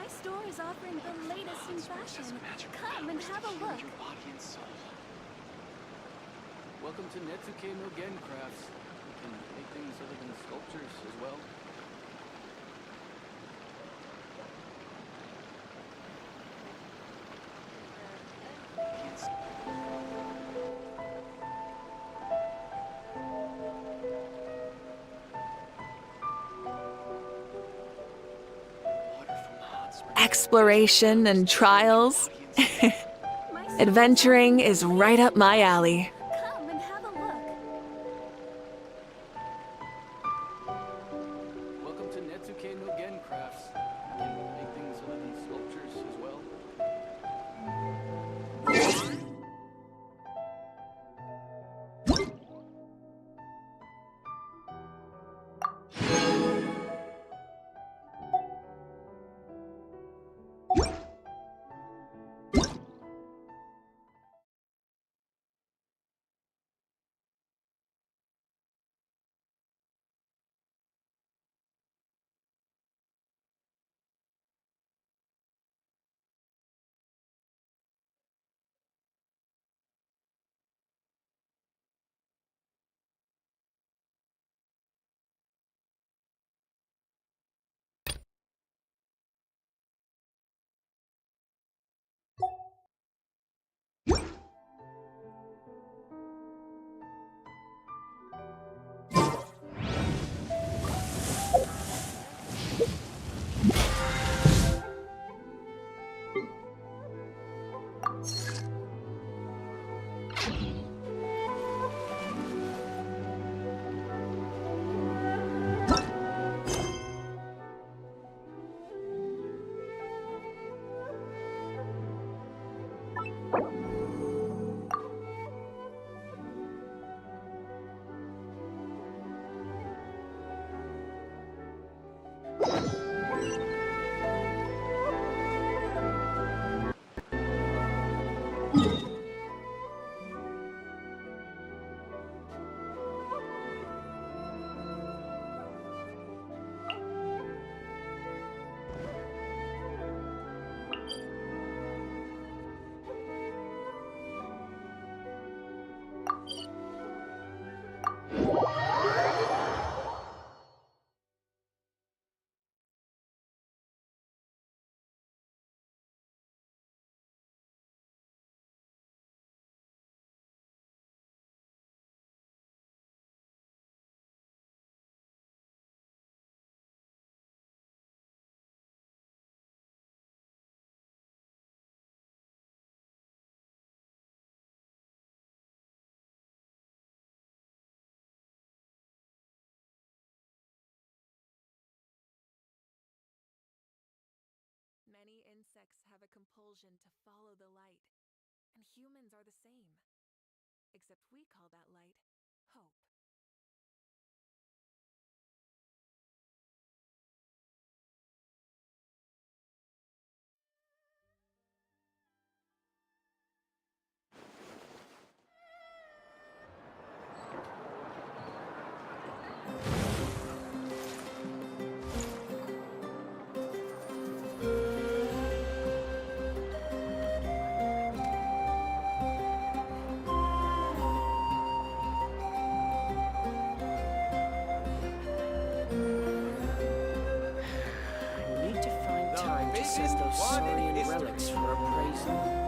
My store is offering the latest in fashion. Come and have a look. Welcome to Netsuke no Gen Crafts. You can make things other than sculptures as well. Exploration and trials. Adventuring is right up my alley. Come and have a look. Welcome to Netsuke no Gen Crafts. You can make things other than sculptures as well. Many insects have a compulsion to follow the light, and humans are the same. Except we call that light hope. Send those saurian relics for appraisal.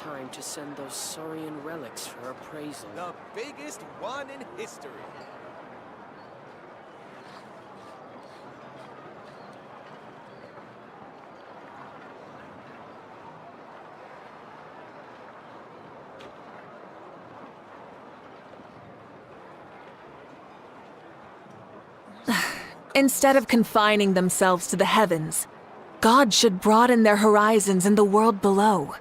time to send those saurian relics for appraisal. The biggest one in history. Instead of confining themselves to the heavens, God should broaden their horizons in the world below.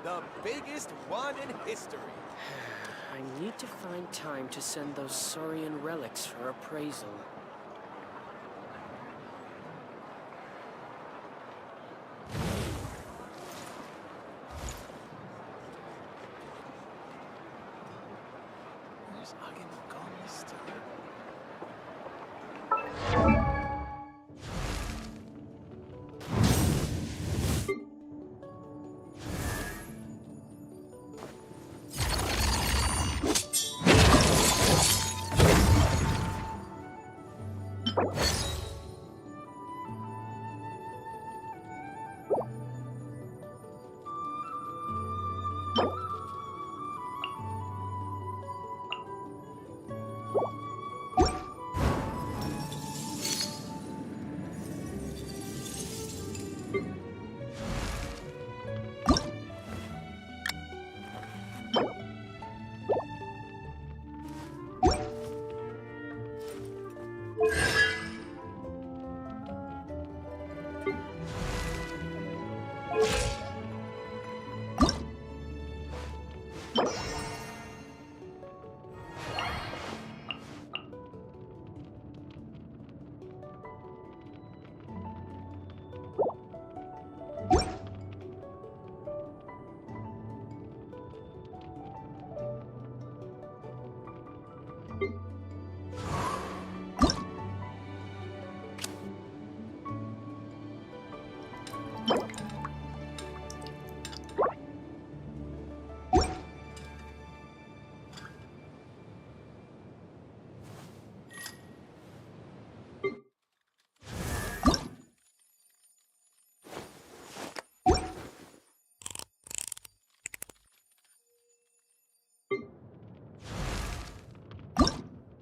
The biggest one in history. I need to find time to send those saurian relics for appraisal.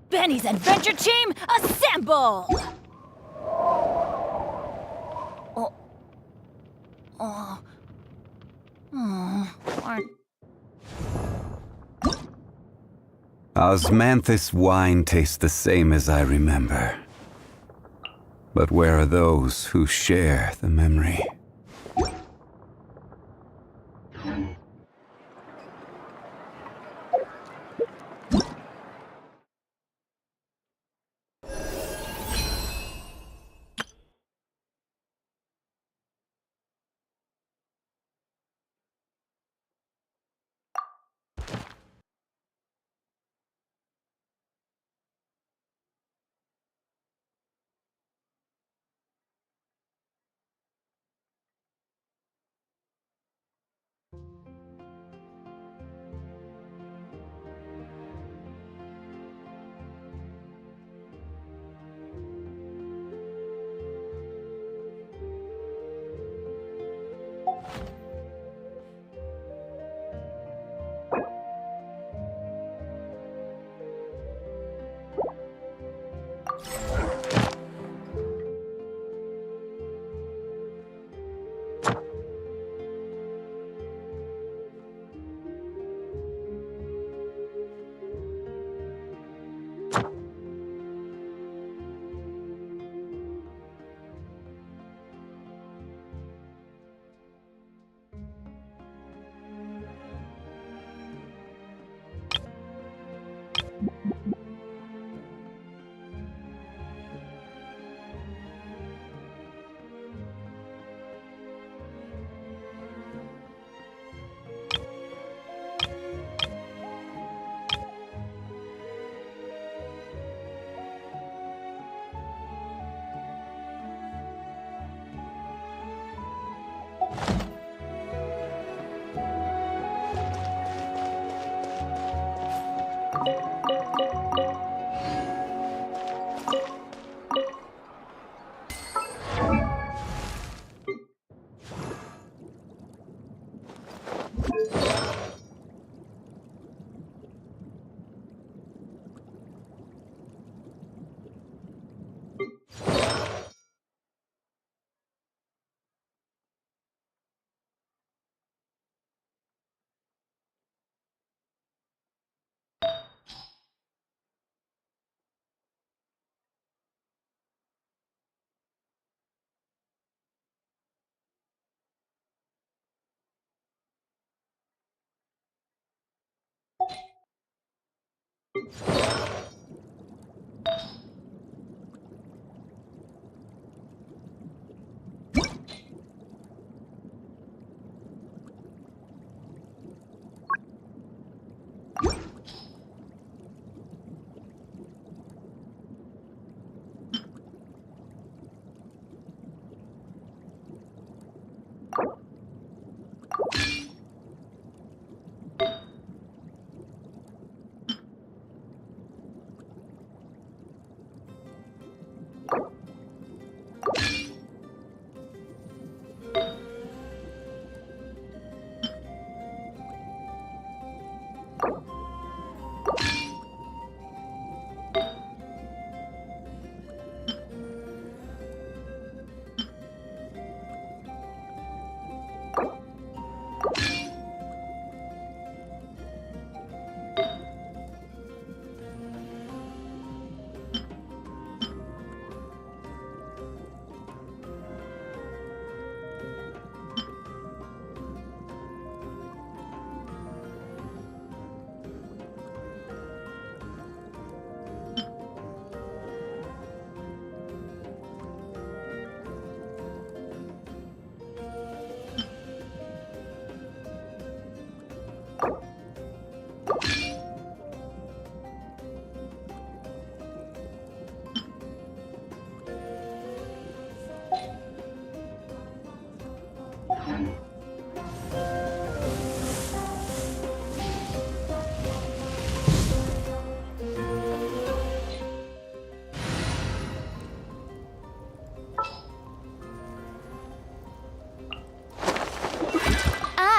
Benny's adventure team, assemble! Osmanthus wine tastes the same as I remember. But where are those who share the memory?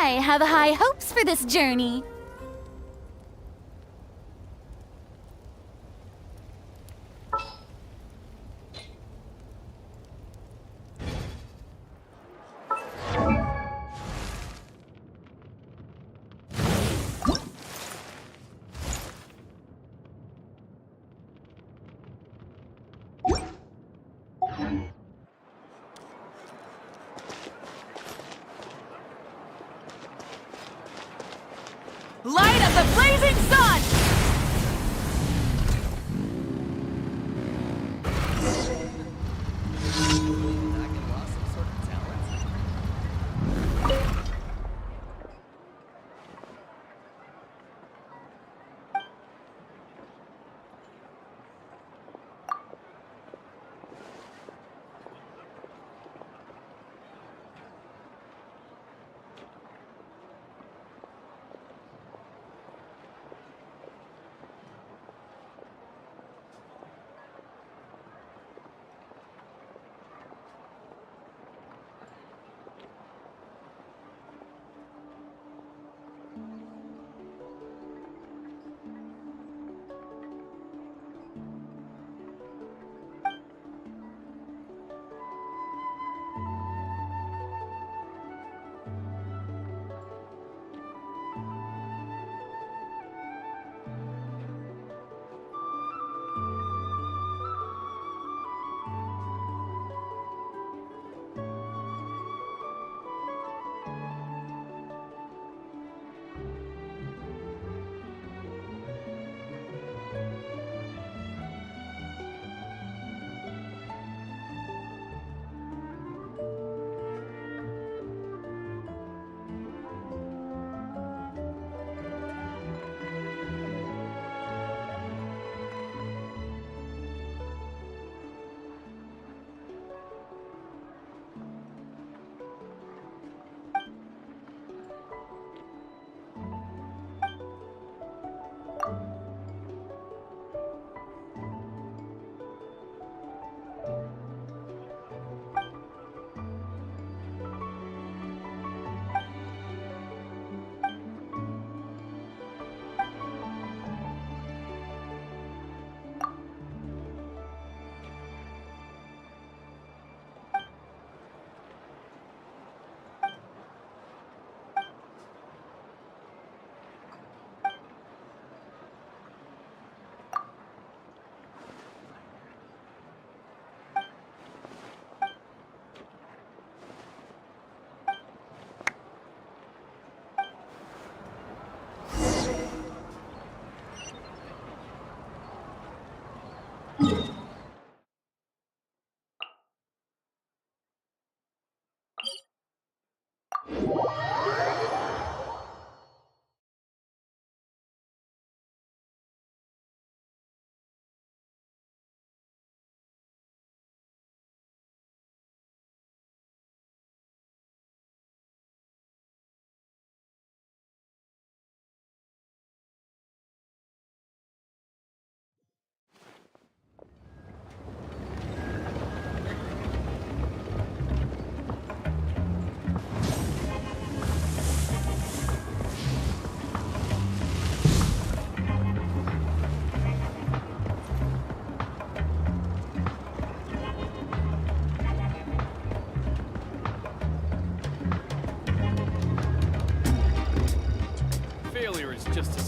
I have high hopes for this journey. Light of the blazing sun!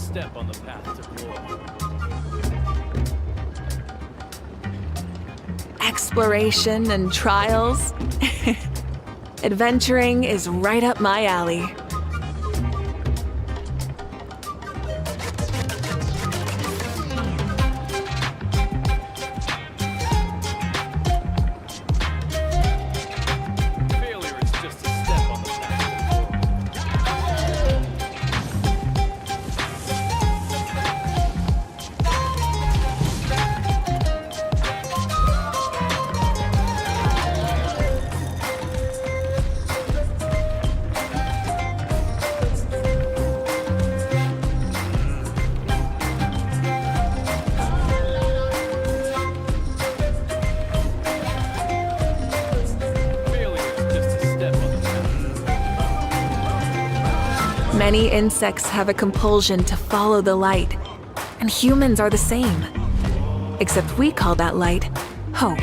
step on the path to glory. Exploration and trials. Adventuring is right up my alley. Failure is just a step on the path Many insects have a compulsion to follow the light, and humans are the same. Except we call that light hope.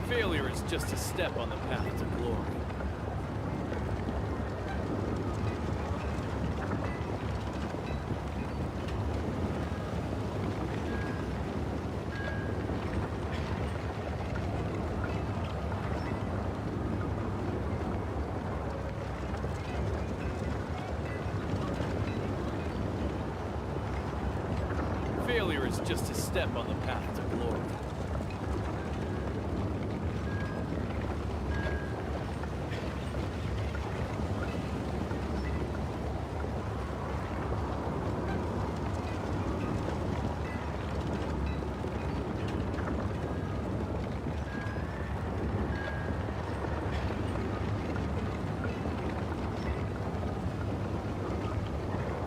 Failure is just a step on the path to glory. Failure is just a step on the path to glory.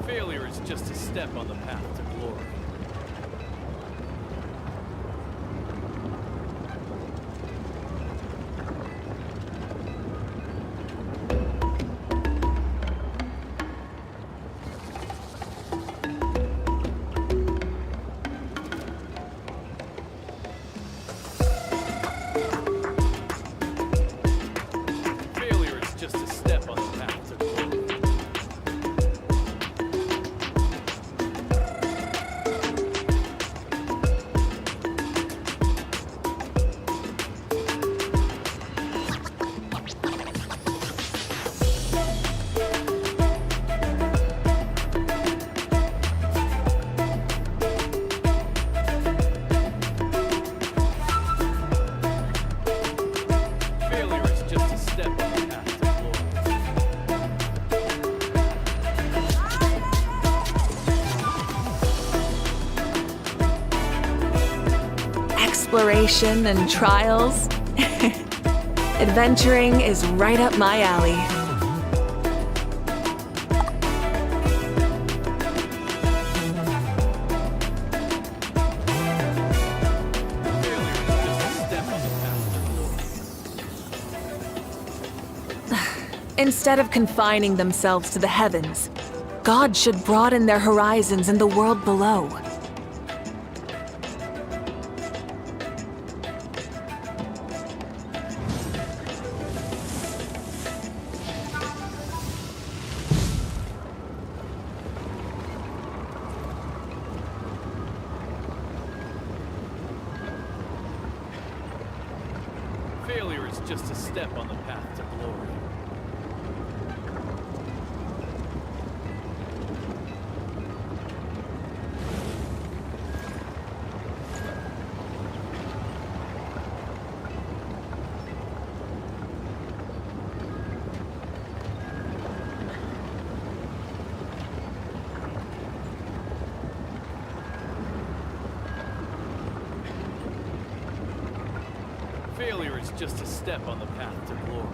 Failure is just a step on the path to glory. Failure is just a step on the path to glory. Failure is just a step on the path to glory. Exploration and trials. Adventuring is right up my alley. Failure is just a step on the path to glory. Instead of confining themselves to the heavens, God should broaden their horizons in the world below. Failure is just a step on the path to glory. Failure is just a step on the path to glory.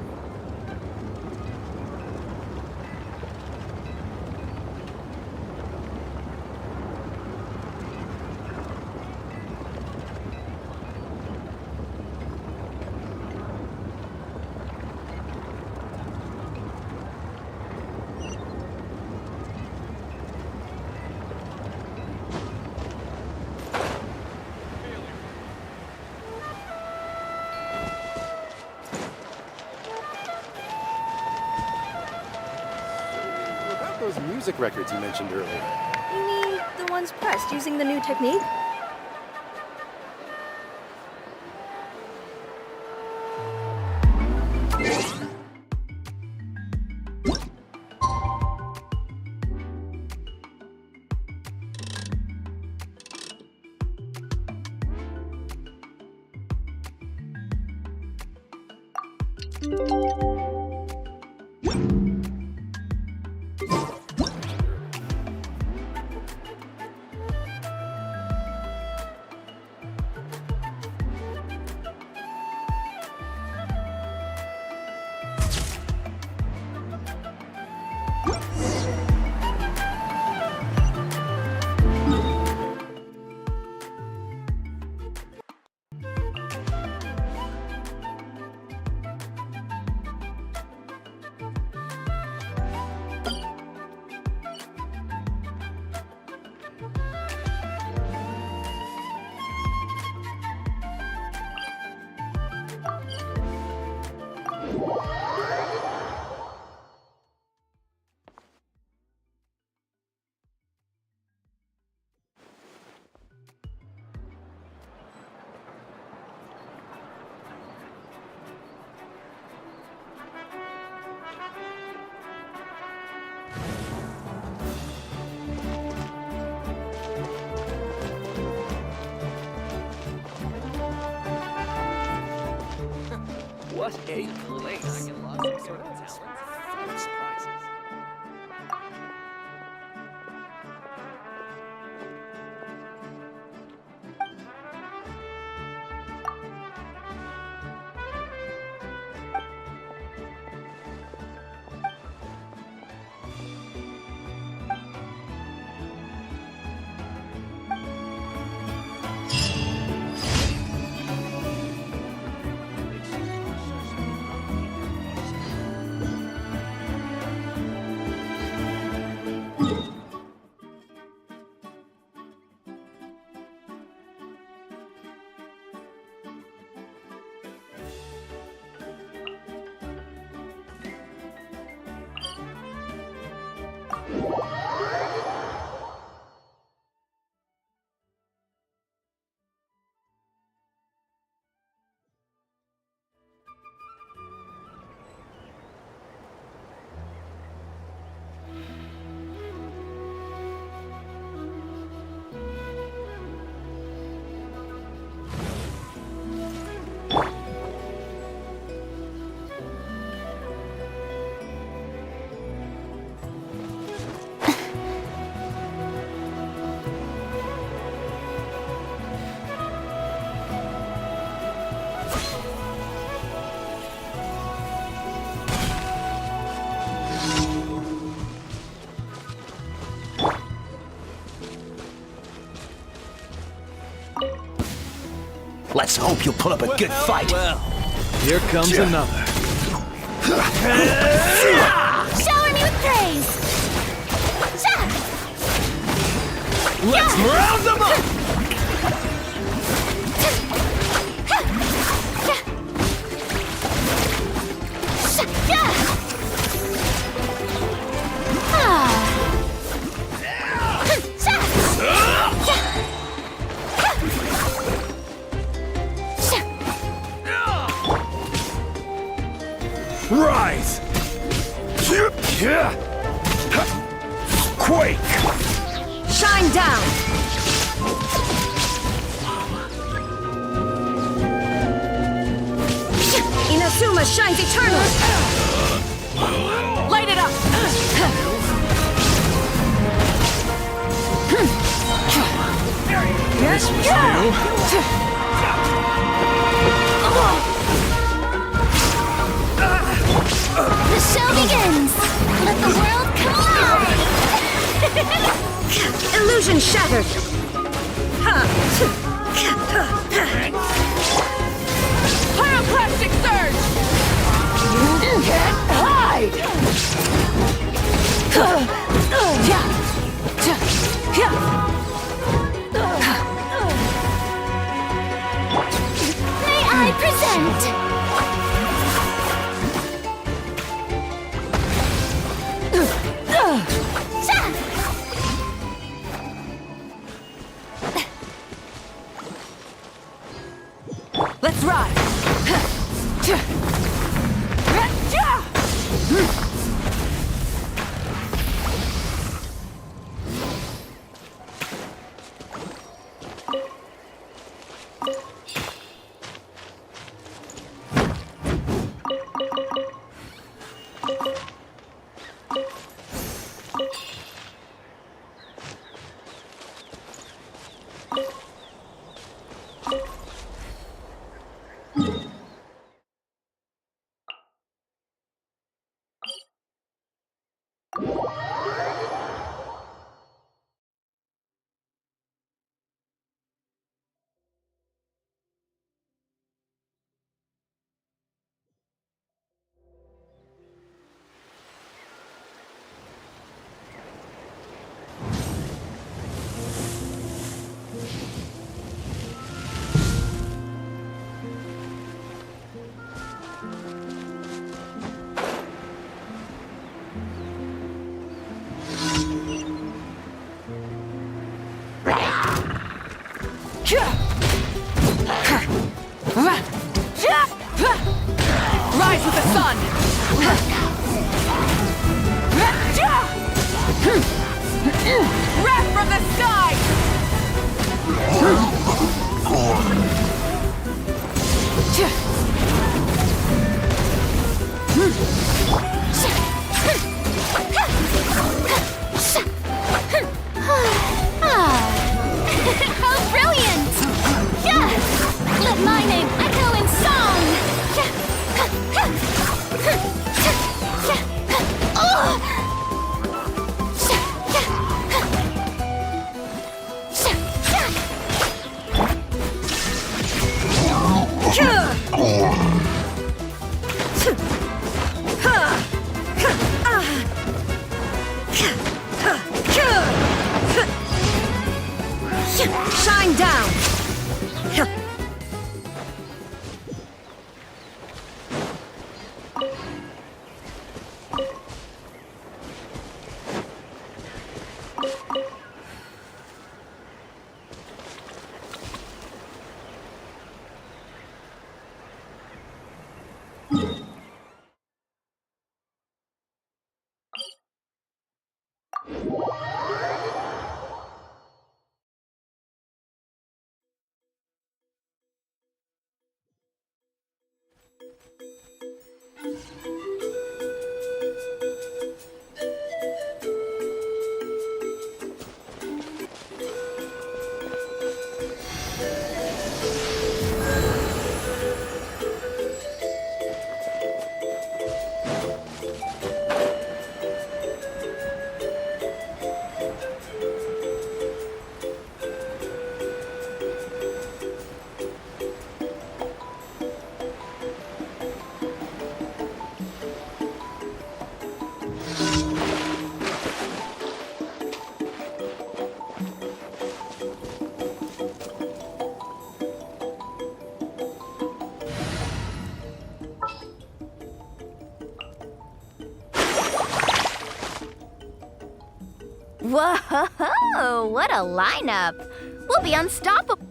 music records you mentioned earlier. You mean the ones pressed using the new technique? What a place! I get lots of sort of talents and surprises. Let's hope you'll put up a good fight. Well, here comes another. Shower me with praise! Let's round them up! Rise! Quake! Shine down! Inazuma shines eternal! Light it up! This was you. The show begins! Let the world collide! Illusion shattered! Pyroclastic surge! You can't hide! May I present? Let's ride! Rise with the sun! Wrath from the sky! How brilliant! Yeah! Let my name echo in song! Shine down! Whoa, what a lineup! We'll be unstoppable!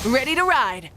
Ready to ride.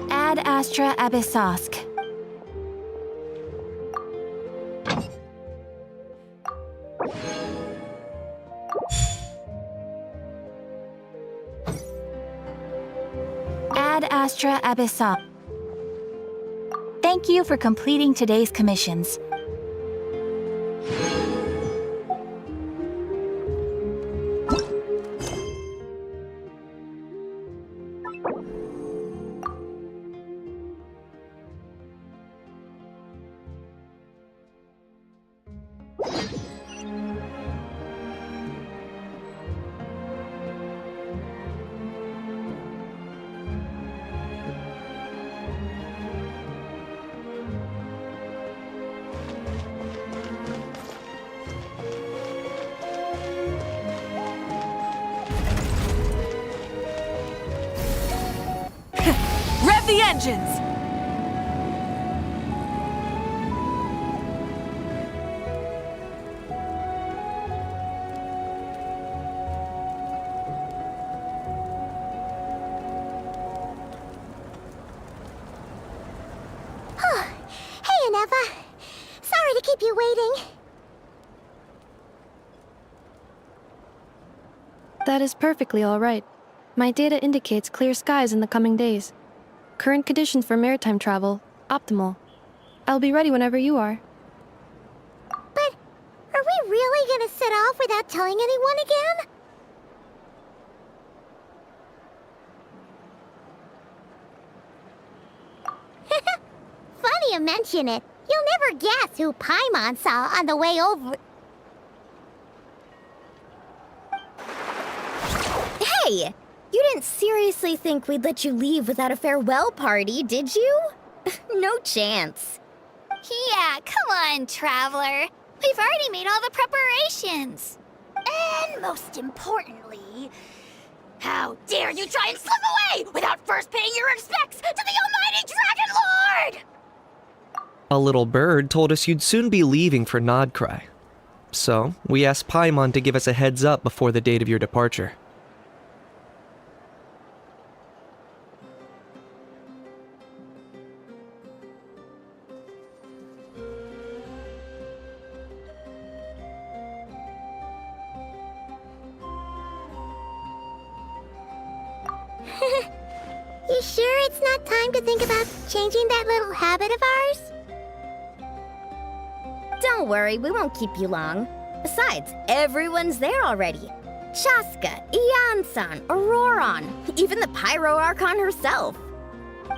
Ad Astra Abyssosk. Ad Astra Abyssosk. Thank you for completing today's commissions. Rev the engines! Hey, Aneva. Sorry to keep you waiting. That is perfectly all right. My data indicates clear skies in the coming days. Current conditions for maritime travel, optimal. I'll be ready whenever you are. But are we really gonna set off without telling anyone again? Funny you mention it. You'll never guess who Paimon saw on the way over. Hey! You didn't seriously think we'd let you leave without a farewell party, did you? No chance. Yeah, come on, Traveler. We've already made all the preparations. And most importantly, how dare you try and slip away without first paying your respects to the almighty Dragon Lord! A little bird told us you'd soon be leaving for Nod-Crай. So, we asked Paimon to give us a heads up before the date of your departure. You sure it's not time to think about changing that little habit of ours? Don't worry, we won't keep you long. Besides, everyone's there already. Chaska, Ian-san, Auroron, even the Pyro Archon herself.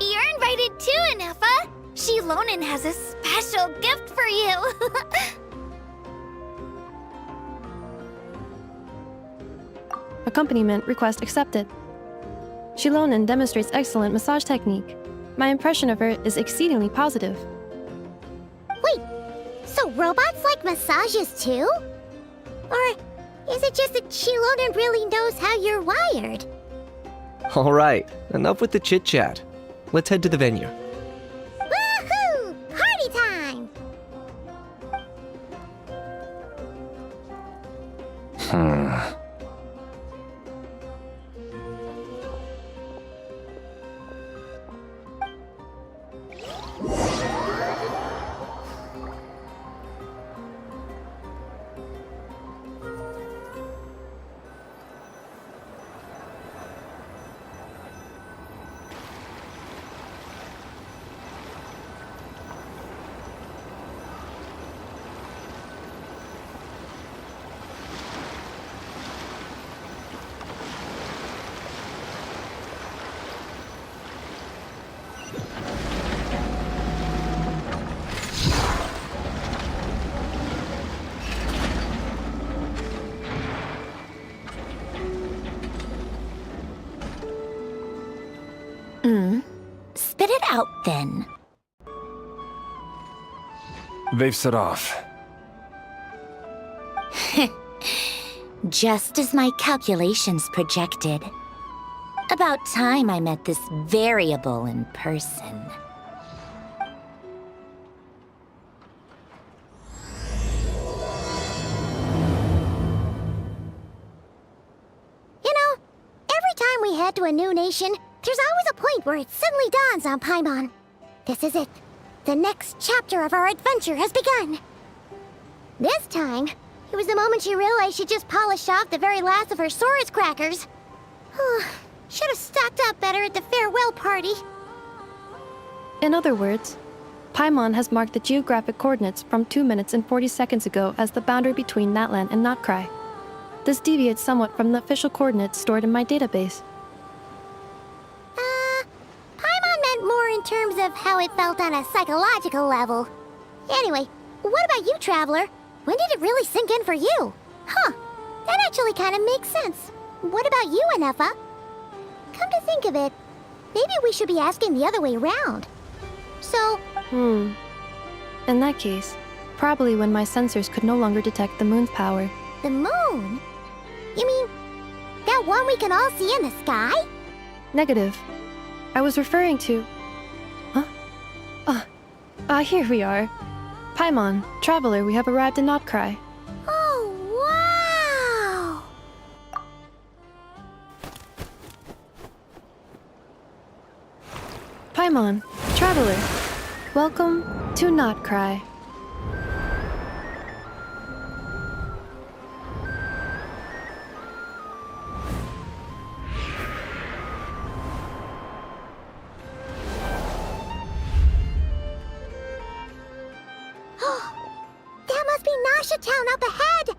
You're invited too, Anefa. Shilonen has a special gift for you. Accompaniment request accepted. Shilonen demonstrates excellent massage technique. My impression of her is exceedingly positive. Wait, so robots like massages too? Or is it just that Shilonen really knows how you're wired? Alright, enough with the chit-chat. Let's head to the venue. Woohoo! Party time! out then? They've set off. Just as my calculations projected. About time I met this variable in person. You know, every time we head to a new nation, there's always a point where it suddenly dawns on Paimon. This is it. The next chapter of our adventure has begun. This time, it was the moment she realized she just polished off the very last of her Saurus crackers. Should have stocked up better at the farewell party. In other words, Paimon has marked the geographic coordinates from 2 minutes and 40 seconds ago as the boundary between Natlan and Nod-Crai. This deviates somewhat from the official coordinates stored in my database. Paimon meant more in terms of how it felt on a psychological level. Anyway, what about you, Traveler? When did it really sink in for you? That actually kind of makes sense. What about you, Anefa? Come to think of it, maybe we should be asking the other way around. So... In that case, probably when my sensors could no longer detect the moon's power. The moon? You mean, that one we can all see in the sky? Negative. I was referring to... Here we are. Paimon, Traveler, we have arrived in Nod-Crai. Oh, wow! Paimon, Traveler, welcome to Nod-Crai. That must be Nasha Town up ahead!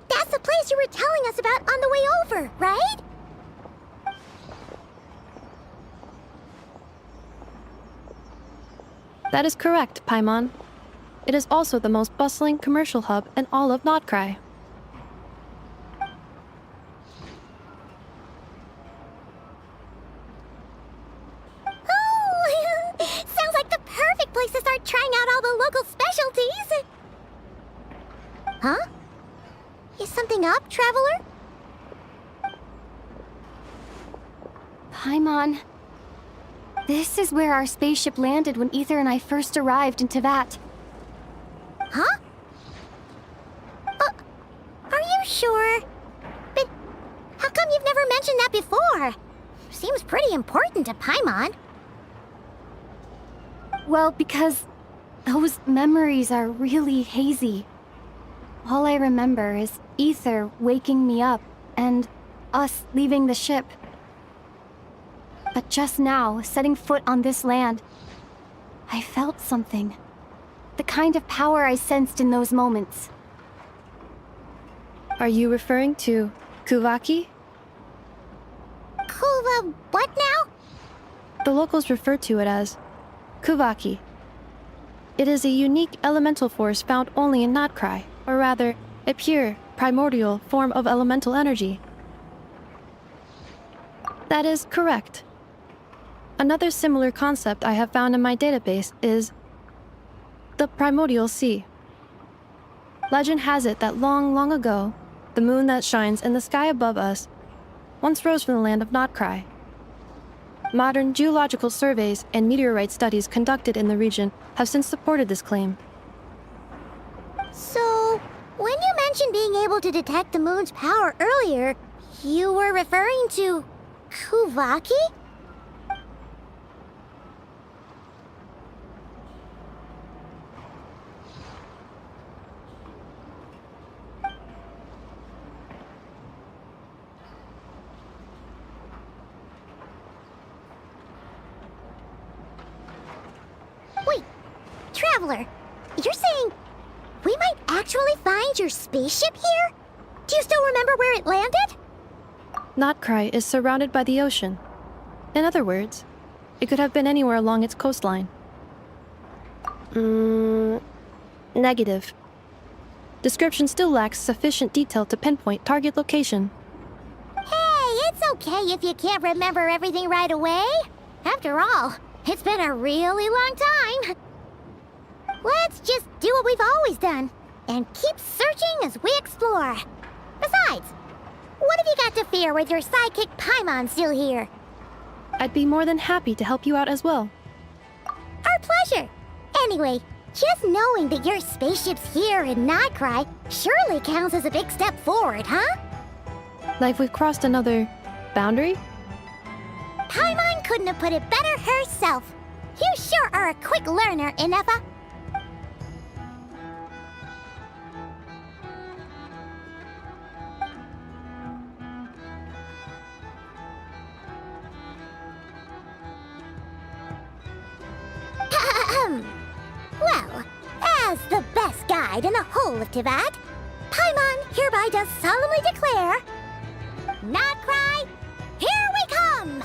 That's the place you were telling us about on the way over, right? That is correct, Paimon. It is also the most bustling commercial hub in all of Nod-Crai. Oh, sounds like the perfect place to start trying out all the local specialties! Huh? Is something up, Traveler? Paimon. This is where our spaceship landed when Ether and I first arrived in Teyvat. Huh? Are you sure? But how come you've never mentioned that before? Seems pretty important to Paimon. Well, because those memories are really hazy. All I remember is Ether waking me up and us leaving the ship. But just now, setting foot on this land, I felt something. The kind of power I sensed in those moments. Are you referring to Kuvaki? Kuva what now? The locals refer to it as Kuvaki. It is a unique elemental force found only in Nod-Crai, or rather, a pure, primordial form of elemental energy. That is correct. Another similar concept I have found in my database is the primordial sea. Legend has it that long, long ago, the moon that shines in the sky above us once rose from the land of Nod-Crai. Modern geological surveys and meteorite studies conducted in the region have since supported this claim. So, when you mentioned being able to detect the moon's power earlier, you were referring to Kuvaki? Wait, Traveler, you're saying we might actually find your spaceship here? Do you still remember where it landed? Nod-Crai is surrounded by the ocean. In other words, it could have been anywhere along its coastline. Negative. Description still lacks sufficient detail to pinpoint target location. Hey, it's okay if you can't remember everything right away. After all, It's been a really long time. Let's just do what we've always done and keep searching as we explore. Besides, what have you got to fear with your sidekick Paimon still here? I'd be more than happy to help you out as well. Our pleasure. Anyway, just knowing that your spaceship's here in Nod-Crai surely counts as a big step forward, huh? Like we've crossed another boundary? Paimon couldn't have put it better herself. You sure are a quick learner, Inefa. Well, as the best guide in the whole of Teyvat, Paimon hereby does solemnly declare, Nod-Crai, here we come!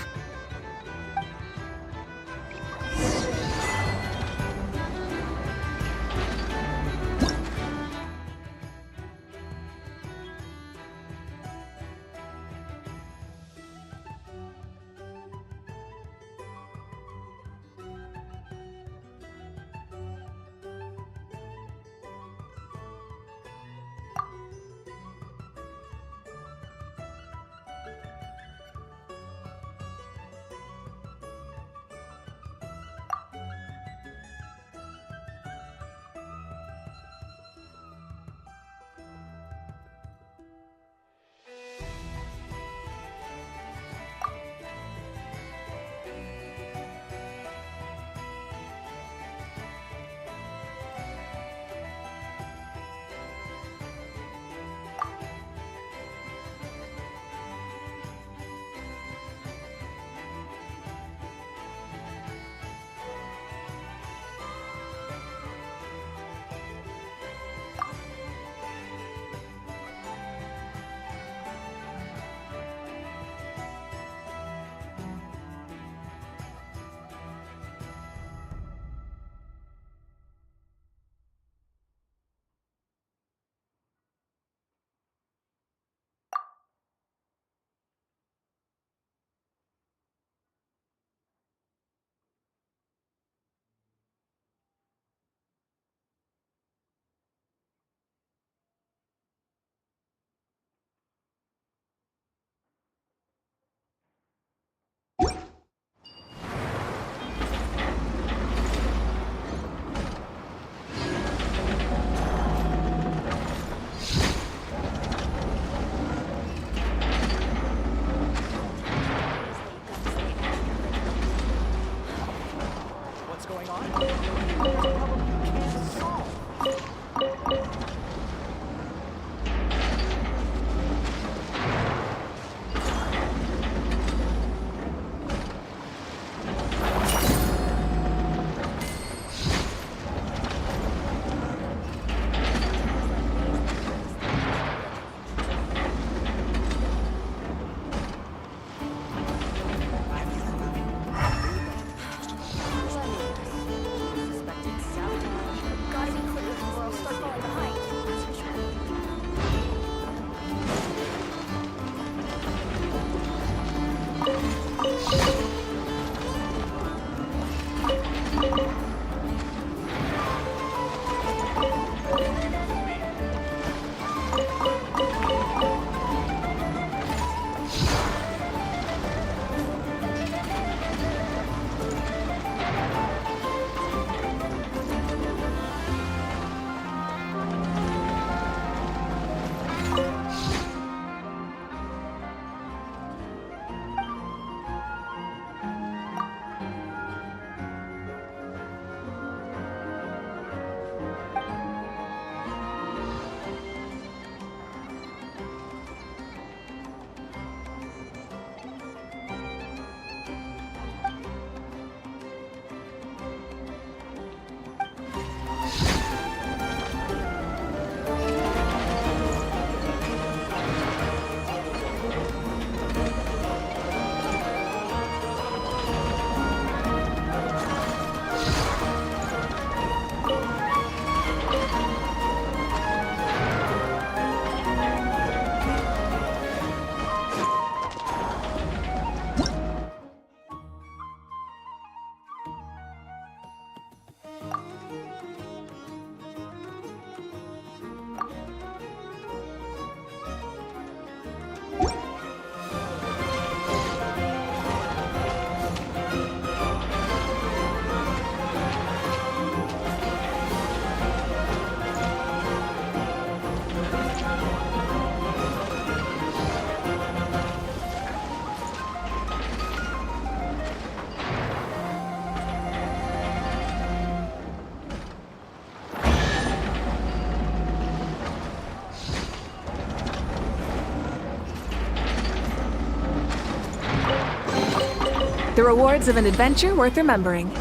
The rewards of an adventure worth remembering.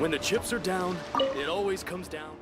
When the chips are down, it always comes down.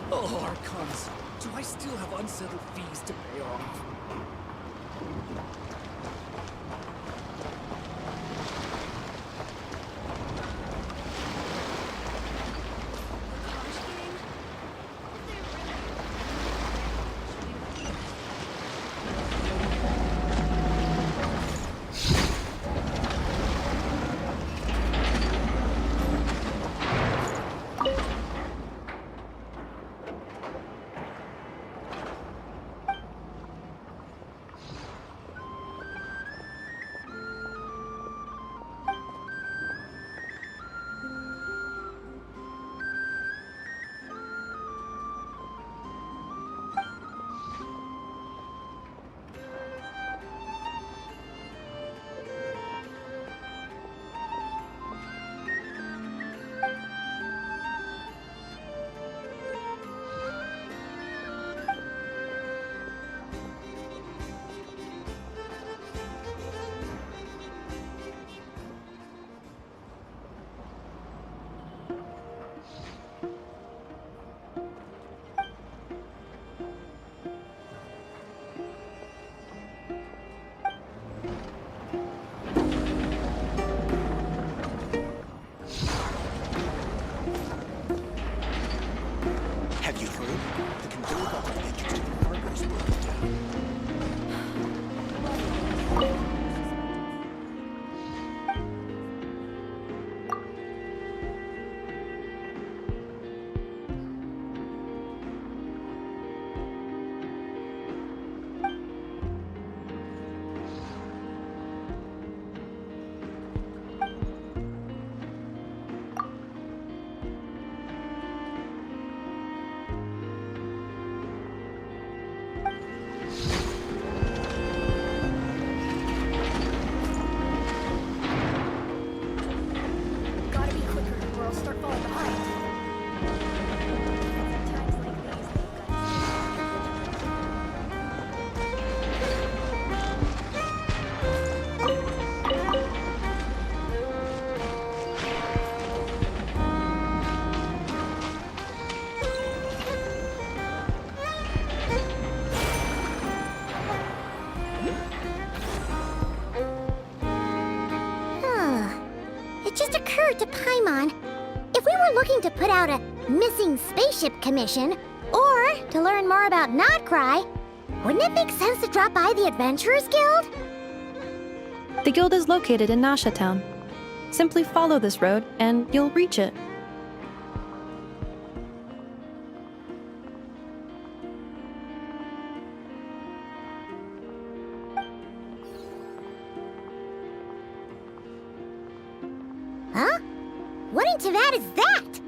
Oh, Archons, do I still have unsettled fees to pay off? To Paimon, if we were looking to put out a missing spaceship commission, or to learn more about Nod-Crai, wouldn't it make sense to drop by the Adventurers Guild? The guild is located in Nasha Town. Simply follow this road and you'll reach it. Huh? What in Teyvat is that?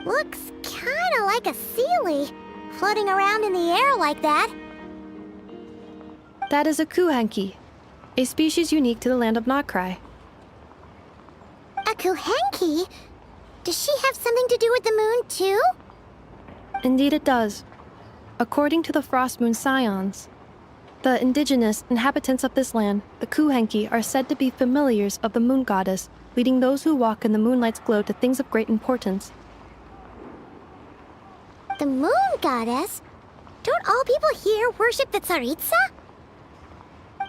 Looks kinda like a sealy, floating around in the air like that. That is a kuhanki, a species unique to the land of Nod-Crai. A kuhanki? Does she have something to do with the moon, too? Indeed it does. According to the Frost Moon Scions, the indigenous inhabitants of this land, the kuhanki, are said to be familiars of the moon goddess, leading those who walk in the moonlight's glow to things of great importance. The moon goddess? Don't all people here worship the Tsaritsa?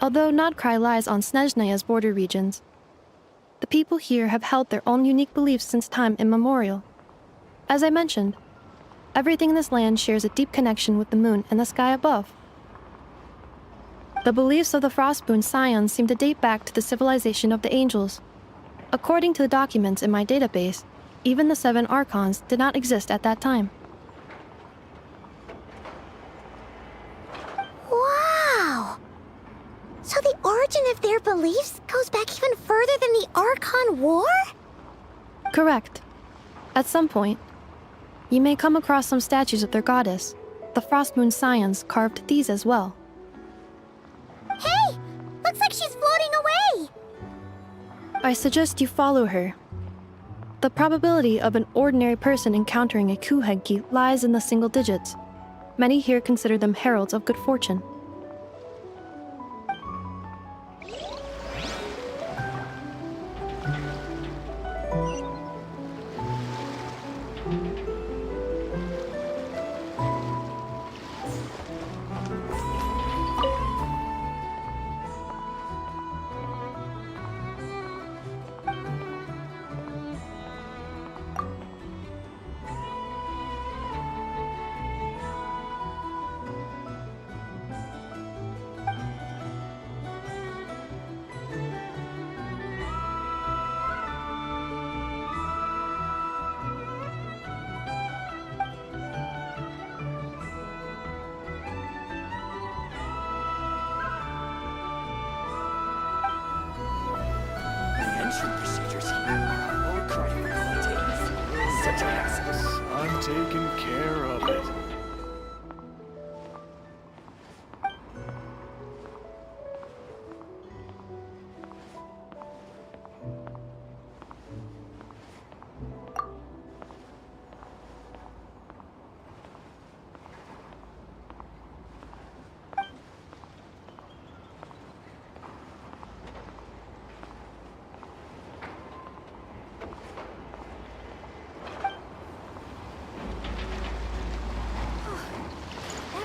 Although Nod-Crai lies on Snezhnaya's border regions, the people here have held their own unique beliefs since time immemorial. As I mentioned, everything in this land shares a deep connection with the moon and the sky above. The beliefs of the Frostmoon Scions seem to date back to the civilization of the angels. According to the documents in my database, even the 7 Archons did not exist at that time. So the origin of their beliefs goes back even further than the Archon War? Correct. At some point, you may come across some statues of their goddess. The Frost Moon Scions carved these as well. Hey! Looks like she's floating away! I suggest you follow her. The probability of an ordinary person encountering a Kuhenki lies in the single digits. Many here consider them heralds of good fortune. Procedures here are all critical containers. Such a hassle. I'm taking care of it.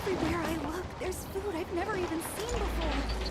Everywhere I look, there's food I've never even seen before.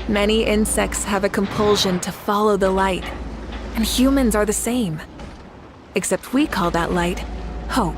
Many insects have a compulsion to follow the light, and humans are the same. Except we call that light hope.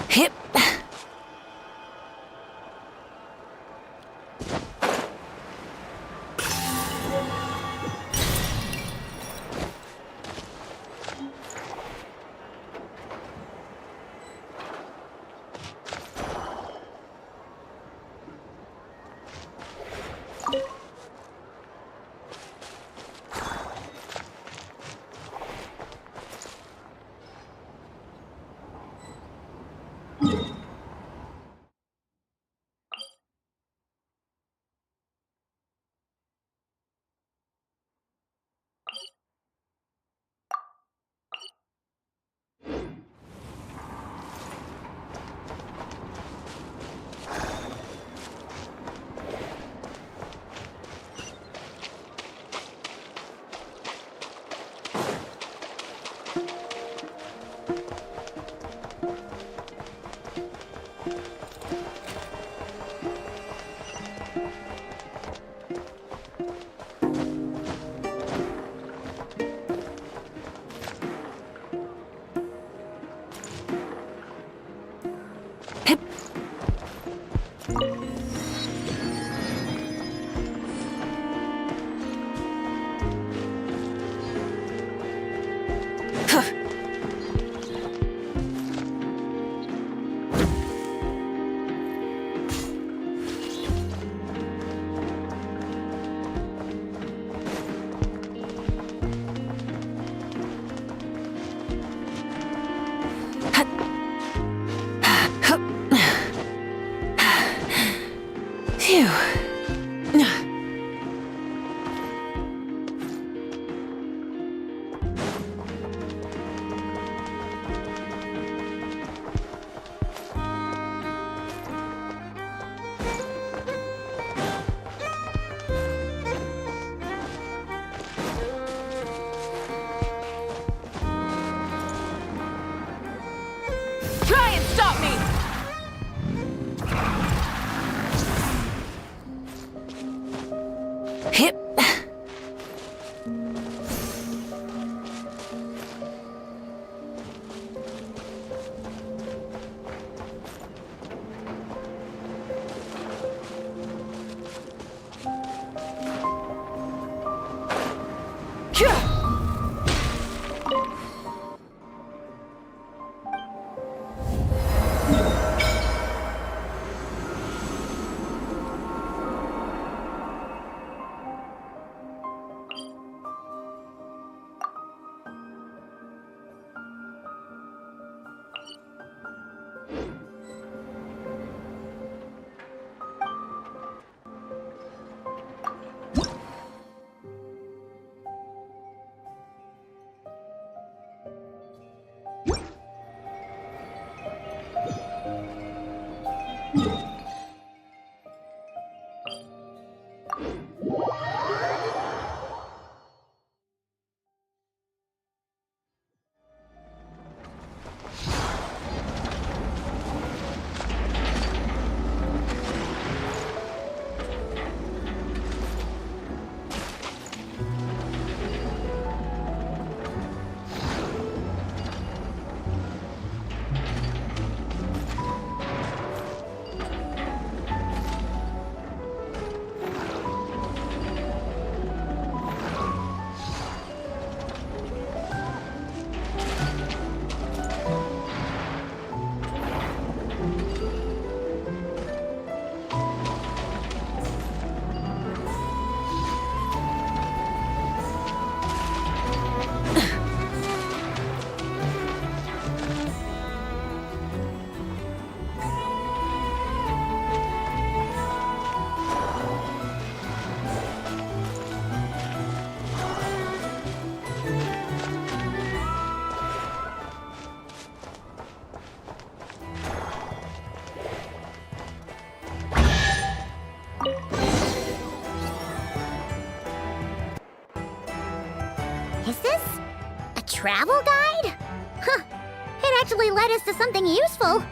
Hip. Phew. Try and stop me! Hip. Is this a travel guide? Huh. It actually led us to something useful.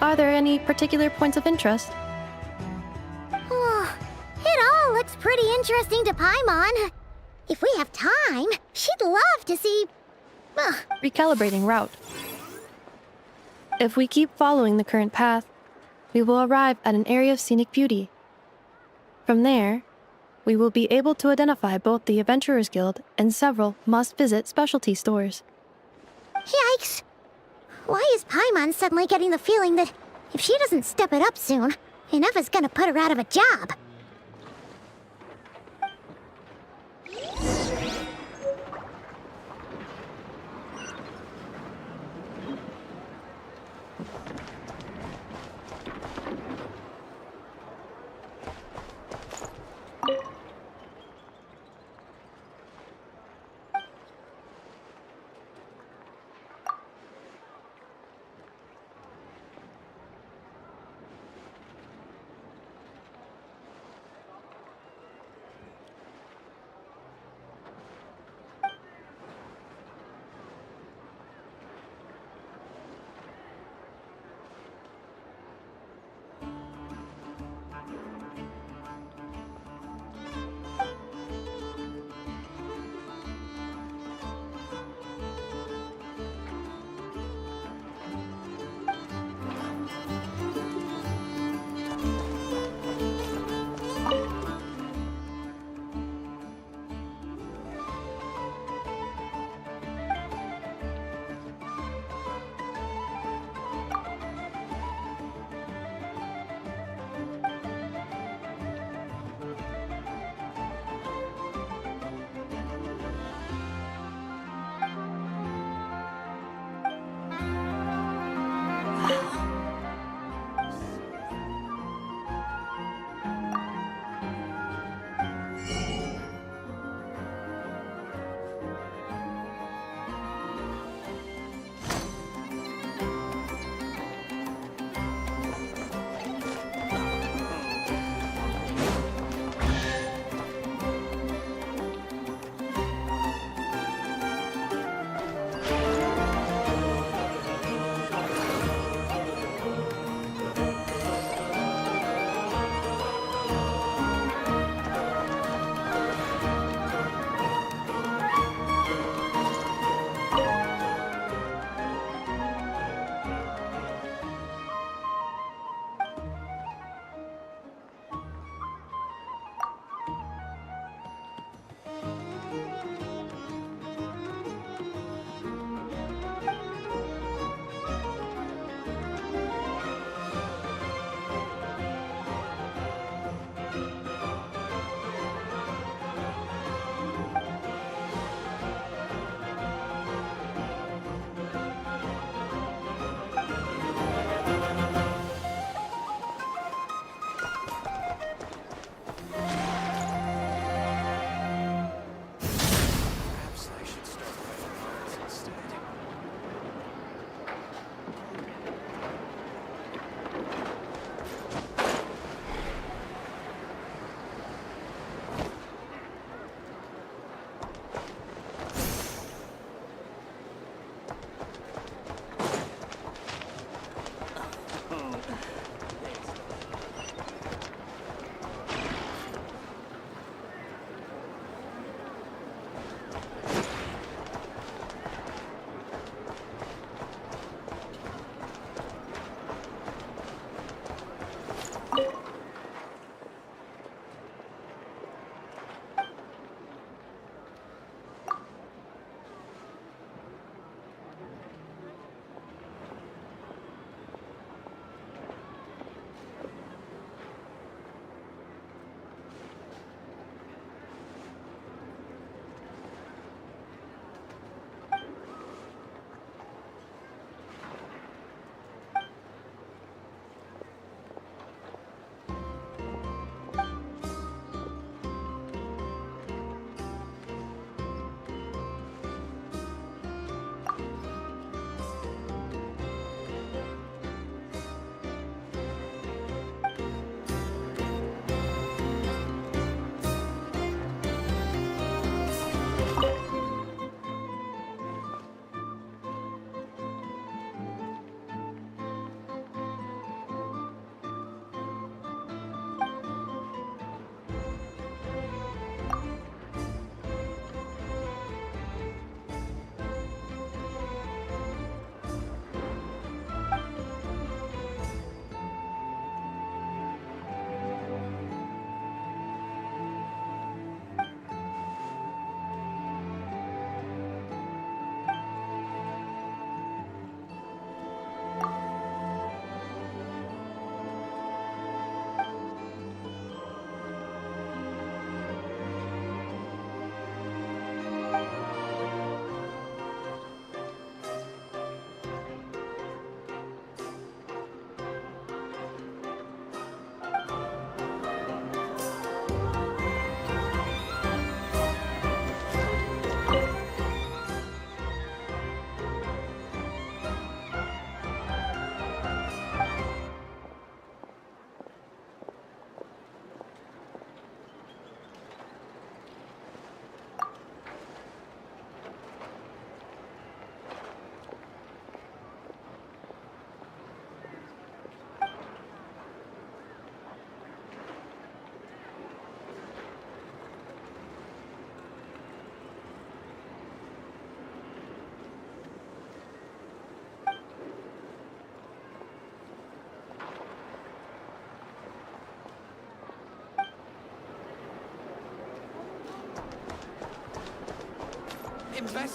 Are there any particular points of interest? Oh, it all looks pretty interesting to Paimon. If we have time, she'd love to see... Recalibrating route. If we keep following the current path, we will arrive at an area of scenic beauty. From there, we will be able to identify both the Adventurers Guild and several must-visit specialty stores. Yikes! Why is Paimon suddenly getting the feeling that if she doesn't step it up soon, Ineva's gonna put her out of a job?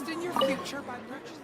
invest in your future by purchasing.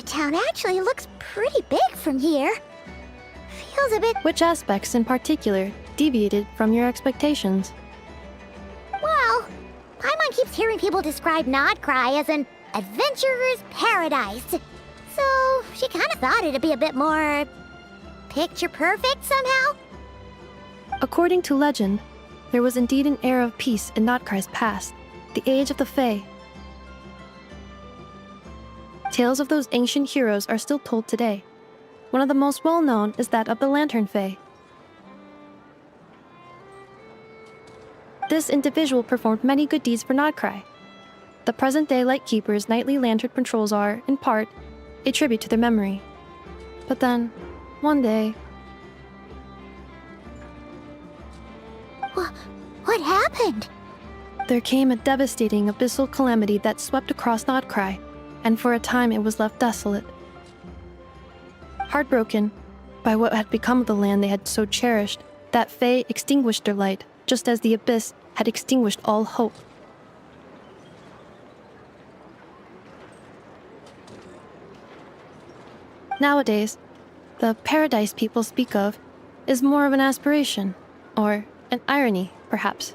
Town actually looks pretty big from here. Feels a bit... Which aspects in particular deviated from your expectations? Well, Paimon keeps hearing people describe Nod-Crai as an adventurer's paradise. So she kind of thought it'd be a bit more... picture perfect somehow? According to legend, there was indeed an era of peace in Nod-Crai's past, the age of the Fae. Tales of those ancient heroes are still told today. One of the most well-known is that of the Lantern Fae. This individual performed many good deeds for Nod-Crai. The present-day Lightkeeper's nightly lantern patrols are, in part, a tribute to their memory. But then, one day... What happened? There came a devastating abyssal calamity that swept across Nod-Crai, and for a time it was left desolate. Heartbroken by what had become of the land they had so cherished, that Fae extinguished their light, just as the abyss had extinguished all hope. Nowadays, the paradise people speak of is more of an aspiration, or an irony, perhaps.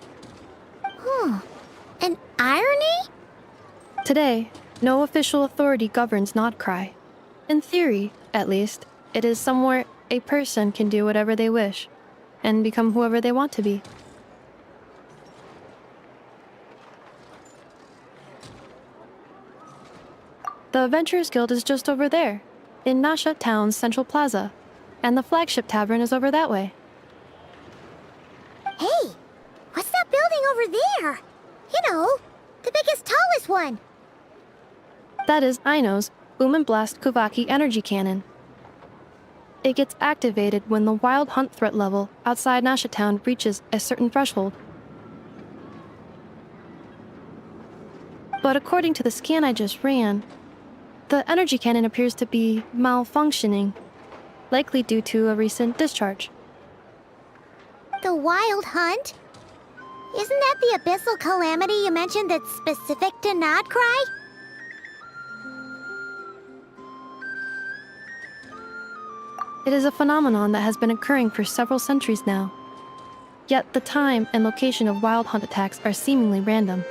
An irony? Today, no official authority governs Nod-Crai. In theory, at least, it is somewhere a person can do whatever they wish, and become whoever they want to be. The Adventurers Guild is just over there, in Nasha Town's Central Plaza, and the flagship tavern is over that way. Hey, what's that building over there? You know, the biggest, tallest one. That is Aino's Boom and Blast Kuvaki energy cannon. It gets activated when the wild hunt threat level outside Nasha Town reaches a certain threshold. But according to the scan I just ran, the energy cannon appears to be malfunctioning, likely due to a recent discharge. The wild hunt? Isn't that the abyssal calamity you mentioned that's specific to Nod-Crai? It is a phenomenon that has been occurring for several centuries now. Yet the time and location of wild hunt attacks are seemingly random.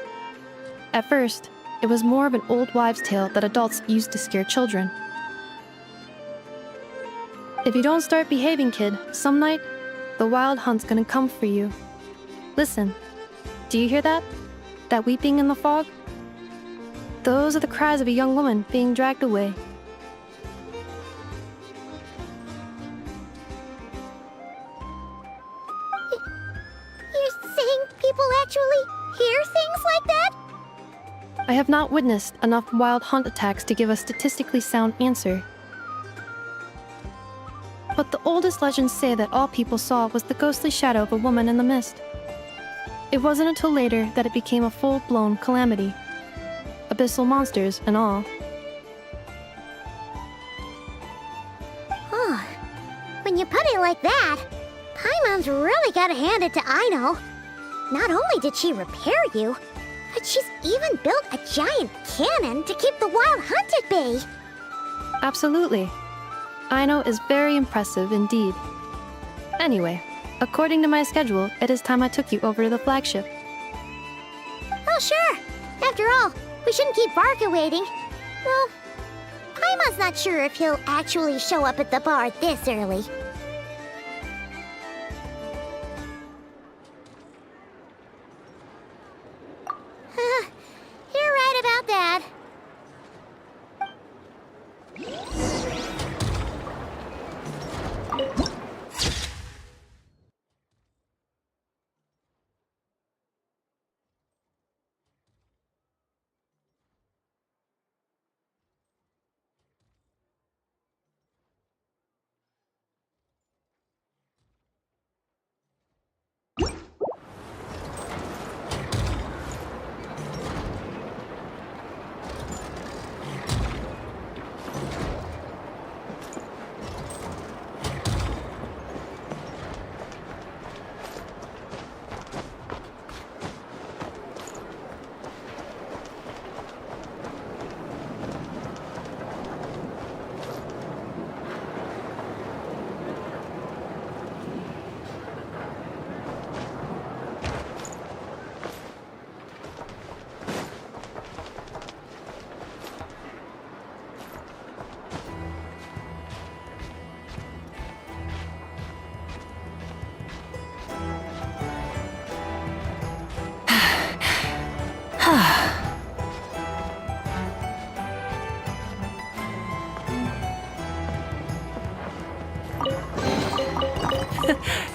At first, it was more of an old wives' tale that adults used to scare children. If you don't start behaving, kid, some night, the wild hunt's gonna come for you. Listen, do you hear that? That weeping in the fog? Those are the cries of a young woman being dragged away. You're saying people actually hear things like that? I have not witnessed enough wild hunt attacks to give a statistically sound answer. But the oldest legends say that all people saw was the ghostly shadow of a woman in the mist. It wasn't until later that it became a full-blown calamity. Abyssal monsters and all. like that, Paimon's really gotta hand it to Aino. Not only did she repair you, but she's even built a giant cannon to keep the wild hunt at bay. Absolutely. Aino is very impressive indeed. Anyway, according to my schedule, it is time I took you over to the flagship. Oh, sure. After all, we shouldn't keep Varka waiting. Well, Paimon's not sure if he'll actually show up at the bar this early. You're right about that.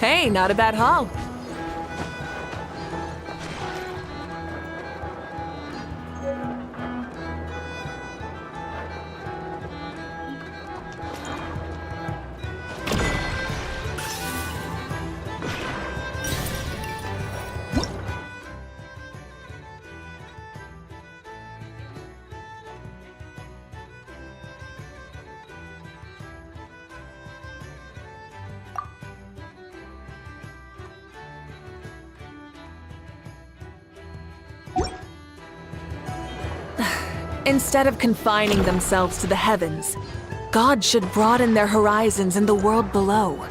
Hey, not a bad haul. Instead of confining themselves to the heavens, God should broaden their horizons in the world below.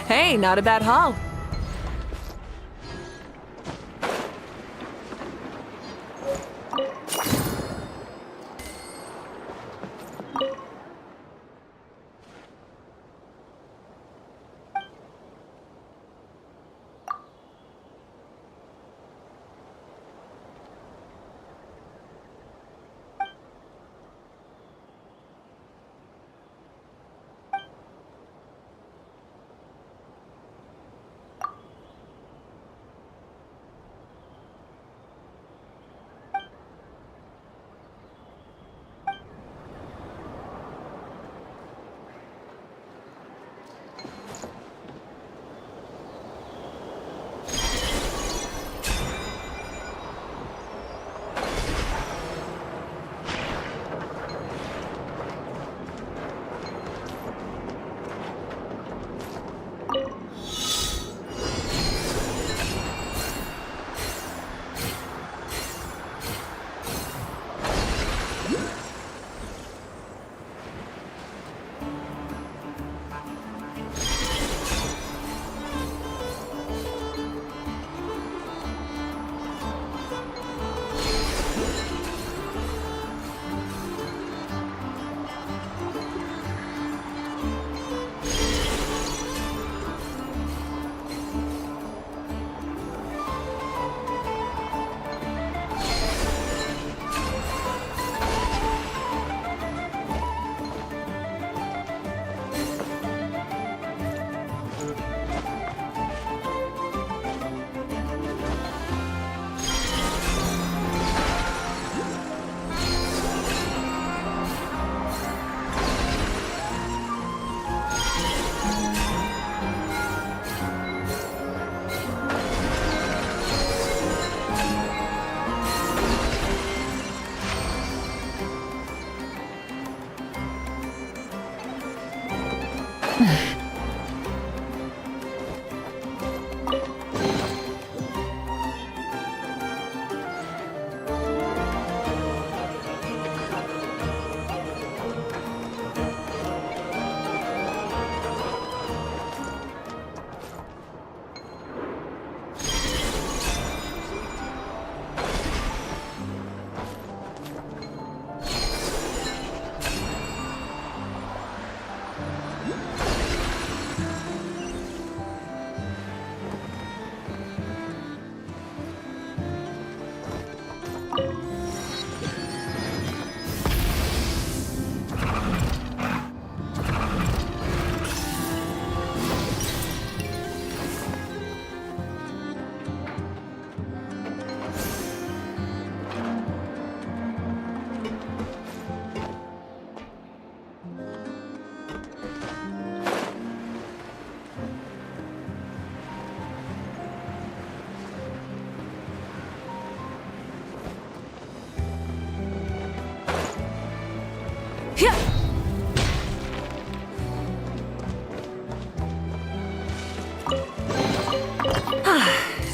Hey, not a bad haul.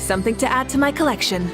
Something to add to my collection.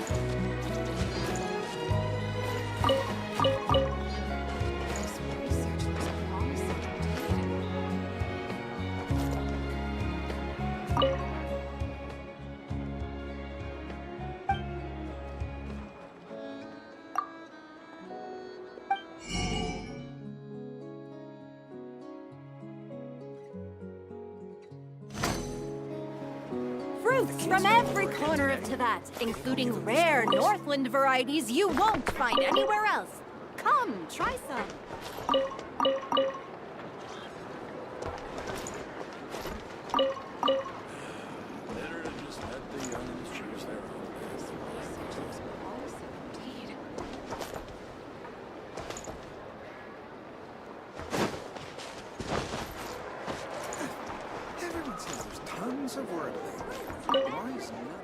Fruits from every corner of Teyvat, including rare Northland varieties you won't find anywhere else. Come, try some. Better to just let the youngins choose their own path. Everyone says there's tons of work. Why is none of it?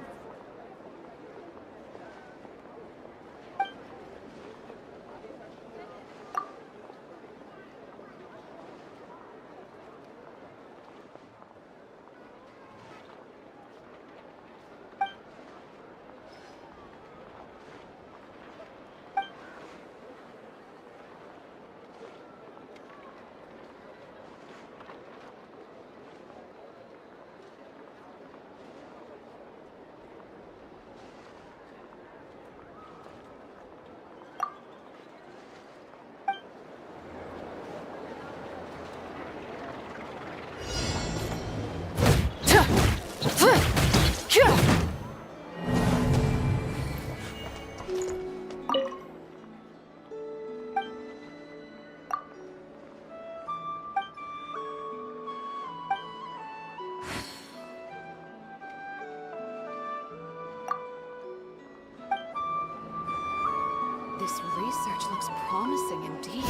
This research looks promising indeed.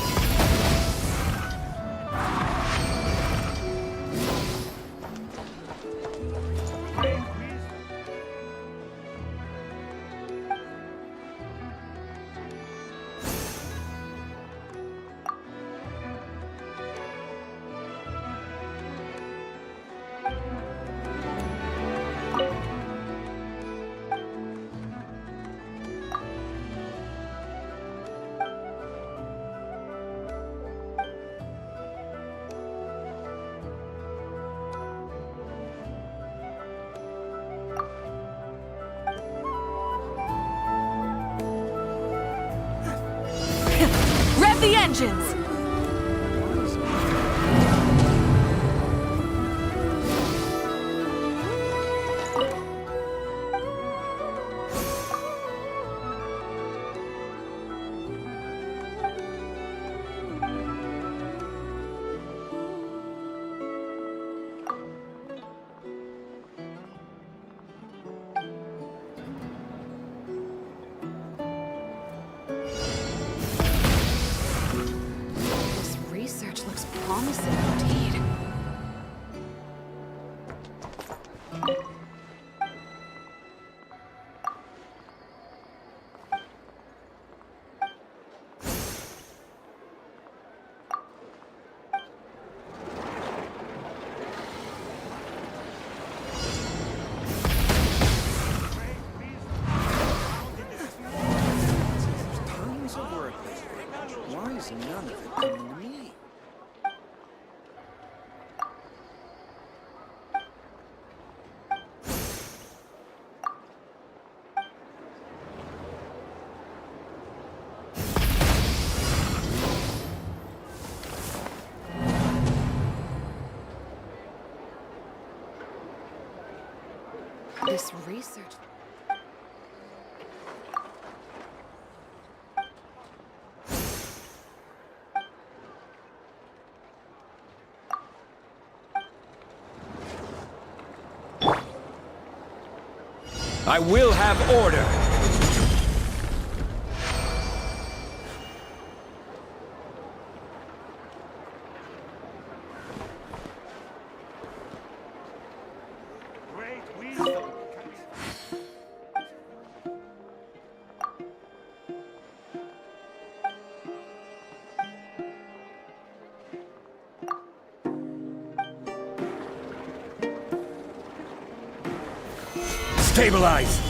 Rev the engines! Promising indeed. is none of it coming to me? This research. I will have order! Stabilize!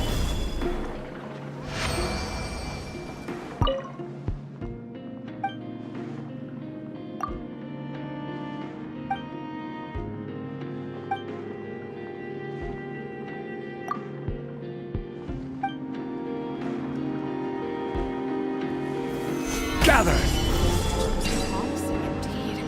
Gather! Promising indeed.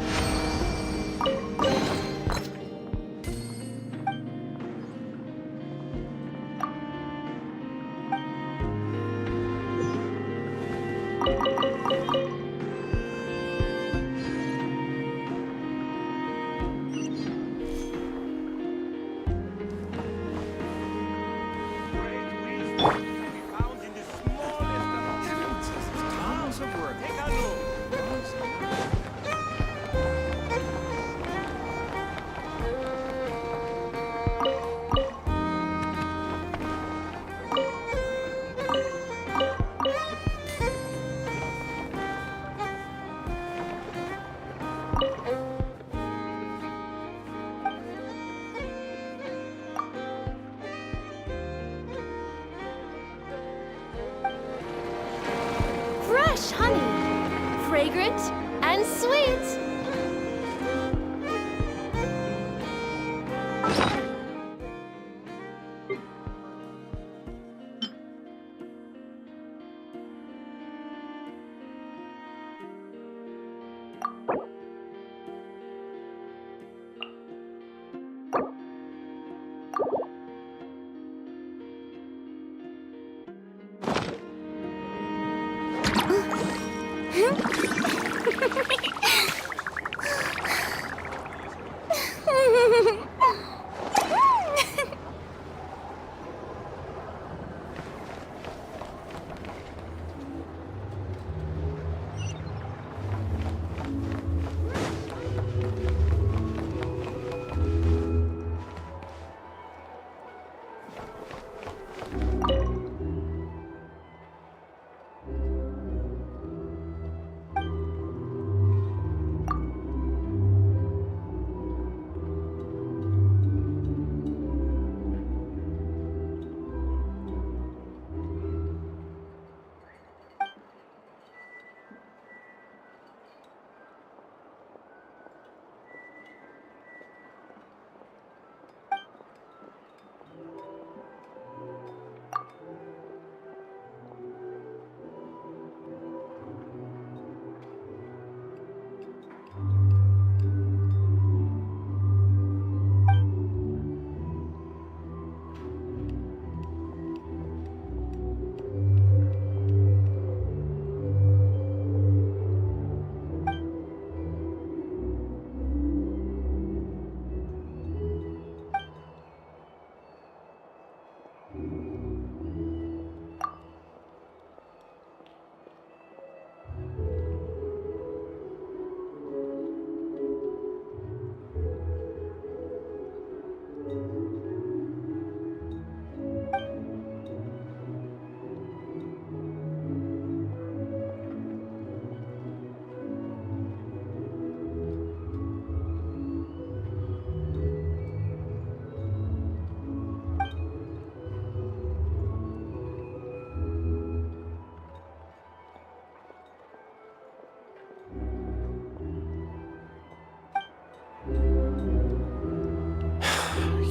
Tons of work. Fresh honey, fragrant and sweet.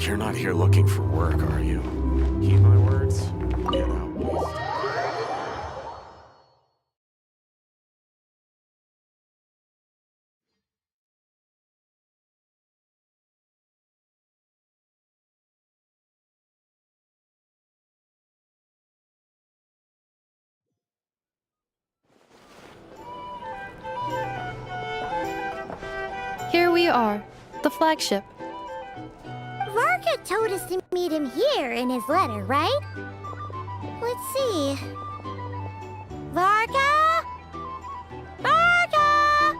You're not here looking for work, are you? Heed my words? Get out west. Here we are, the flagship. Varka told us to meet him here in his letter, right? Let's see. Varka? Varka!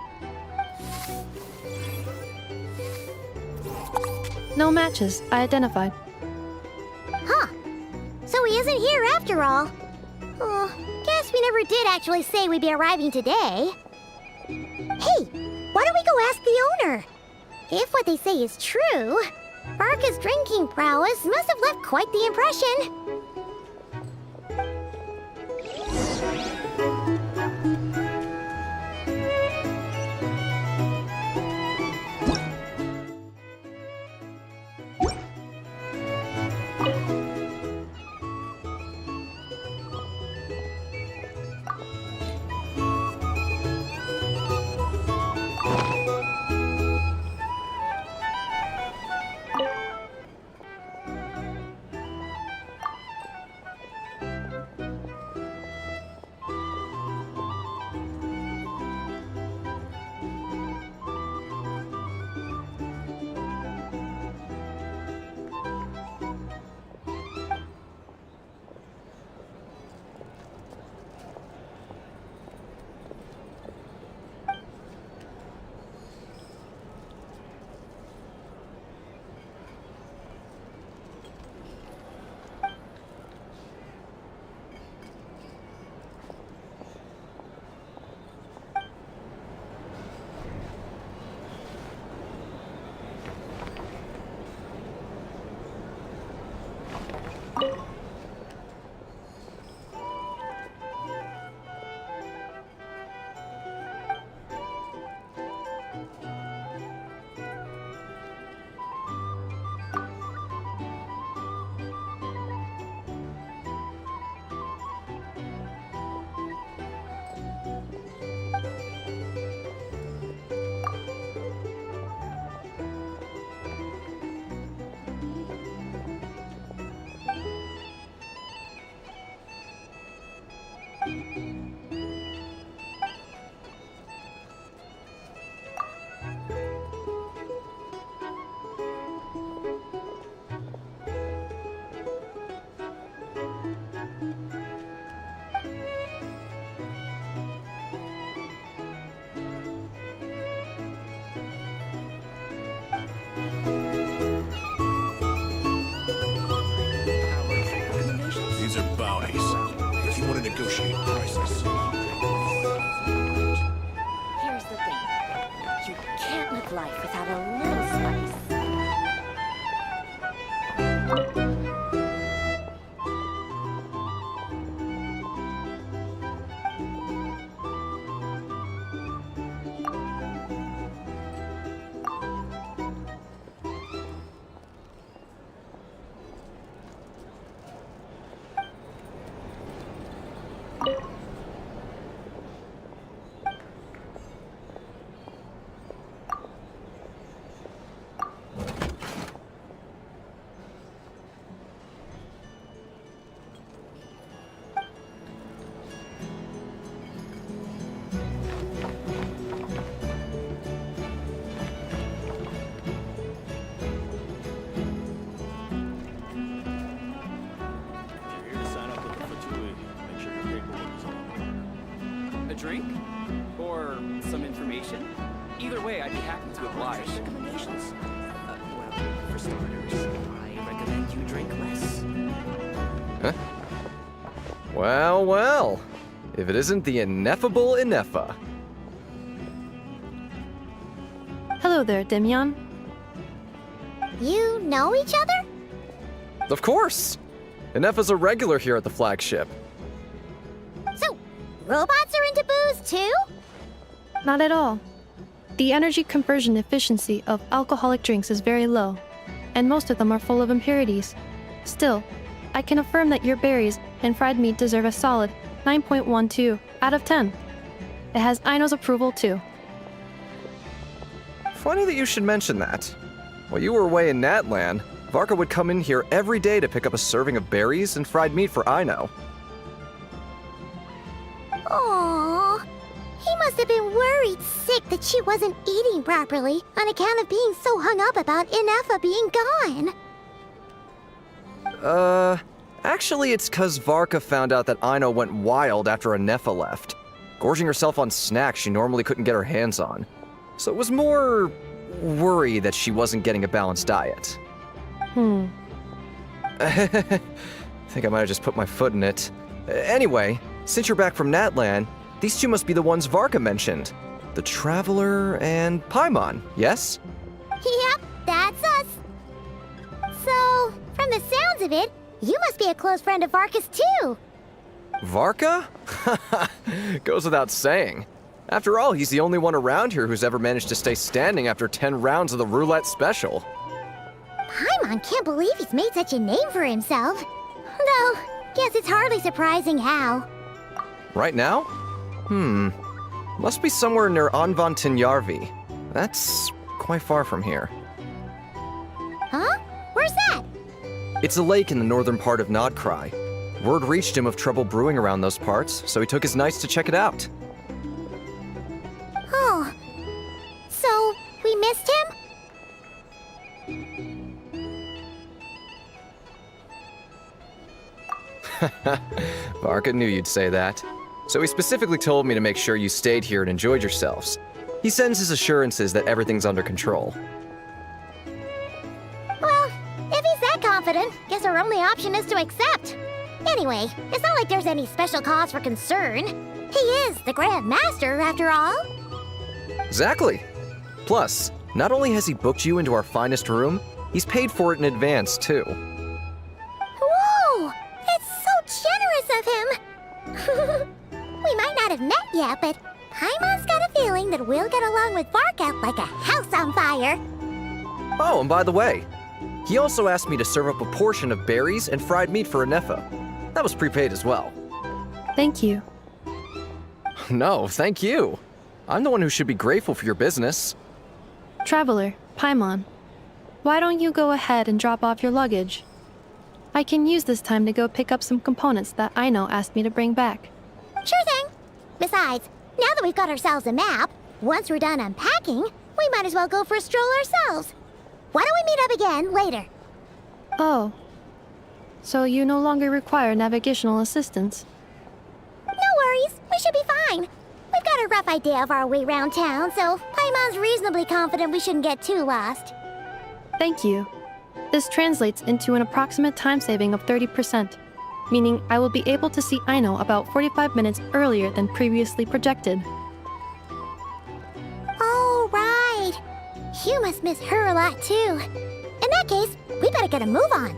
No matches, I identified. Huh. So he isn't here after all. Oh, guess we never did actually say we'd be arriving today. Hey, why don't we go ask the owner? If what they say is true, Varka's drinking prowess must have left quite the impression. Negotiate prices. Here's the thing. You can't live life without a little spice. Drink? Or some information? Either way, I'd be happy to oblige. Recommendations? Well, for starters, I recommend you drink less. Huh? Well, well. If it isn't the ineffable Ineffa. Hello there, Demian. You know each other? Of course! Ineffa's a regular here at the flagship. So, robots are into booze too? Not at all. The energy conversion efficiency of alcoholic drinks is very low. and most of them are full of impurities. Still, I can affirm that your berries and fried meat deserve a solid 9.12 out of 10. It has Aino's approval too. Funny that you should mention that. While you were away in Natlan, Varka would come in here every day to pick up a serving of berries and fried meat for Aino. Aww. He must have been worried sick that she wasn't eating properly on account of being so hung up about Inefa being gone. Actually it's 'cause Varka found out that Aino went wild after Inefa left, gorging herself on snacks she normally couldn't get her hands on. So it was more worry that she wasn't getting a balanced diet. I think I might have just put my foot in it. Anyway, since you're back from Natlan, these two must be the ones Varka mentioned. The Traveler and Paimon, yes? Yep, that's us. So, from the sounds of it, you must be a close friend of Varka's too. Varka? Goes without saying. After all, he's the only one around here who's ever managed to stay standing after 10 rounds of the roulette special. Paimon can't believe he's made such a name for himself. Though, guess it's hardly surprising how. Right now? Must be somewhere near Anvantinyarvi. That's quite far from here. Huh? Where's that? It's a lake in the northern part of Nod-Kraj. Word reached him of trouble brewing around those parts, so he took his knights to check it out. Oh. So, we missed him? Varka knew you'd say that. So he specifically told me to make sure you stayed here and enjoyed yourselves. He sends his assurances that everything's under control. Well, if he's that confident, guess our only option is to accept. Anyway, it's not like there's any special cause for concern. He is the Grand Master, after all. Exactly. Plus, not only has he booked you into our finest room, he's paid for it in advance, too. Whoa! It's so generous of him! We might not have met yet, but Paimon's got a feeling that we'll get along with Varka like a house on fire. Oh, and by the way, he also asked me to serve up a portion of berries and fried meat for Inefa. That was prepaid as well. Thank you. No, thank you. I'm the one who should be grateful for your business. Traveler, Paimon, why don't you go ahead and drop off your luggage? I can use this time to go pick up some components that Aino asked me to bring back. Sure thing. Besides, now that we've got ourselves a map, once we're done unpacking, we might as well go for a stroll ourselves. Why don't we meet up again later? Oh. So you no longer require navigational assistance? No worries. We should be fine. We've got a rough idea of our way around town, so Paimon's reasonably confident we shouldn't get too lost. Thank you. This translates into an approximate time saving of 30%, meaning I will be able to see Aino about 45 minutes earlier than previously projected. Oh, right. You must miss her a lot, too. In that case, we better get a move on.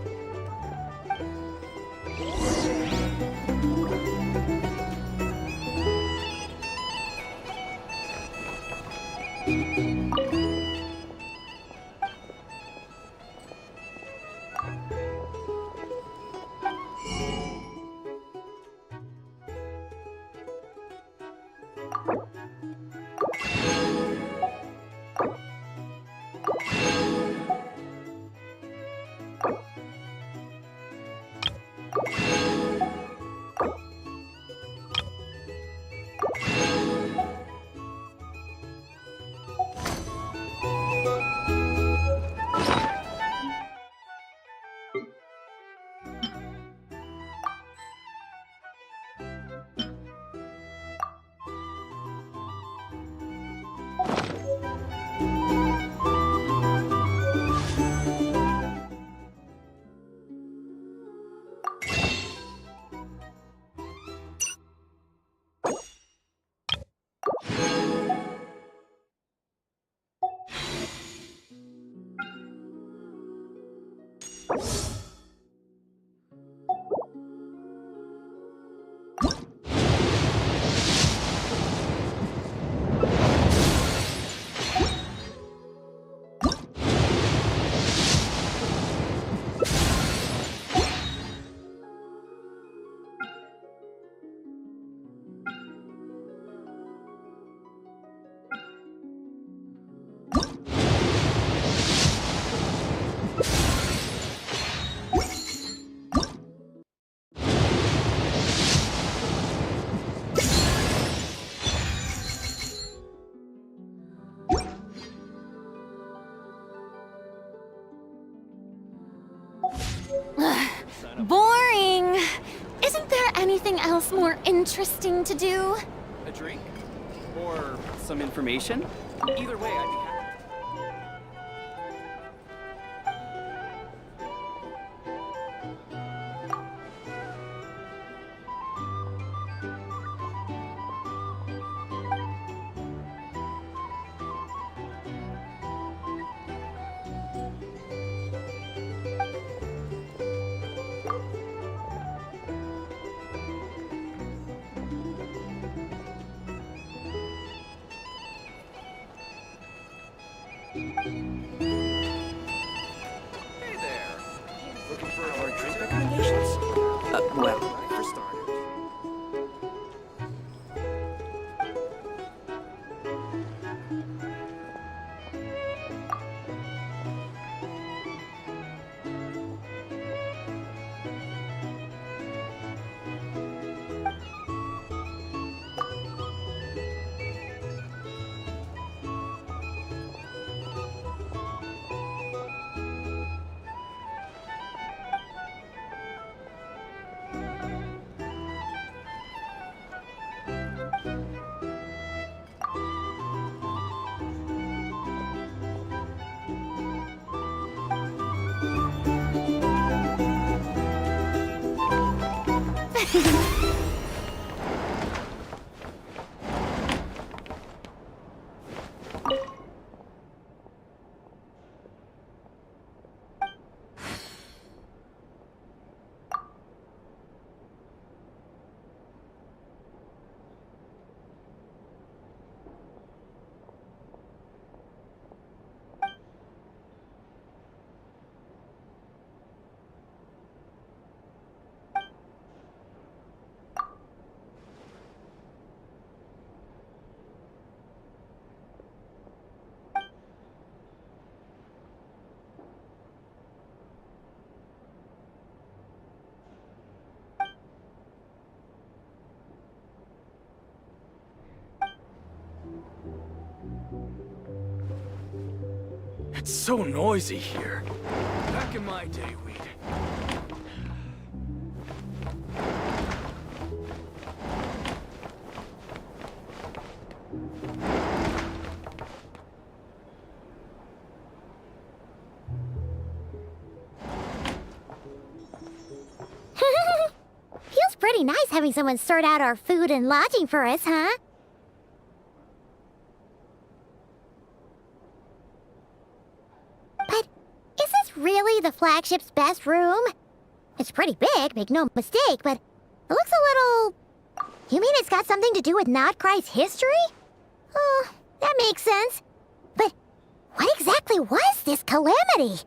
else more interesting to do? A drink? Or some information? Either way, I'd be happy. Well, for starters. It's so noisy here. Back in my day, we'd... Feels pretty nice having someone sort out our food and lodging for us, huh? But is this really the flagship's best room? It's pretty big, make no mistake, but it looks a little... You mean it's got something to do with Nod-Crai's history? Oh, that makes sense. But what exactly was this calamity?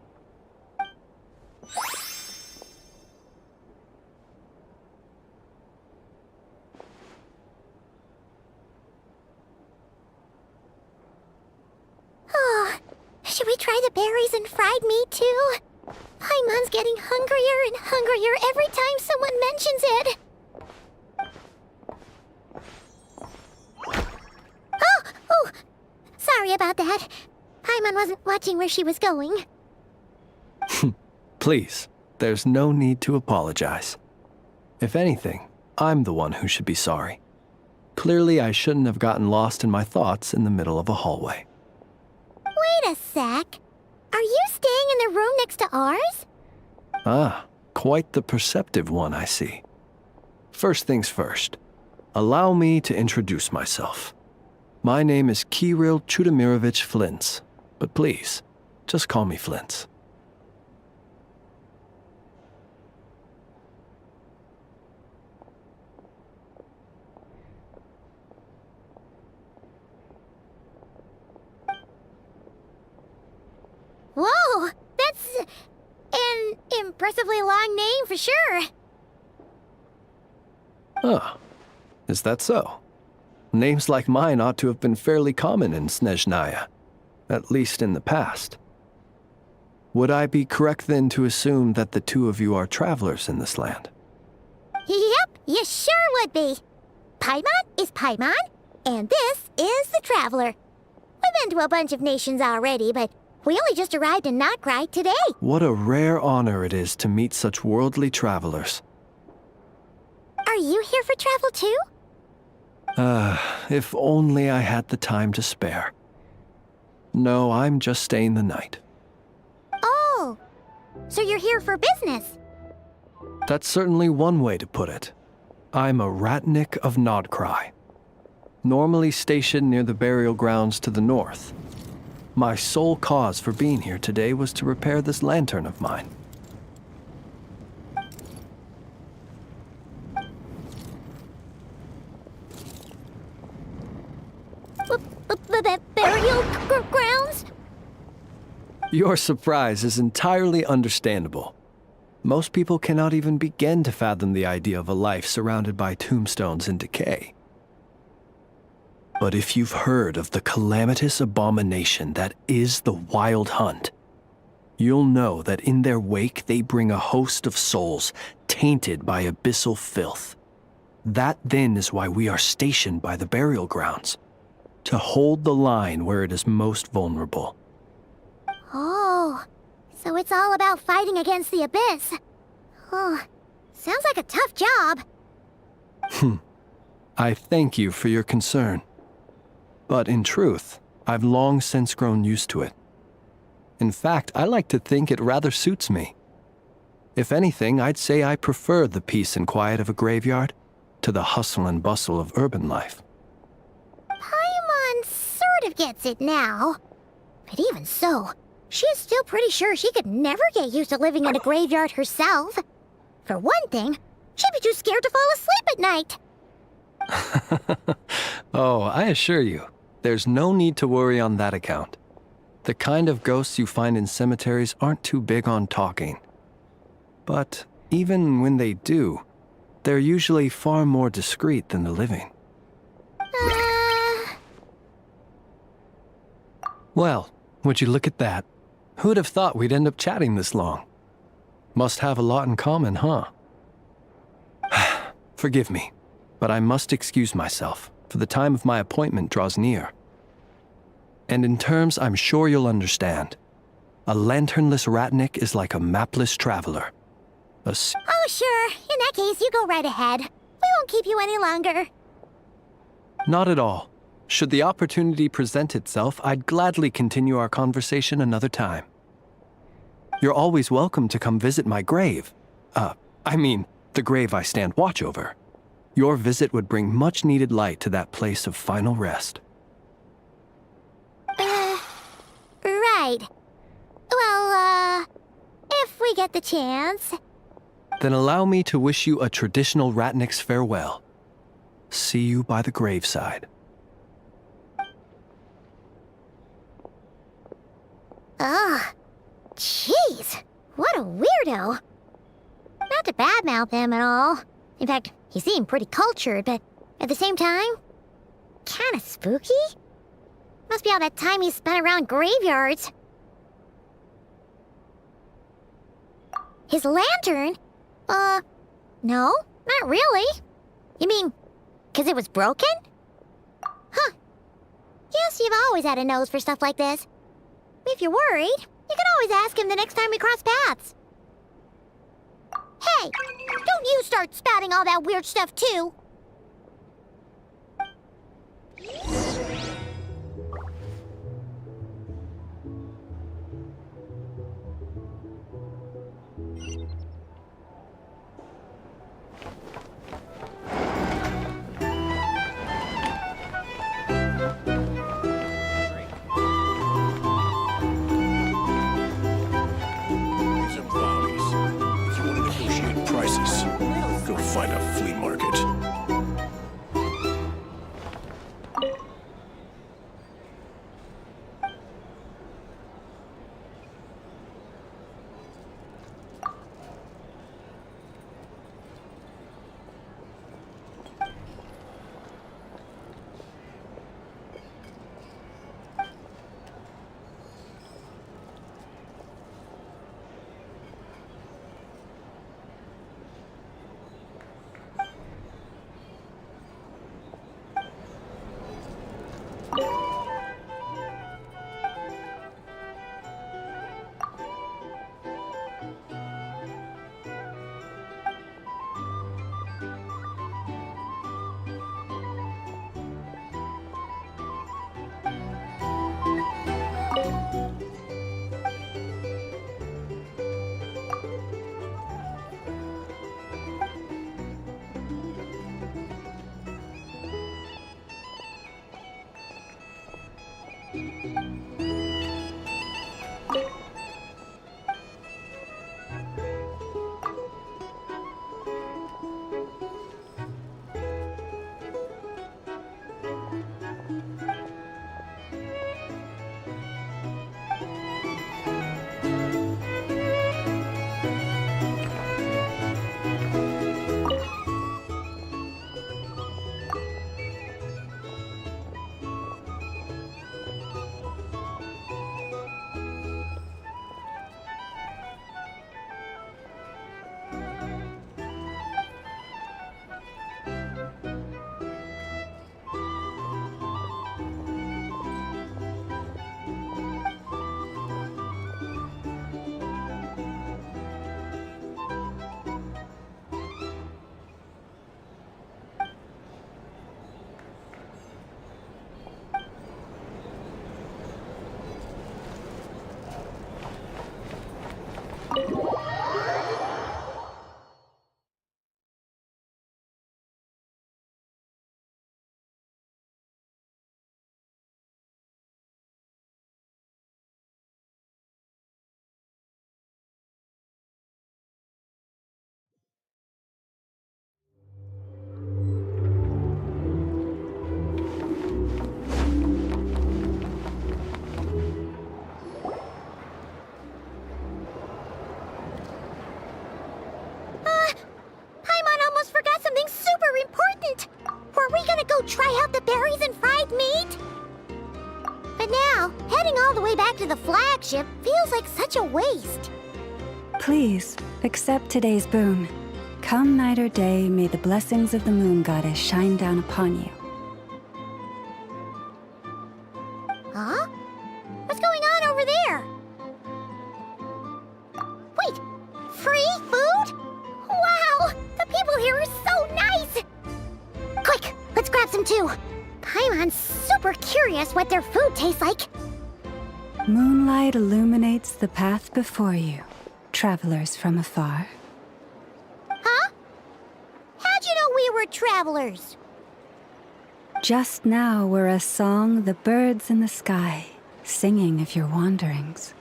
Oh, should we try the berries and fried meat too? Paimon's getting hungrier and hungrier every time someone mentions it. Oh, sorry about that. Paimon wasn't watching where she was going. Please, there's no need to apologize. If anything, I'm the one who should be sorry. Clearly, I shouldn't have gotten lost in my thoughts in the middle of a hallway. Wait a sec. Are you staying in the room next to ours? Ah, quite the perceptive one, I see. First things first, allow me to introduce myself. My name is Kirill Chudamirovich Flintz, but please, just call me Flintz. Whoa, that's an impressively long name for sure. Ah, is that so? Names like mine ought to have been fairly common in Snezhnaya, at least in the past. Would I be correct then to assume that the two of you are travelers in this land? Yep, you sure would be. Paimon is Paimon, and this is the Traveler. We've been to a bunch of nations already, but we only just arrived in Nod-Crai today. What a rare honor it is to meet such worldly travelers. Are Are you here for travel too? If only I had the time to spare. No, I'm just staying the night. Oh, so you're here for business? That's certainly one way to put it. I'm a Ratnik of Nod-Craj, normally stationed near the burial grounds to the north. My sole cause for being here today was to repair this lantern of mine. Burial grounds? Your surprise is entirely understandable. Most people cannot even begin to fathom the idea of a life surrounded by tombstones and decay. But if you've heard of the calamitous abomination that is the Wild Hunt, you'll know that in their wake they bring a host of souls tainted by abyssal filth. That then is why we are stationed by the burial grounds, to hold the line where it is most vulnerable. Oh, so it's all about fighting against the abyss. Oh, sounds like a tough job. I thank you for your concern. But in truth, I've long since grown used to it. In fact, I like to think it rather suits me. If anything, I'd say I prefer the peace and quiet of a graveyard to the hustle and bustle of urban life. Paimon sort of gets it now. But even so, she is still pretty sure she could never get used to living in a graveyard herself. For one thing, she'd be too scared to fall asleep at night. Oh, I assure you, there's no need to worry on that account. The kind of ghosts you find in cemeteries aren't too big on talking. But even when they do, they're usually far more discreet than the living. Well, would you look at that? Who'd have thought we'd end up chatting this long? Must have a lot in common, huh? Forgive me, but I must excuse myself, for the time of my appointment draws near. And in terms I'm sure you'll understand, a lanternless Ratnik is like a mapless traveler. Oh, sure. In that case, you go right ahead. We won't keep you any longer. Not at all. Should the opportunity present itself, I'd gladly continue our conversation another time. You're always welcome to come visit my grave. I mean, the grave I stand watch over. Your visit would bring much-needed light to that place of final rest. Right. Well, if we get the chance. Then allow me to wish you a traditional Ratnik's farewell. See you by the graveside. Ugh. Jeez. What a weirdo. Not to badmouth him at all. In fact, he seemed pretty cultured, but at the same time, kinda spooky? Must be all that time he spent around graveyards. His lantern? No, not really. You mean, 'cause it was broken? Huh. Guess you've always had a nose for stuff like this. If you're worried, you can always ask him the next time we cross paths. Hey, don't you start spouting all that weird stuff too. Go find a flea market. Try out the berries and fried meat? But now, heading all the way back to the flagship feels like such a waste. Please, accept today's boon. Come night or day, may the blessings of the moon goddess shine down upon you. Huh? What's going on over there? Wait, free food? Wow, the people here are so nice! Quick, let's grab some too. Paimon's super curious what their food tastes like. Moonlight illuminates the path before you, travelers from afar. Huh? How'd you know we were travelers? Just now were a song the birds in the sky, singing of your wanderings.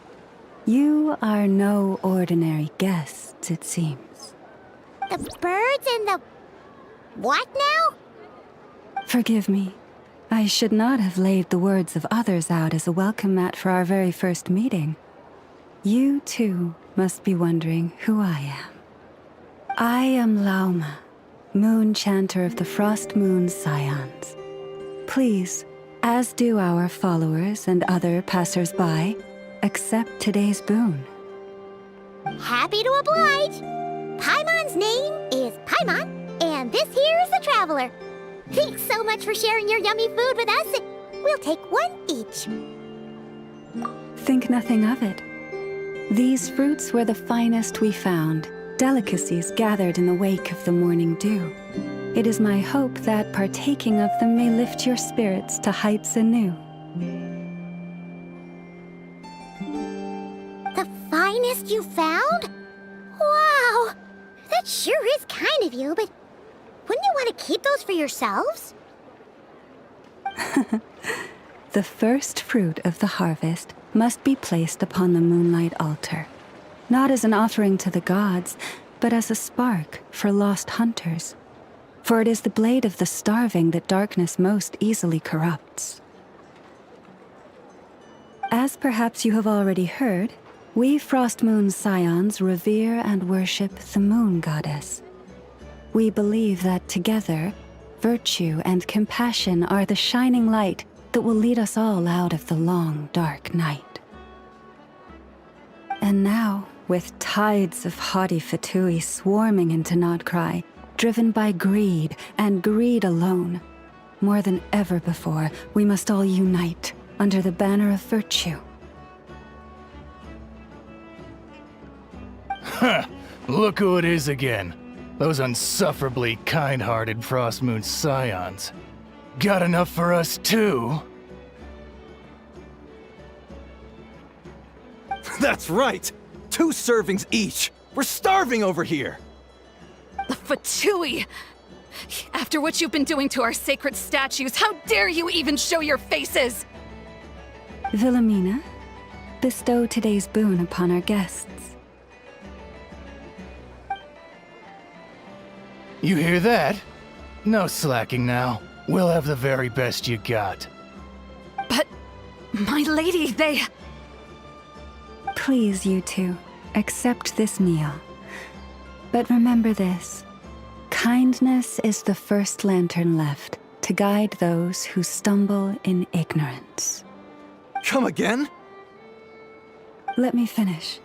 You are no ordinary guests, it seems. The birds and the... what now? Forgive me. I should not have laid the words of others out as a welcome mat for our very first meeting. You, too, must be wondering who I am. I am Lauma, moon chanter of the Frost Moon's scions. Please, as do our followers and other passers-by, accept today's boon. Happy to oblige! Paimon's name is Paimon, and this here is the Traveler. Thanks so much for sharing your yummy food with us. We'll take one each. Think nothing of it. These fruits were the finest we found, delicacies gathered in the wake of the morning dew. It is my hope that partaking of them may lift your spirits to heights anew. The finest you found? Wow! That sure is kind of you, but wouldn't you want to keep those for yourselves? The first fruit of the harvest must be placed upon the moonlight altar, not as an offering to the gods, but as a spark for lost hunters. For it is the blade of the starving that darkness most easily corrupts. As perhaps you have already heard, we Frost Moon's scions revere and worship the moon goddess. We believe that together, virtue and compassion are the shining light that will lead us all out of the long, dark night. And now, with tides of haughty Fatui swarming into Nod-Crai, driven by greed and greed alone, more than ever before, we must all unite under the banner of virtue. Huh! Look who it is again. Those unsufferably kind-hearted Frost Moon scions. Got enough for us too? That's right! 2 servings each! We're starving over here! The Fatui! After what you've been doing to our sacred statues, how dare you even show your faces? Wilhelmina, bestow today's boon upon our guests. You hear that? No slacking now. We'll have the very best you got. But, my lady, they... Please, you two, accept this meal. But remember this. Kindness is the first lantern left to guide those who stumble in ignorance. Come again? Let me finish.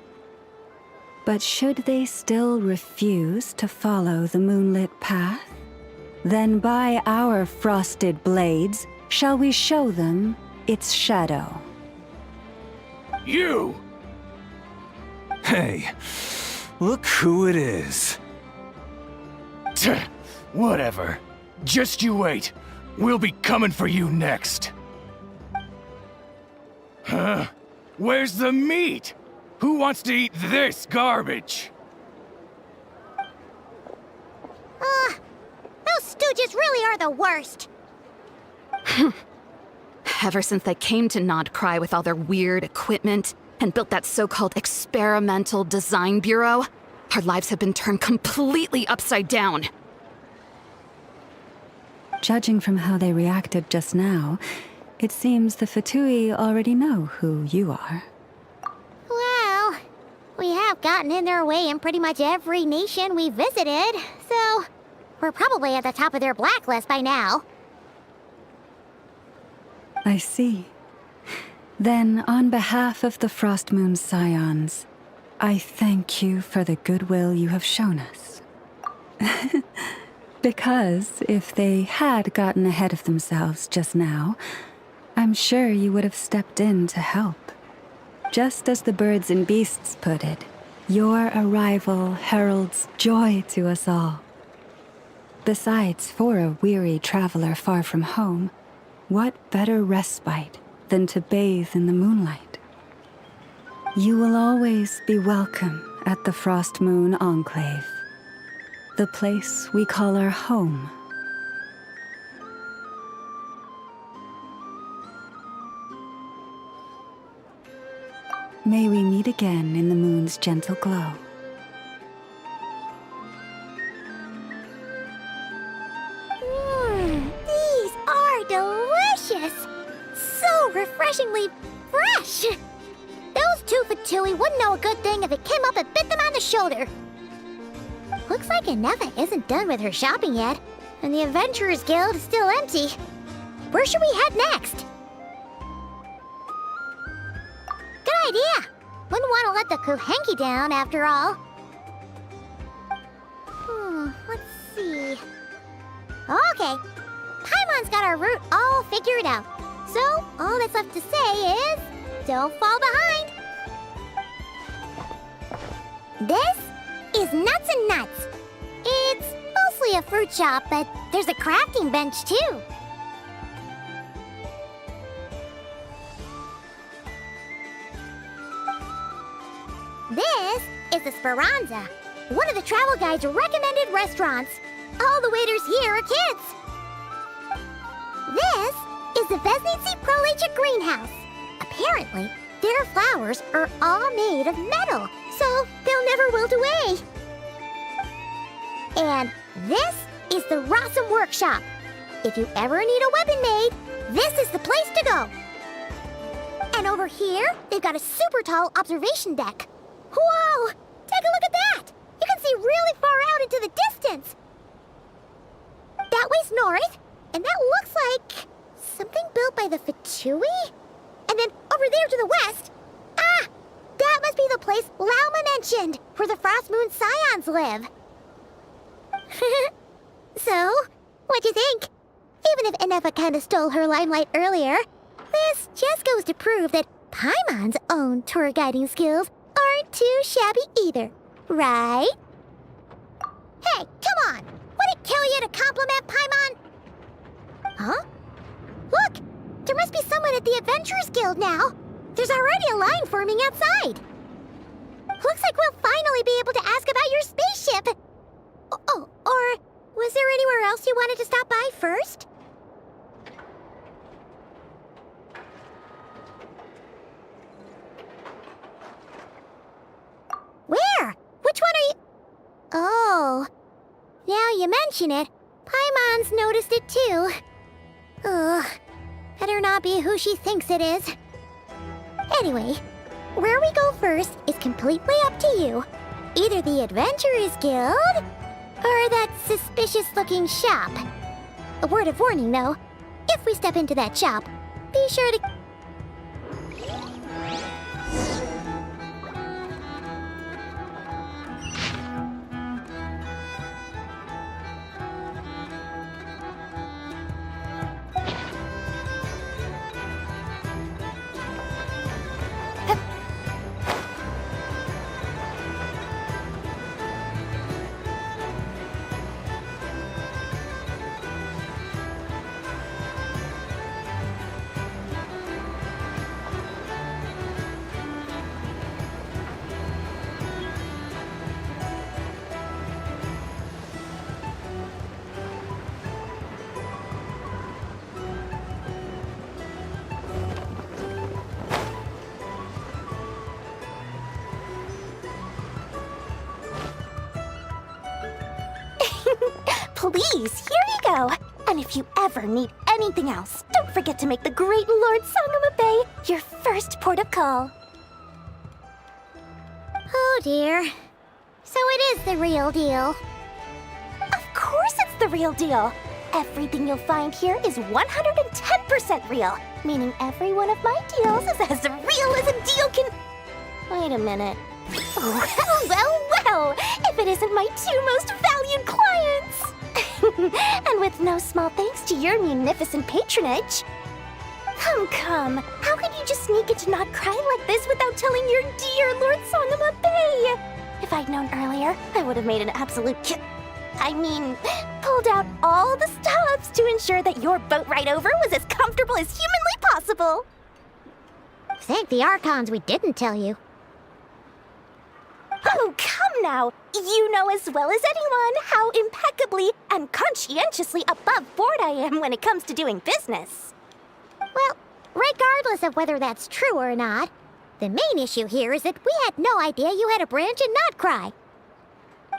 But should they still refuse to follow the moonlit path, then by our frosted blades shall we show them its shadow. You! Hey, look who it is. Whatever. Just you wait. We'll be coming for you next. Huh? Where's the meat? Who wants to eat this garbage? Those stooges really are the worst. Ever since they came to Nod-Crai with all their weird equipment and built that so-called experimental design bureau, our lives have been turned completely upside down. Judging from how they reacted just now, it seems the Fatui already know who you are. Well, we have gotten in their way in pretty much every nation we visited, so we're probably at the top of their blacklist by now. I see. Then, on behalf of the Frost Moon Scions, I thank you for the goodwill you have shown us. Because if they had gotten ahead of themselves just now, I'm sure you would have stepped in to help. Just as the birds and beasts put it, your arrival heralds joy to us all. Besides, for a weary traveler far from home, what better respite than to bathe in the moonlight? You will always be welcome at the Frost Moon Enclave, the place we call our home. May we meet again in the moon's gentle glow. These are delicious! So refreshingly fresh! Those two Fatui wouldn't know a good thing if it came up and bit them on the shoulder. Looks like Anefa isn't done with her shopping yet, and the Adventurers Guild is still empty. Where should we head next? Good idea! Wouldn't want to let the Kuhenki down, after all. Let's see... Okay, Paimon's got our route all figured out. So, all that's left to say is... don't fall behind! This is Nuts and Nuts. It's mostly a fruit shop, but there's a crafting bench, too. This is the Speranza, one of the travel guide's recommended restaurants. All the waiters here are kids. This is the Vesnitsi Prolecha greenhouse. Apparently, their flowers are all made of metal, so they'll never wilt away. And this is the Rossum Workshop. If you ever need a weapon made, this is the place to go. And over here, they've got a super tall observation deck. Whoa! Take a look at that! You can see really far out into the distance. That way's north, and that looks like something built by the Fatui? And then over there to the west, that must be the place Lauma mentioned, where the Frost Moon Scions live. So, what'd you think? Even if Anefa kinda stole her limelight earlier, this just goes to prove that Paimon's own tour guiding skills aren't too shabby either, right? Hey, come on! Would it kill you to compliment Paimon? Huh? Look! There must be someone at the Adventurers Guild now! There's already a line forming outside! Looks like we'll finally be able to ask about your spaceship! Oh, or was there anywhere else you wanted to stop by first? you mention it, Paimon's noticed it too. Ugh, better not be who she thinks it is. Anyway, where we go first is completely up to you. Either the Adventurers Guild, or that suspicious-looking shop. A word of warning, though. If we step into that shop, be sure to... Please, here you go. And if you ever need anything else, don't forget to make the great Lord Sangama Bay your first port of call. Oh dear. So it is the real deal. Of course it's the real deal. Everything you'll find here is 110% real, meaning every one of my deals is as real as a deal can... Wait a minute. Well, if it isn't my two most valued clients! And with no small thanks to your munificent patronage. Come, how could you just sneak into Nod-Crай like this without telling your dear Lord Sangama Bay? If I'd known earlier, I would have made an absolute pulled out all the stops to ensure that your boat ride over was as comfortable as humanly possible. Thank the Archons we didn't tell you. Oh, come now! You know as well as anyone how impeccably and conscientiously above board I am when it comes to doing business. Well, regardless of whether that's true or not, the main issue here is that we had no idea you had a branch in Nod-Crai.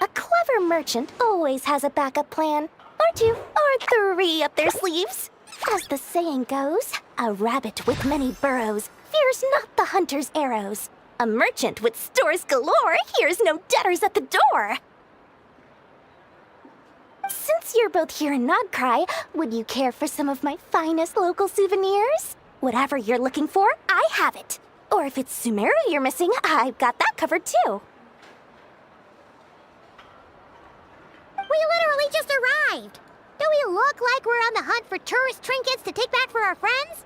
A clever merchant always has a backup plan, or two, or three up their sleeves. As the saying goes, a rabbit with many burrows fears not the hunter's arrows. A merchant with stores galore hears no debtors at the door. Since you're both here in Nod-Crai, would you care for some of my finest local souvenirs? Whatever you're looking for, I have it. Or if it's Sumeru you're missing, I've got that covered too. We literally just arrived. Do we look like we're on the hunt for tourist trinkets to take back for our friends?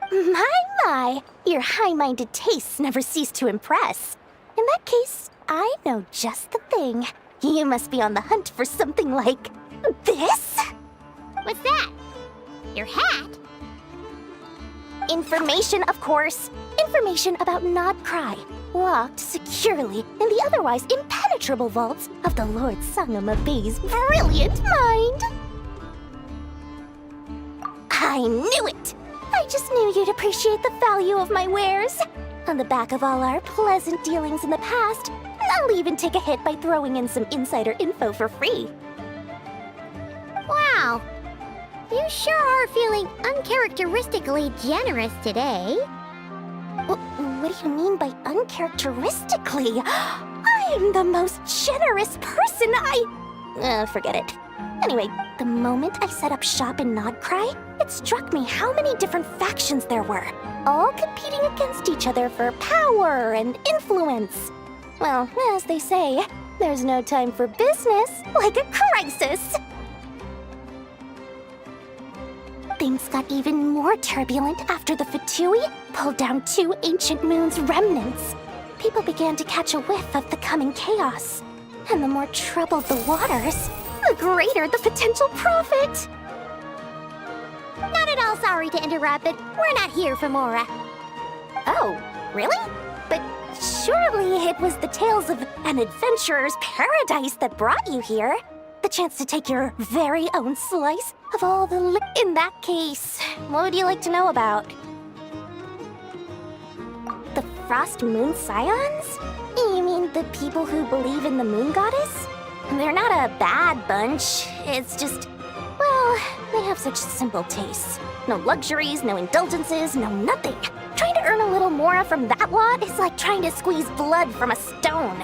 My, your high-minded tastes never cease to impress. In that case, I know just the thing. You must be on the hunt for something like this? What's that? Your hat? Information, of course. Information about Nod-Crai, locked securely in the otherwise impenetrable vaults of the Lord Sangama Bay's brilliant mind. I knew it! I just knew you'd appreciate the value of my wares. On the back of all our pleasant dealings in the past, I'll even take a hit by throwing in some insider info for free. Wow. You sure are feeling uncharacteristically generous today. What do you mean by uncharacteristically? I'm the most generous person forget it. Anyway, the moment I set up shop in Nod-Crai, it struck me how many different factions there were, all competing against each other for power and influence. Well, as they say, there's no time for business like a crisis. Things got even more turbulent after the Fatui pulled down two ancient moon's remnants. People began to catch a whiff of the coming chaos. And the more troubled the waters, the greater the potential profit. Not at all sorry to interrupt, but we're not here for Mora. Oh, really? But surely it was the tales of an adventurer's paradise that brought you here. The chance to take your very own slice of all the In that case, what would you like to know about? The Frost Moon Scions? You mean the people who believe in the moon goddess? They're not a bad bunch. It's just, well, they have such simple tastes. No luxuries, no indulgences, no nothing. Trying to earn a little more from that lot is like trying to squeeze blood from a stone.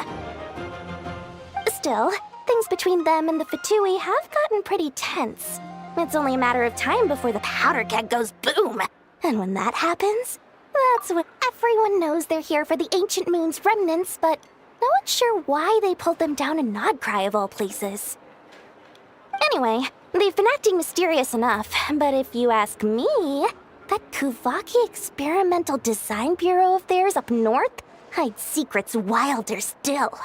Still, things between them and the Fatui have gotten pretty tense. It's only a matter of time before the powder keg goes boom. And when that happens, that's when everyone knows they're here for the Ancient Moon's remnants, but no one's sure why they pulled them down in Nod-Crai of all places. Anyway, they've been acting mysterious enough, but if you ask me, that Kuvaki Experimental Design Bureau of theirs up north hides secrets wilder still.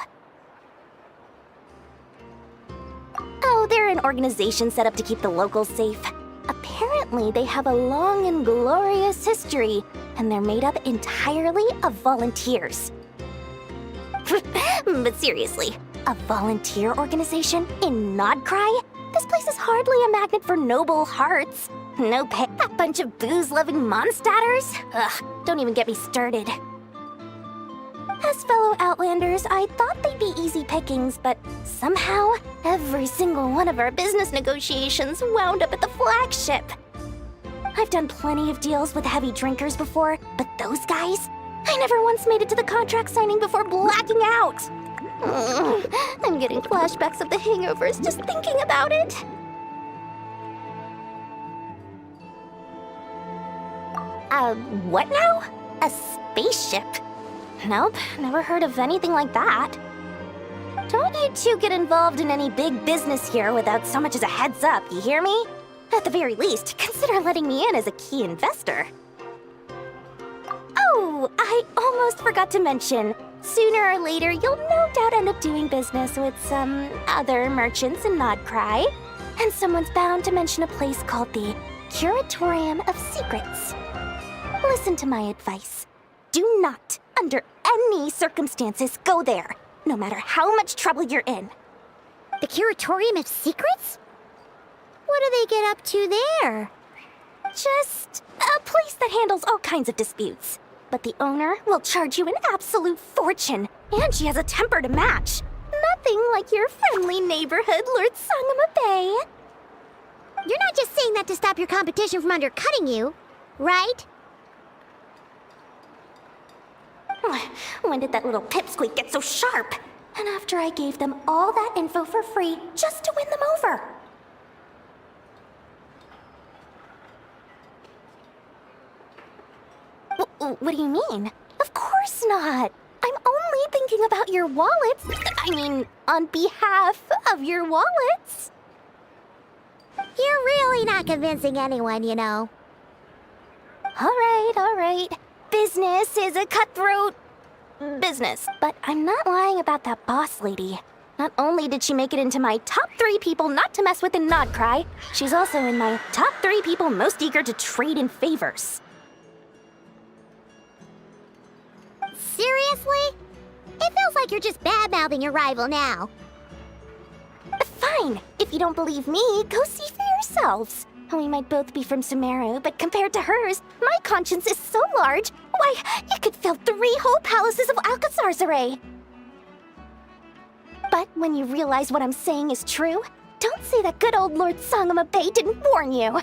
Oh, they're an organization set up to keep the locals safe. Apparently, they have a long and glorious history, and they're made up entirely of volunteers. But seriously, a volunteer organization in Nod-Crai? This place is hardly a magnet for noble hearts. No pay, that bunch of booze-loving monsters? Ugh, don't even get me started. As fellow Outlanders, I thought they'd be easy pickings, but somehow, every single one of our business negotiations wound up at the flagship. I've done plenty of deals with heavy drinkers before, but those guys? I never once made it to the contract signing before blacking out. I'm getting flashbacks of the hangovers just thinking about it. What now? A spaceship? Nope, never heard of anything like that. Don't you two get involved in any big business here without so much as a heads up, you hear me? At the very least, consider letting me in as a key investor. Oh, I almost forgot to mention. Sooner or later, you'll no doubt end up doing business with some other merchants in Nod-Crai. And someone's bound to mention a place called the Curatorium of Secrets. Listen to my advice. Do not, under any circumstances, go there, no matter how much trouble you're in. The Curatorium of Secrets? What do they get up to there? Just a place that handles all kinds of disputes. But the owner will charge you an absolute fortune, and she has a temper to match. Nothing like your friendly neighborhood, Lord Sangama Bay. You're not just saying that to stop your competition from undercutting you, right? When did that little pipsqueak get so sharp? And after I gave them all that info for free just to win them over. What do you mean? Of course not. I'm only thinking about your wallets. I mean, on behalf of your wallets. You're really not convincing anyone, you know. All right. Business is a cutthroat business. But I'm not lying about that boss lady. Not only did she make it into my top 3 people not to mess with in Nod-Crai, she's also in my top 3 people most eager to trade in favors. Seriously? It feels like you're just bad-mouthing your rival now. Fine. If you don't believe me, go see for yourselves. We might both be from Sumeru, but compared to hers, my conscience is so large, why, you could fill 3 whole palaces of Alcazar's array. But when you realize what I'm saying is true, don't say that good old Lord Sangama Bay didn't warn you.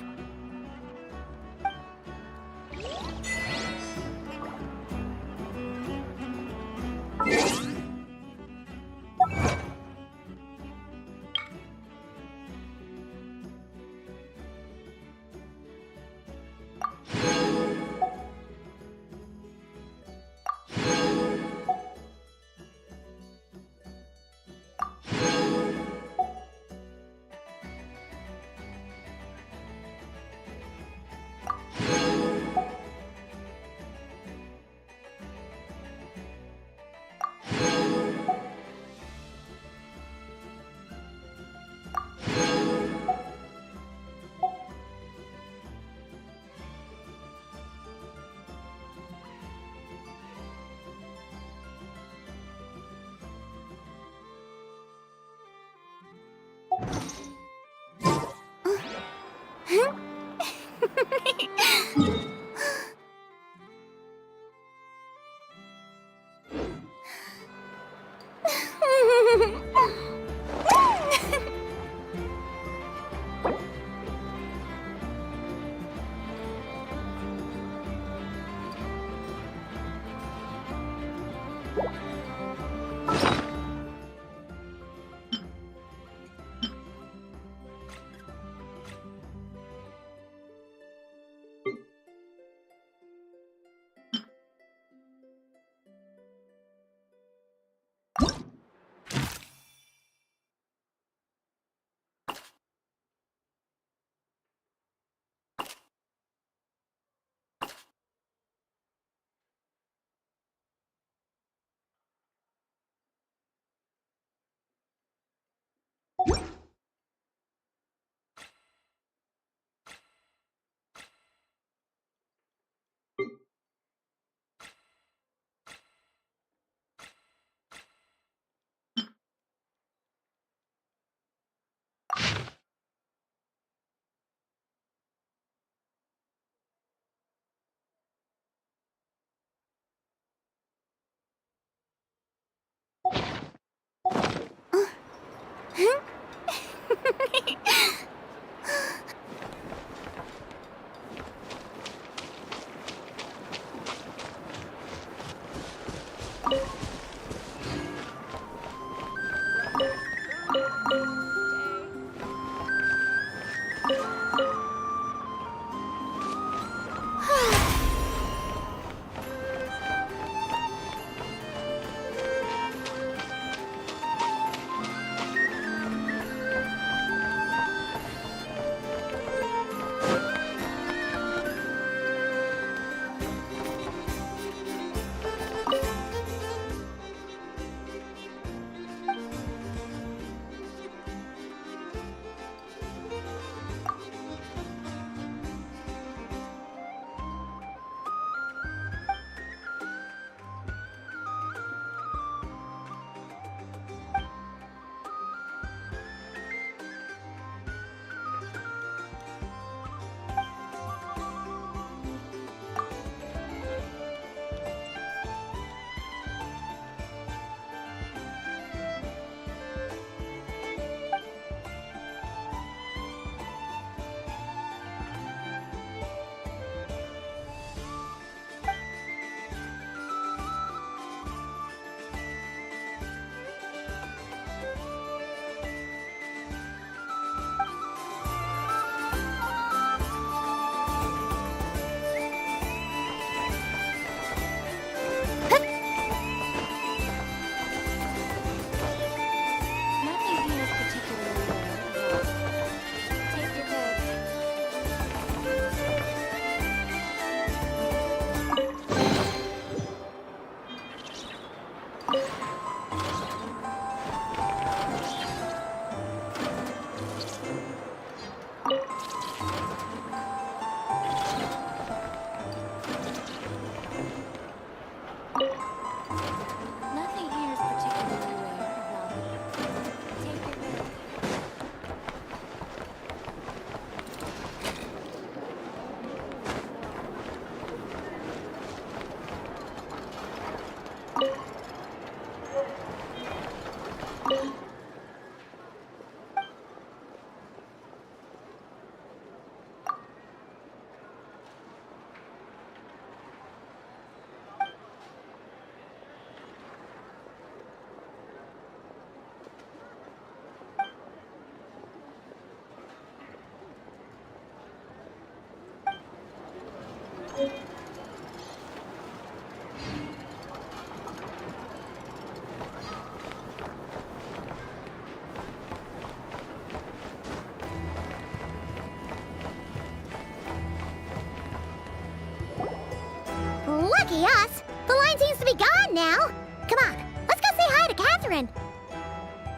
Lucky us! The line seems to be gone now! Come on, let's go say hi to Catherine!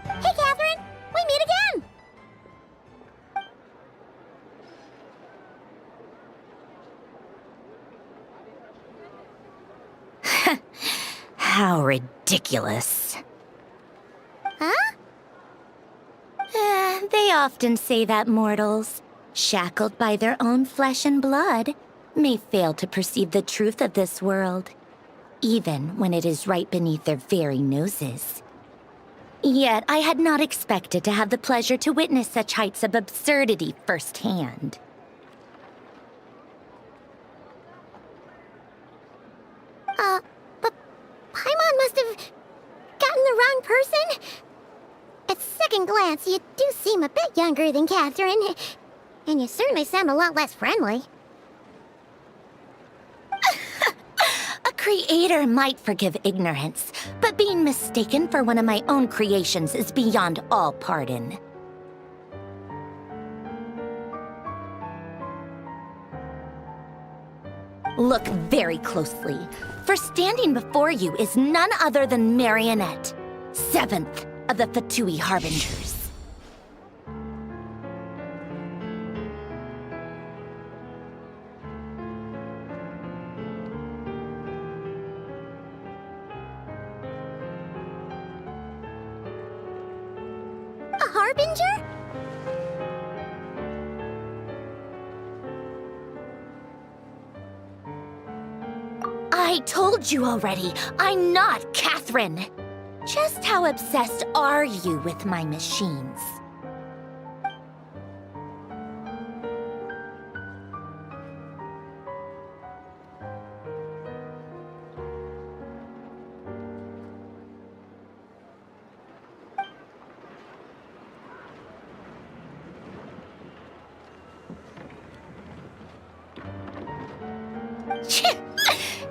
Hey, Catherine! We meet again! How ridiculous. Huh? They often say that mortals, shackled by their own flesh and blood, may fail to perceive the truth of this world, even when it is right beneath their very noses. Yet I had not expected to have the pleasure to witness such heights of absurdity firsthand. But Paimon must have young person? At second glance, you do seem a bit younger than Catherine. And you certainly sound a lot less friendly. A creator might forgive ignorance, but being mistaken for one of my own creations is beyond all pardon. Look very closely, for standing before you is none other than Marionette, 7th of the Fatui Harbingers. A harbinger? I told you already, I'm not Catherine. Just how obsessed are you with my machines?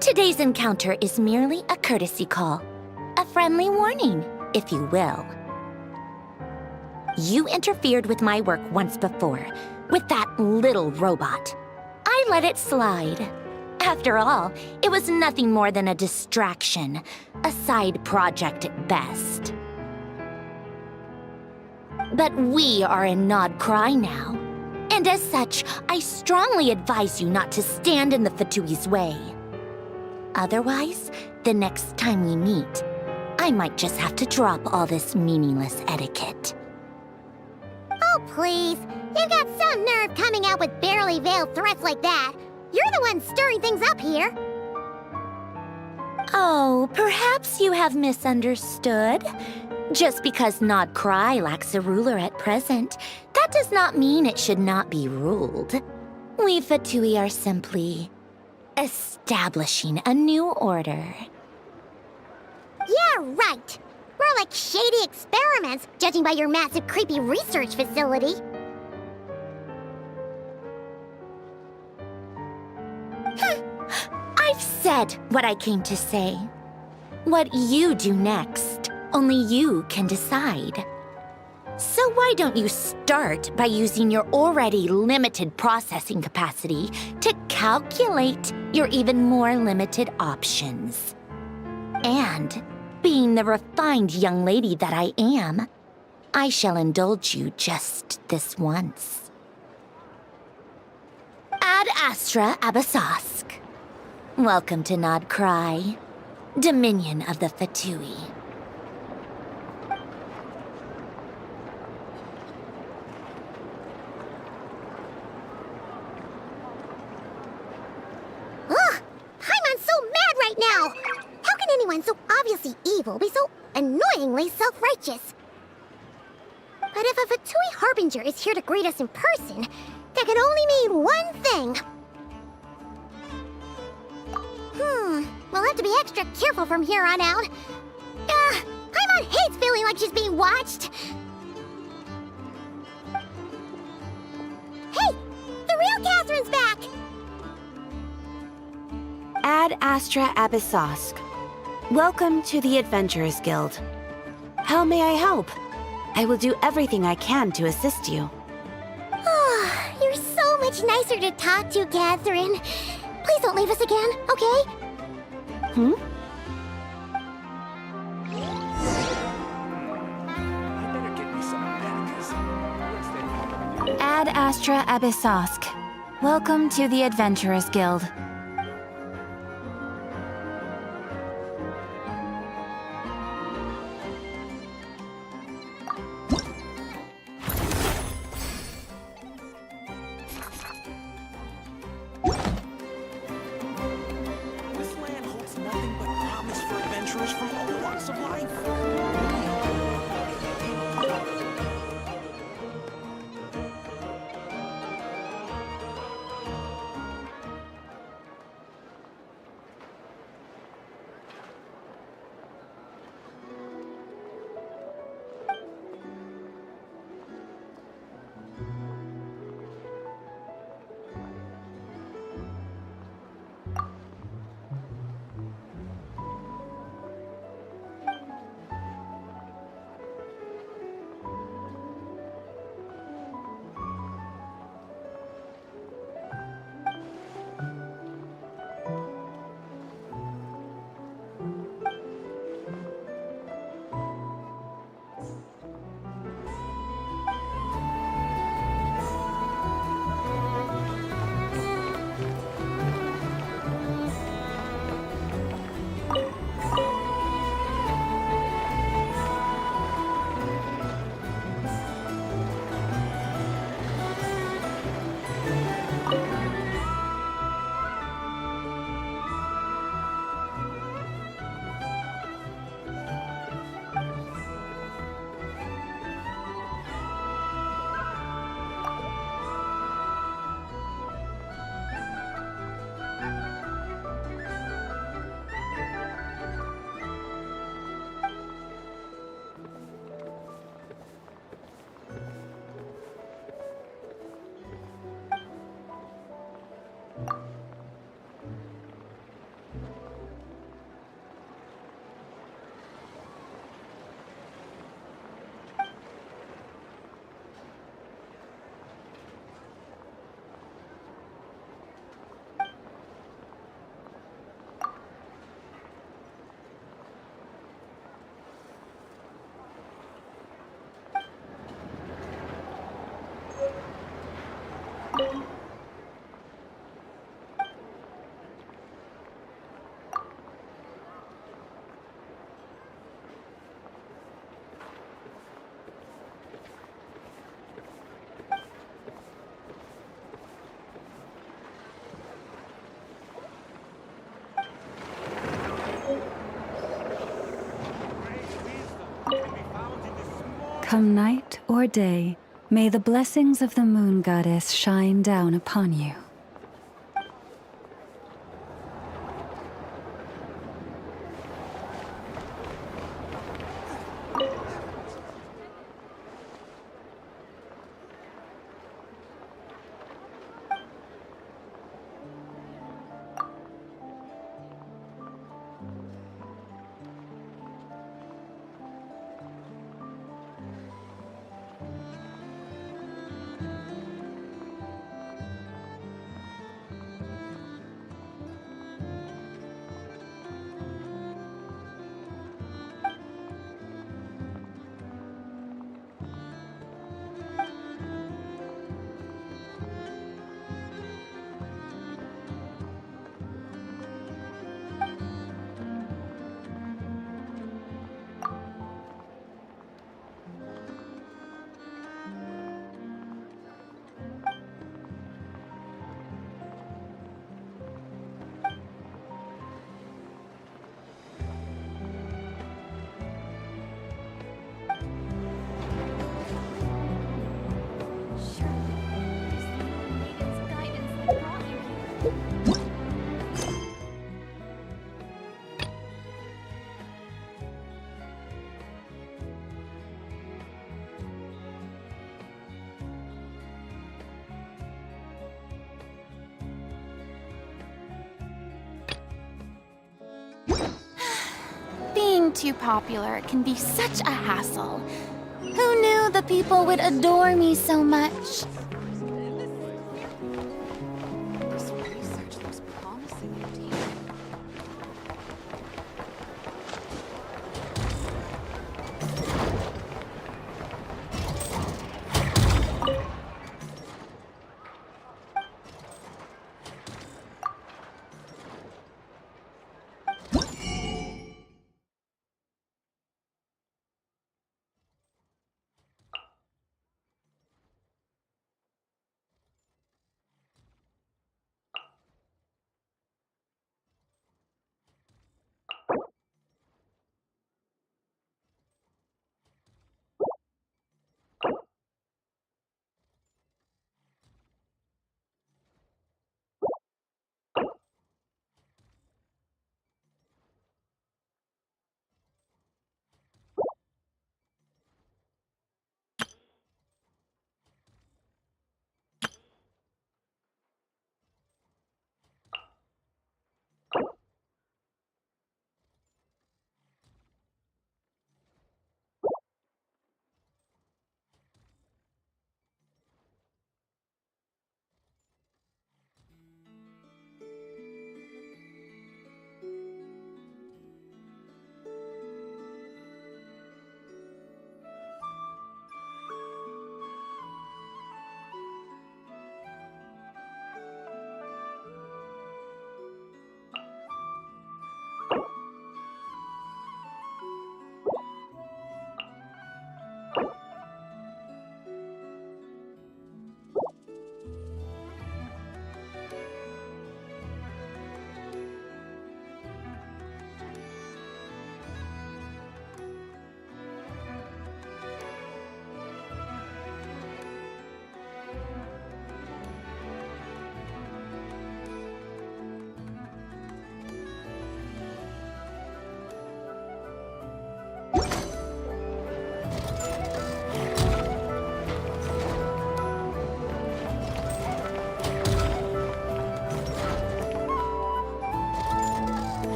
Today's encounter is merely a courtesy call. A friendly warning, if you will. You interfered with my work once before, with that little robot. I let it slide. After all, it was nothing more than a distraction, a side project at best. But we are in Nod-Crai now, and as such, I strongly advise you not to stand in the Fatui's way. Otherwise, the next time we meet, I might just have to drop all this meaningless etiquette. Oh, please. You've got some nerve coming out with barely veiled threats like that. You're the one stirring things up here. Oh, perhaps you have misunderstood. Just because Nod-Crai lacks a ruler at present, that does not mean it should not be ruled. We Fatui are simply establishing a new order. Yeah, right. We're like shady experiments, judging by your massive, creepy research facility. I've said what I came to say. What you do next, only you can decide. So why don't you start by using your already limited processing capacity to calculate your even more limited options? And, being the refined young lady that I am, I shall indulge you just this once. Ad Astra Abyssosque. Welcome to Nod-Crai, Dominion of the Fatui. Ugh! Paimon's so mad right now! How can anyone so obviously evil be so annoyingly self-righteous? But if a Fatui Harbinger is here to greet us in person, that can only mean one thing. We'll have to be extra careful from here on out. Paimon hates feeling like she's being watched. Hey! The real Catherine's back! Ad Astra Abyssosque. Welcome to the Adventurers Guild. How may I help? I will do everything I can to assist you. You're so much nicer to talk to, Catherine. Please don't leave us again, okay? Ad Astra Abyssosque. Welcome to the Adventurers Guild. This land holds nothing but promise for adventurers from all walks of life. come night or day, may the blessings of the moon goddess shine down upon you. Being too popular can be such a hassle. Who knew the people would adore me so much? This research looks promising indeed.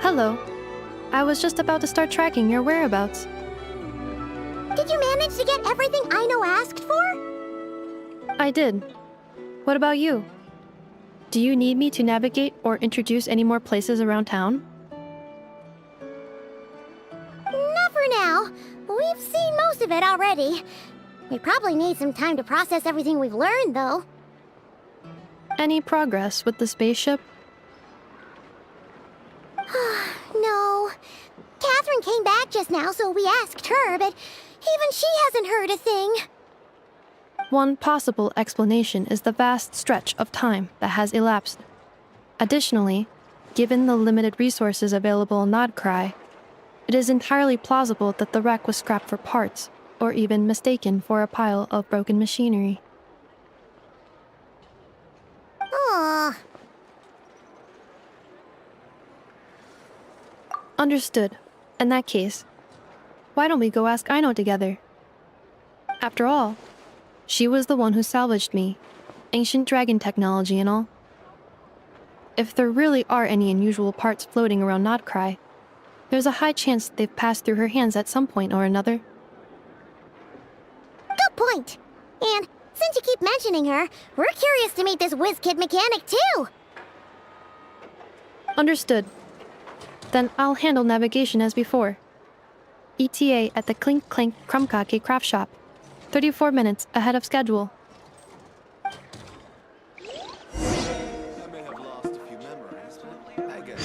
Hello. I was just about to start tracking your whereabouts. Did you manage to get everything Aino asked for? I did. What about you? Do you need me to navigate or introduce any more places around town? Not for now. We've seen most of it already. We probably need some time to process everything we've learned, though. Any progress with the spaceship? No. Catherine came back just now, so we asked her, but Even she hasn't heard a thing. One possible explanation is the vast stretch of time that has elapsed. Additionally, given the limited resources available in Nod-Crai, it is entirely plausible that the wreck was scrapped for parts, or even mistaken for a pile of broken machinery. Aww. Understood. In that case, why don't we go ask Aino together? After all, she was the one who salvaged me, ancient dragon technology and all. If there really are any unusual parts floating around Nod-Crai, there's a high chance they've passed through her hands at some point or another. Good point. And since you keep mentioning her, we're curious to meet this whiz-kid mechanic too. Understood. Then I'll handle navigation as before. ETA at the Clink Clank Krumkake craft shop. 34 minutes ahead of schedule. I may have lost a few memories, but I get it.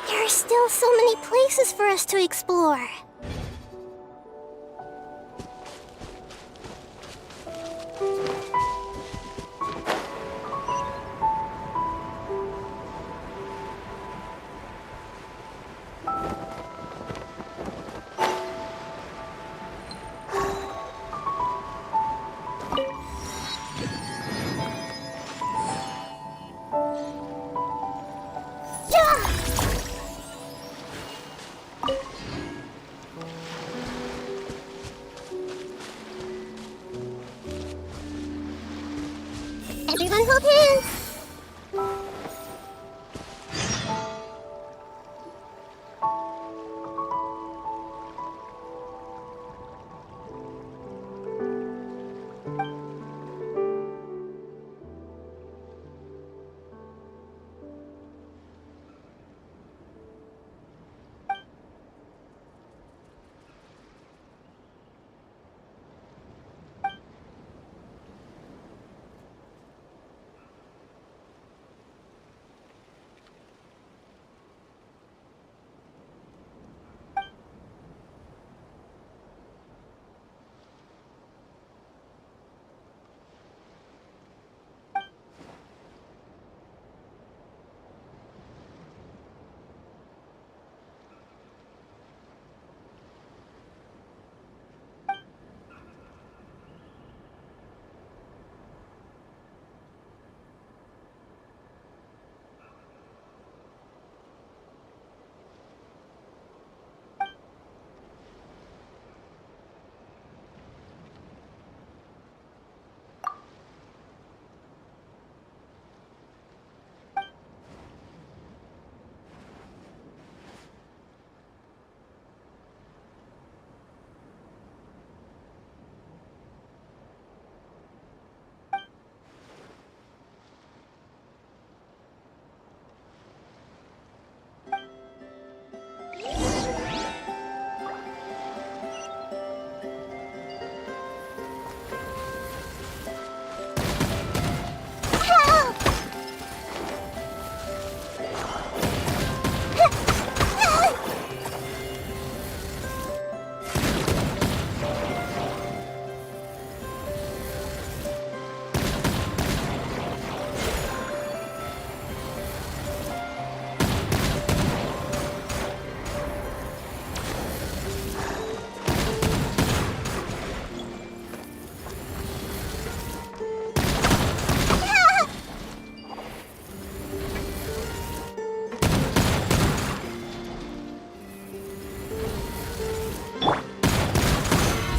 There are still so many places for us to explore. Everyone hold hands!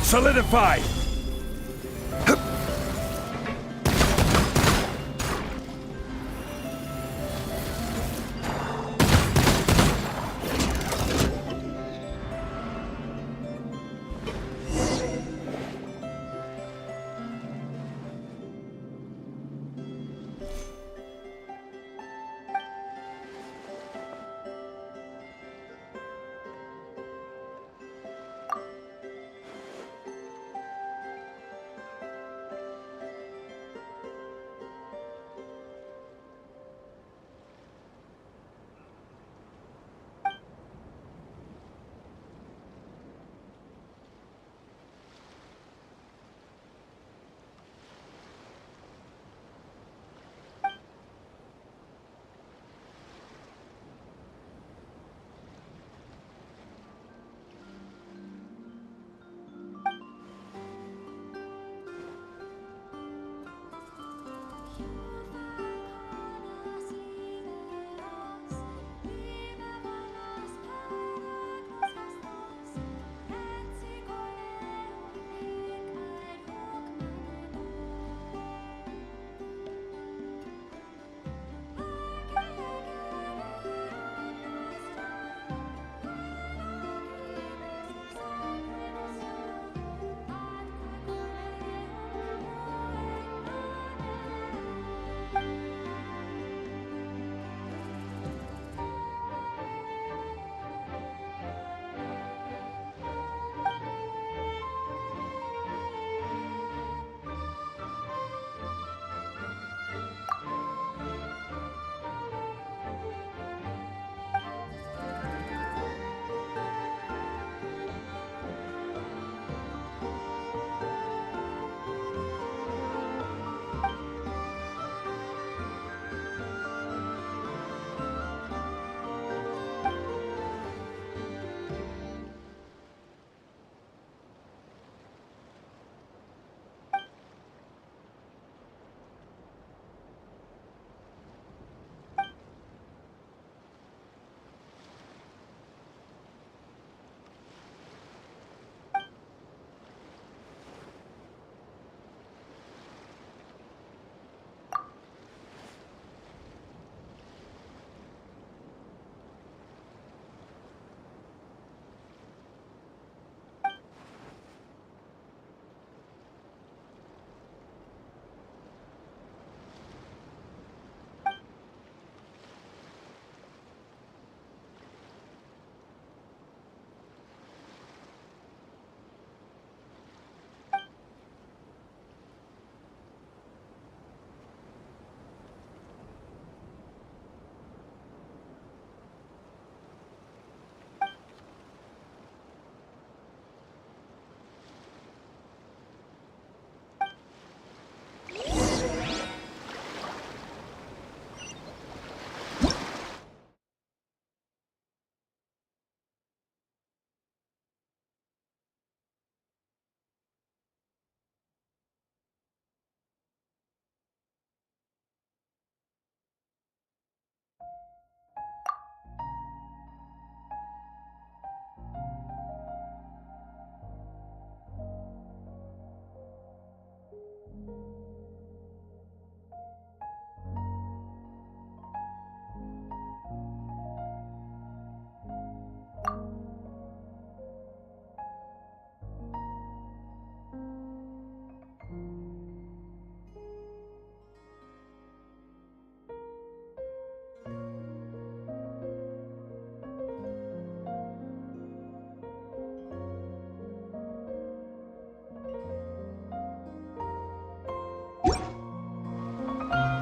Solidify!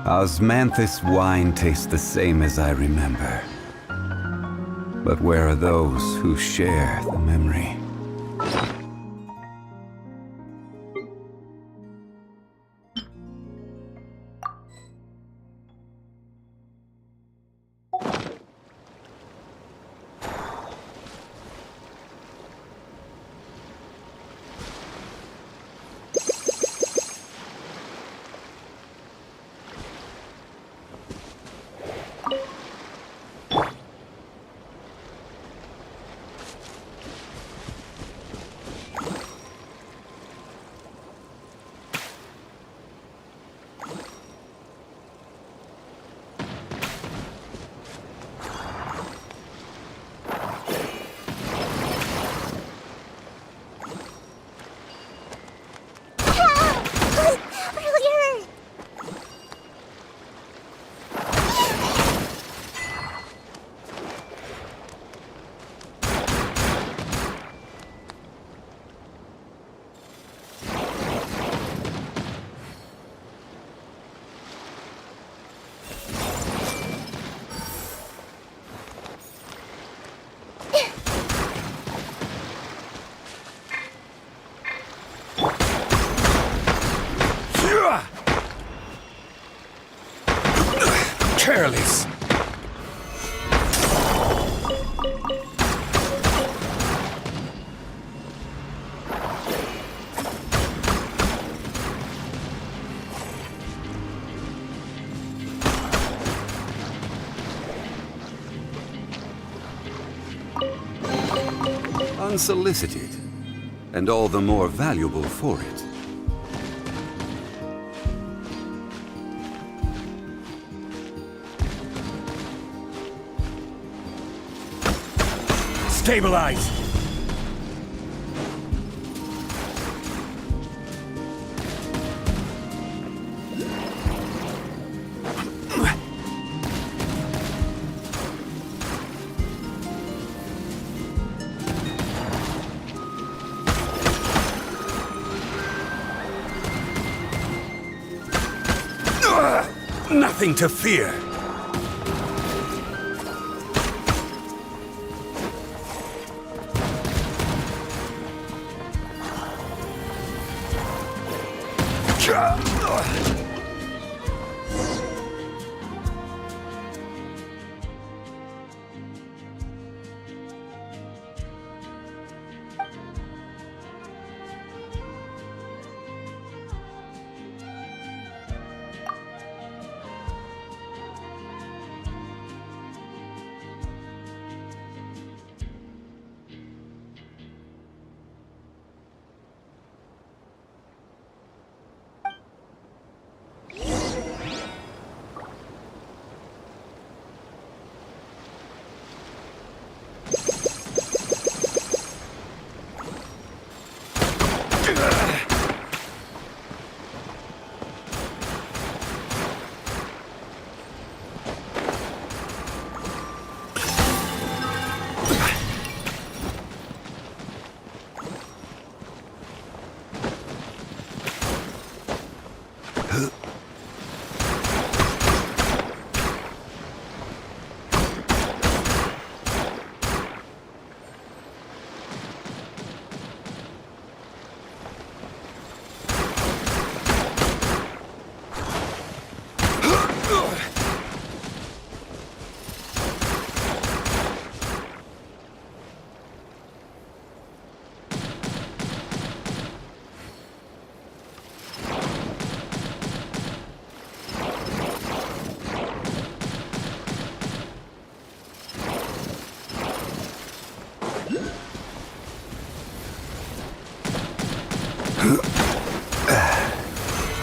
Osmanthus wine tastes the same as I remember. But where are those who share the memory? Careless. Unsolicited, and all the more valuable for it. Stabilize! Nothing to fear.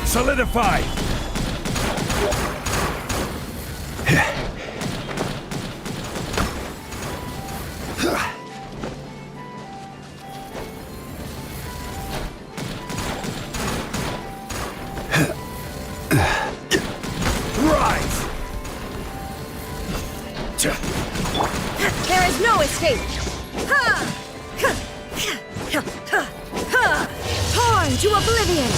Solidify! Rise! There is no escape! Torn to oblivion!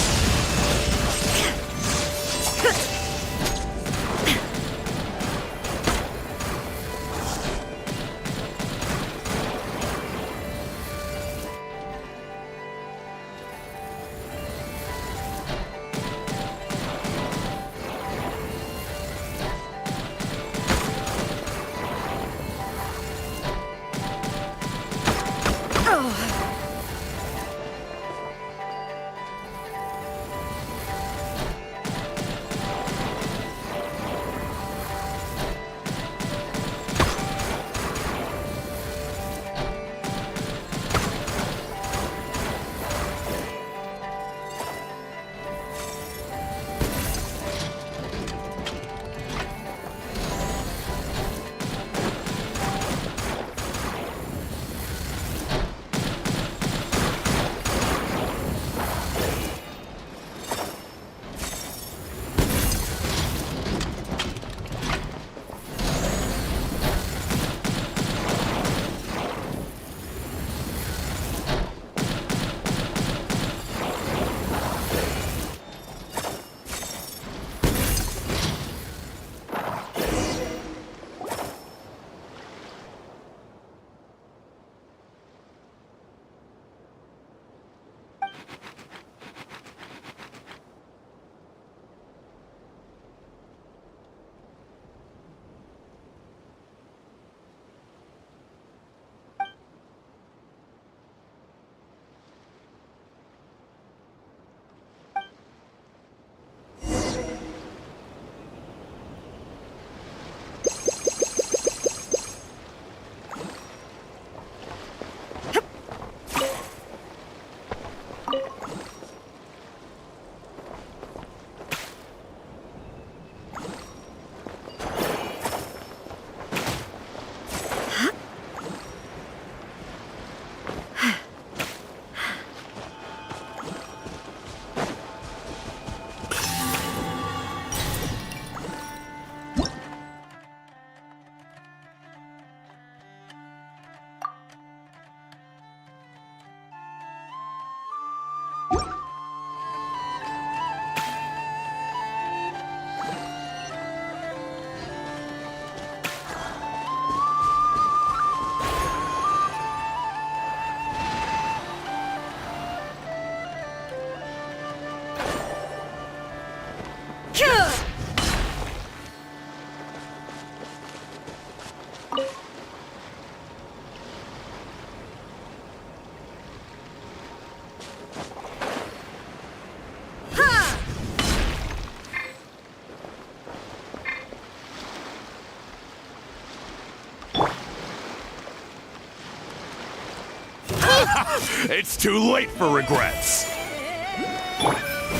It's too late for regrets.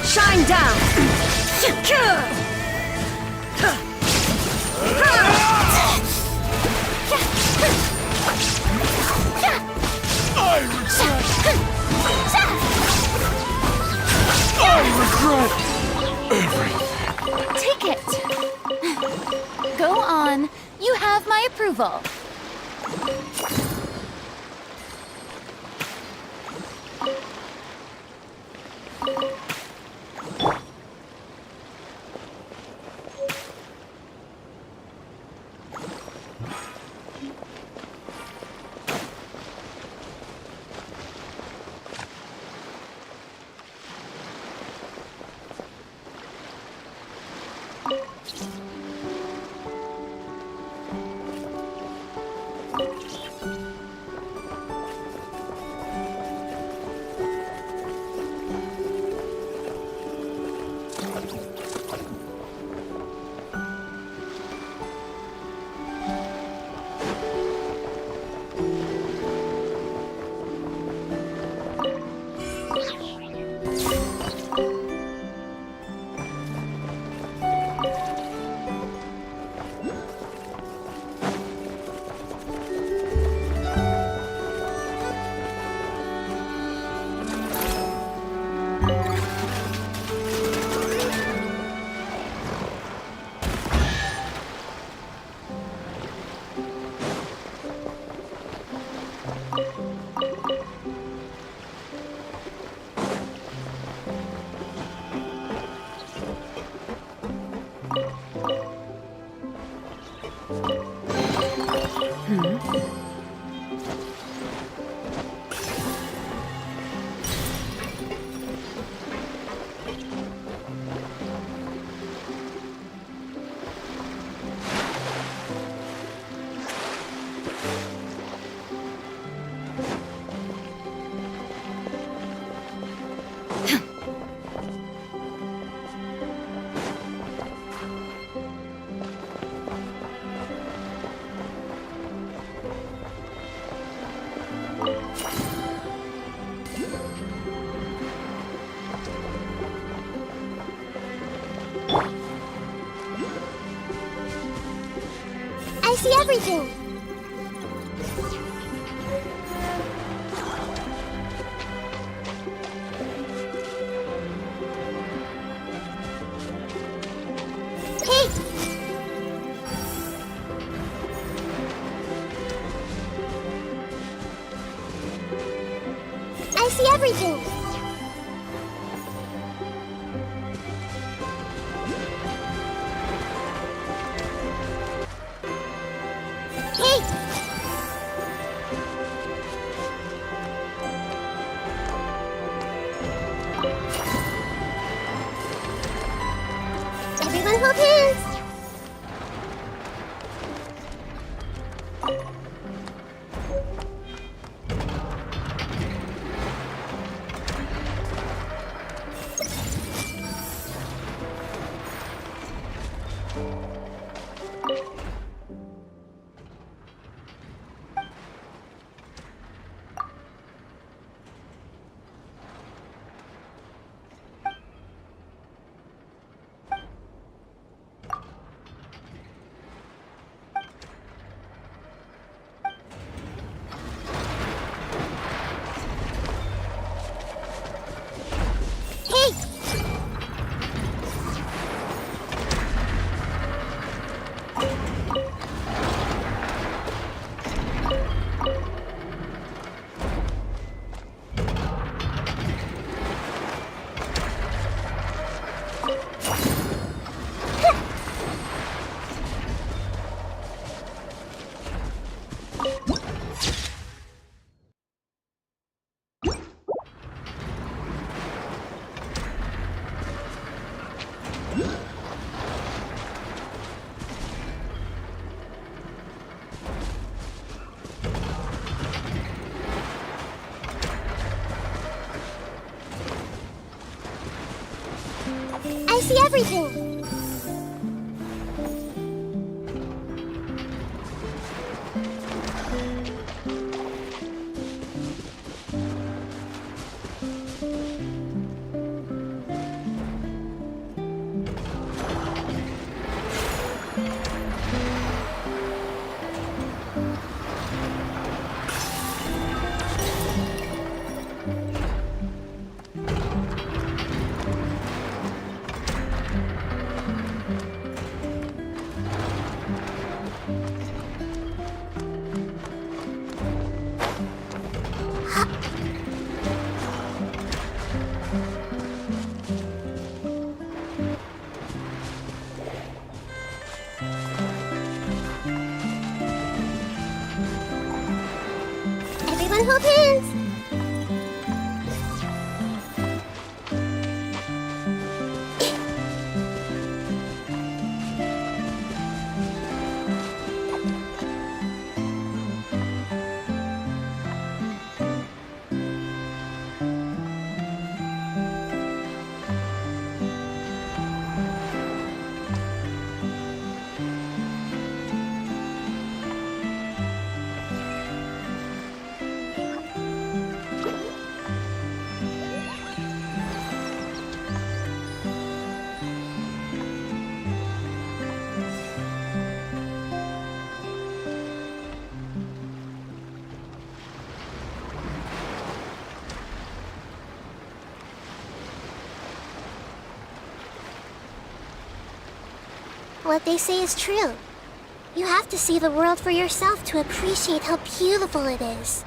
Shine down! I regret everything. Take it. Go on. You have my approval. I see everything. Hey! I see everything. Everyone hold hands. I see everything. Everyone hold hands! What they say is true. You have to see the world for yourself to appreciate how beautiful it is.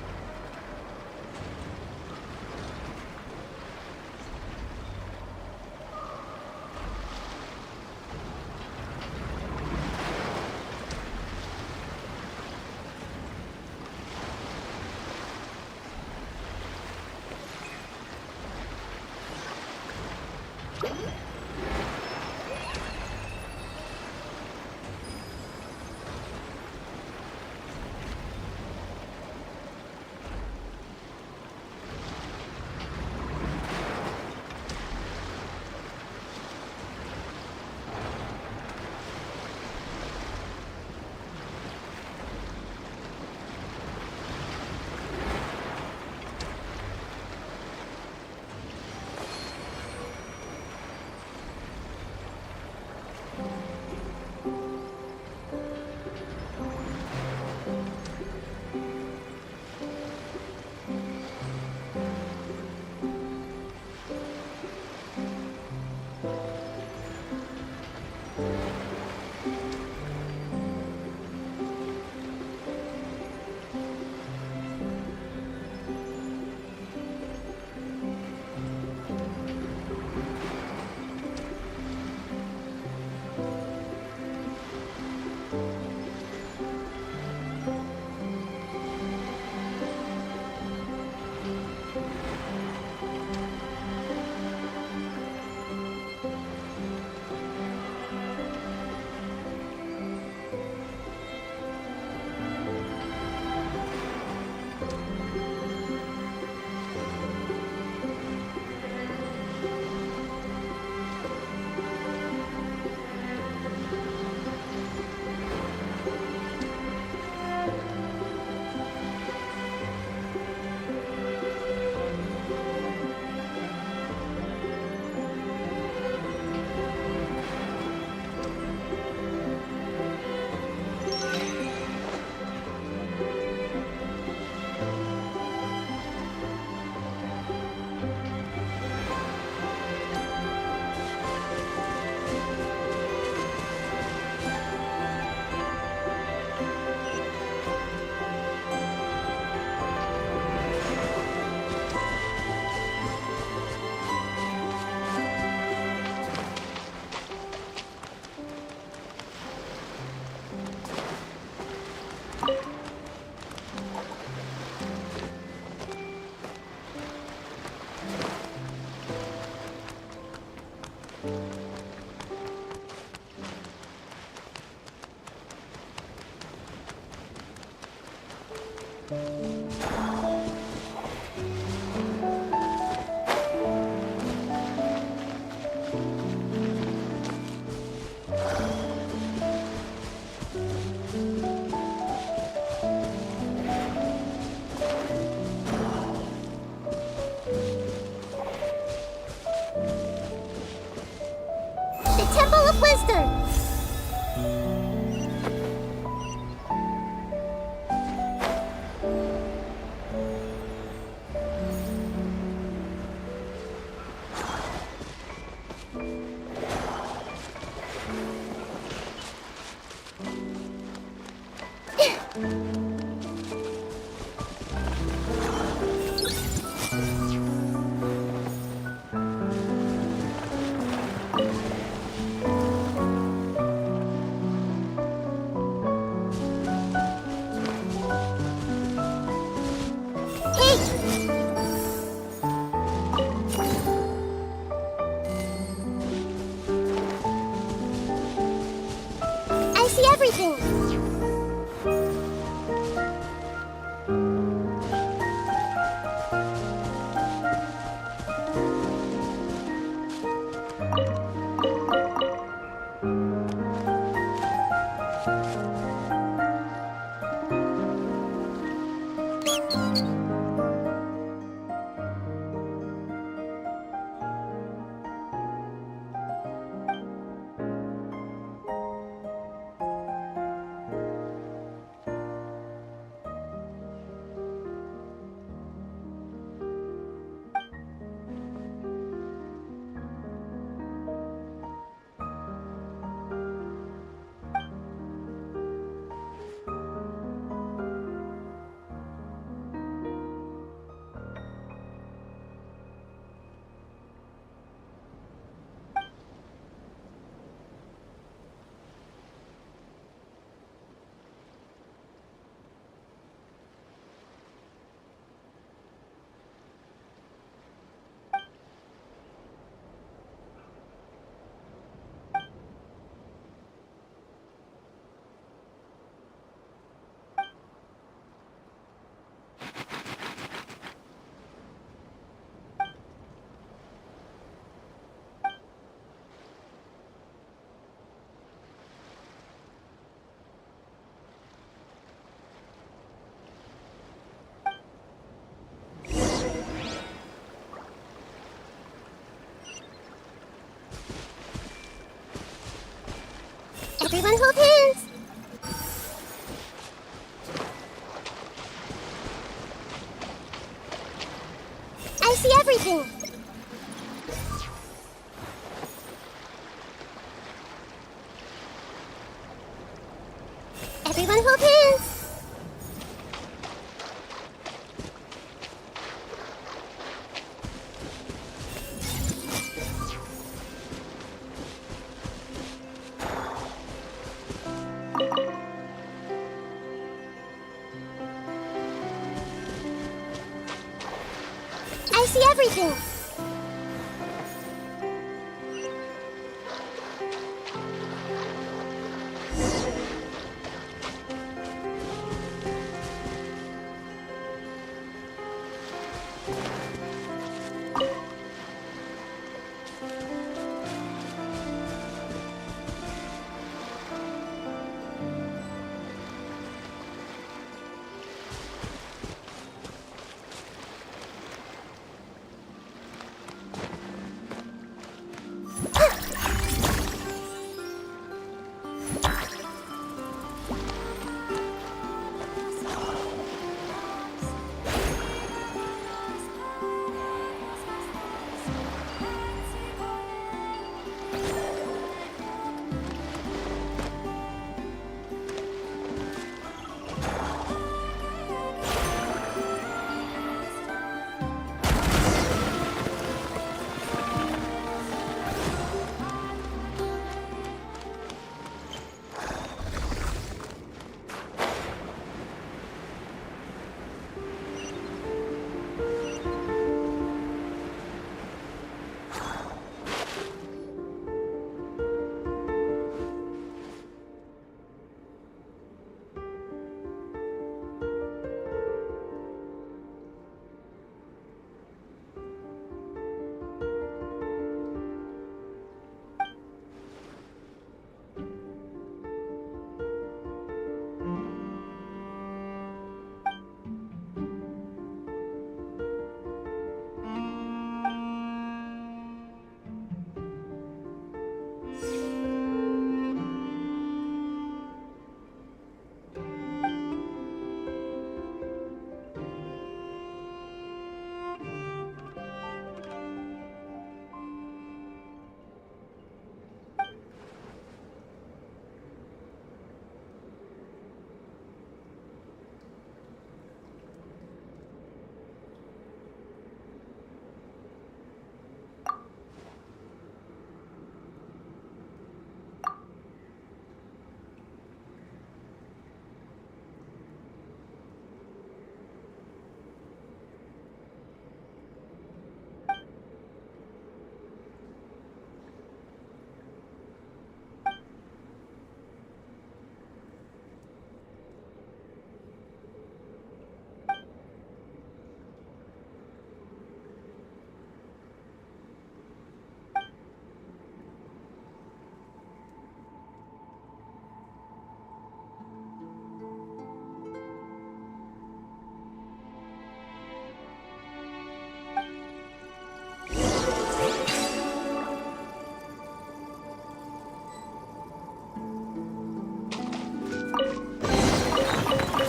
I see everything. Everyone hold hands. I see everything.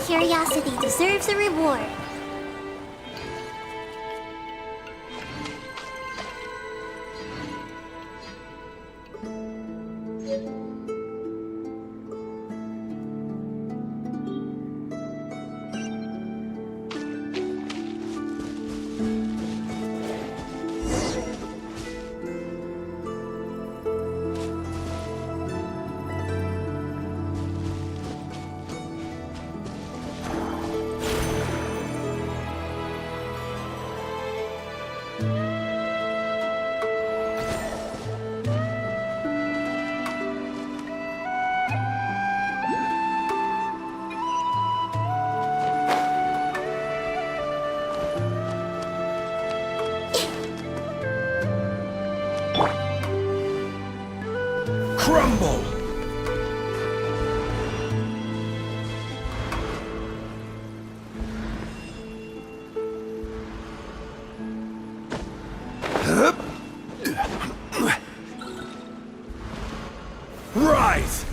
Curiosity deserves a reward. Crumble! Rise!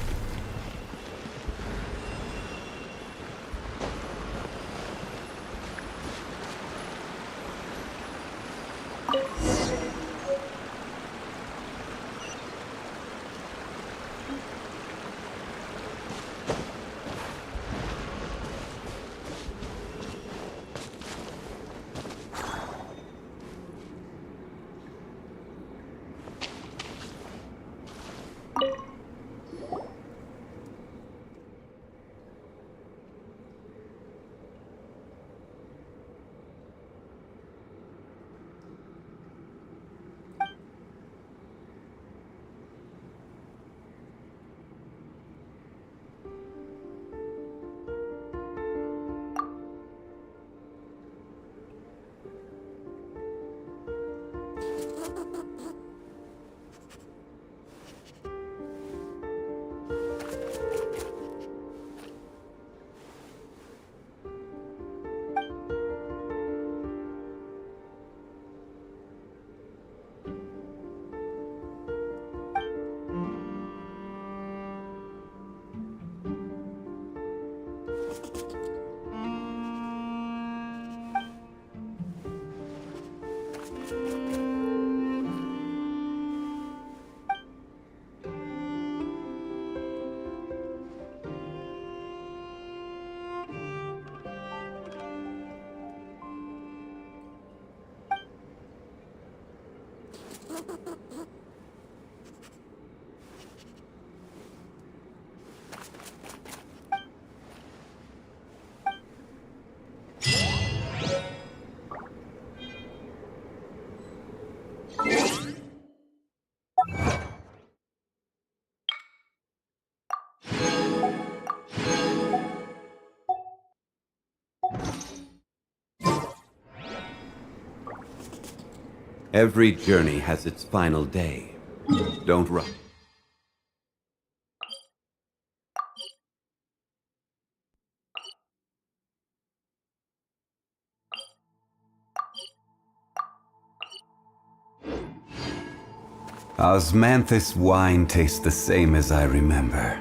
Every journey has its final day. Don't rush. Osmanthus wine tastes the same as I remember.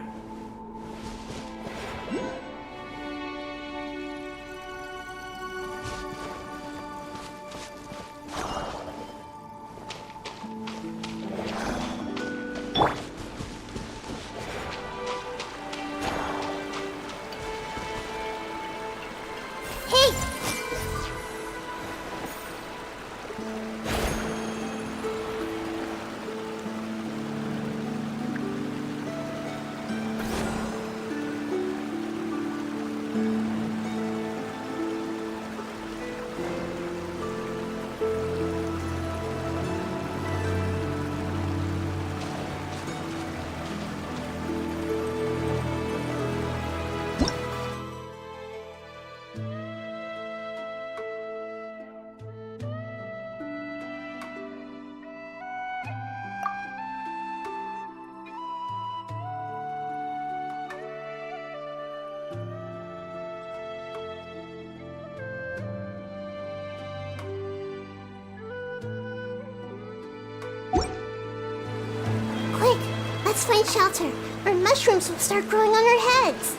Quick, let's find shelter, or mushrooms will start growing on our heads.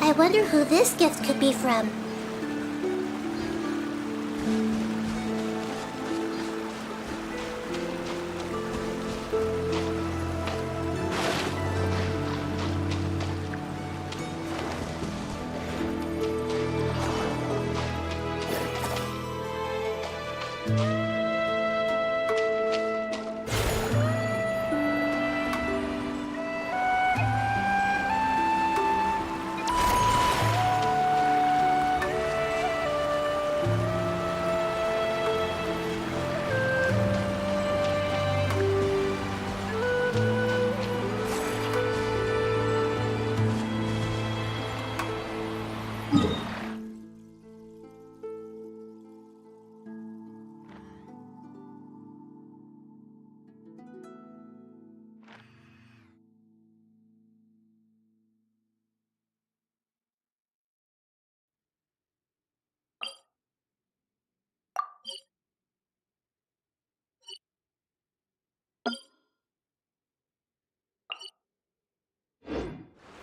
I wonder who this gift could be from.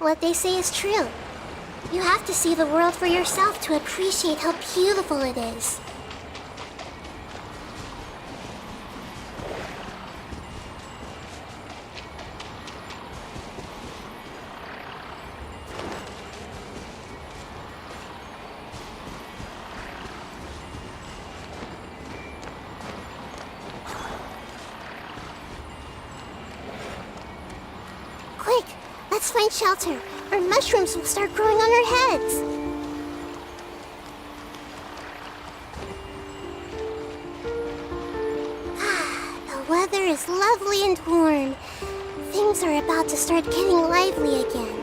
what they say is true. You have to see the world for yourself to appreciate how beautiful it is. Quick, let's find shelter, or mushrooms will start growing on our heads. The weather is lovely and warm. Things are about to start getting lively again.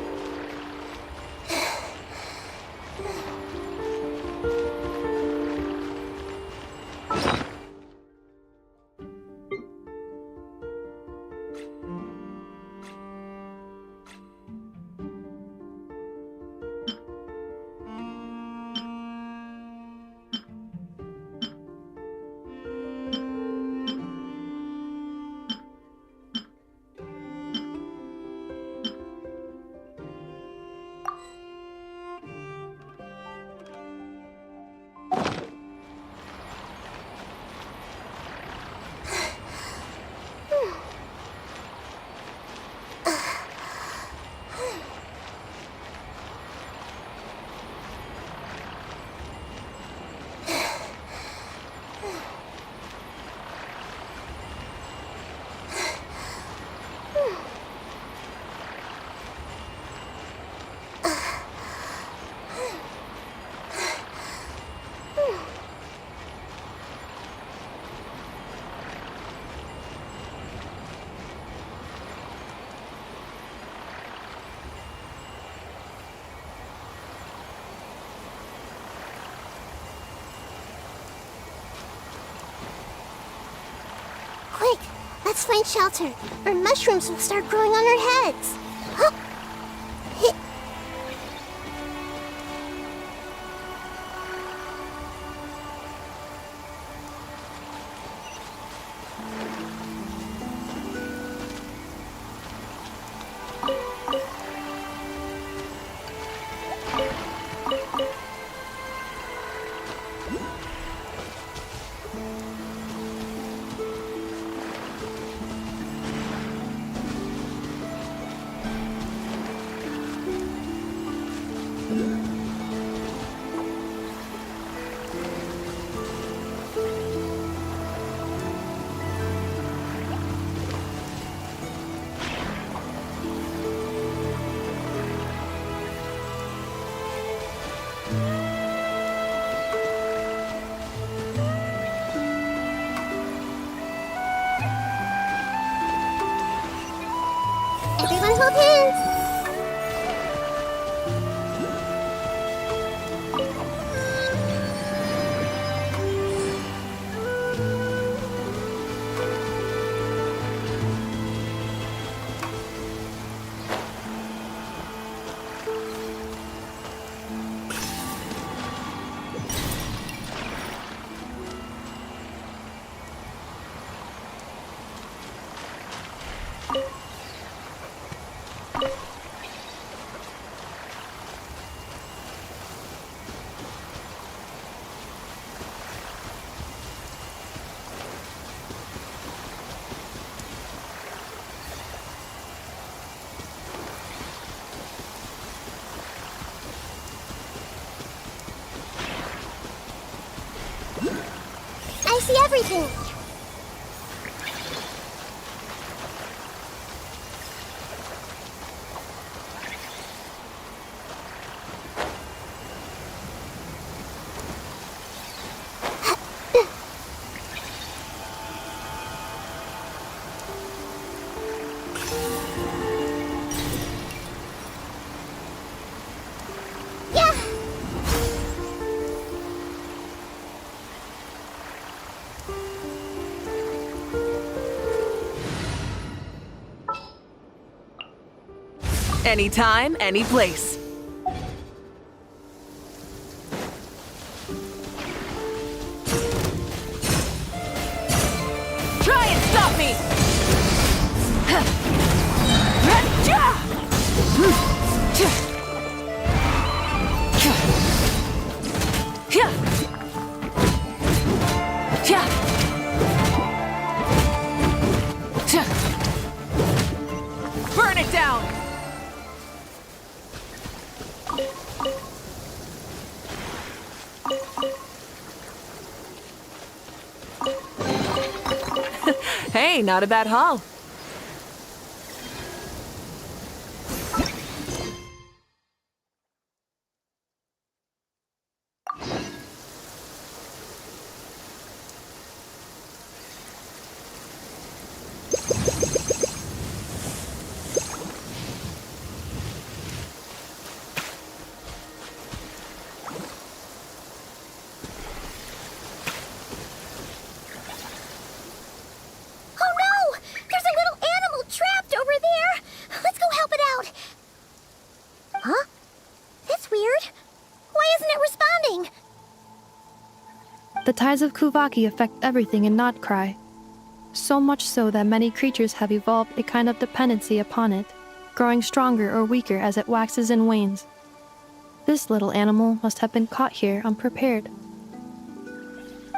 Quick, let's find shelter, or mushrooms will start growing on our heads. Huh? Everyone hold hands! I see everything! Anytime, any place. Try and stop me! burn it down! Hey, not a bad haul. The tides of Kuvaki affect everything in Nod-Crai, so much so that many creatures have evolved a kind of dependency upon it, growing stronger or weaker as it waxes and wanes. This little animal must have been caught here unprepared.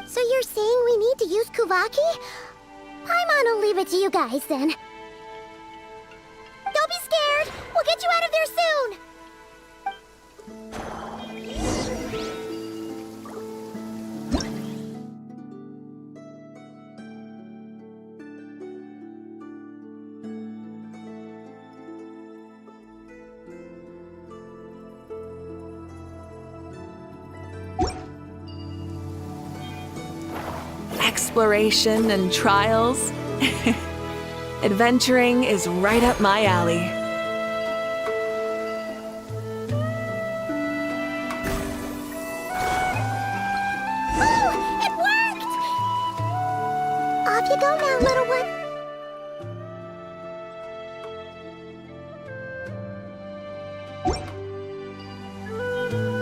So you're saying we need to use Kuvaki? Paimon will leave it to you guys then. Don't be scared! We'll get you out of there soon! Exploration and trials. Adventuring is right up my alley. Oh, it worked! Off you go now, little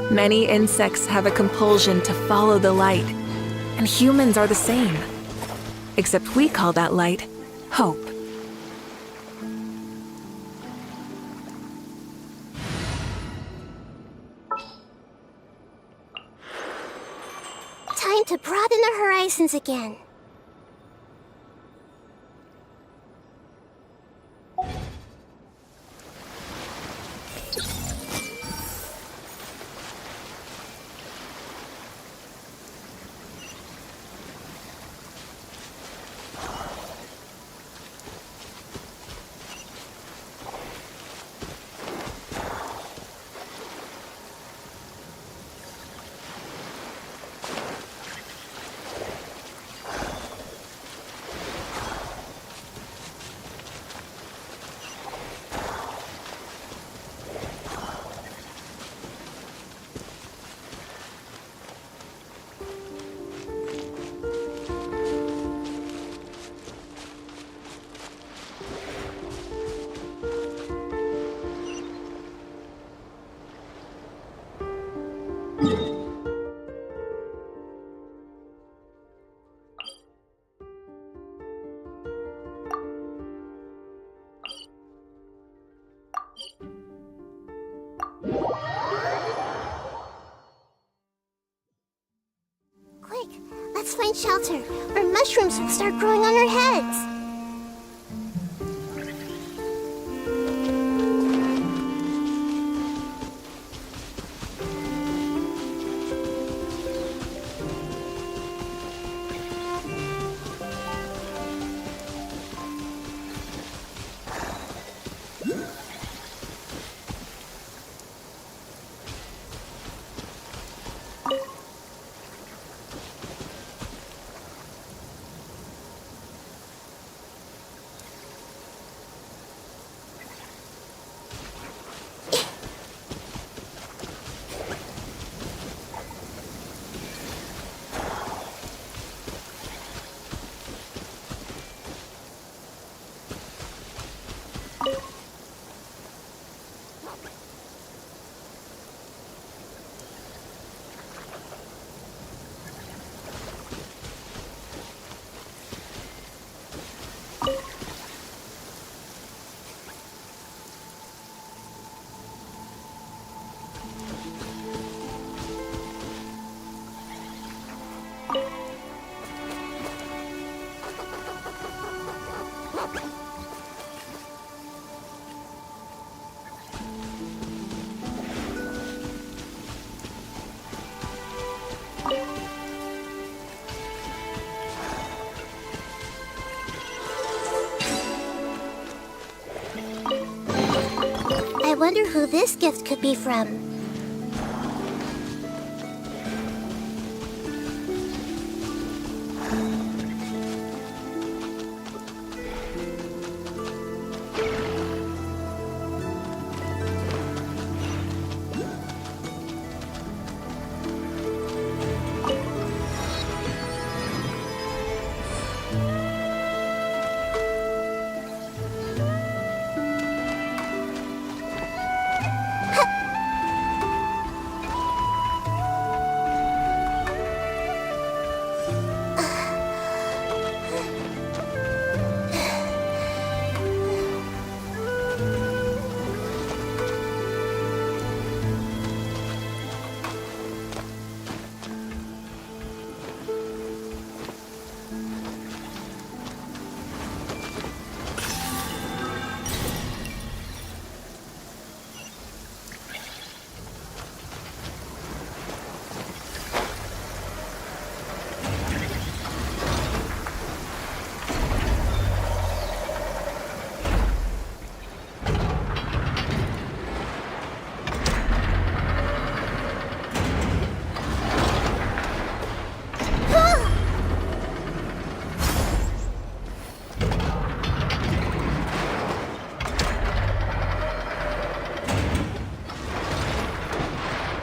one. Many insects have a compulsion to follow the light. And humans are the same. Except we call that light hope. Time to broaden the horizons again. Quick, let's find shelter, or mushrooms will start growing on our heads. wonder who this gift could be from.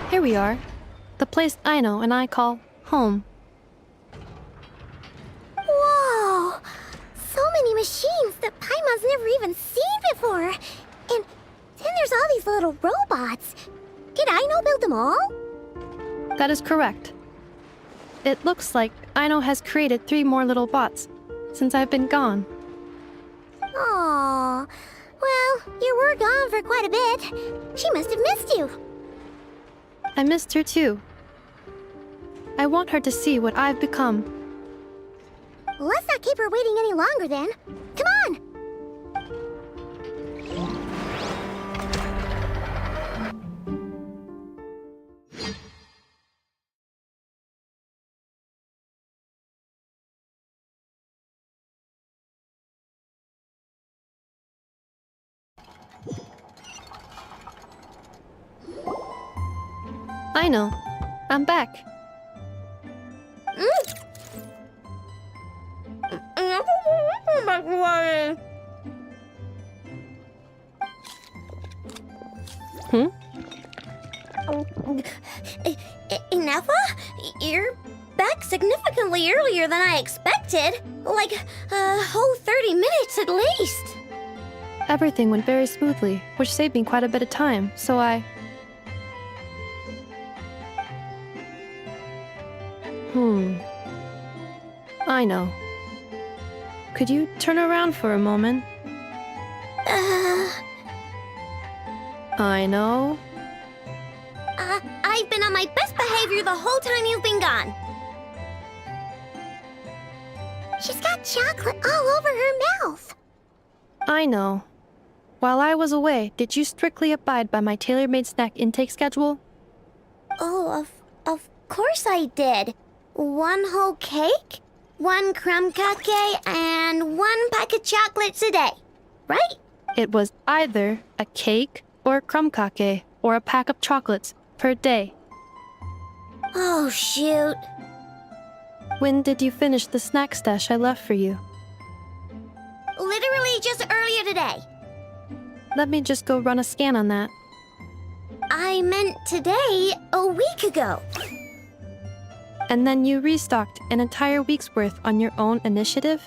Here we are. The place Aino and I call home. Whoa! So many machines that Paimon's never even seen before. And then there's all these little robots. Did Aino build them all? That is correct. It looks like Aino has created 3 more little bots since I've been gone. Aww. Well, you were gone for quite a bit. She must have missed you. I missed her too. I want her to see what I've become. Let's not keep her waiting any longer then. Come on! Aino, I'm back. Ineffa? You're back significantly earlier than I expected. Like a whole 30 minutes at least. Everything went very smoothly, which saved me quite a bit of time, so I know. Could you turn around for a moment? I know. I've been on my best behavior the whole time you've been gone. She's got chocolate all over her mouth. I know. While I was away, did you strictly abide by my tailor-made snack intake schedule? Oh, of course I did. 1 whole cake, 1 crumb cake, and 1 pack of chocolates a day, right? It was either a cake or a crumb cake or a pack of chocolates per day. Oh, shoot. When did you finish the snack stash I left for you? Literally just earlier today. Let me just go run a scan on that. I meant today, a week ago. And then you restocked an entire week's worth on your own initiative?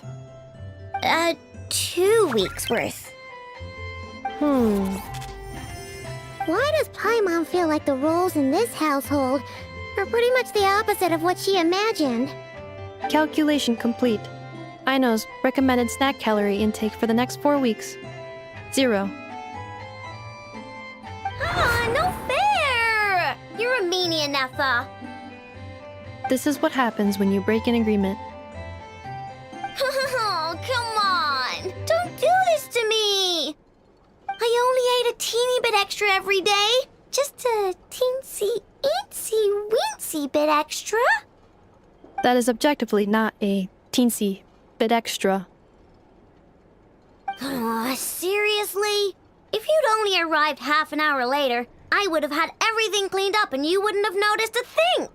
2 weeks worth. Why does Paimon feel like the roles in this household are pretty much the opposite of what she imagined? Calculation complete. Aino's recommended snack calorie intake for the next 4 weeks. 0. No fair! You're a meanie, Ineffa. This is what happens when you break an agreement. Oh, come on! Don't do this to me! I only ate a teeny bit extra every day. Just a teensy bit extra. That is objectively not a teensy bit extra. Seriously? If you'd only arrived half an hour later, I would have had everything cleaned up and you wouldn't have noticed a thing.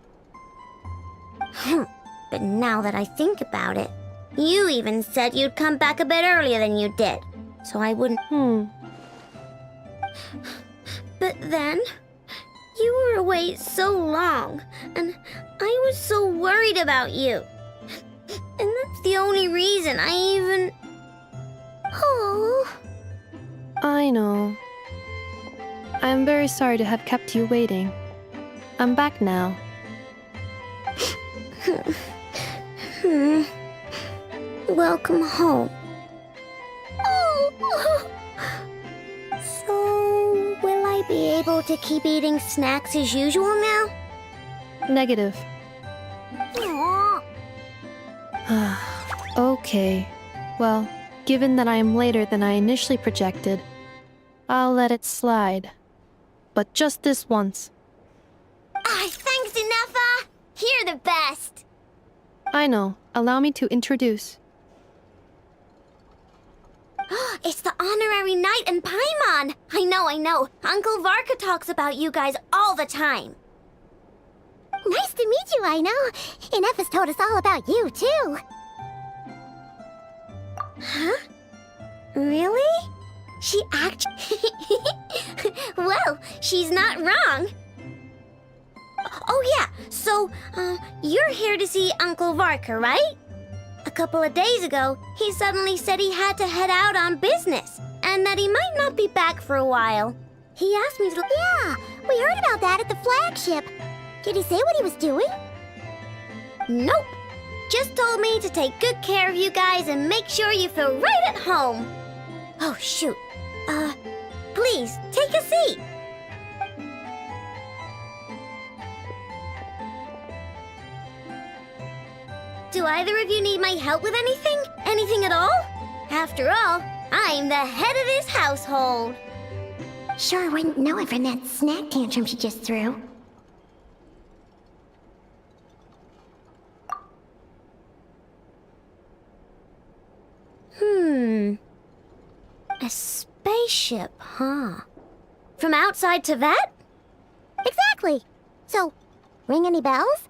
But now that I think about it, you even said you'd come back a bit earlier than you did, so I wouldn't... But then, you were away so long, and I was so worried about you. And that's the only reason I even... Oh... I know. I'm very sorry to have kept you waiting. I'm back now. Welcome home. Oh! So, will I be able to keep eating snacks as usual now? Negative. Aww. Okay. Well, given that I am later than I initially projected, I'll let it slide. But just this once. Thanks, Inefa! You're the best! I know. Allow me to introduce. It's the honorary knight and Paimon! I know. Uncle Varka talks about you guys all the time. Nice to meet you, I know. Inefa's told us all about you, too. Huh? Really? She actually... Well, she's not wrong. Oh yeah, so, you're here to see Uncle Varka, right? A couple of days ago, he suddenly said he had to head out on business, and that he might not be back for a while. He asked me to... Yeah, we heard about that at the flagship. Did he say what he was doing? Nope. Just told me to take good care of you guys and make sure you feel right at home. Oh, shoot. Please, take a seat. Do either of you need my help with anything? Anything at all? After all, I'm the head of this household. Sure wouldn't know it from that snack tantrum she just threw. A spaceship, huh? From outside Teyvat? Exactly. So, ring any bells?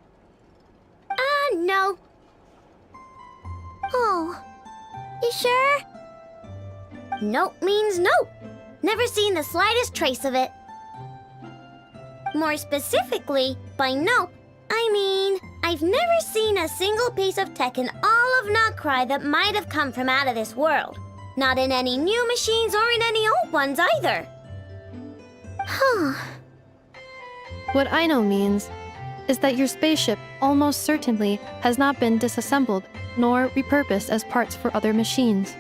No. Oh, you sure? Nope means nope. Never seen the slightest trace of it. More specifically, by nope, I mean, I've never seen a single piece of tech in all of Nod-Crai that might have come from out of this world. Not in any new machines or in any old ones either. Huh. What I know means is that your spaceship almost certainly has not been disassembled nor repurposed as parts for other machines.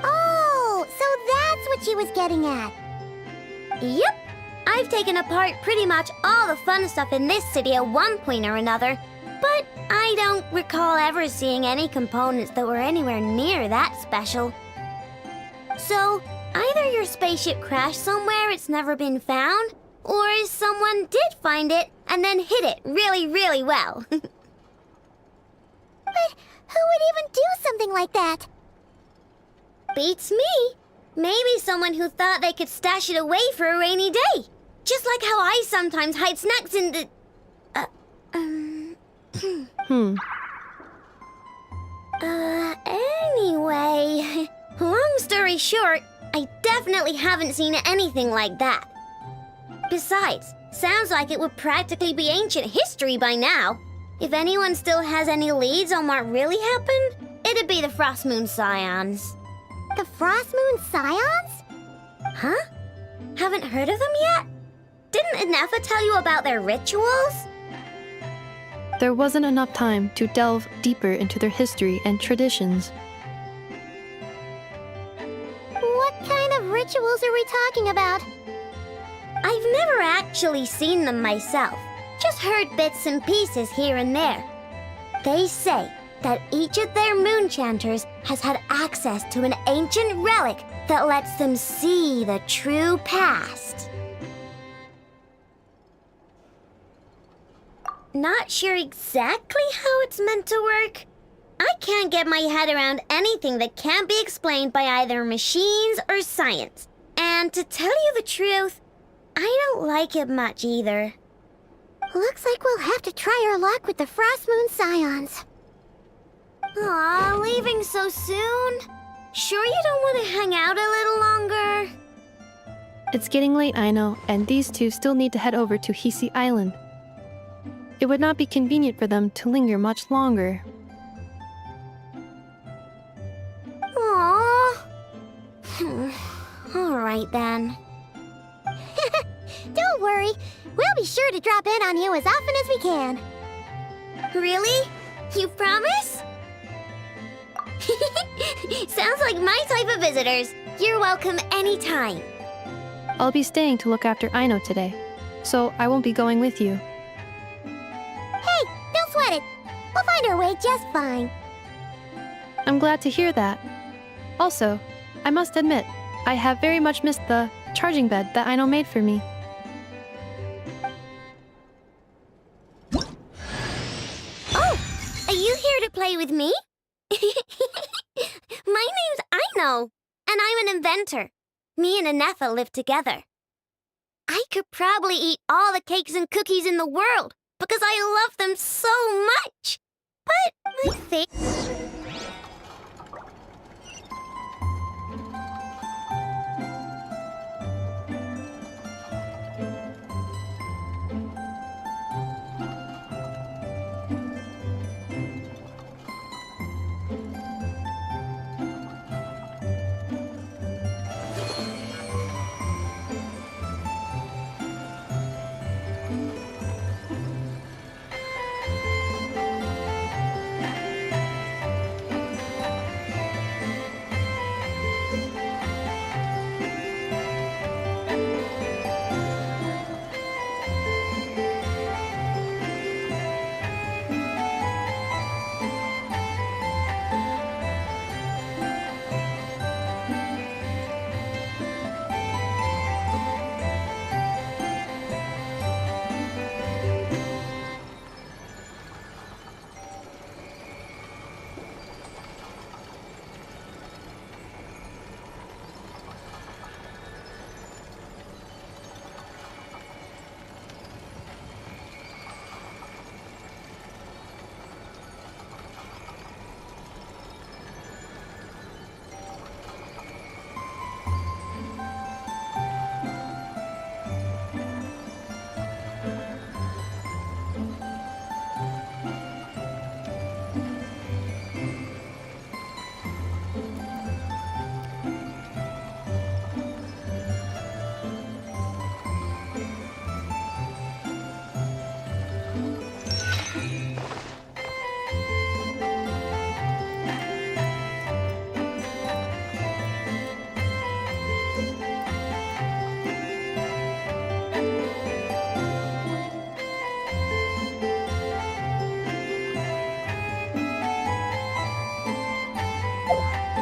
Oh, so that's what she was getting at. Yep. I've taken apart pretty much all the fun stuff in this city at one point or another, but I don't recall ever seeing any components that were anywhere near that special. So, either your spaceship crashed somewhere it's never been found, or someone did find it and then hid it really, really well. But who would even do something like that? Beats me. Maybe someone who thought they could stash it away for a rainy day. Just like how I sometimes hide snacks in the... Anyway, long story short, I definitely haven't seen anything like that. Besides, sounds like it would practically be ancient history by now. If anyone still has any leads on what really happened, it'd be the Frost Moon Scions. The Frost Moon Scions? Huh? Haven't heard of them yet? Didn't Inefa tell you about their rituals? There wasn't enough time to delve deeper into their history and traditions. What kind of rituals are we talking about? I've never actually seen them myself, just heard bits and pieces here and there. They say that each of their moon chanters has had access to an ancient relic that lets them see the true past. Not sure exactly how it's meant to work, I can't get my head around anything that can't be explained by either machines or science. And to tell you the truth, I don't like it much either. Looks like we'll have to try our luck with the Frost Moon Scions. Aw, leaving so soon? Sure you don't want to hang out a little longer? It's getting late, I know, and these two still need to head over to Hisi Island. It would not be convenient for them to linger much longer. Aww. Alright then. Don't worry, we'll be sure to drop in on you as often as we can. Really? You promise? Sounds like my type of visitors. You're welcome anytime. I'll be staying to look after Aino today, so I won't be going with you. Hey, don't sweat it. We'll find our way just fine. I'm glad to hear that. Also, I must admit, I have very much missed the charging bed that Aino made for me. Oh, are you here to play with me? My name's Aino, and I'm an inventor. Me and Anetha live together. I could probably eat all the cakes and cookies in the world because I love them so much. But I think...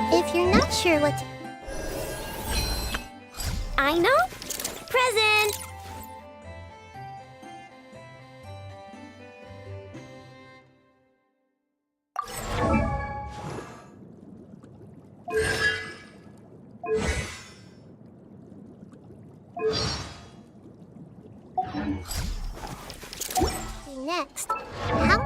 If you're not sure what to... Aino? Present! Next, how...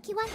lucky one?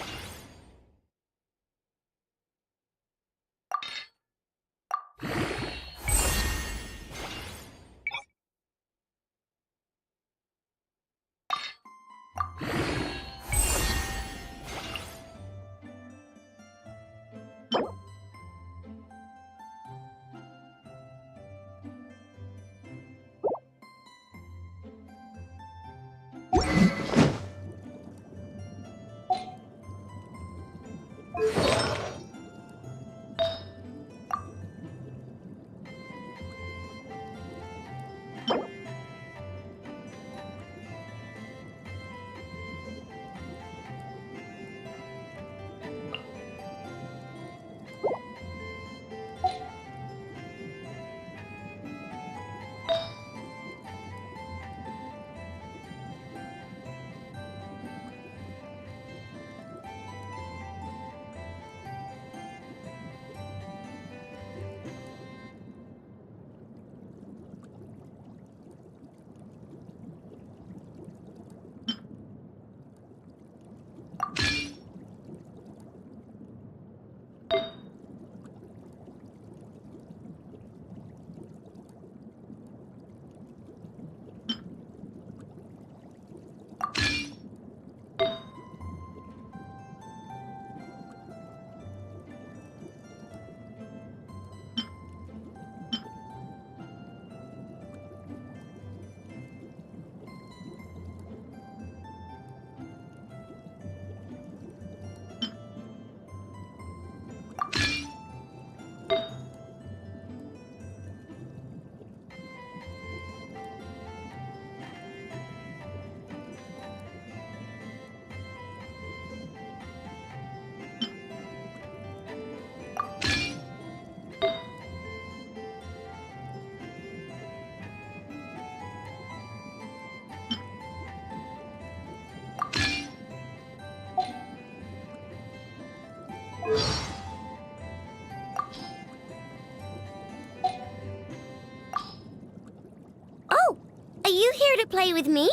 Oh, are you here to play with me?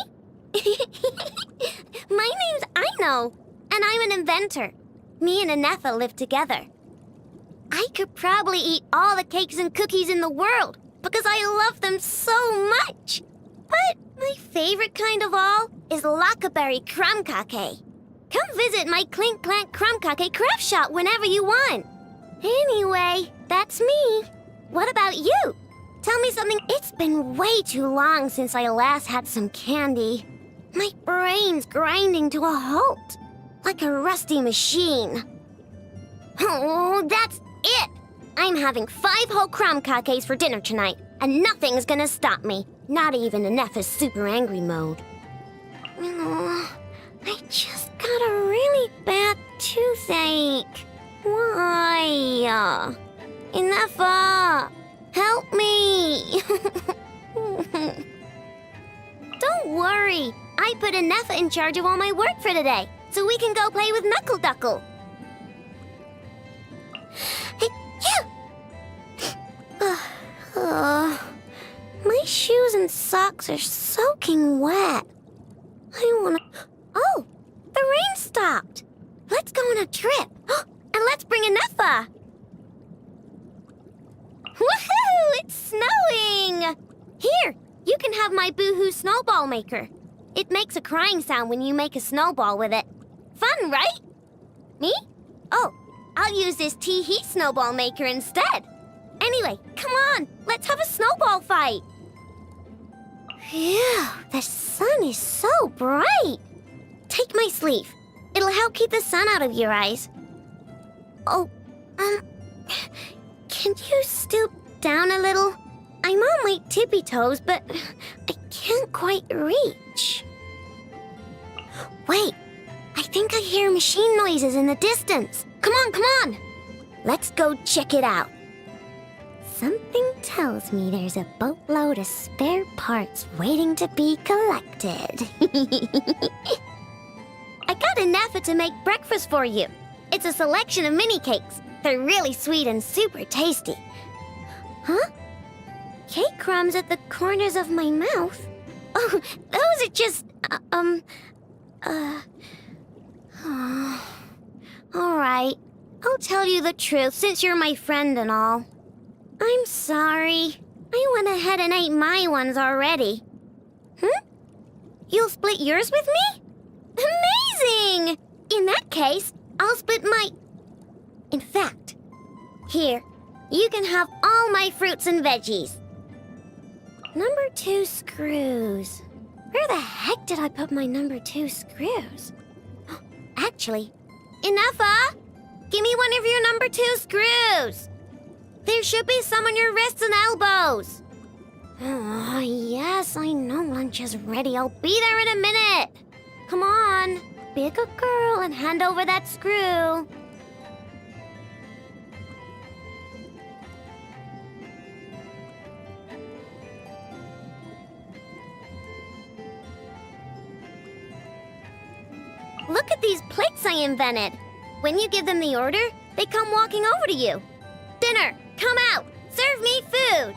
My name's Aino, and I'm an inventor. Me and Anefa live together. I could probably eat all the cakes and cookies in the world because I love them so much. But my favorite kind of all is lacquerberry crumb cake. Come visit my Clink Clank crumb cake craft shop whenever you want. Anyway, that's me. What about you? Tell me something. It's been way too long since I last had some candy. My brain's grinding to a halt, like a rusty machine. Oh, that's it! I'm having 5 whole crumb cakes for dinner tonight, and nothing's gonna stop me. Not even Anefa's super angry mode. Oh, I just got a really bad toothache. Why? Anefa, help me! Don't worry. I put Anefa in charge of all my work for today, so we can go play with Knuckle Duckle. My shoes and socks are soaking wet. I wanna... Oh, the rain stopped. Let's go on a trip. And let's bring Anefa. Woohoo! It's snowing! Here, you can have my Boohoo snowball maker. It makes a crying sound when you make a snowball with it. Fun, right? Me? Oh, I'll use this Tee-hee snowball maker instead. Anyway, come on, let's have a snowball fight. Phew, the sun is so bright. Take my sleeve. It'll help keep the sun out of your eyes. Oh, can you stoop down a little? I'm on my tippy toes, but I can't quite reach. Wait, I think I hear machine noises in the distance. Come on, come on. Let's go check it out. Something tells me there's a boatload of spare parts waiting to be collected. I got Anefa to make breakfast for you. It's a selection of mini cakes. They're really sweet and super tasty. Huh? Cake crumbs at the corners of my mouth? Oh, those are just, Alright, I'll tell you the truth since you're my friend and all. I'm sorry. I went ahead and ate my ones already. You'll split yours with me? Amazing! In that case, I'll split my... In fact, here, you can have all my fruits and veggies. Number 2 screws. Where the heck did I put my number 2 screws? Actually, Ineffa! Give me one of your number 2 screws! There should be some on your wrists and elbows. Oh, yes, I know lunch is ready. I'll be there in a minute. Come on, be a good girl and hand over that screw. Look at these plates I invented. When you give them the order, they come walking over to you. Dinner, come out! Serve me food!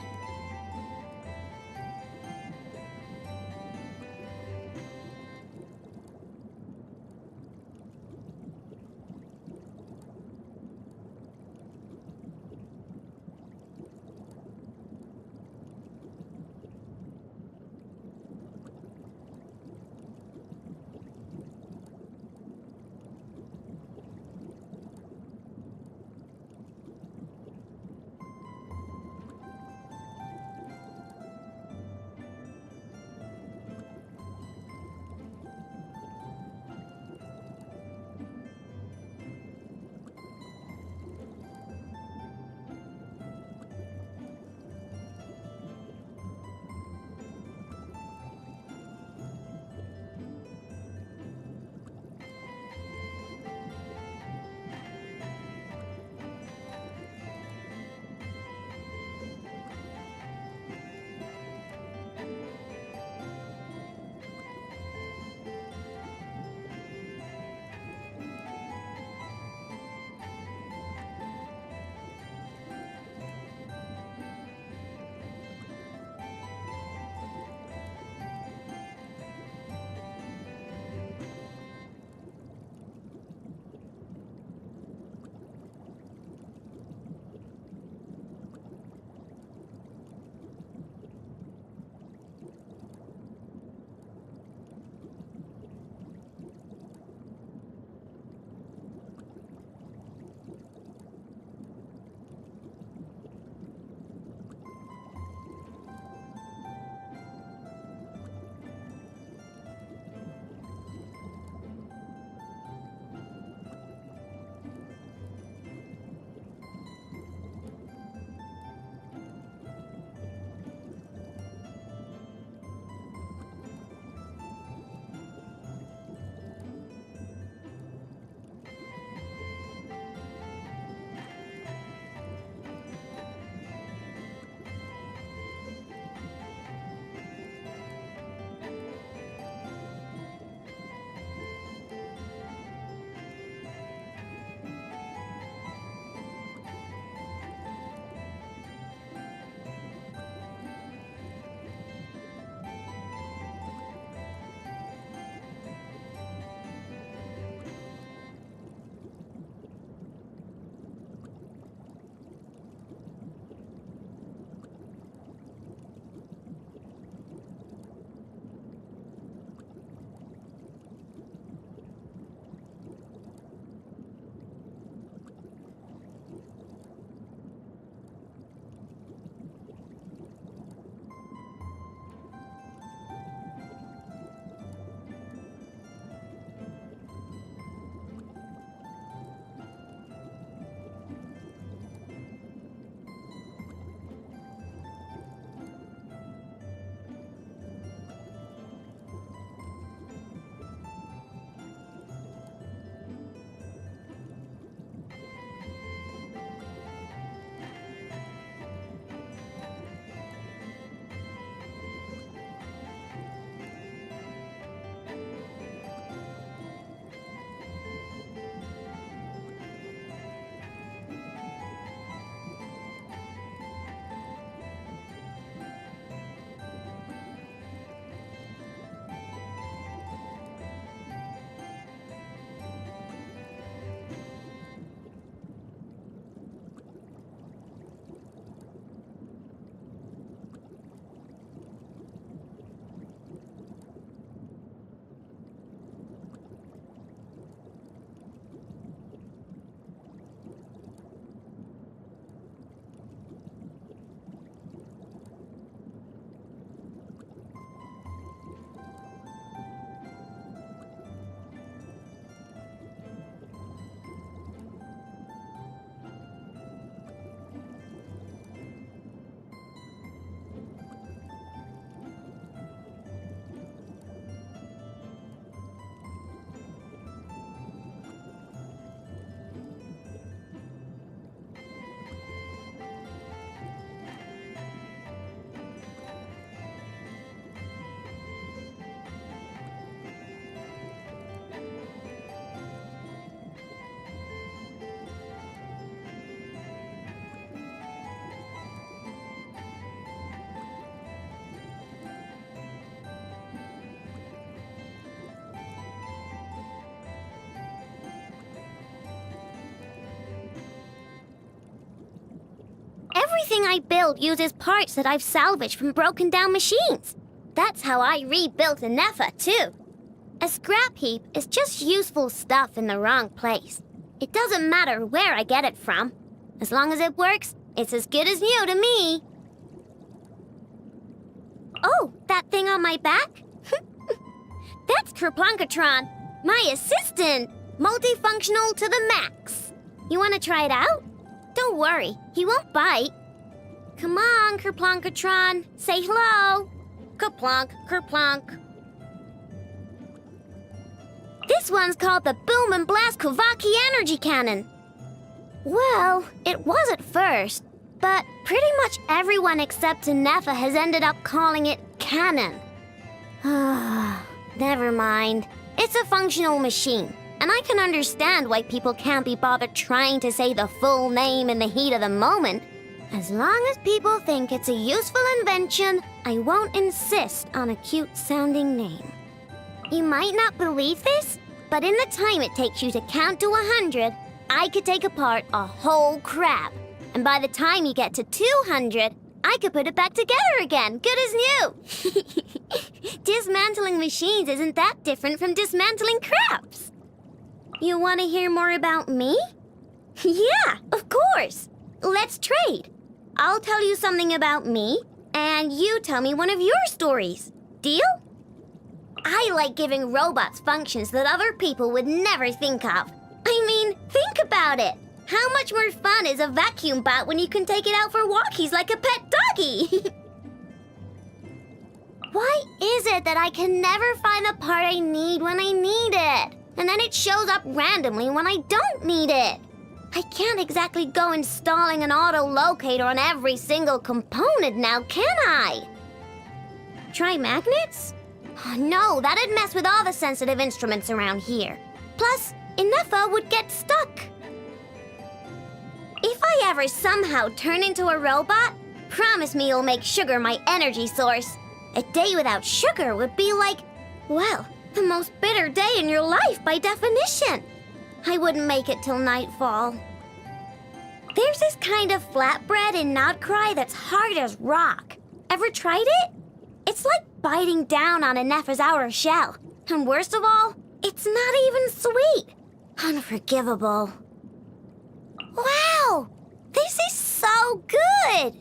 Everything I build uses parts that I've salvaged from broken down machines. That's how I rebuilt a Nepha, too. A scrap heap is just useful stuff in the wrong place. It doesn't matter where I get it from. As long as it works, it's as good as new to me. Oh, that thing on my back? That's Kerplunkatron, my assistant. Multifunctional to the max. You want to try it out? Don't worry, he won't bite. Come on, Kerplunkatron, say hello. Kerplunk, Kerplunk. This one's called the Boom and Blast Kovaki Energy Cannon. Well, it was at first, but pretty much everyone except Nepha has ended up calling it Cannon. Never mind. It's a functional machine, and I can understand why people can't be bothered trying to say the full name in the heat of the moment. As long as people think it's a useful invention, I won't insist on a cute-sounding name. You might not believe this, but in the time it takes you to count to 100, I could take apart a whole crab. And by the time you get to 200, I could put it back together again, good as new. Dismantling machines isn't that different from dismantling crabs. You want to hear more about me? Yeah, of course. Let's trade. I'll tell you something about me, and you tell me one of your stories. Deal? I like giving robots functions that other people would never think of. I mean, think about it. How much more fun is a vacuum bot when you can take it out for walkies like a pet doggy? Why is it that I can never find the part I need when I need it? And then it shows up randomly when I don't need it? I can't exactly go installing an auto-locator on every single component now, can I? Try magnets? Oh, no, that'd mess with all the sensitive instruments around here. Plus, Nepha would get stuck. If I ever somehow turn into a robot, promise me you'll make sugar my energy source. A day without sugar would be like, well, the most bitter day in your life by definition. I wouldn't make it till nightfall. There's this kind of flatbread in Nod-Crai that's hard as rock. Ever tried it? It's like biting down on a Nepha's outer shell. And worst of all, it's not even sweet. Unforgivable. Wow! This is so good!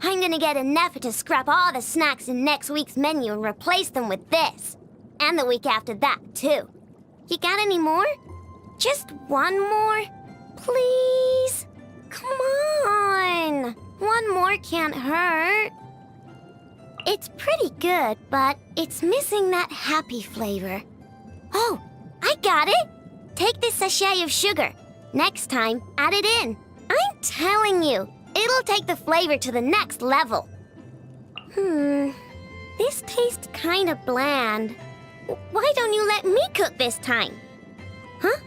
I'm gonna get a Nepha to scrap all the snacks in next week's menu and replace them with this. And the week after that, too. You got any more? Just one more? Please? Come on! One more can't hurt. It's pretty good, but it's missing that happy flavor. Oh, I got it! Take this sachet of sugar. Next time, add it in. I'm telling you, it'll take the flavor to the next level. This tastes kind of bland. Why don't you let me cook this time? Huh?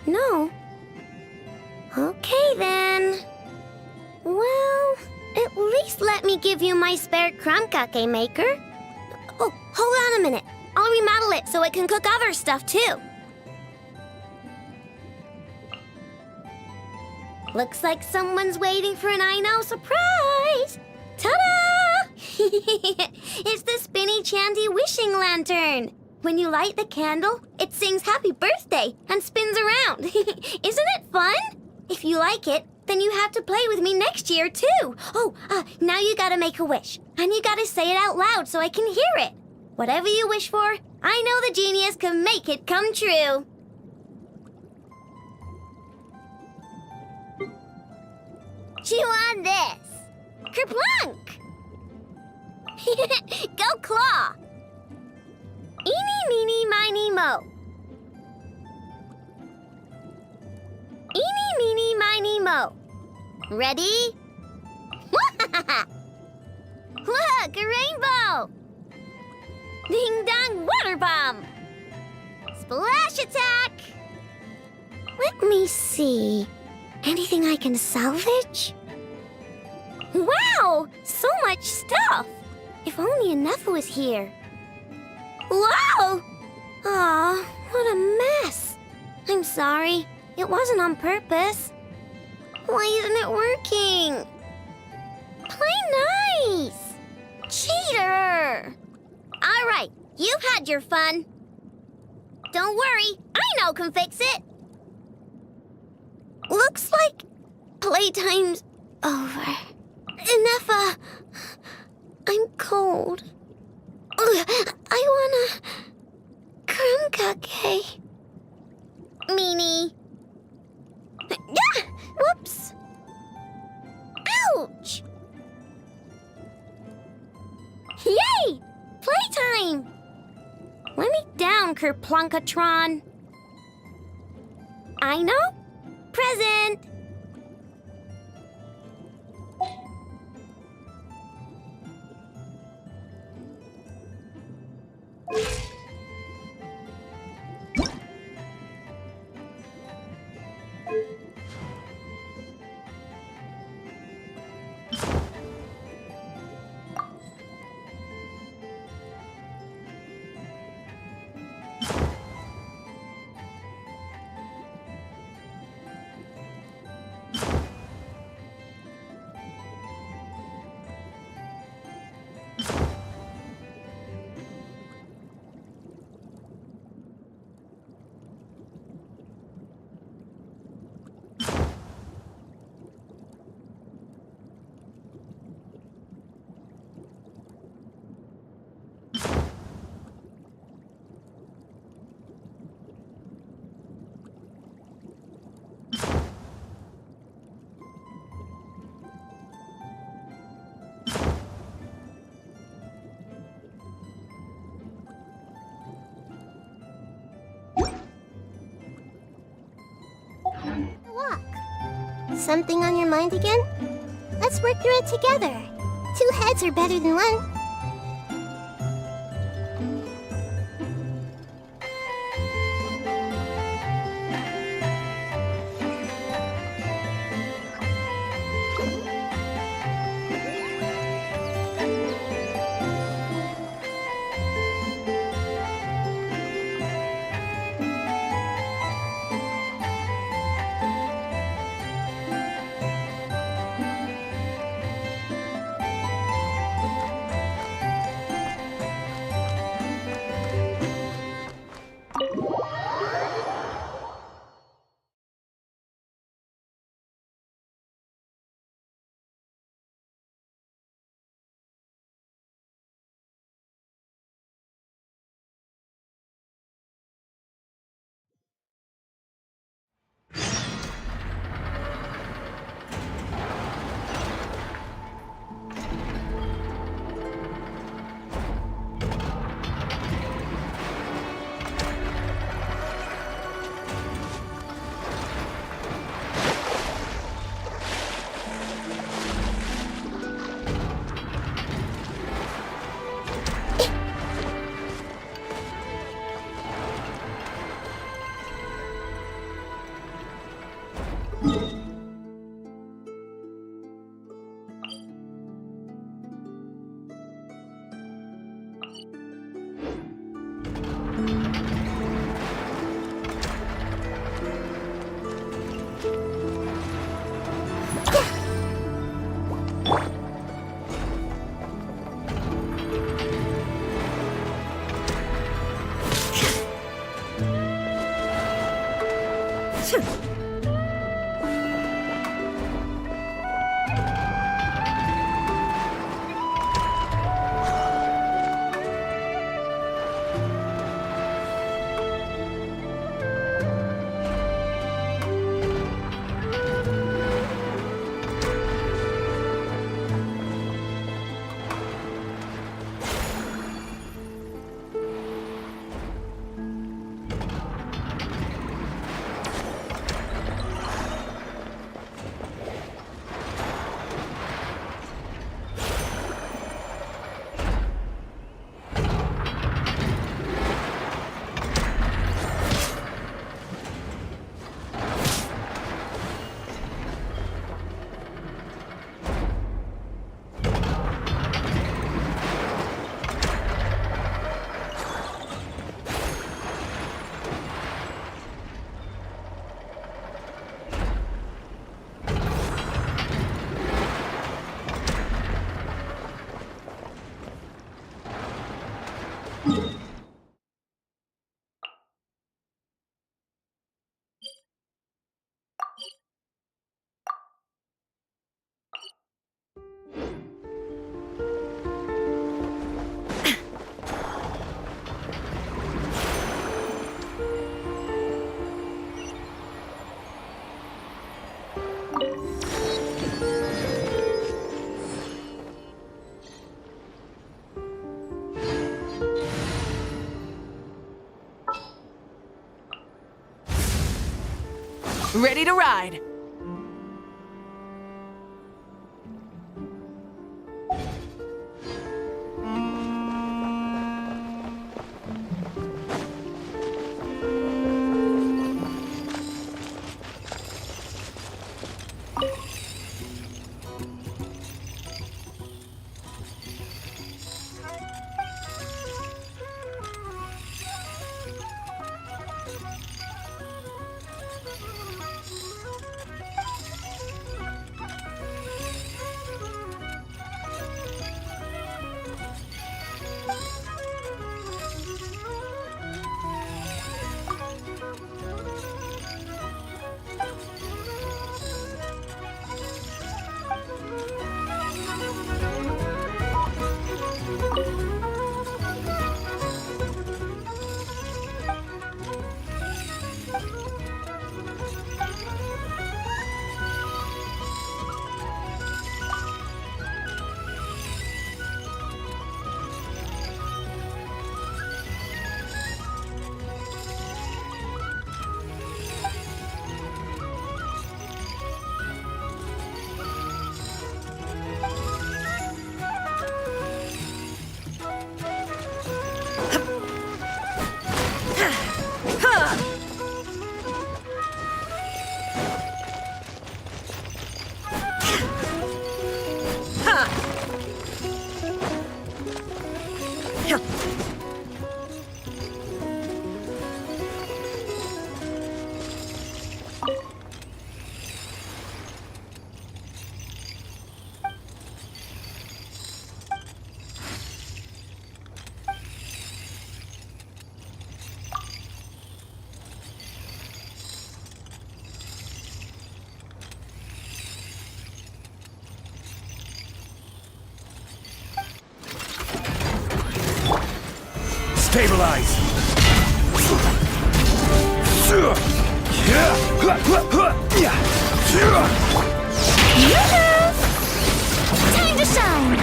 No. Okay, then. Well, at least let me give you my spare crumcake maker. Oh, hold on a minute. I'll remodel it so it can cook other stuff, too. Looks like someone's waiting for an I Know surprise! Ta-da! It's the spinny chanty wishing lantern. When you light the candle, it sings happy birthday and spins around. Isn't it fun? If you like it, then you have to play with me next year, too. Oh, now you gotta make a wish. And you gotta say it out loud so I can hear it. Whatever you wish for, I know the genius can make it come true. Chew on this. Kerplunk! Go claw! Eeny, meeny, miny, mo. Eeny, meeny, miny, mo. Ready? Look, a rainbow! Ding dong, water bomb! Splash attack! Let me see. Anything I can salvage? Wow! So much stuff! If only Nepha was here. Wow! Aw, what a mess. I'm sorry. It wasn't on purpose. Why isn't it working? Play nice! Cheater! Alright, you've had your fun. Don't worry, I know can fix it. Looks like playtime's over. Enough, I'm cold. I wanna... crumcake. Meanie. Ah! Whoops. Ouch! Yay! Playtime! Let me down, Kerplunkatron. I know. Present. Look. Something on your mind again? Let's work through it together. 2 heads are better than 1. Ready to ride. Stabilize! Yoo-hoo! Time to shine!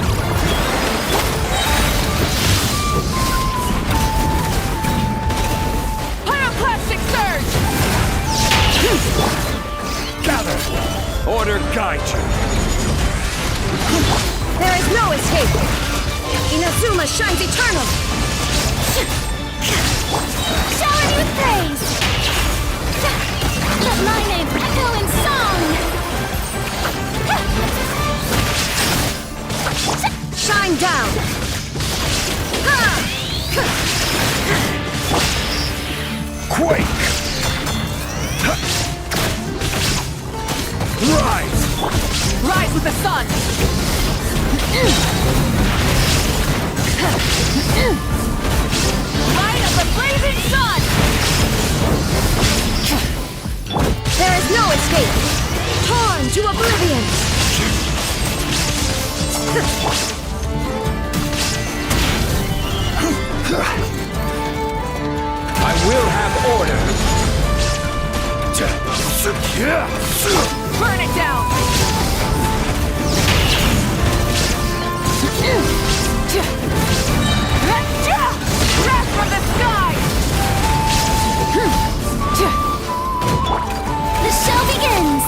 Pyroclastic surge! Gather! Order guide you! There is no escape! Inazuma shines eternal! Shower me with praise! Let my name echo in song! Shine down! Quake! Rise! Rise with the sun! Light of the blazing sun! There is no escape! Torn to oblivion! I will have order! Burn it down! Wrath from the sky! The show begins!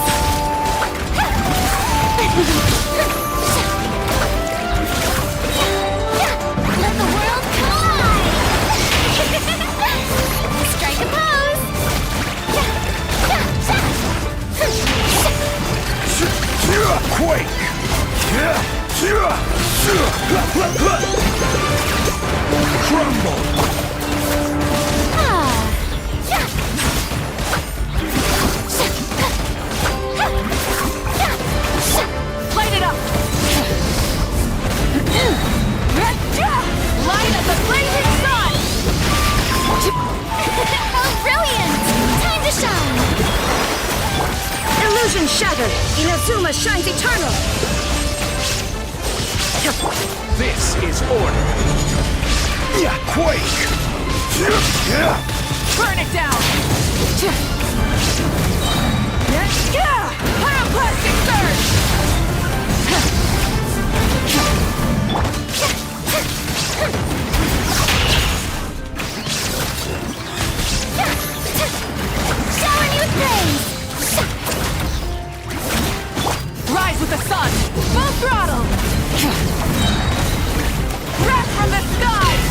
Let the world collide! Strike a pose! shattered! Inazuma shines eternal! This is order. Quake! Burn it down! Pyroclastic surge! Showering you with praise! Rise with the sun! Full throttle! Wrath from the skies!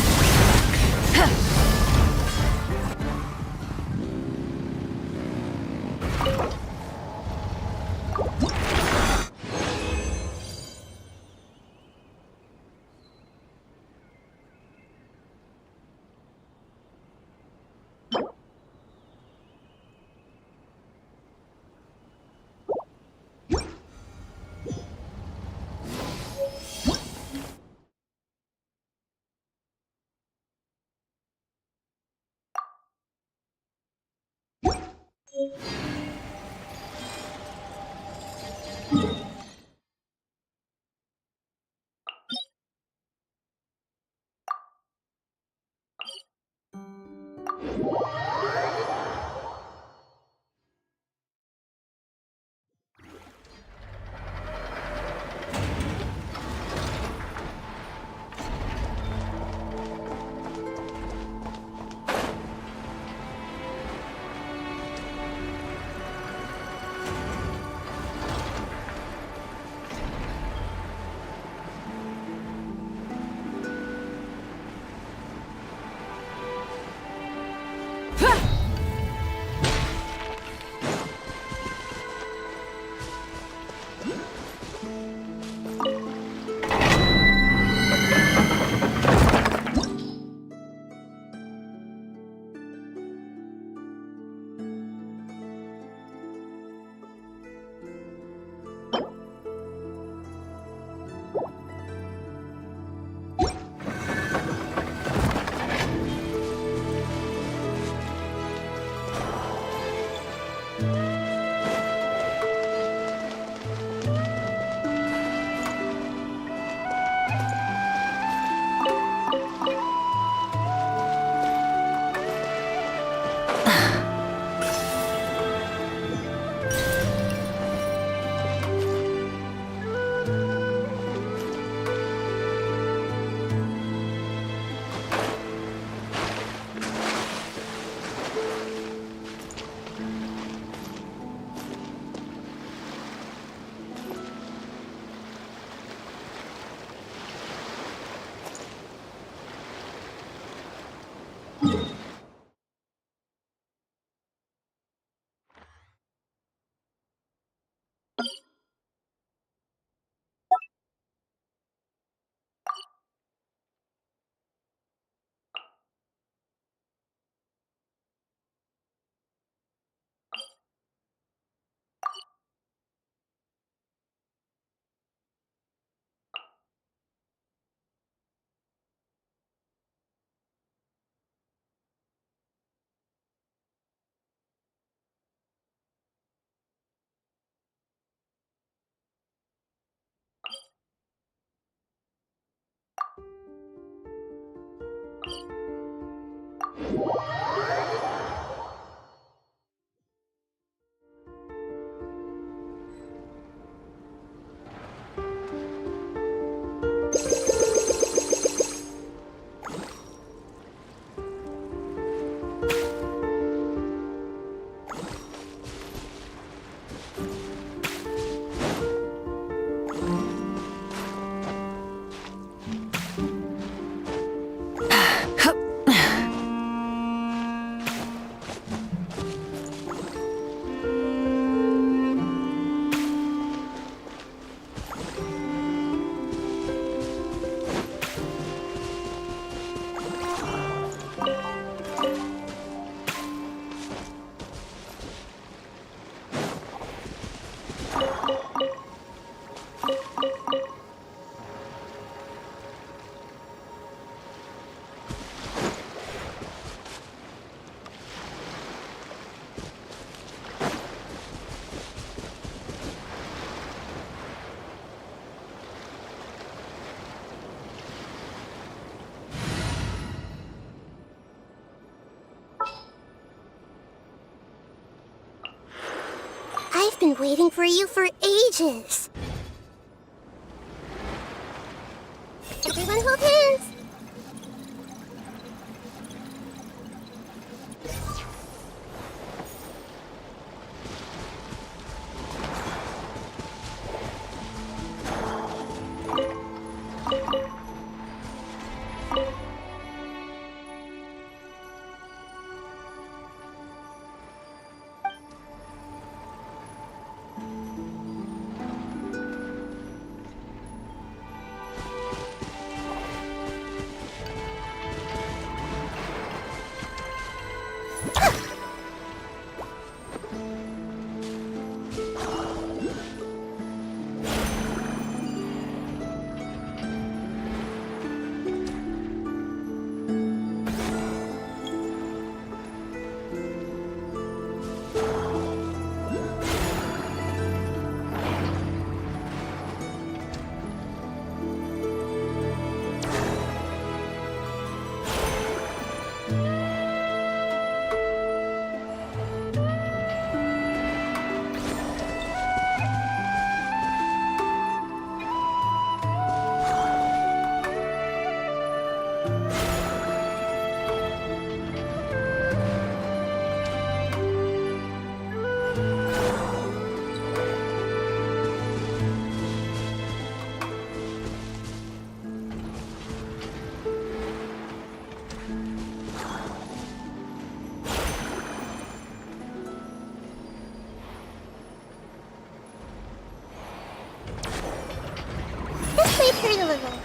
been waiting for you for ages. Everyone hold hands. This might hurt a little.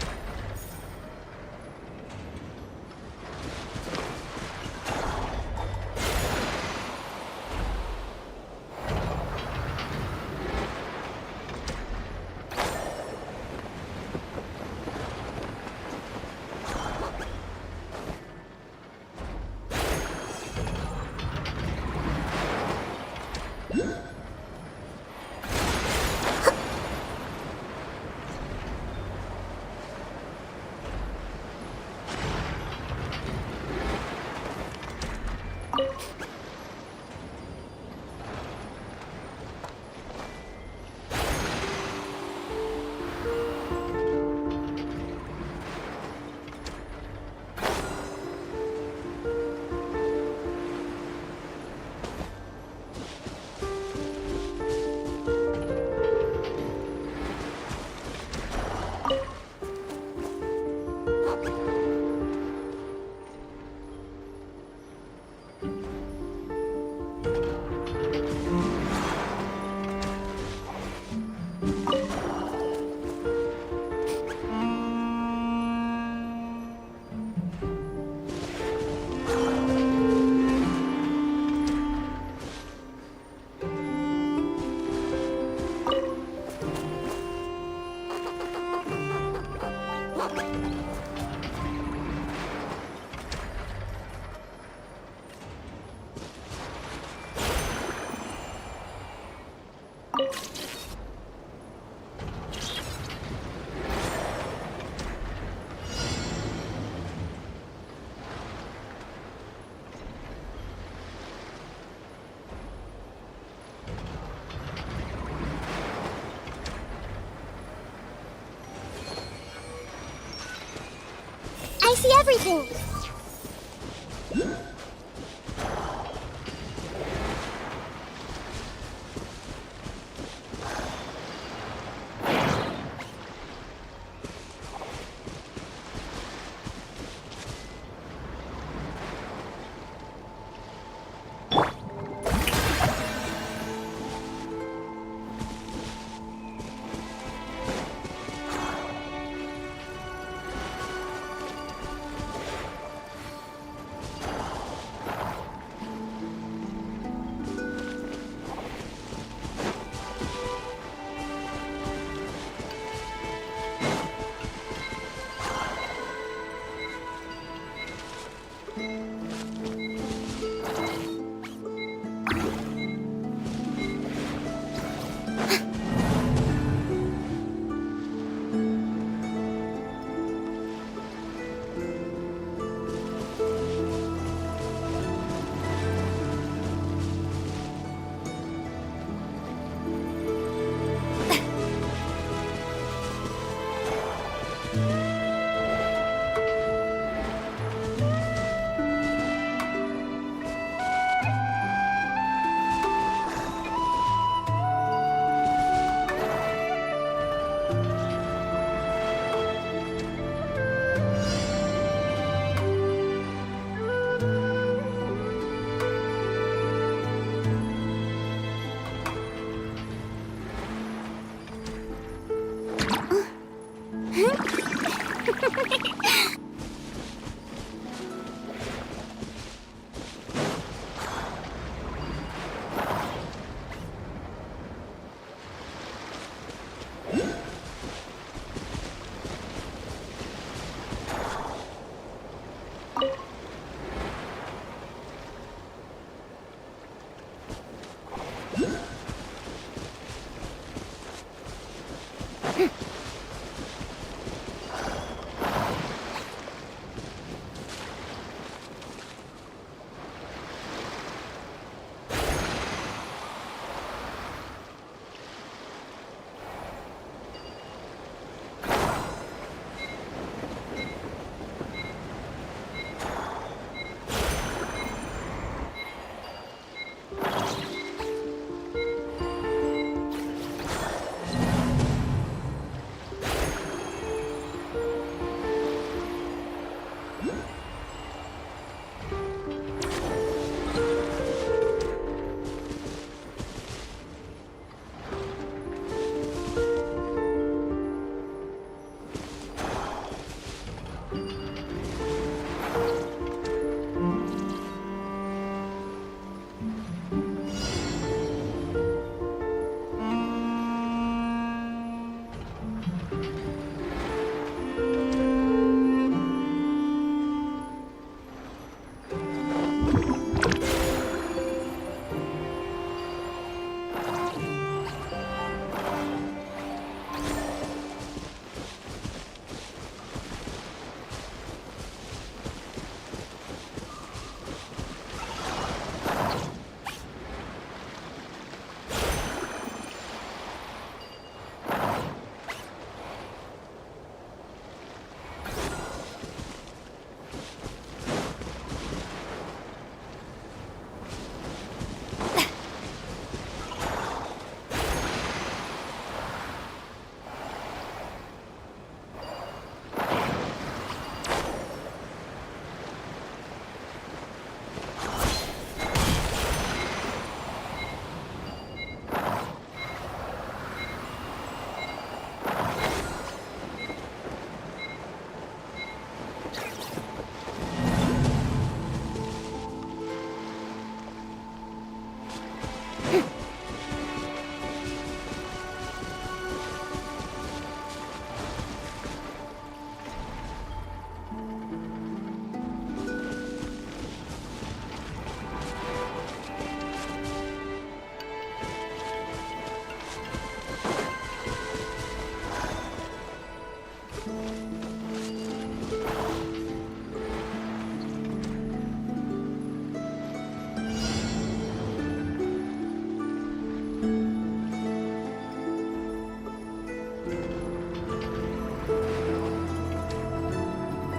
I see everything!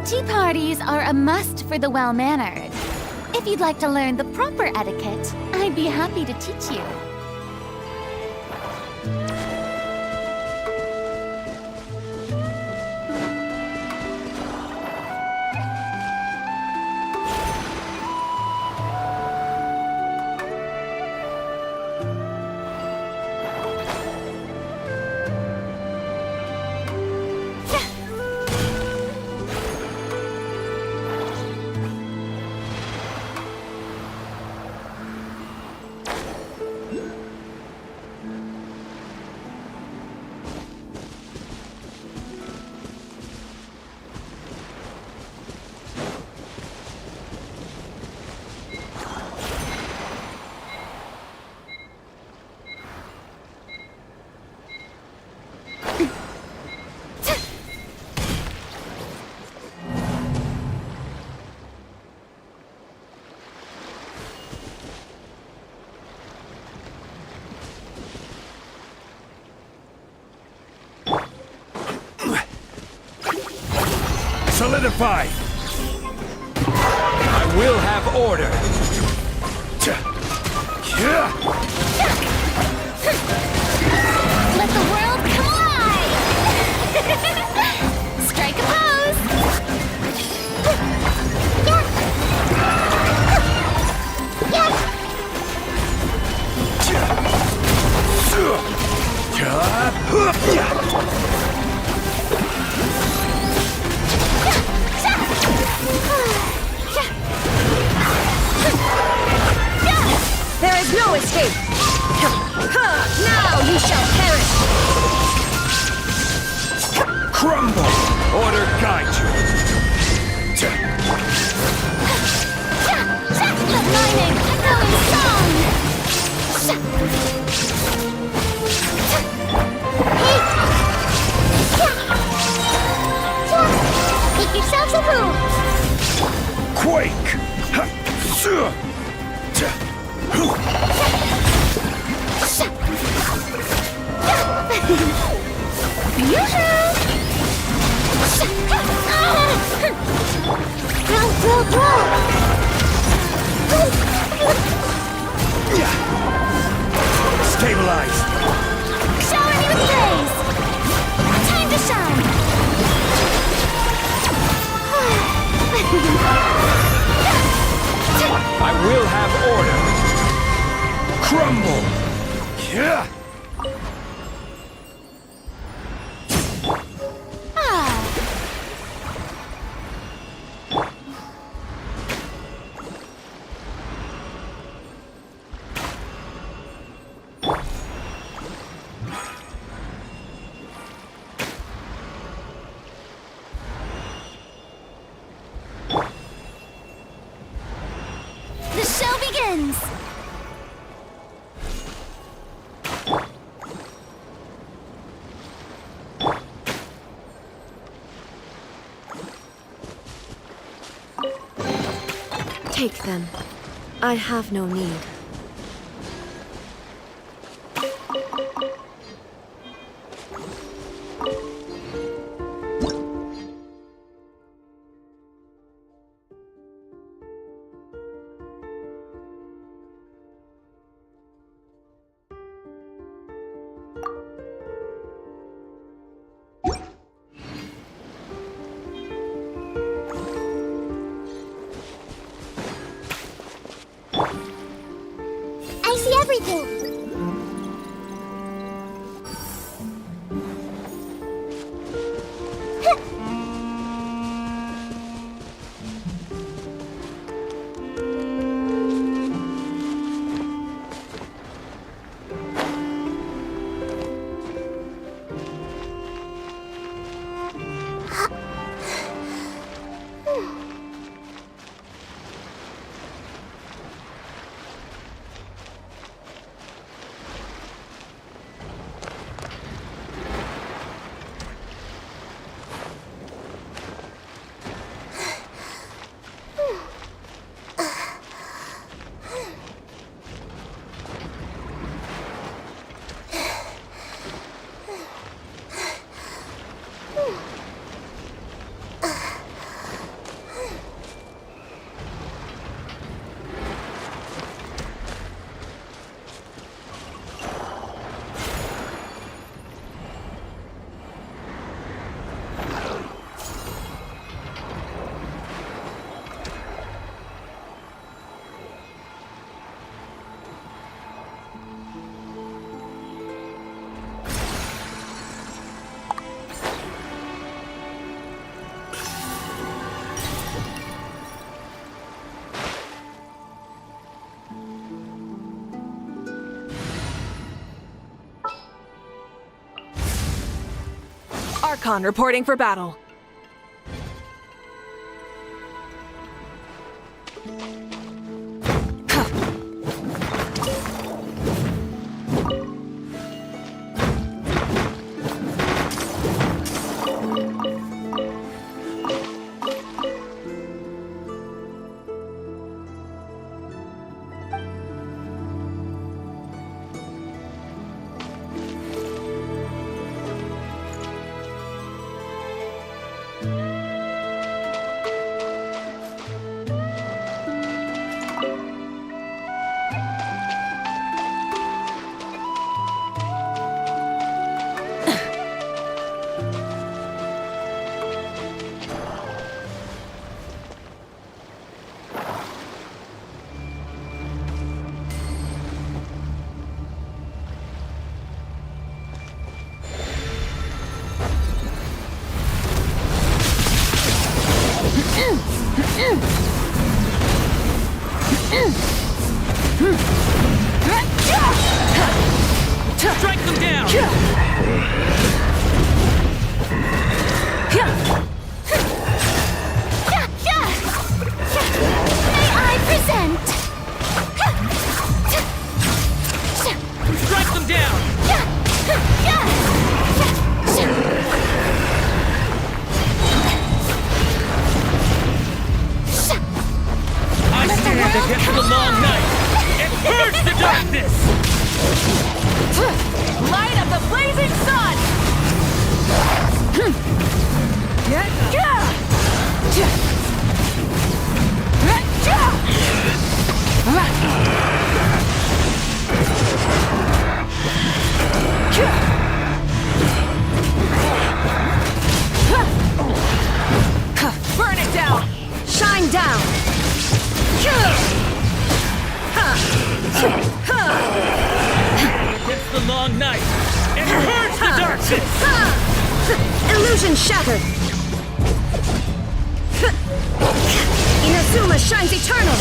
Tea parties are a must for the well-mannered. If you'd like to learn the proper etiquette, I'd be happy to teach you. Solidify! I will have order! Let the world collide! Strike a pose! There is no escape! Now you shall perish! Crumble! Order guide you! The mining echoing song! Make yourselves a room! Quake! Stabilize! Shower me with praise! Time to shine! I will have order. Crumble. Yeah. The show begins! Take them. I have no need. I see everything. Archon reporting for battle. Strike them down! May I present? Strike them down! I stand against the long night and purge the darkness! Light up the Against the long night and purge the darkness! Illusion shattered! Inazuma shines eternal!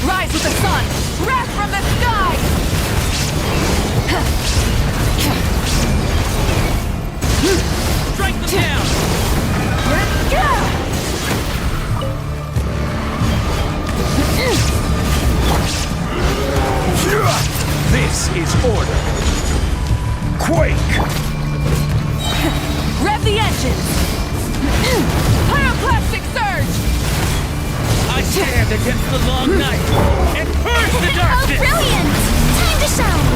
Rise with the sun! Wrath from the sky! Strike them down! This is order! Quake! Rev the engines! Pyroclastic surge! I stand against the long night and purge the darkness! Oh, brilliant! Time to shine!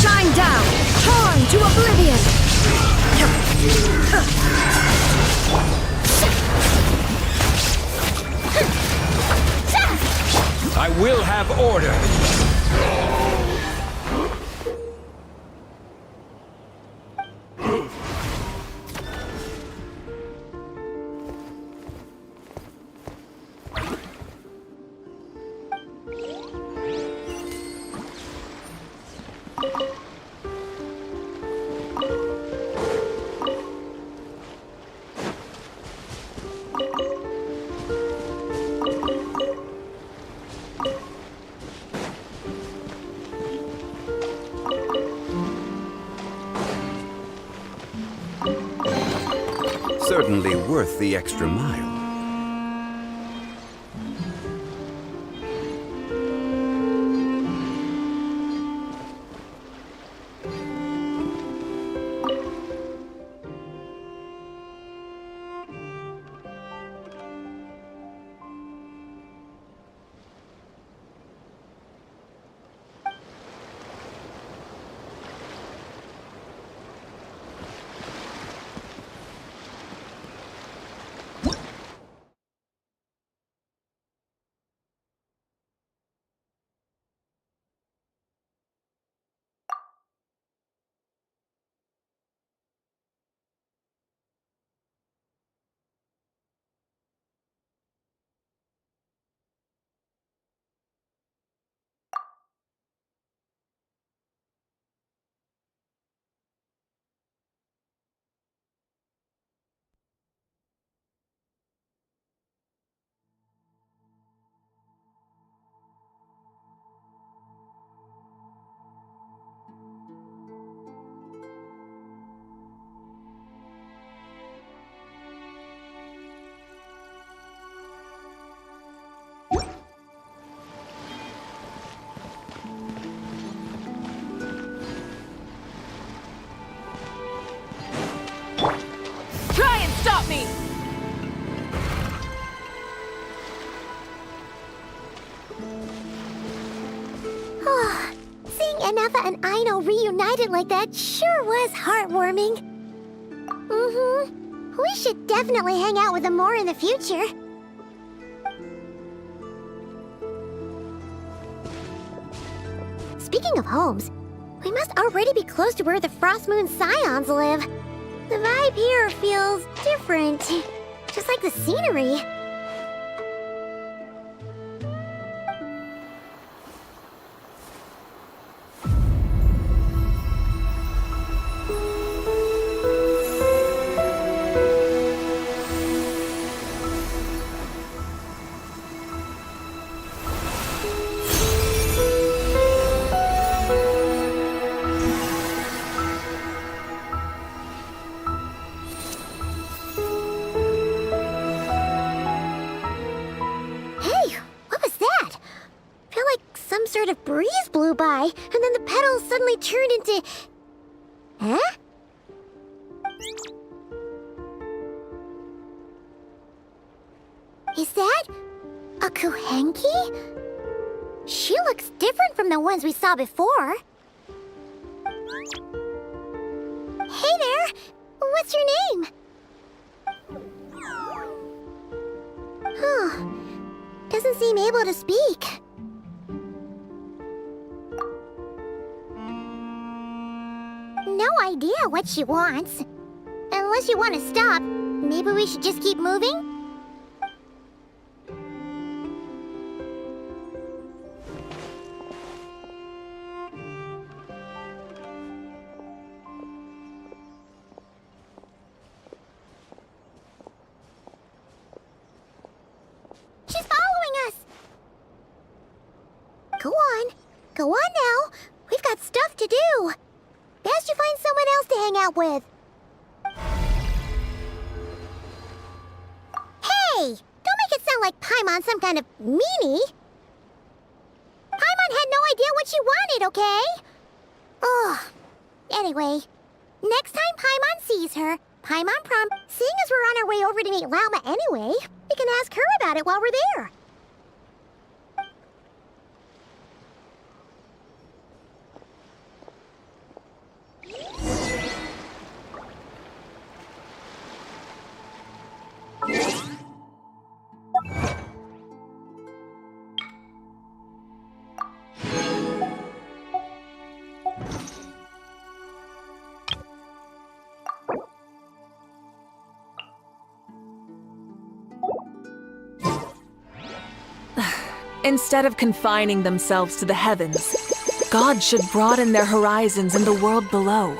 Shine down! Torn to oblivion! I will have order! Certainly worth the extra mile. Stop me! Oh, seeing Anafa and Aino reunited like that sure was heartwarming. Mm-hmm. We should definitely hang out with them more in the future. Speaking of homes, we must already be close to where the Frost Moon Scions live. The vibe here feels different, just like the scenery. Of breeze blew by, and then the petals suddenly turned into... Huh? Is that a Kuhenki? She looks different from the ones we saw before. Hey there! What's your name? Huh. Doesn't seem able to speak. No idea what she wants. Unless you want to stop, maybe we should just keep moving? She's following us! Go on. Go on now. We've got stuff to do. Best you find someone else to hang out with. Hey! Don't make it sound like Paimon's some kind of meanie. Paimon had no idea what she wanted, okay? Ugh. Anyway, next time Paimon sees her, Paimon seeing as we're on our way over to meet Lauma anyway, we can ask her about it while we're there. Instead of confining themselves to the heavens, God should broaden their horizons in the world below.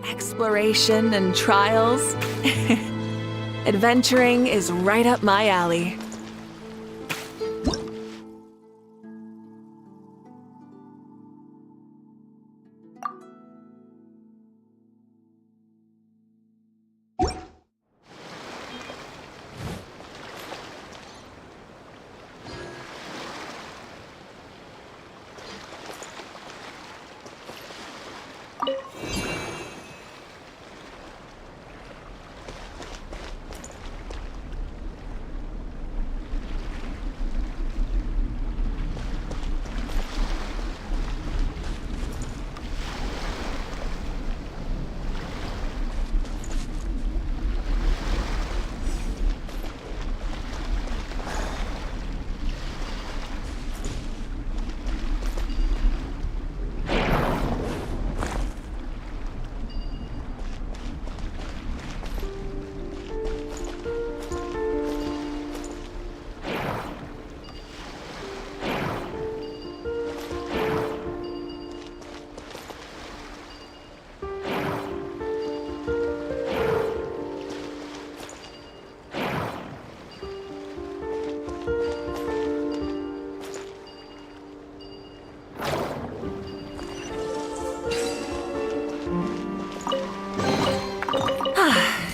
Exploration and trials. Adventuring is right up my alley.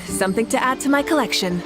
Something to add to my collection.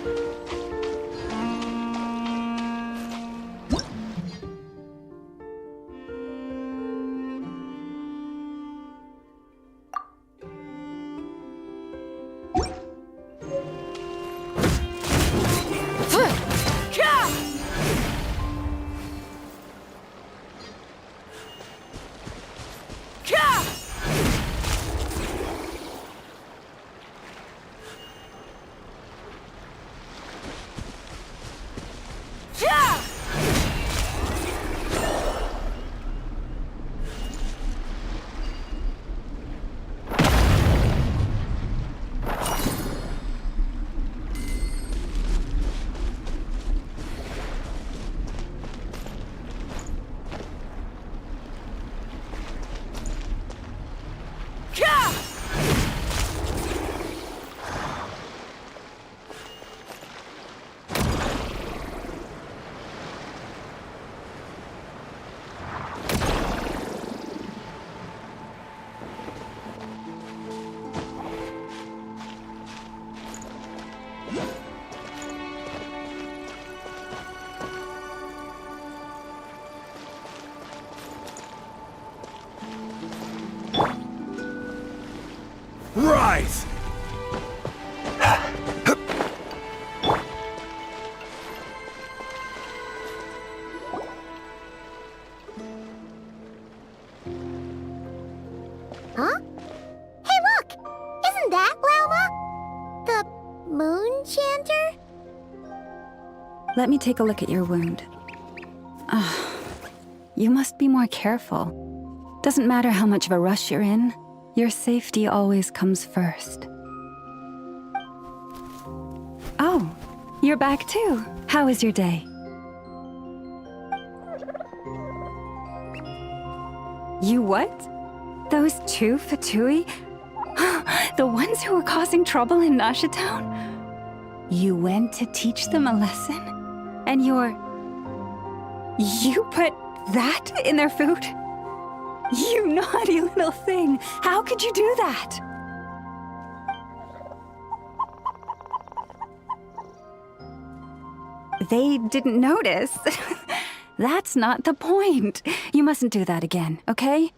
Rise! Huh? Hey, look! Isn't that Lauma? The moon chanter? Let me take a look at your wound. Ah, you must be more careful. Doesn't matter how much of a rush you're in, your safety always comes first. Oh, you're back too. How was your day? You what? Those two Fatui? The ones who were causing trouble in Nasha Town? You went to teach them a lesson? And you put that in their food? You naughty little thing! How could you do that? They didn't notice. That's not the point. You mustn't do that again, okay?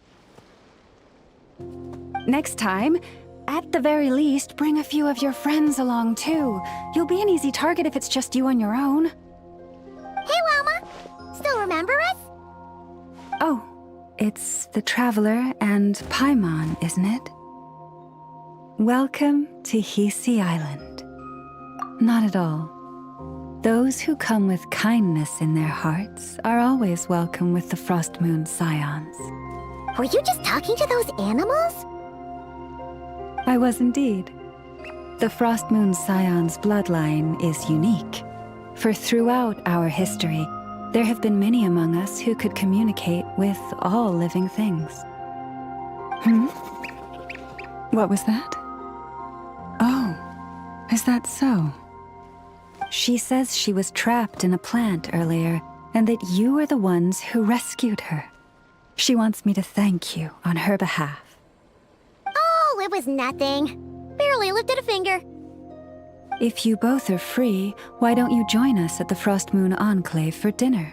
Next time, at the very least, bring a few of your friends along too. You'll be an easy target if it's just you on your own. Hey, Lauma! Still remember us? Oh, it's the Traveler and Paimon, isn't it? Welcome to Hisi Island. Not at all. Those who come with kindness in their hearts are always welcome with the Frost Moon Scions. Were you just talking to those animals? I was indeed. The Frost Moon Scions bloodline is unique, for throughout our history, there have been many among us who could communicate with all living things. What was that? Oh, is that so? She says she was trapped in a plant earlier, and that you were the ones who rescued her. She wants me to thank you on her behalf. Oh, it was nothing. Barely lifted a finger. If you both are free, why don't you join us at the Frost Moon Enclave for dinner?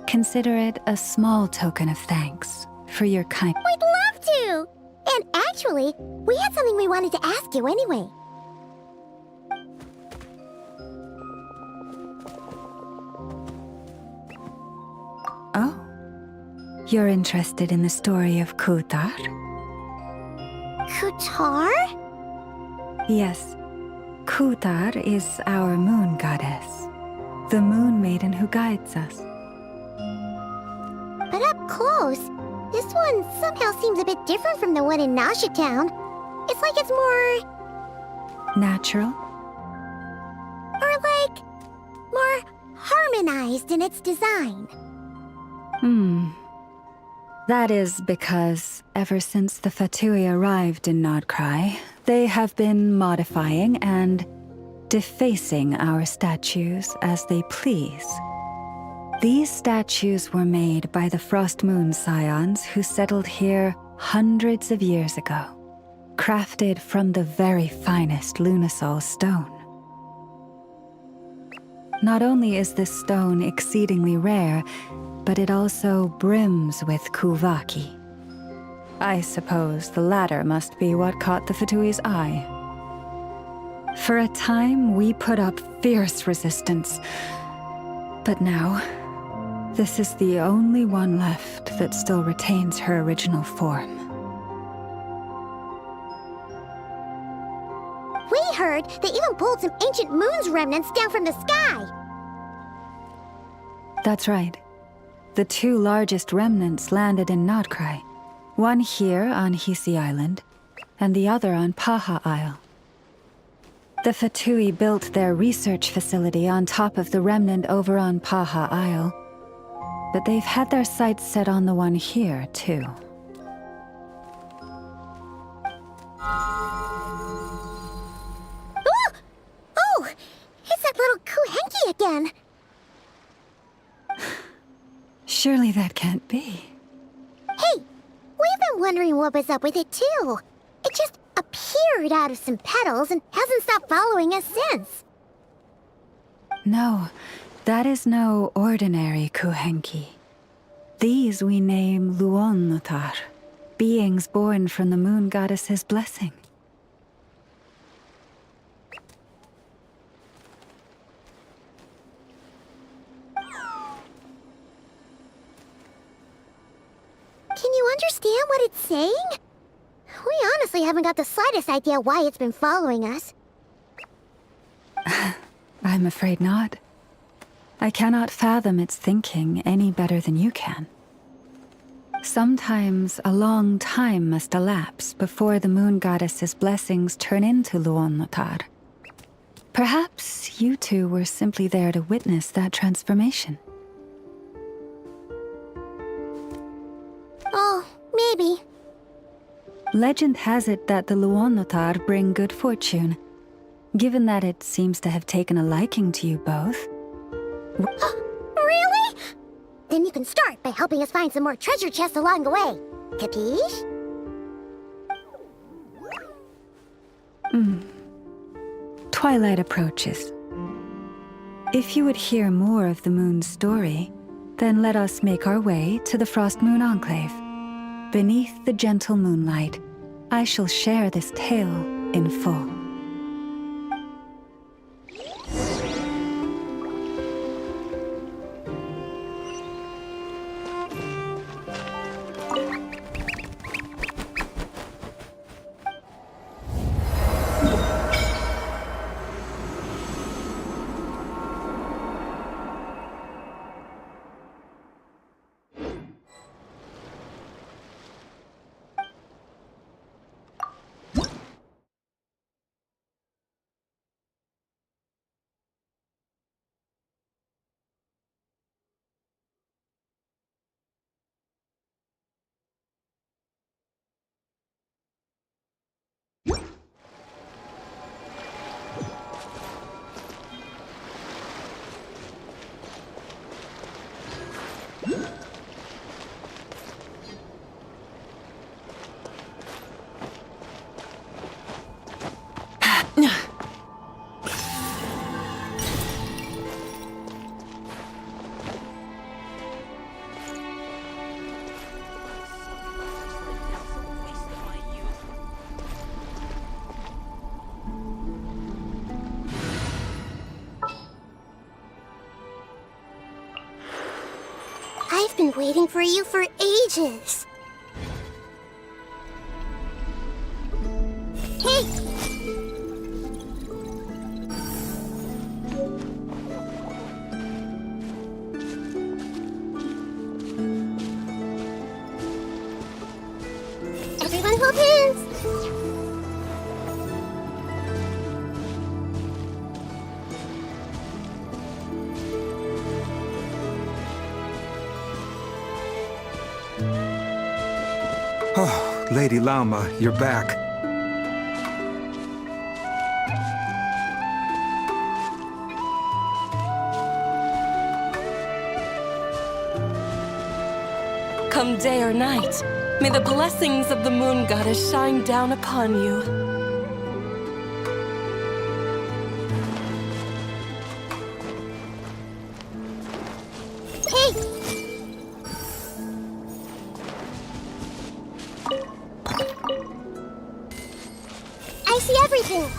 Consider it a small token of thanks for your kindness. We'd love to! And actually, we had something we wanted to ask you anyway. Oh, you're interested in the story of Kutar? Kutar? Yes. Kutar is our moon goddess, the moon maiden who guides us. But up close, this one somehow seems a bit different from the one in Nasha Town. It's like it's more... natural? Or like... more harmonized in its design. That is because ever since the Fatui arrived in Nod-Crai, they have been modifying and defacing our statues as they please. These statues were made by the Frost Moon Scions who settled here hundreds of years ago, crafted from the very finest Lunasol stone. Not only is this stone exceedingly rare, but it also brims with Kuvaki. I suppose the latter must be what caught the Fatui's eye. For a time, we put up fierce resistance. But now, this is the only one left that still retains her original form. We heard they even pulled some ancient moon's remnants down from the sky. That's right. The two largest remnants landed in Nod-Crai. One here on Hisi Island, and the other on Paha Isle. The Fatui built their research facility on top of the remnant over on Paha Isle, but they've had their sights set on the one here, too. Oh! It's that little Kuhenki again! Surely that can't be. Hey! We've been wondering what was up with it, too. It just appeared out of some petals and hasn't stopped following us since. No, that is no ordinary Kuhenki. These we name Luonnotar, beings born from the moon goddess's blessing. saying? We honestly haven't got the slightest idea why it's been following us. I'm afraid not. I cannot fathom its thinking any better than you can. Sometimes a long time must elapse before the moon goddess's blessings turn into Luon-Notar. Perhaps you two were simply there to witness that transformation. Oh, maybe. Legend has it that the Luon-Notar bring good fortune. Given that it seems to have taken a liking to you both. Really? Then you can start by helping us find some more treasure chests along the way. Capiche? Twilight approaches. If you would hear more of the moon's story, then let us make our way to the Frost Moon Enclave. Beneath the gentle moonlight, I shall share this tale in full. I've been waiting for you for ages. Hey! Everyone hold hands! Oh, Lady Lama, you're back. Come day or night, may the blessings of the moon goddess shine down upon you. Hey! I see everything!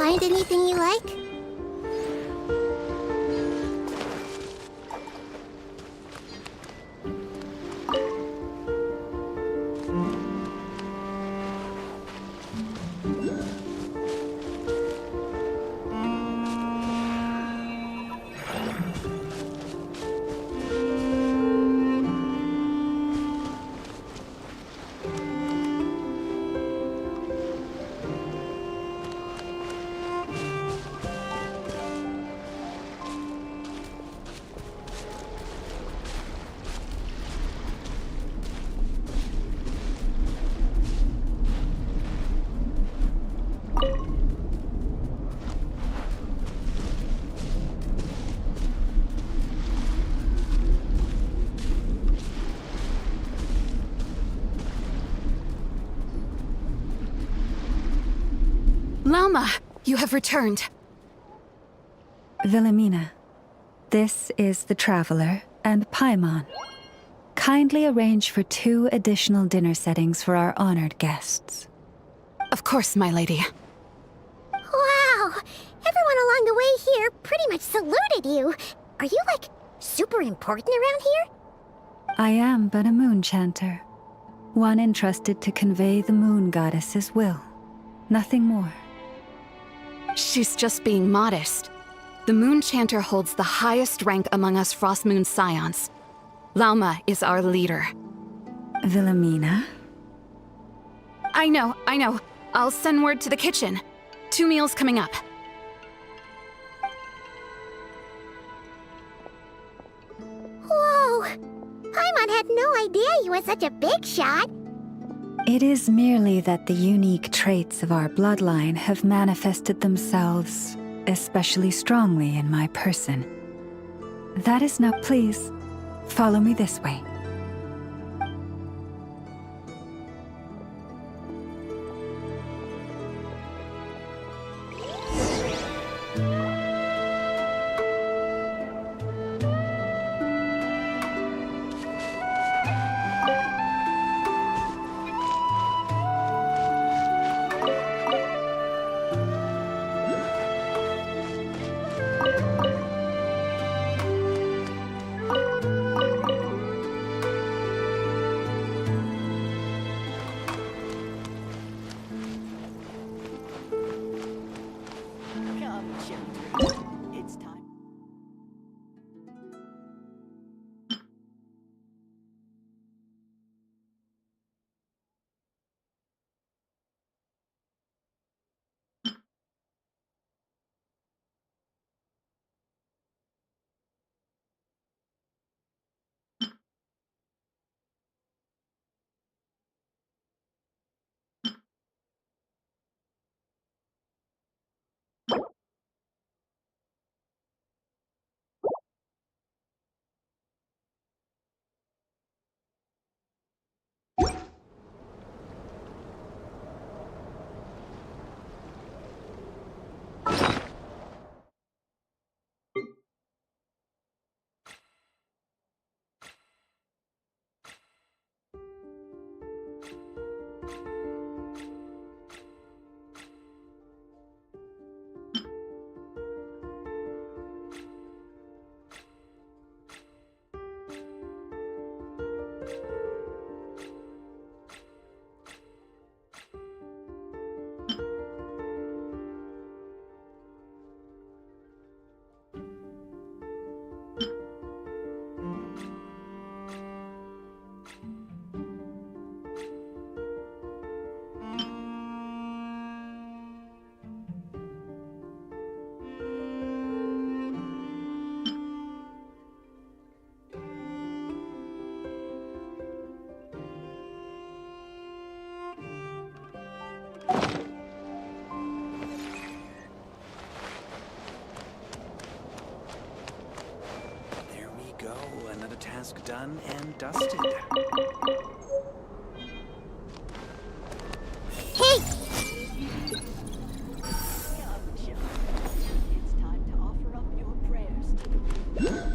Find anything you like? Lauma, you have returned. Wilhelmina, this is the Traveler and Paimon. Kindly arrange for 2 additional dinner settings for our honored guests. Of course, my lady. Wow! Everyone along the way here pretty much saluted you. Are you, like, super important around here? I am but a moon chanter. One entrusted to convey the moon goddess's will. Nothing more. She's just being modest. The Moon Chanter holds the highest rank among us Frost Moon Scions. Lauma is our leader. Wilhelmina? I know. I'll send word to the kitchen. 2 meals coming up. Whoa! Paimon had no idea you were such a big shot. It is merely that the unique traits of our bloodline have manifested themselves especially strongly in my person. That is now, please, follow me this way. Task done and dusted. Hey! It's time to offer up your prayers to the moon.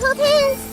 simpletons!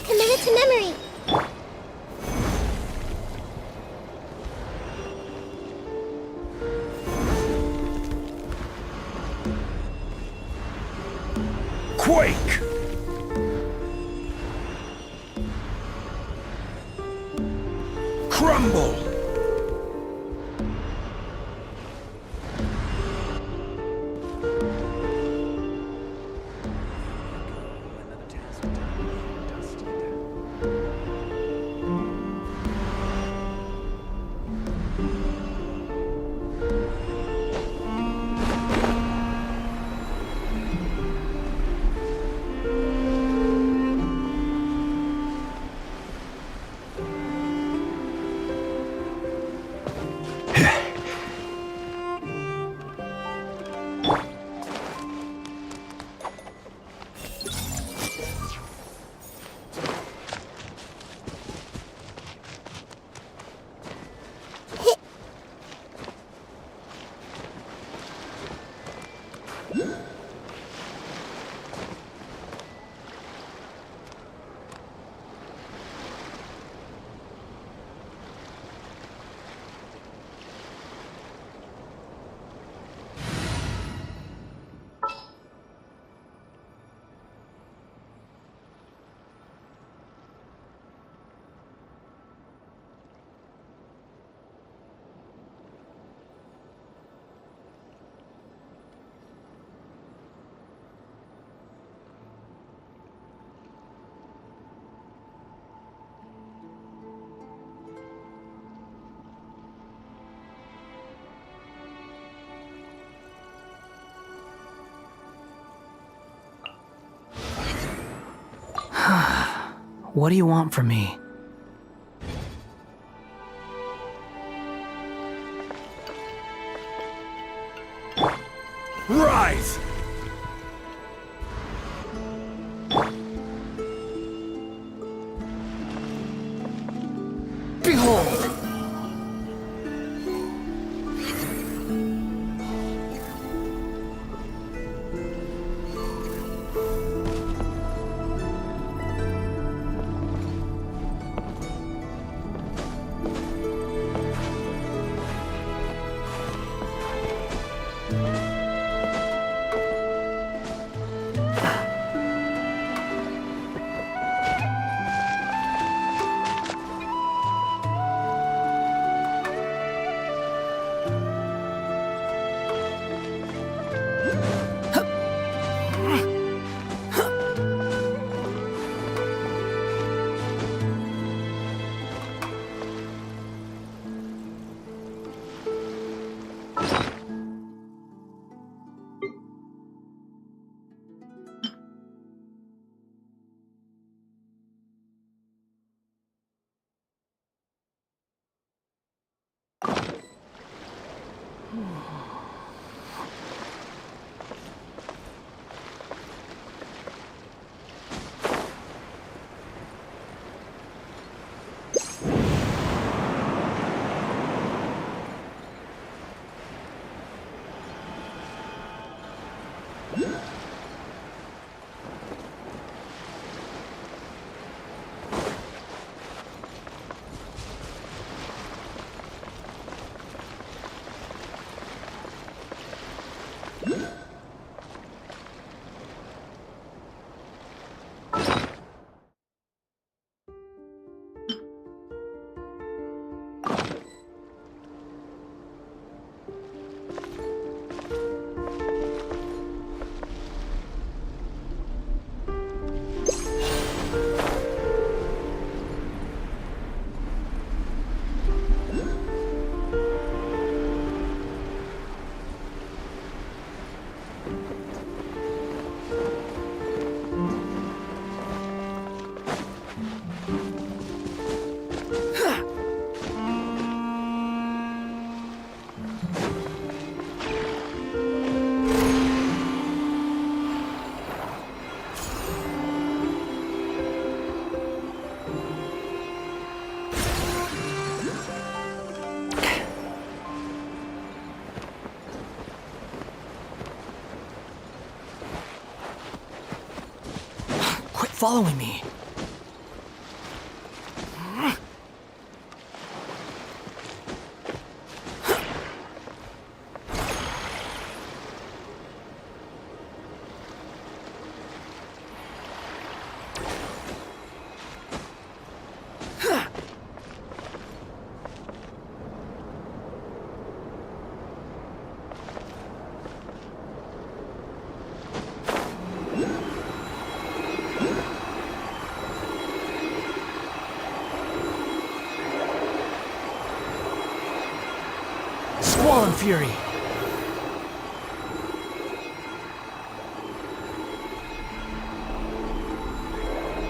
Committed to memory. Quake! Crumble! What do you want from me? Rise! Behold! Following me. Squall Fury.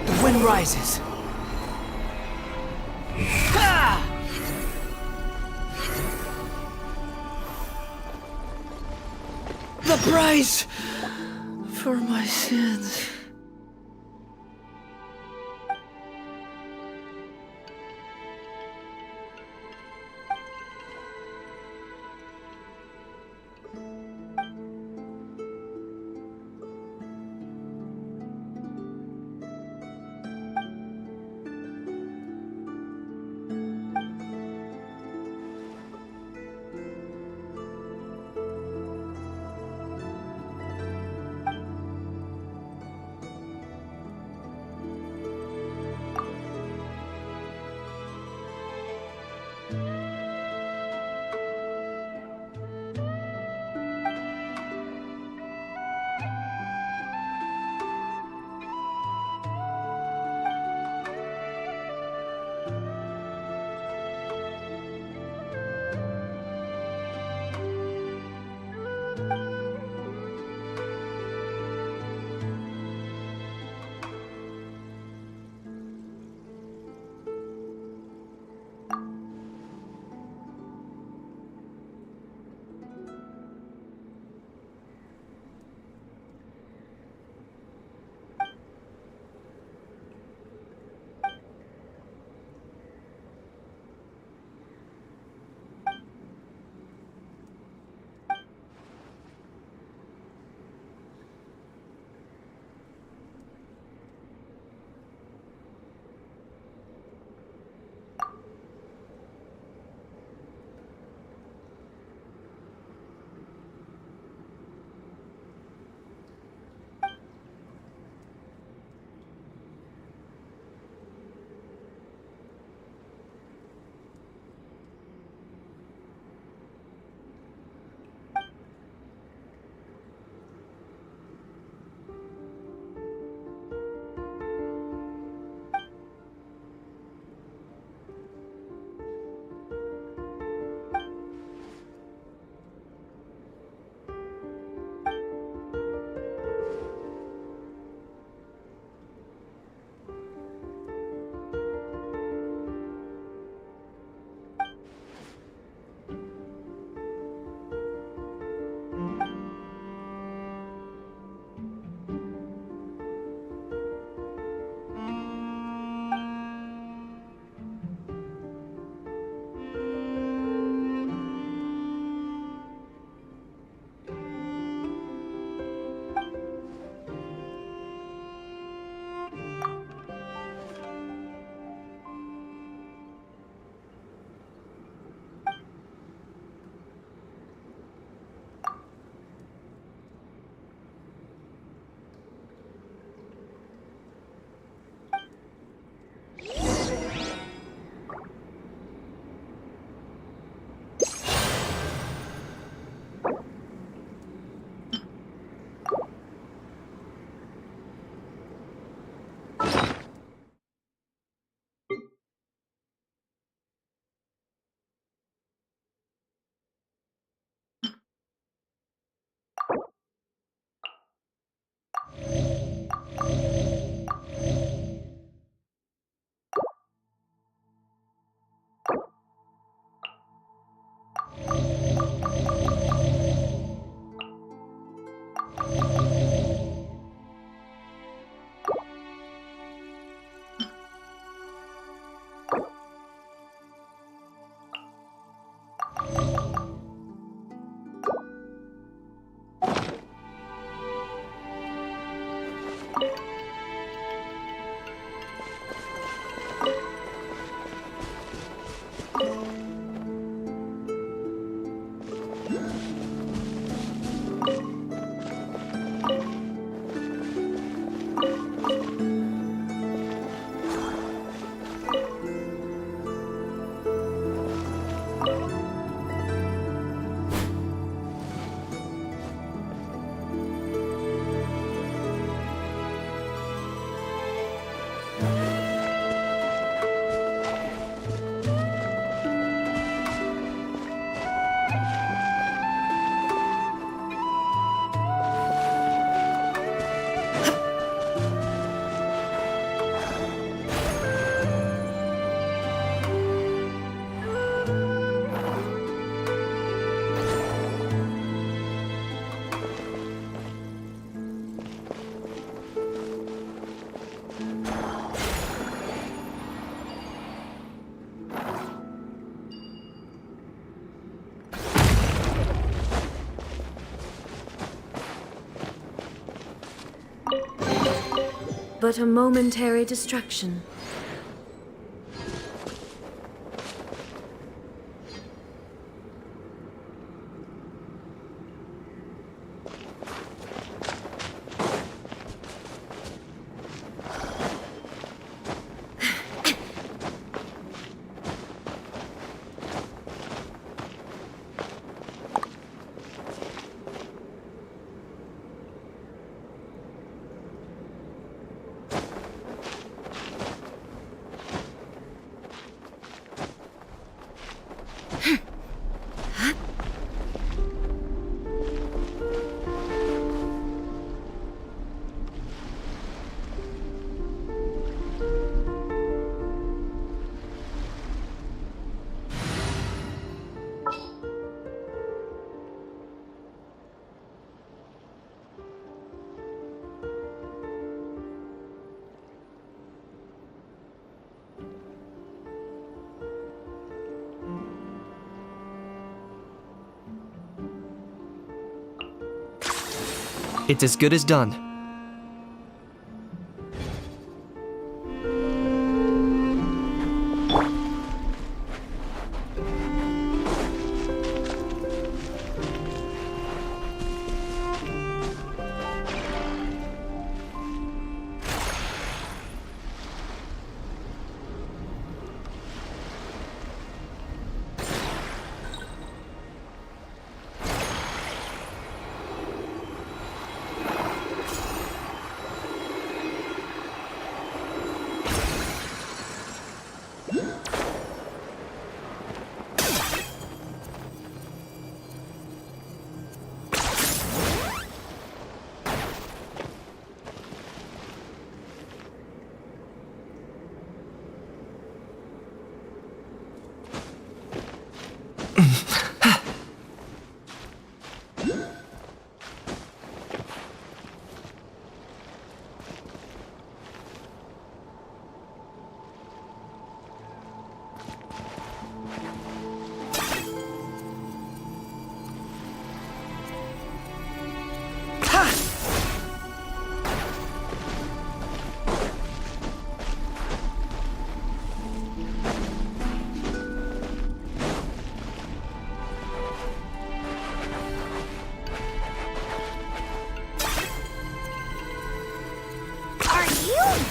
The wind rises. The price for my sins. but a momentary distraction. It's as good as done.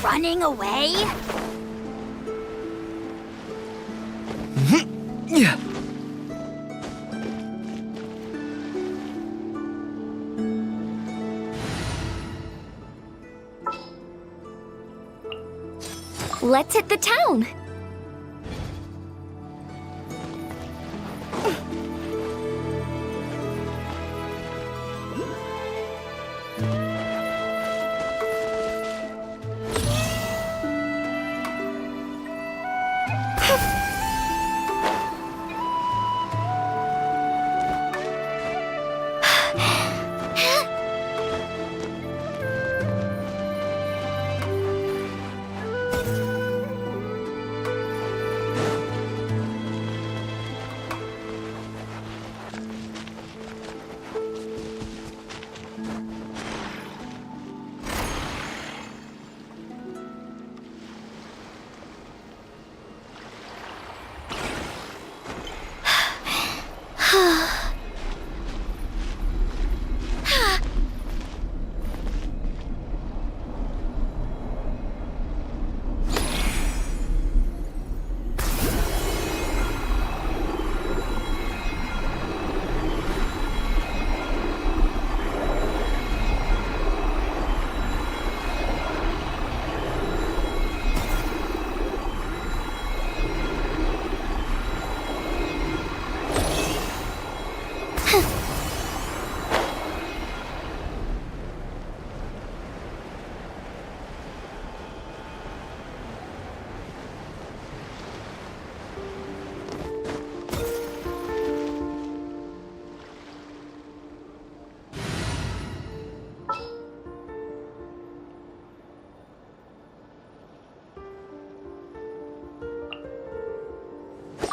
Running away? Yeah. Let's hit the town.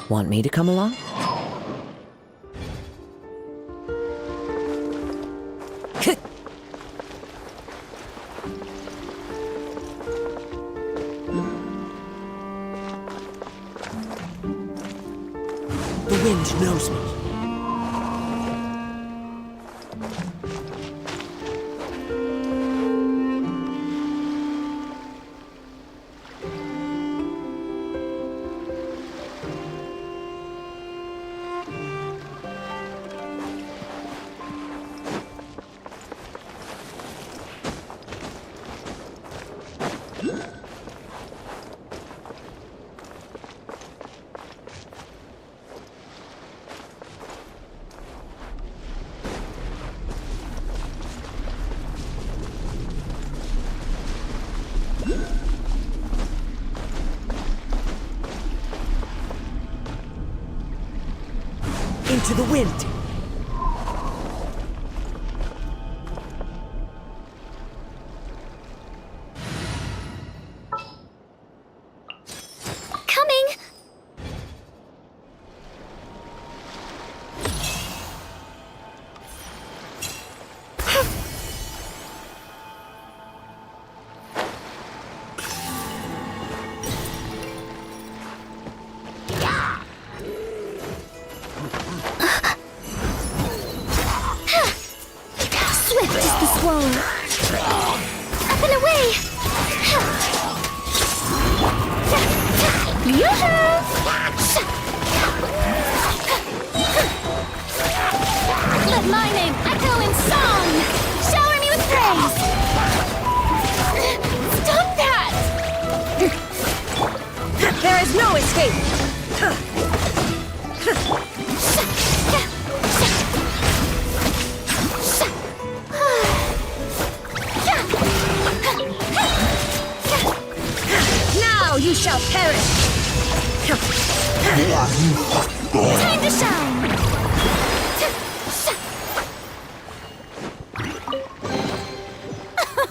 Want me to come along? The wind knows me. Into the wind. Coming! Swift is the swallow. Up and away! Yoo-hoo! Let my name echo in song! Shower me with praise! Stop that! There is no escape! Now you shall perish! Time to shine!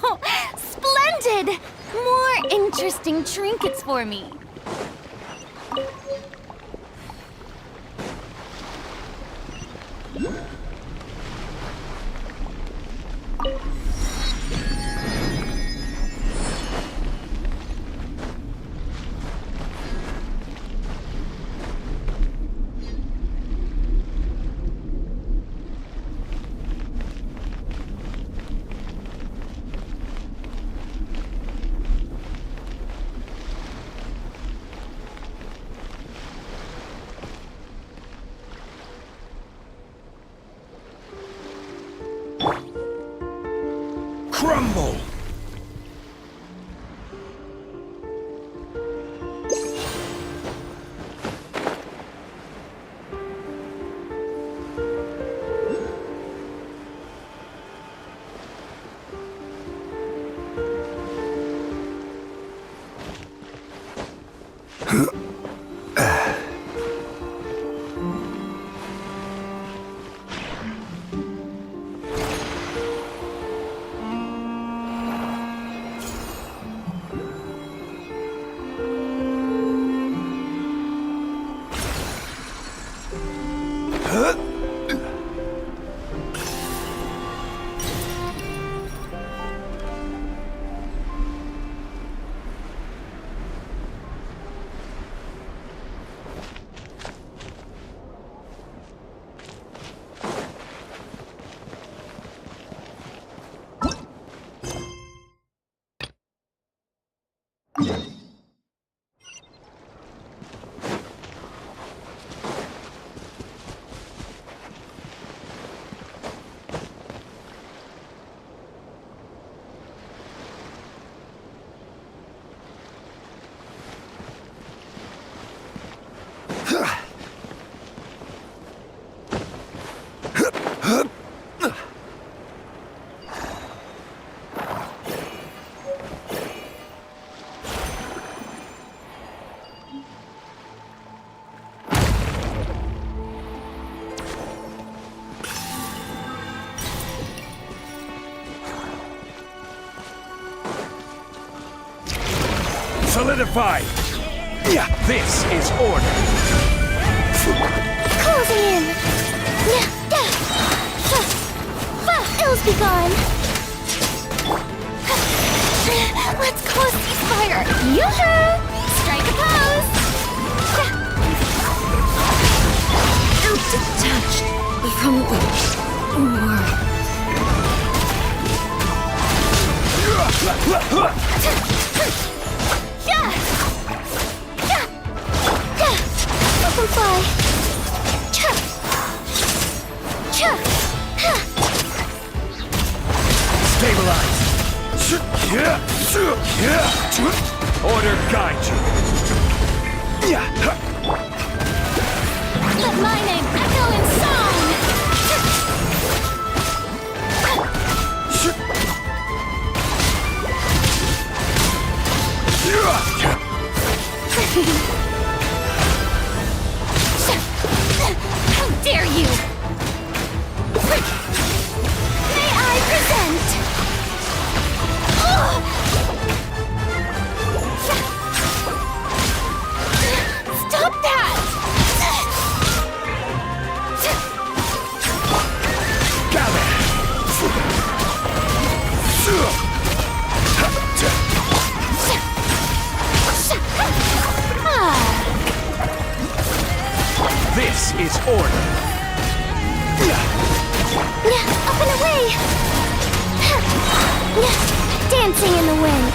Oh, splendid! More interesting trinkets for me. Crumble! Solidify! This is order! Closing in! Ills be gone! Let's call a ceasefire! Yoo-hoo! Strike a pose! from the world. Butterfly. Stabilize. Order guide you. Let my name echo in song! How dare you! May I present? Stop that! This is order. Up and away! Dancing in the wind.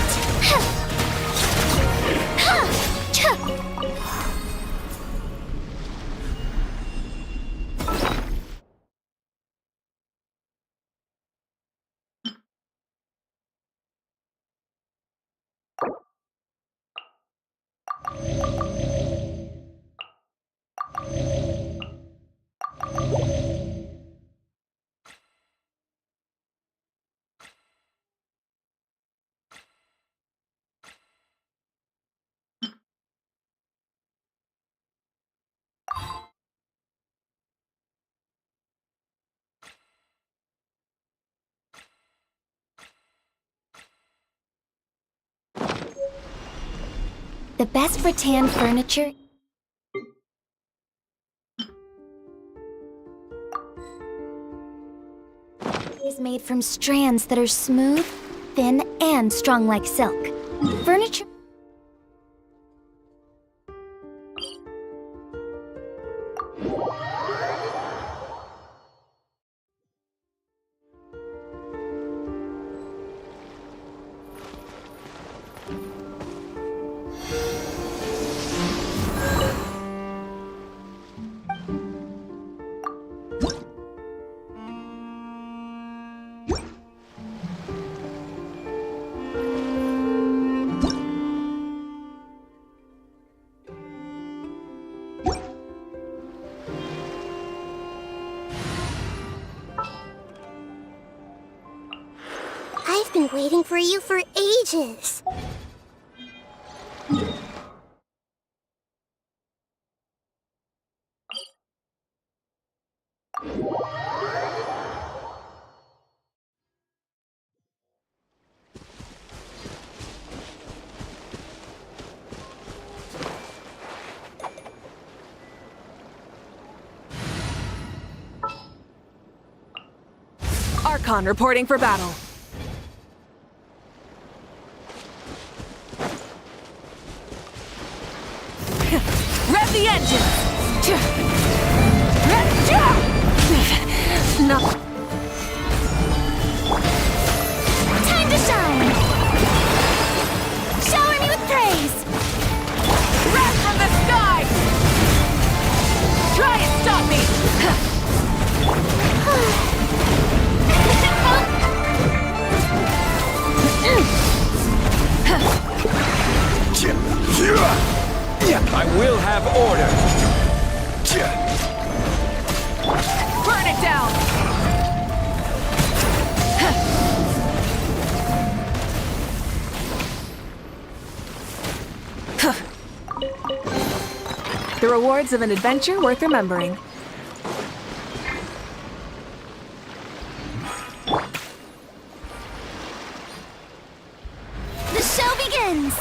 The best rattan furniture is made from strands that are smooth, thin, and strong like silk. Furniture I've been waiting for you for ages. Archon reporting for battle. Rev the engine! No. Time to shine! Shower me with praise! Wrath from the sky! Try and stop me! I will have order. Burn it down! The rewards of an adventure worth remembering. The show begins!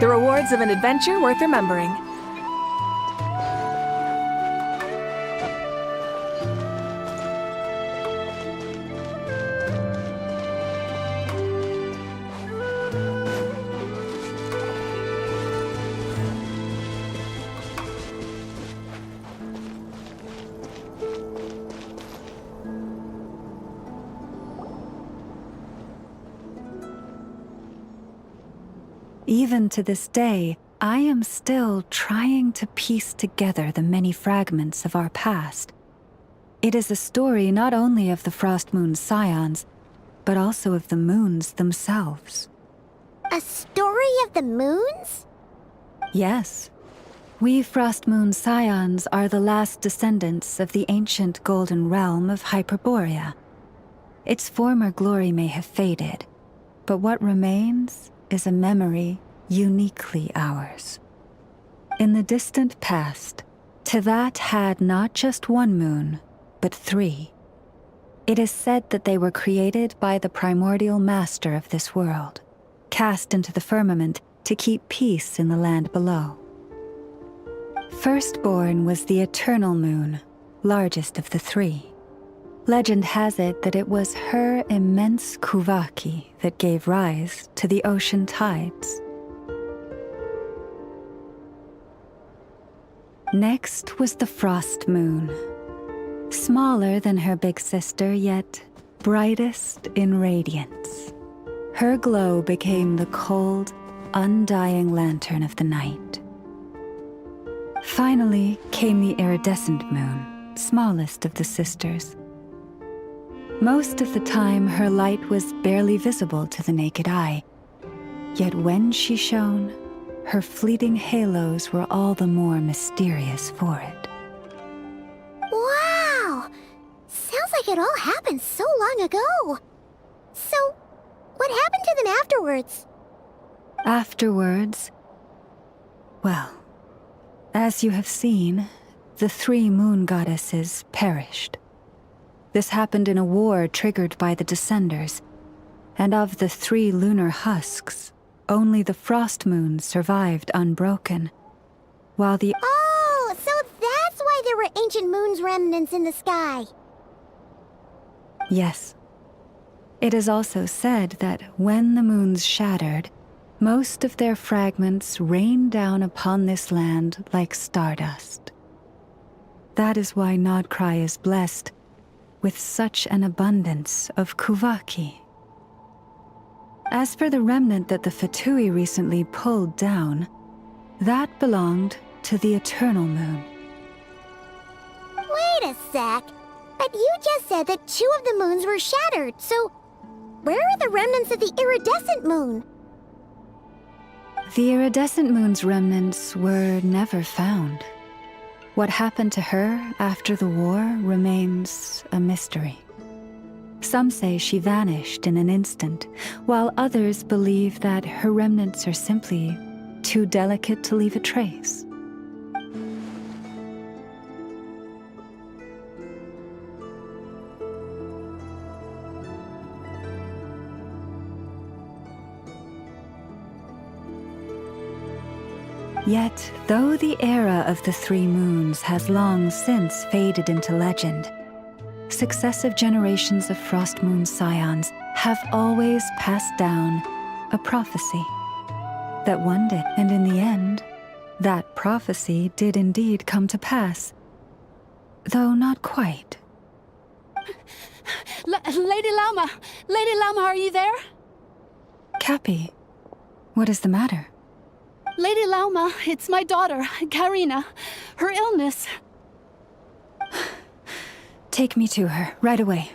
The rewards of an adventure worth remembering. Even to this day, I am still trying to piece together the many fragments of our past. It is a story not only of the Frost Moon Scions, but also of the moons themselves. A story of the moons? Yes. We Frost Moon Scions are the last descendants of the ancient golden realm of Hyperborea. Its former glory may have faded, but what remains is a memory uniquely ours. In the distant past, Teyvat had not just one moon, but 3. It is said that they were created by the primordial master of this world, cast into the firmament to keep peace in the land below. Firstborn was the eternal moon, largest of the 3. Legend has it that it was her immense kuvaki that gave rise to the ocean tides. Next was the Frost Moon. Smaller than her big sister, yet brightest in radiance. Her glow became the cold, undying lantern of the night. Finally came the iridescent moon, smallest of the sisters. Most of the time, her light was barely visible to the naked eye. Yet when she shone, her fleeting halos were all the more mysterious for it. Wow! Sounds like it all happened so long ago. So, what happened to them afterwards? Afterwards, well, as you have seen, the 3 moon goddesses perished. This happened in a war triggered by the Descenders, and of the 3 lunar husks, only the Frost Moon survived unbroken, while the— Oh, so that's why there were ancient moon's remnants in the sky. Yes. It is also said that when the moons shattered, most of their fragments rained down upon this land like stardust. That is why Nod-Crai is blessed with such an abundance of kuvaki. As for the remnant that the Fatui recently pulled down, that belonged to the Eternal Moon. Wait a sec. But you just said that 2 of the moons were shattered, so where are the remnants of the iridescent moon? The iridescent moon's remnants were never found. What happened to her after the war remains a mystery. Some say she vanished in an instant, while others believe that her remnants are simply too delicate to leave a trace. Yet, though the era of the 3 moons has long since faded into legend, successive generations of Frost Moon Scions have always passed down a prophecy that one day, and in the end, that prophecy did indeed come to pass, though not quite. Lady Lauma! Lady Lauma, are you there? Cappy, what is the matter? Lady Lauma, it's my daughter, Karina. Her illness. Take me to her, right away.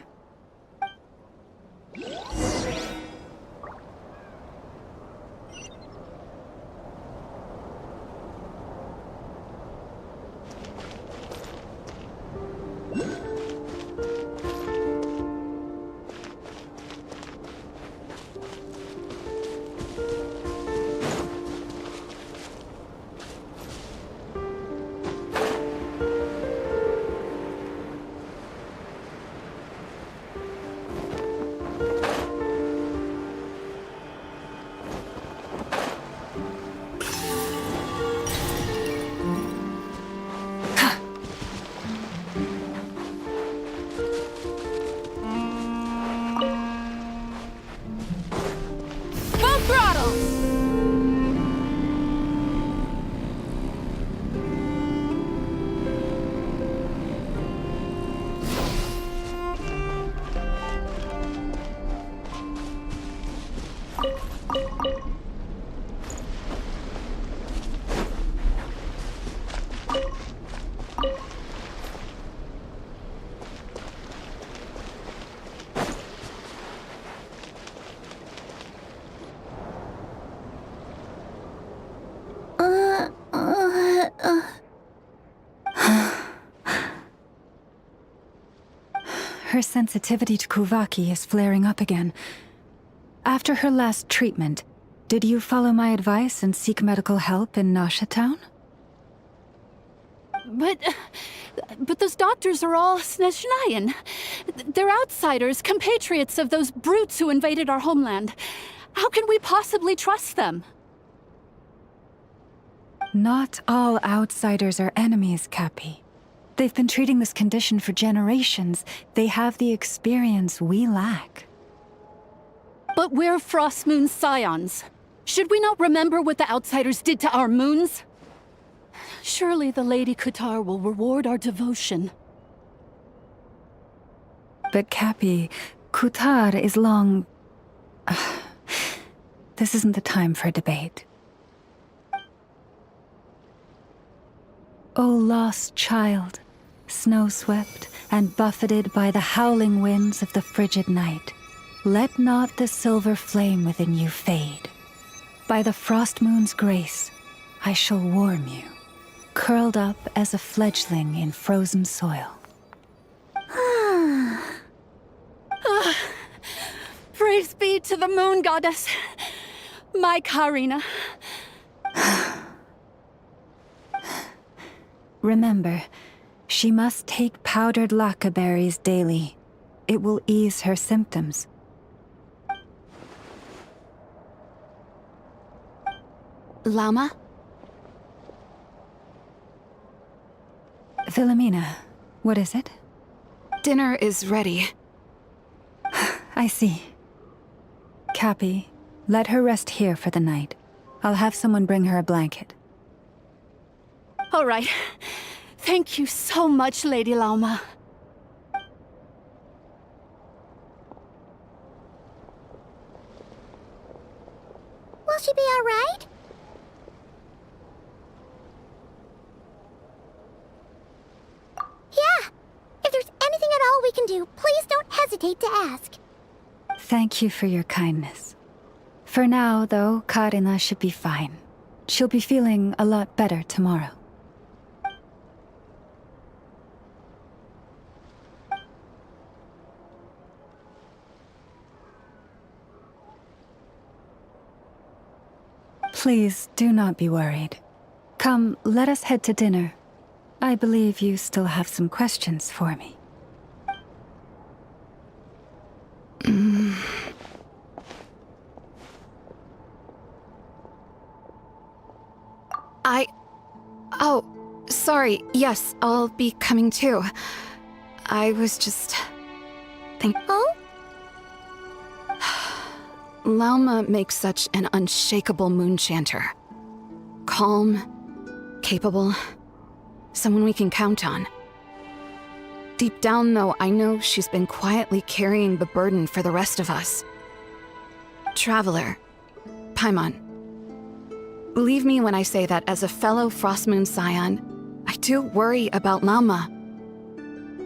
Her sensitivity to Kuvaki is flaring up again. After her last treatment, did you follow my advice and seek medical help in Nasha Town? But those doctors are all Snezhnayan. They're outsiders, compatriots of those brutes who invaded our homeland. How can we possibly trust them? Not all outsiders are enemies, Cappy. They've been treating this condition for generations. They have the experience we lack. But we're Frostmoon scions. Should we not remember what the outsiders did to our moons? Surely the Lady Kutar will reward our devotion. But Cappy, Kutar is long... This isn't the time for a debate. O lost child, snow-swept and buffeted by the howling winds of the frigid night, let not the silver flame within you fade. By the frost moon's grace, I shall warm you, curled up as a fledgling in frozen soil. Praise be to the moon goddess, my Karina. Remember, she must take powdered laka berries daily. It will ease her symptoms. Llama? Philomena, what is it? Dinner is ready. I see. Cappy, let her rest here for the night. I'll have someone bring her a blanket. All right. Thank you so much, Lady Llama. Will she be all right? Yeah. If there's anything at all we can do, please don't hesitate to ask. Thank you for your kindness. For now, though, Karina should be fine. She'll be feeling a lot better tomorrow. Please, do not be worried. Come, let us head to dinner. I believe you still have some questions for me. Oh, sorry. Yes, I'll be coming too. I was just... Oh? Llama makes such an unshakable moon chanter. Calm, capable, someone we can count on. Deep down, though, I know she's been quietly carrying the burden for the rest of us. Traveler, Paimon, believe me when I say that as a fellow Frostmoon scion, I do worry about Llama.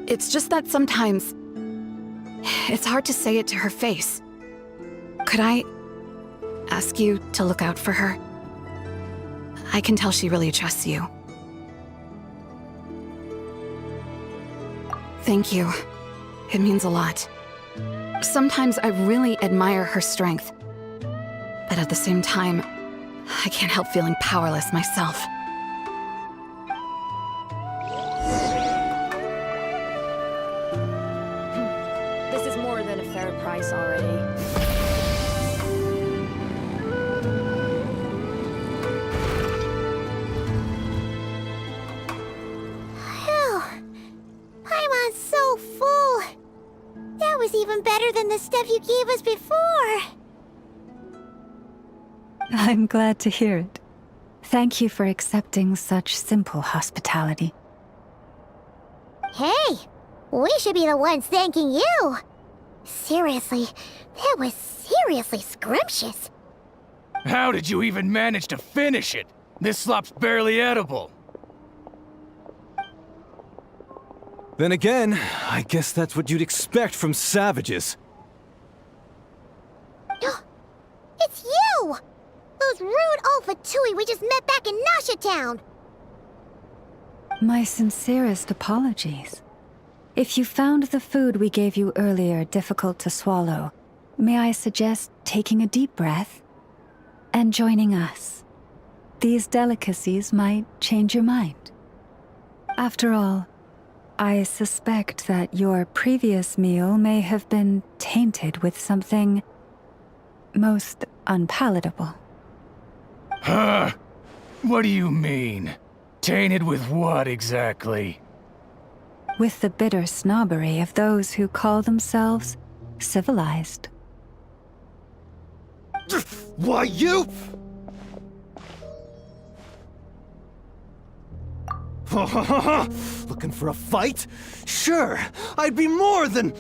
It's just that sometimes it's hard to say it to her face. Could I ask you to look out for her? I can tell she really trusts you. Thank you. It means a lot. Sometimes I really admire her strength, but at the same time, I can't help feeling powerless myself. This is more than a fair price already. Paimon's so full. That was even better than the stuff you gave us before. I'm glad to hear it. Thank you for accepting such simple hospitality. Hey, we should be the ones thanking you. Seriously, that was seriously scrumptious. How did you even manage to finish it? This slop's barely edible. Then again, I guess that's what you'd expect from savages. It's you! Those rude Alpha Tui we just met back in Nasha Town! My sincerest apologies. If you found the food we gave you earlier difficult to swallow, may I suggest taking a deep breath and joining us? These delicacies might change your mind. After all, I suspect that your previous meal may have been tainted with something most unpalatable. Huh? What do you mean? Tainted with what exactly? With the bitter snobbery of those who call themselves civilized. Why, you... Looking for a fight? Sure, I'd be more than...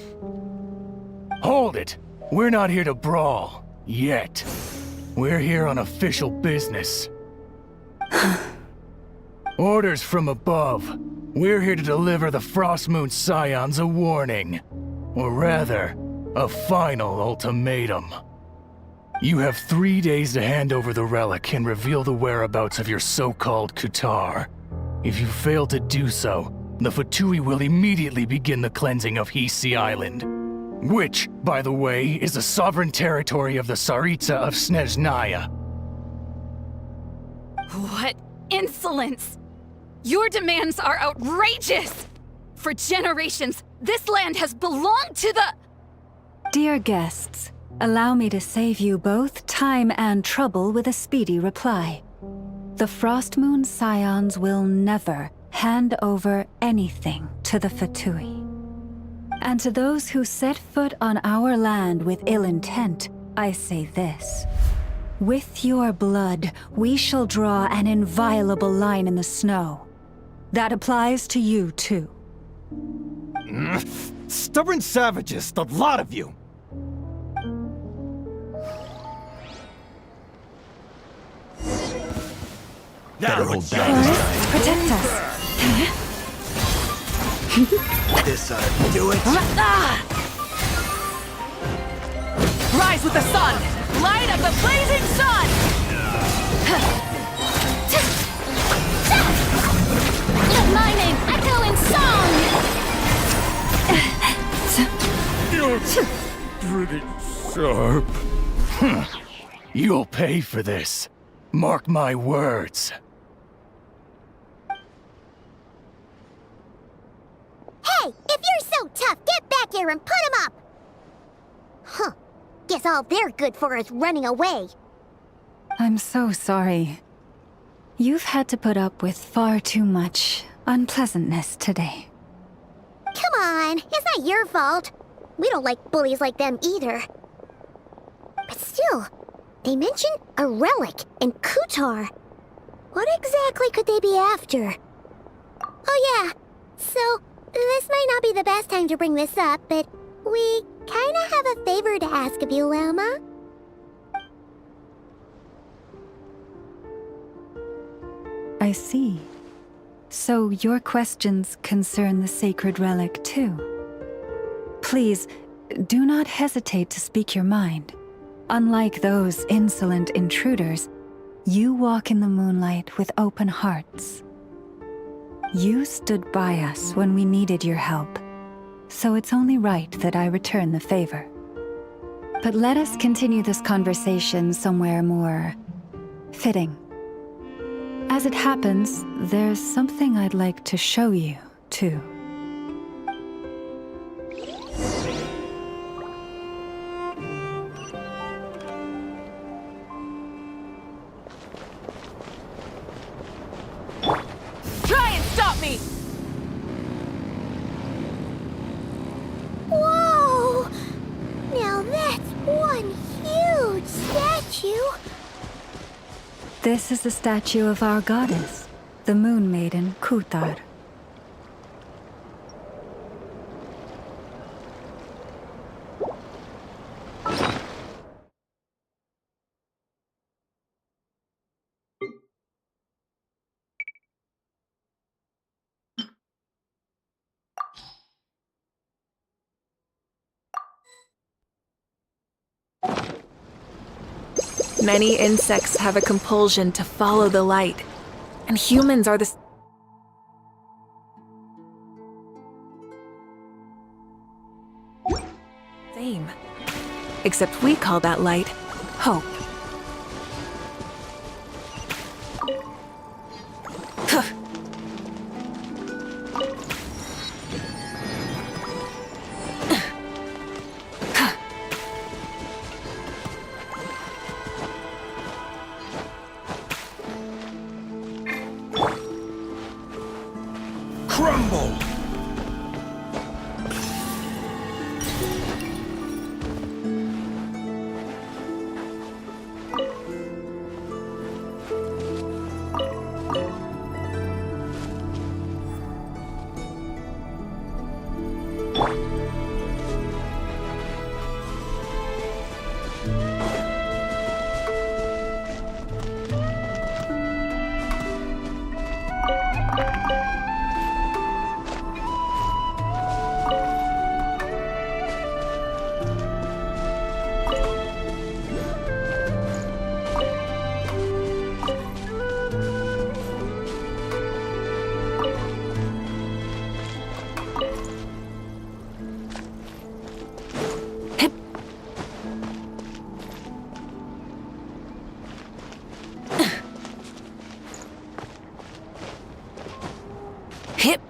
Hold it. We're not here to brawl. Yet. We're here on official business. Orders from above. We're here to deliver the Frostmoon Scions a warning. Or rather, a final ultimatum. You have 3 days to hand over the relic and reveal the whereabouts of your so-called Kutar. If you fail to do so, the Fatui will immediately begin the cleansing of Hisi Island. Which, by the way, is the sovereign territory of the Tsaritsa of Snezhnaya. What insolence! Your demands are outrageous! For generations, this land has belonged to the... Dear guests, allow me to save you both time and trouble with a speedy reply. The Frostmoon Scions will never hand over anything to the Fatui. And to those who set foot on our land with ill intent, I say this. With your blood, we shall draw an inviolable line in the snow. That applies to you, too. Stubborn savages, the lot of you! Better hold back. Protect us. This ought to do it. Rise with the sun! Light of the blazing sun! My name echo in song! You're pretty sharp. You'll pay for this. Mark my words. Hey, if you're so tough, get back here and put him up! Huh. Guess all they're good for is running away. I'm so sorry. You've had to put up with far too much unpleasantness today. Come on, it's not your fault. We don't like bullies like them either. But still, they mentioned a relic in Kutar. What exactly could they be after? Oh yeah, so this might not be the best time to bring this up, but we kinda have a favor to ask of you, Elma. I see. So your questions concern the sacred relic too. Please, do not hesitate to speak your mind. Unlike those insolent intruders, you walk in the moonlight with open hearts. You stood by us when we needed your help, so it's only right that I return the favor. But let us continue this conversation somewhere more fitting. As it happens, there's something I'd like to show you, too. Try and stop me! Whoa! Now that's one huge statue! This is the statue of our goddess, the Moon Maiden Kutar. Many insects have a compulsion to follow the light, and humans are the... except we call that light hope. Crumble! Hip.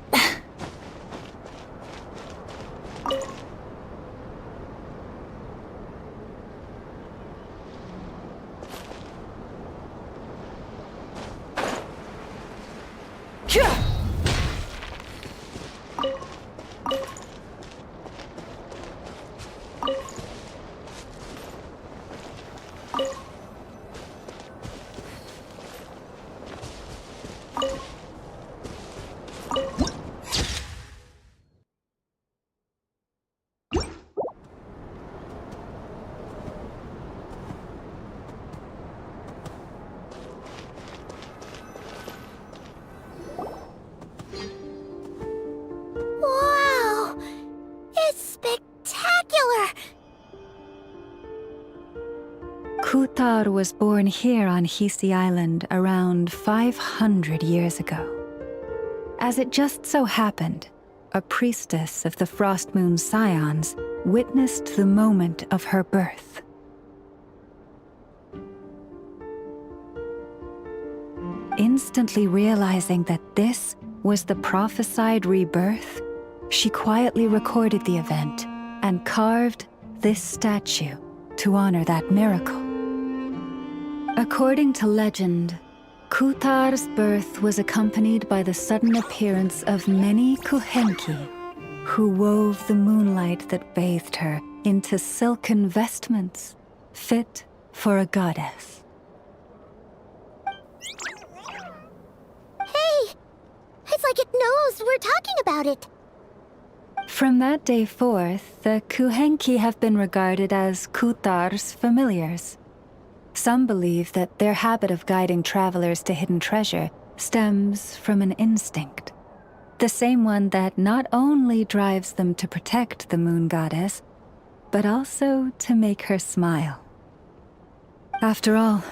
Wow! It's spectacular! Kutar was born here on Hisi Island around 500 years ago. As it just so happened, a priestess of the Frost Moon Scions witnessed the moment of her birth. Instantly realizing that this was the prophesied rebirth, she quietly recorded the event and carved this statue to honor that miracle. According to legend, Kutar's birth was accompanied by the sudden appearance of many Kuhenki, who wove the moonlight that bathed her into silken vestments fit for a goddess. Hey! It's like it knows we're talking about it. From that day forth, the Kuhenki have been regarded as Kutar's familiars. Some believe that their habit of guiding travelers to hidden treasure stems from an instinct. The same one that not only drives them to protect the moon goddess, but also to make her smile. After all,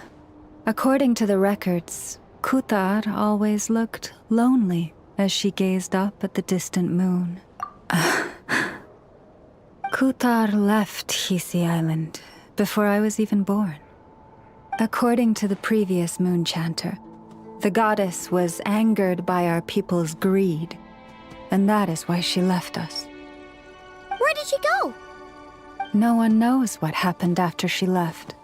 according to the records, Kutar always looked lonely as she gazed up at the distant moon. Kutar left Hisi Island before I was even born. According to the previous moon chanter, the goddess was angered by our people's greed, and that is why she left us. Where did she go? No one knows what happened after she left.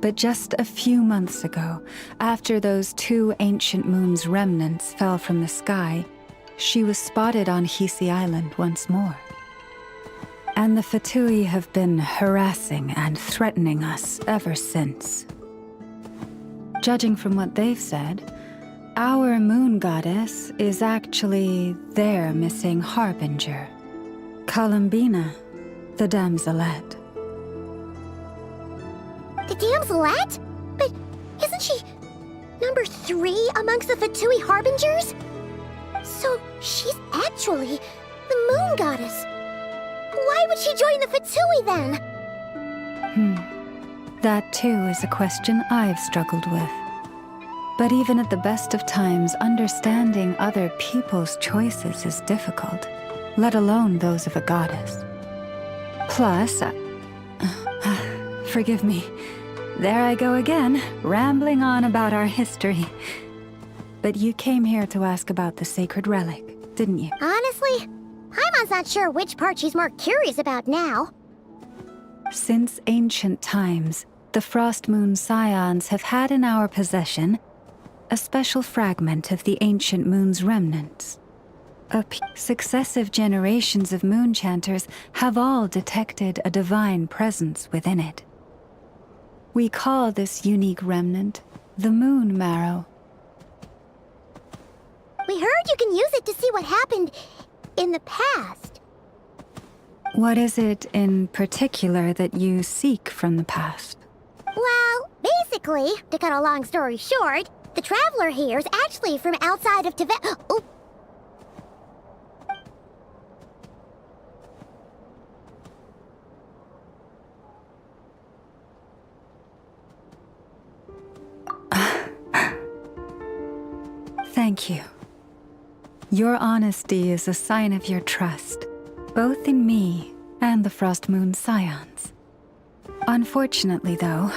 But just a few months ago, after those two ancient moons' remnants fell from the sky, she was spotted on Hisi Island once more. And the Fatui have been harassing and threatening us ever since. Judging from what they've said, our moon goddess is actually their missing harbinger, Columbina, the damselette. The damselette? But isn't she number 3 amongst the Fatui harbingers? So she's actually the moon goddess. Why would she join the Fatui then? That too is a question I've struggled with. But even at the best of times, understanding other people's choices is difficult, let alone those of a goddess. Plus, Forgive me. There I go again, rambling on about our history. But you came here to ask about the sacred relic, didn't you? Honestly, Paimon's not sure which part she's more curious about now. Since ancient times, the Frost Moon Scions have had in our possession a special fragment of the ancient moon's remnants. Successive generations of moon chanters have all detected a divine presence within it. We call this unique remnant the Moon Marrow. We heard you can use it to see what happened in the past. What is it in particular that you seek from the past? Well, basically, to cut a long story short, the traveler here is actually from outside of Teyvat. Oh. Thank you. Your honesty is a sign of your trust, both in me and the Frost Moon Scions. Unfortunately, though,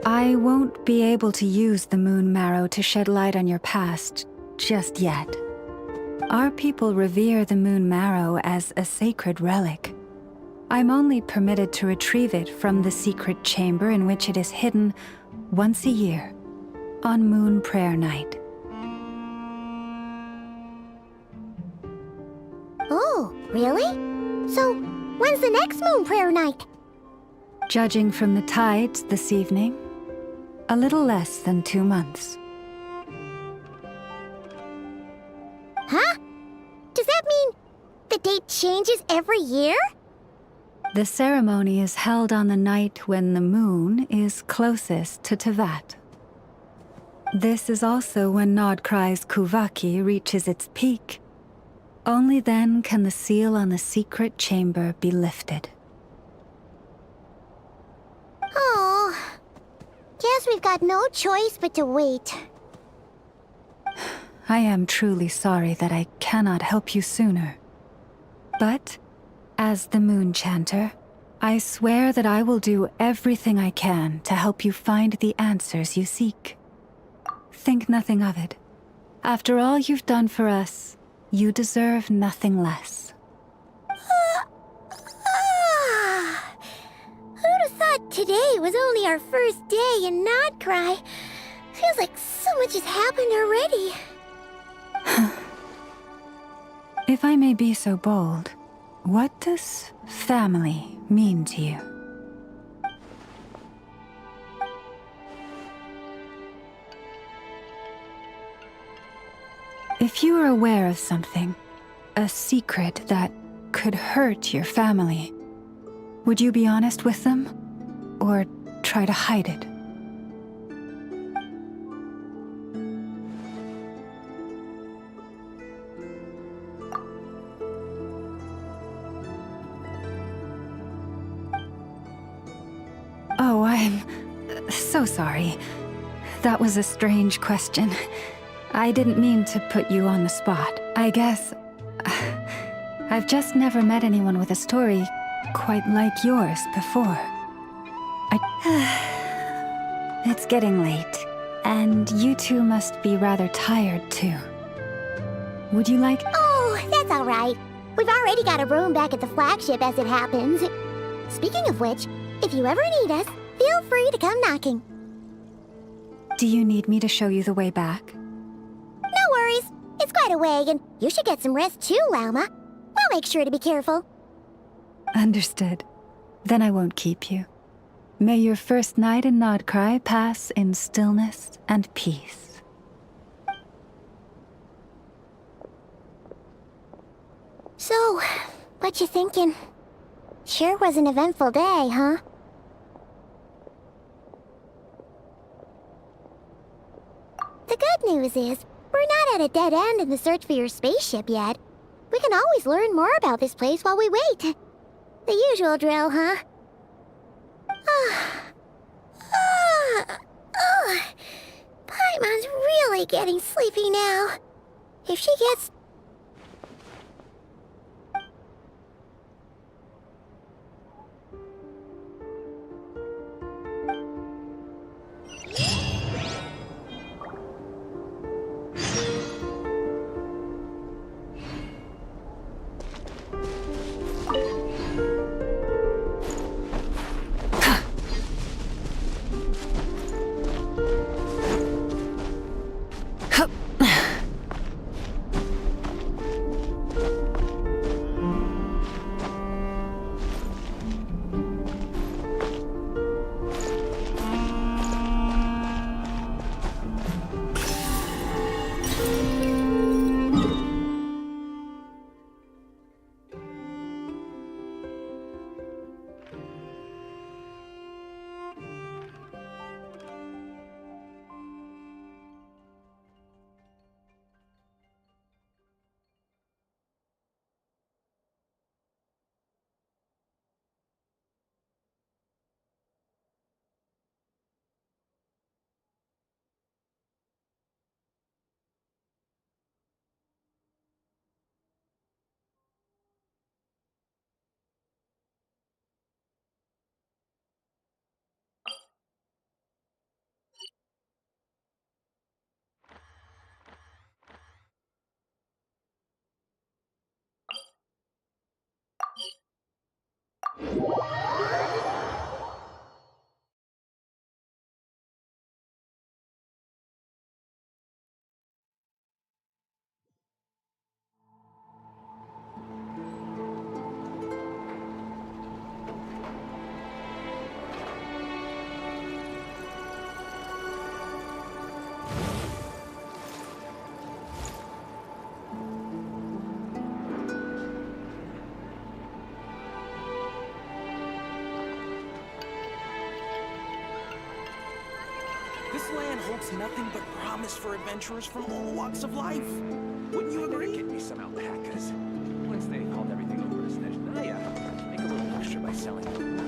I won't be able to use the Moon Marrow to shed light on your past just yet. Our people revere the Moon Marrow as a sacred relic. I'm only permitted to retrieve it from the secret chamber in which it is hidden once a year, on Moon Prayer Night. Oh, really? So, when's the next Moon Prayer Night? Judging from the tides this evening, a little less than 2 months. Huh? Does that mean the date changes every year? The ceremony is held on the night when the moon is closest to Teyvat. This is also when Nod-Krai's Kuvaki reaches its peak. Only then can the seal on the secret chamber be lifted. Oh, guess we've got no choice but to wait. I am truly sorry that I cannot help you sooner. But, as the Moon Chanter, I swear that I will do everything I can to help you find the answers you seek. Think nothing of it. After all you've done for us, you deserve nothing less. Who'd have thought today was only our first day in Nod-Krai? Feels like so much has happened already. If I may be so bold, what does family mean to you? If you are aware of something, a secret that could hurt your family, would you be honest with them, or try to hide it? Oh, I'm so sorry. That was a strange question. I didn't mean to put you on the spot. I guess I've just never met anyone with a story quite like yours before. It's getting late, and you two must be rather tired too. Would you like— Oh, that's all right. We've already got a room back at the flagship as it happens. Speaking of which, if you ever need us, feel free to come knocking. Do you need me to show you the way back? No worries. It's quite a way, and you should get some rest too, Lauma. I'll make sure to be careful. Understood. Then I won't keep you. May your first night in Nod-Krai pass in stillness and peace. So, what you thinking? Sure was an eventful day, huh? The good news is, we're not at a dead end in the search for your spaceship yet. We can always learn more about this place while we wait. The usual drill, huh? Paimon's really getting sleepy now. If she gets... This land holds nothing but promise for adventurers from all walks of life. Wouldn't you agree? Get me some alpacas. Once they hauled everything over to Snezhnaya, make a little extra by selling them.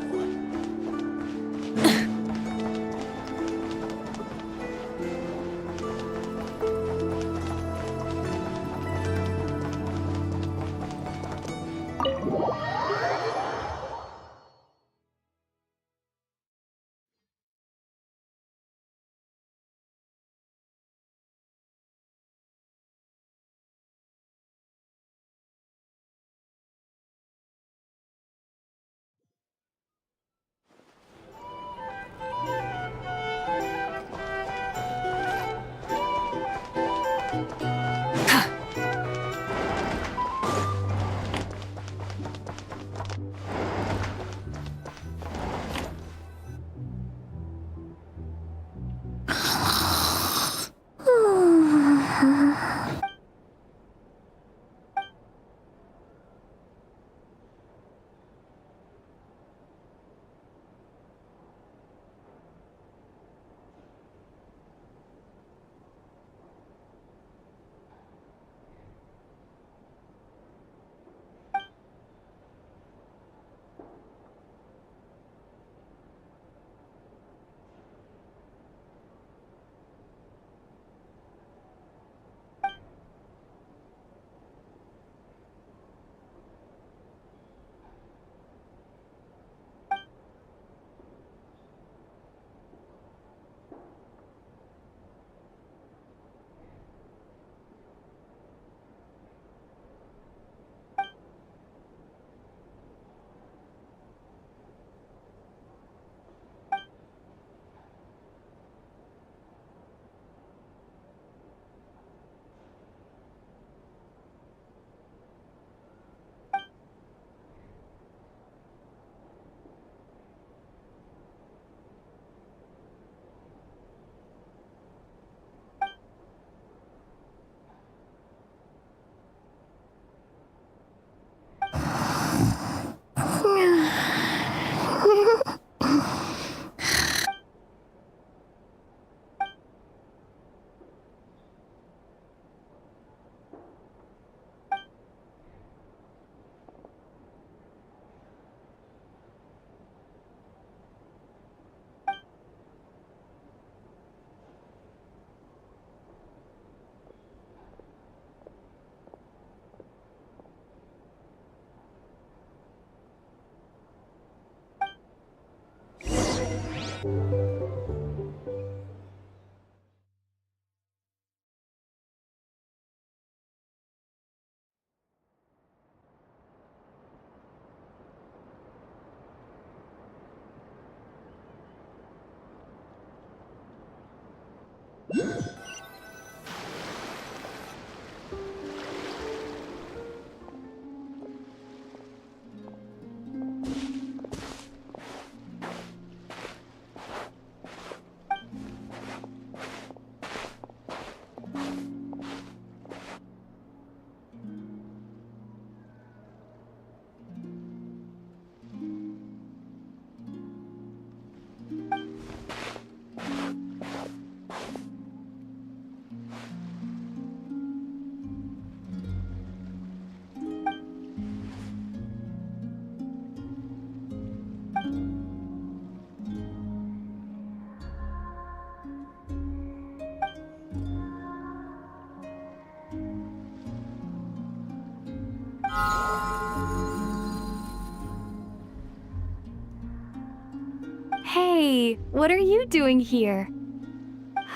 Hey, what are you doing here?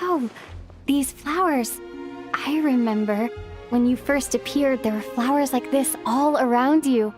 Oh, these flowers. I remember when you first appeared, there were flowers like this all around you.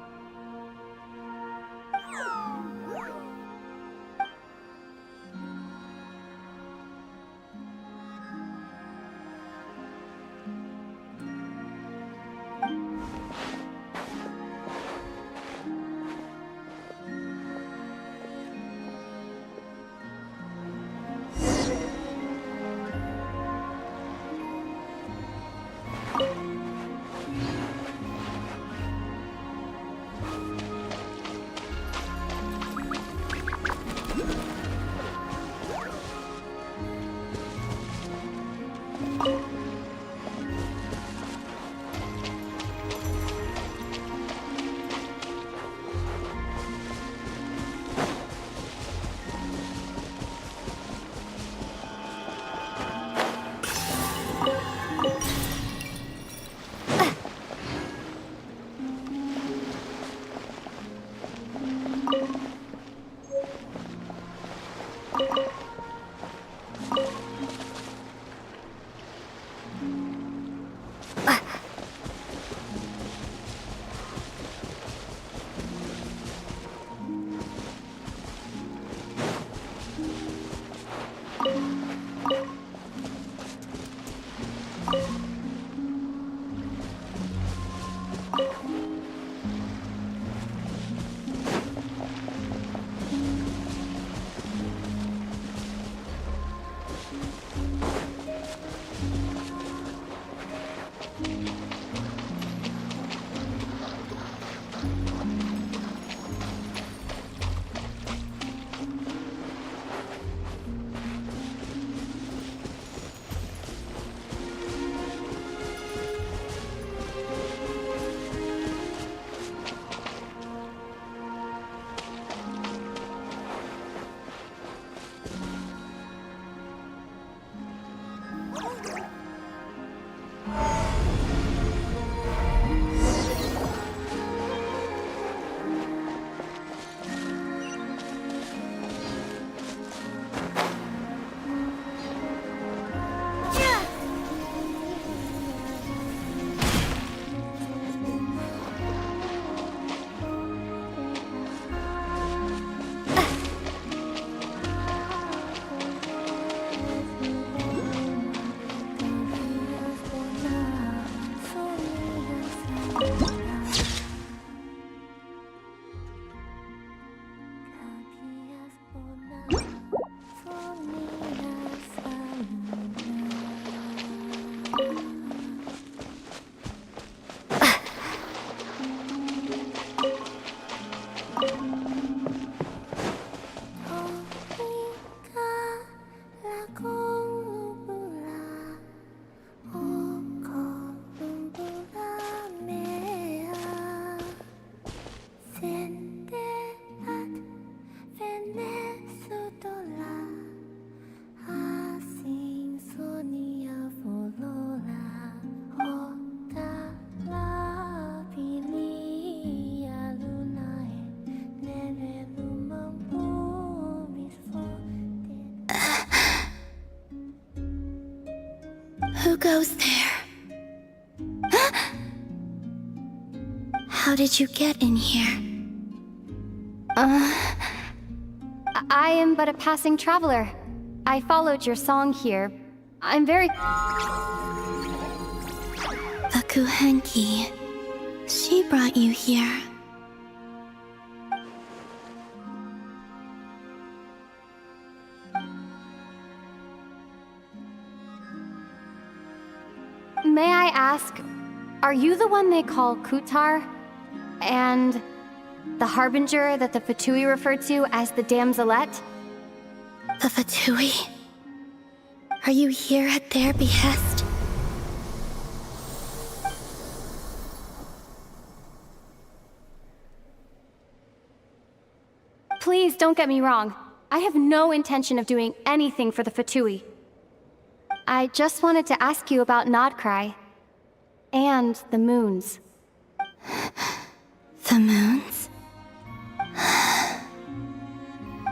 Who goes there? How did you get in here? I am but a passing traveler. I followed your song here. I'm very... The Kuhenki. She brought you here. May I ask, are you the one they call Kutar? And the harbinger that the Fatui referred to as the Damselette? The Fatui? Are you here at their behest? Please don't get me wrong. I have no intention of doing anything for the Fatui. I just wanted to ask you about Nod-Crai. And the moons. The moons?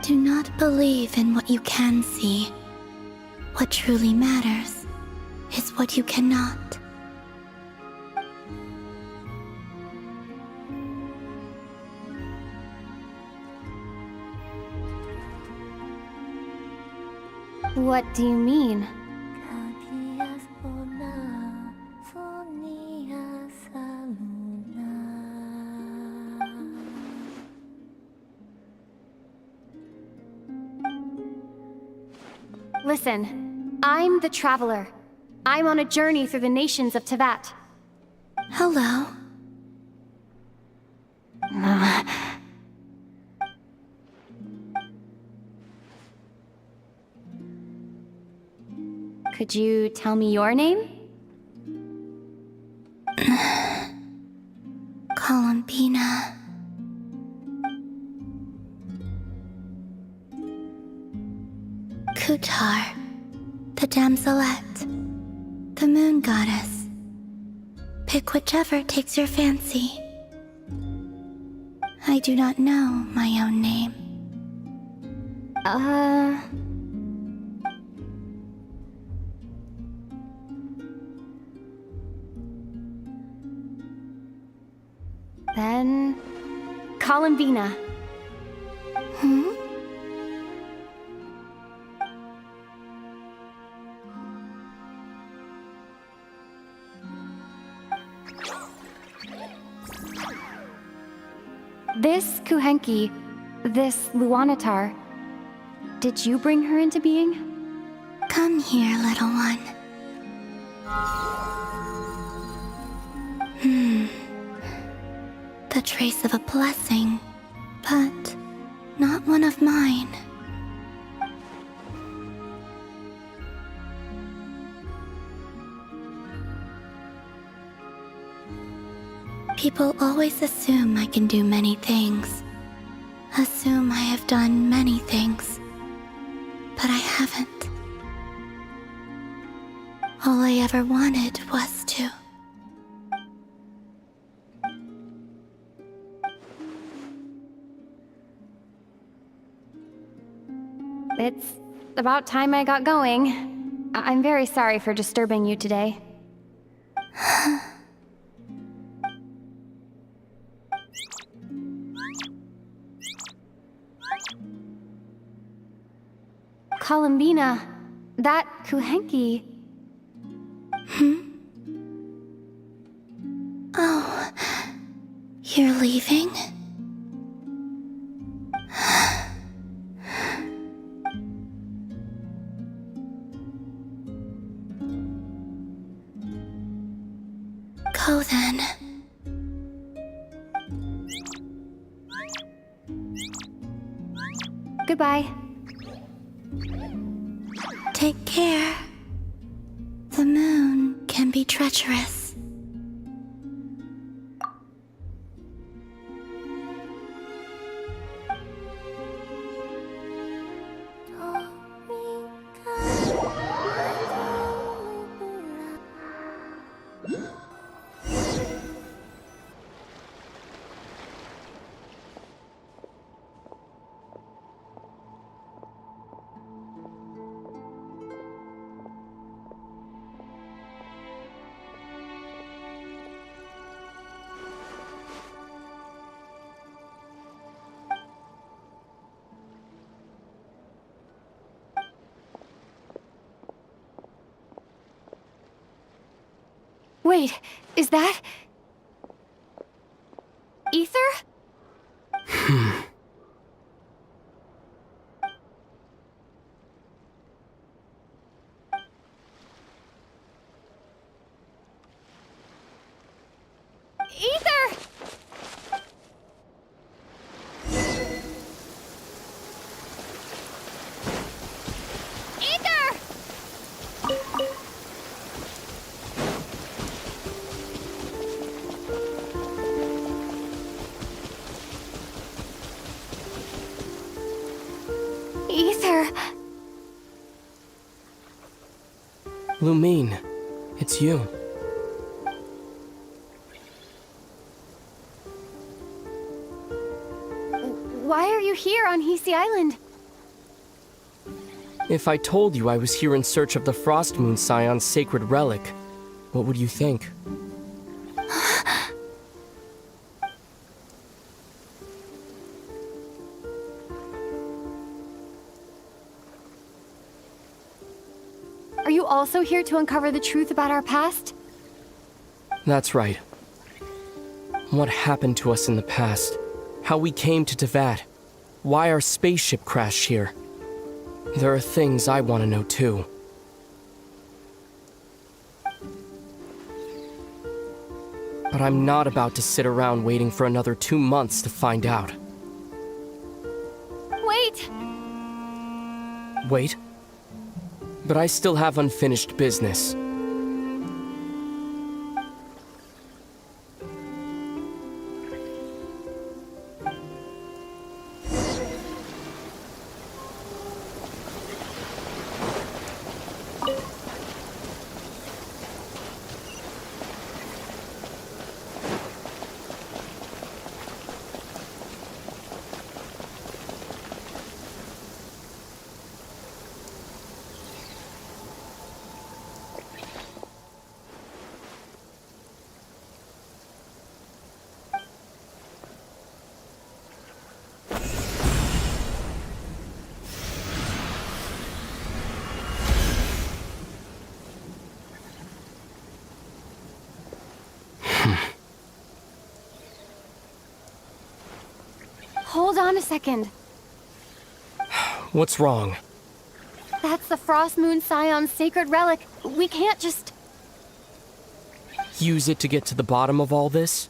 Do not believe in what you can see. What truly matters is what you cannot. What do you mean? Listen, I'm the Traveler. I'm on a journey through the nations of Teyvat. Hello. Could you tell me your name? Columbina. Kutar, the Damselette, the moon goddess. Pick whichever takes your fancy. I do not know my own name. Then... Columbina. This Kuhenki, this Luanatar, did you bring her into being? Come here, little one. The trace of a blessing, but not one of mine. People always assume I can do many things. Assume I have done many things. But I haven't. All I ever wanted was to. It's about time I got going. I'm very sorry for disturbing you today. Columbina, that Kuhenki... Oh, you're leaving? Go then. Take care. The moon can be treacherous. Wait, is that... Ether? Ether! Ether! Ether! Lumine, it's you. Why are you here on Hisi Island? If I told you I was here in search of the Frost Moon Scion's sacred relic, what would you think? Are you also here to uncover the truth about our past? That's right. What happened to us in the past? How we came to Teyvat? Why our spaceship crashed here? There are things I want to know too. But I'm not about to sit around waiting for another 2 months to find out. Wait! Wait? But I still have unfinished business. Hold on a second. What's wrong? That's the Frost Moon Scion's sacred relic. We can't just... Use it to get to the bottom of all this?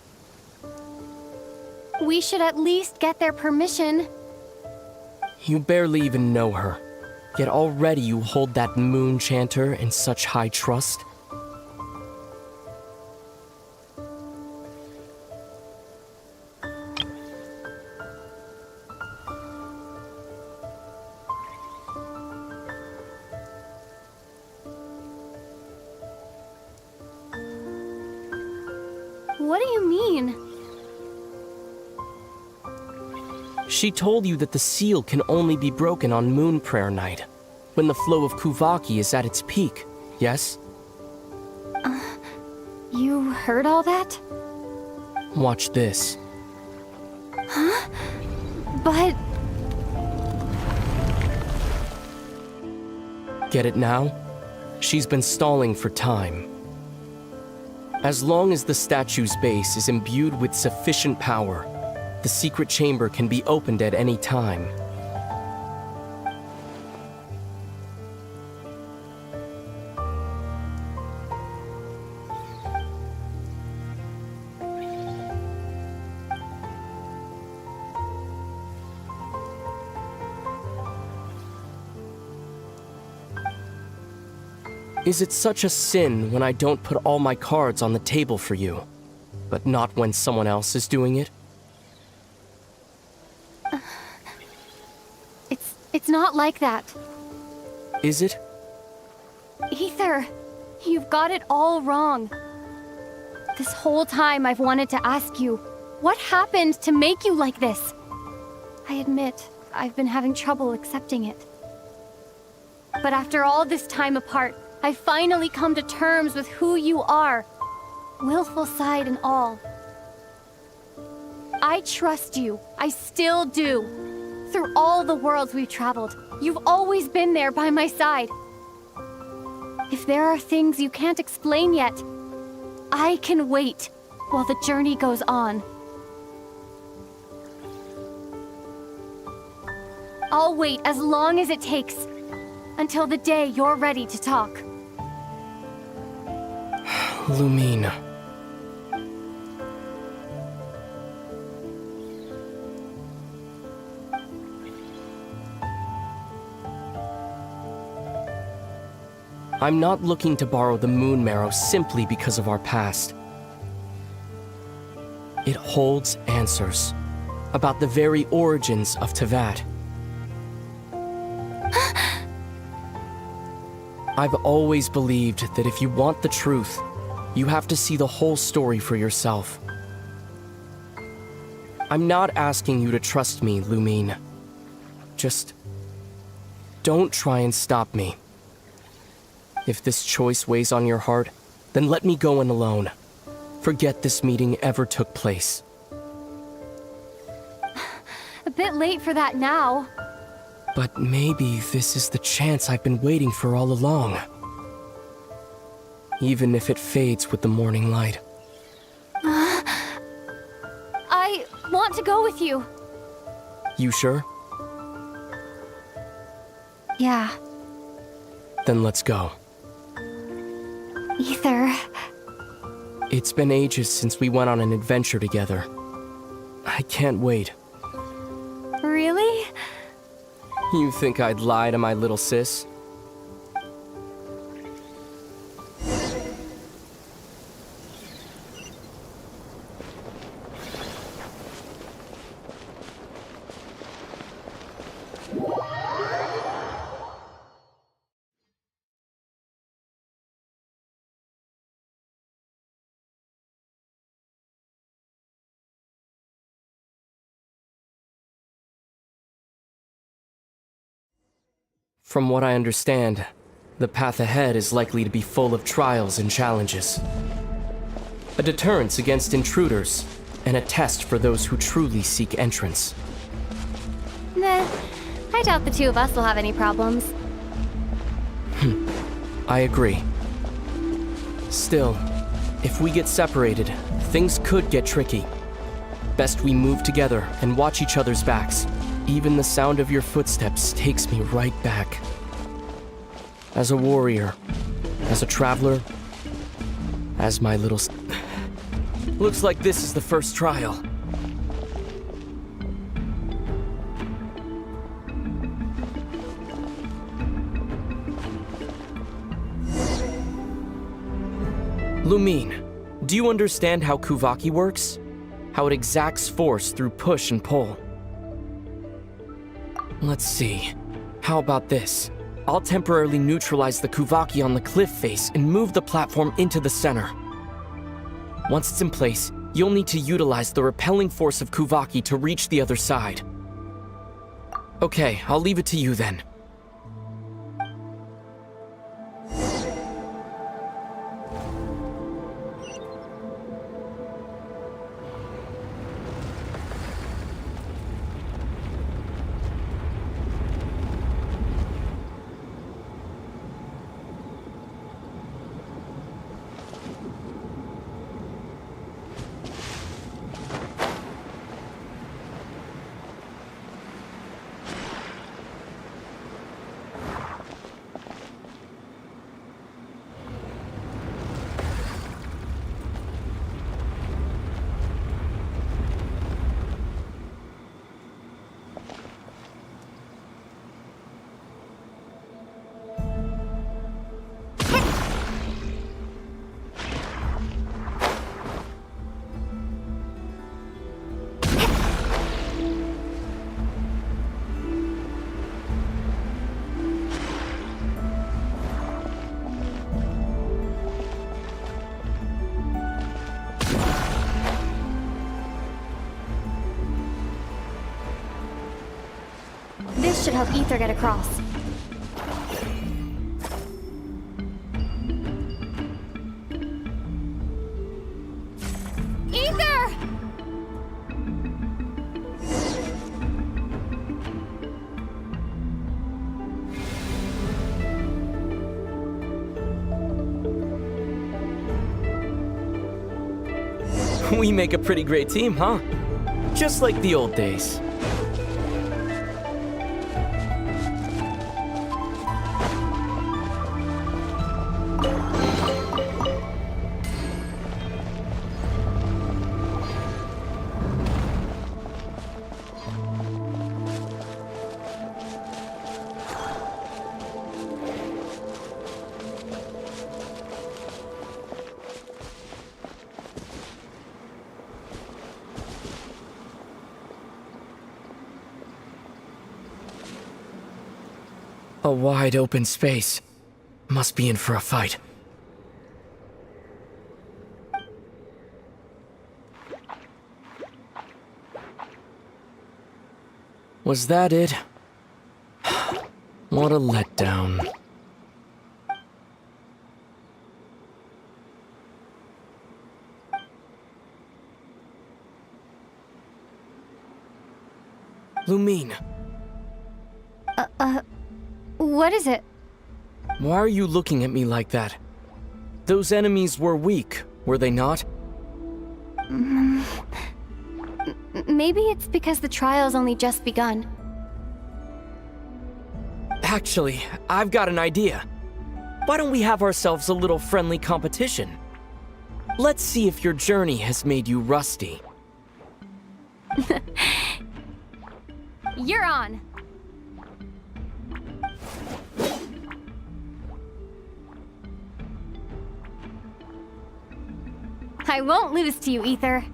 We should at least get their permission. You barely even know her. Yet already you hold that moon chanter in such high trust? What do you mean? She told you that the seal can only be broken on Moon Prayer Night, when the flow of Kuvaki is at its peak, yes? You heard all that? Watch this. Huh? But... Get it now? She's been stalling for time. As long as the statue's base is imbued with sufficient power, the secret chamber can be opened at any time. Is it such a sin when I don't put all my cards on the table for you, but not when someone else is doing it? It's not like that. Is it? Ether, you've got it all wrong. This whole time I've wanted to ask you, what happened to make you like this? I admit, I've been having trouble accepting it. But after all this time apart, I've finally come to terms with who you are, willful side and all. I trust you, I still do. Through all the worlds we've traveled, you've always been there by my side. If there are things you can't explain yet, I can wait while the journey goes on. I'll wait as long as it takes, until the day you're ready to talk. Lumine. I'm not looking to borrow the moon marrow simply because of our past. It holds answers about the very origins of Teyvat. I've always believed that if you want the truth, you have to see the whole story for yourself. I'm not asking you to trust me, Lumine. Just don't try and stop me. If this choice weighs on your heart, then let me go in alone. Forget this meeting ever took place. A bit late for that now. But maybe this is the chance I've been waiting for all along. Even if it fades with the morning light. I want to go with you. You sure? Yeah. Then let's go. Ether. It's been ages since we went on an adventure together. I can't wait. Really? You think I'd lie to my little sis? From what I understand, the path ahead is likely to be full of trials and challenges. A deterrence against intruders, and a test for those who truly seek entrance. Nah, I doubt the two of us will have any problems. I agree. Still, if we get separated, things could get tricky. Best we move together and watch each other's backs. Even the sound of your footsteps takes me right back. As a warrior, as a traveler, as my little... Looks like this is the first trial. Lumine, do you understand how Kuvaki works? How it exacts force through push and pull? Let's see. How about this? I'll temporarily neutralize the Kuvaki on the cliff face and move the platform into the center. Once it's in place, you'll need to utilize the repelling force of Kuvaki to reach the other side. Okay, I'll leave it to you then. should help Ether get across. Ether! We make a pretty great team, huh? Just like the old days. A wide open space. Must be in for a fight. Was that it? What a letdown. Lumine. What is it? Why are you looking at me like that? Those enemies were weak, were they not? Maybe it's because the trial's only just begun. Actually, I've got an idea. Why don't we have ourselves a little friendly competition? Let's see if your journey has made you rusty. You're on. I won't lose to you, Ether.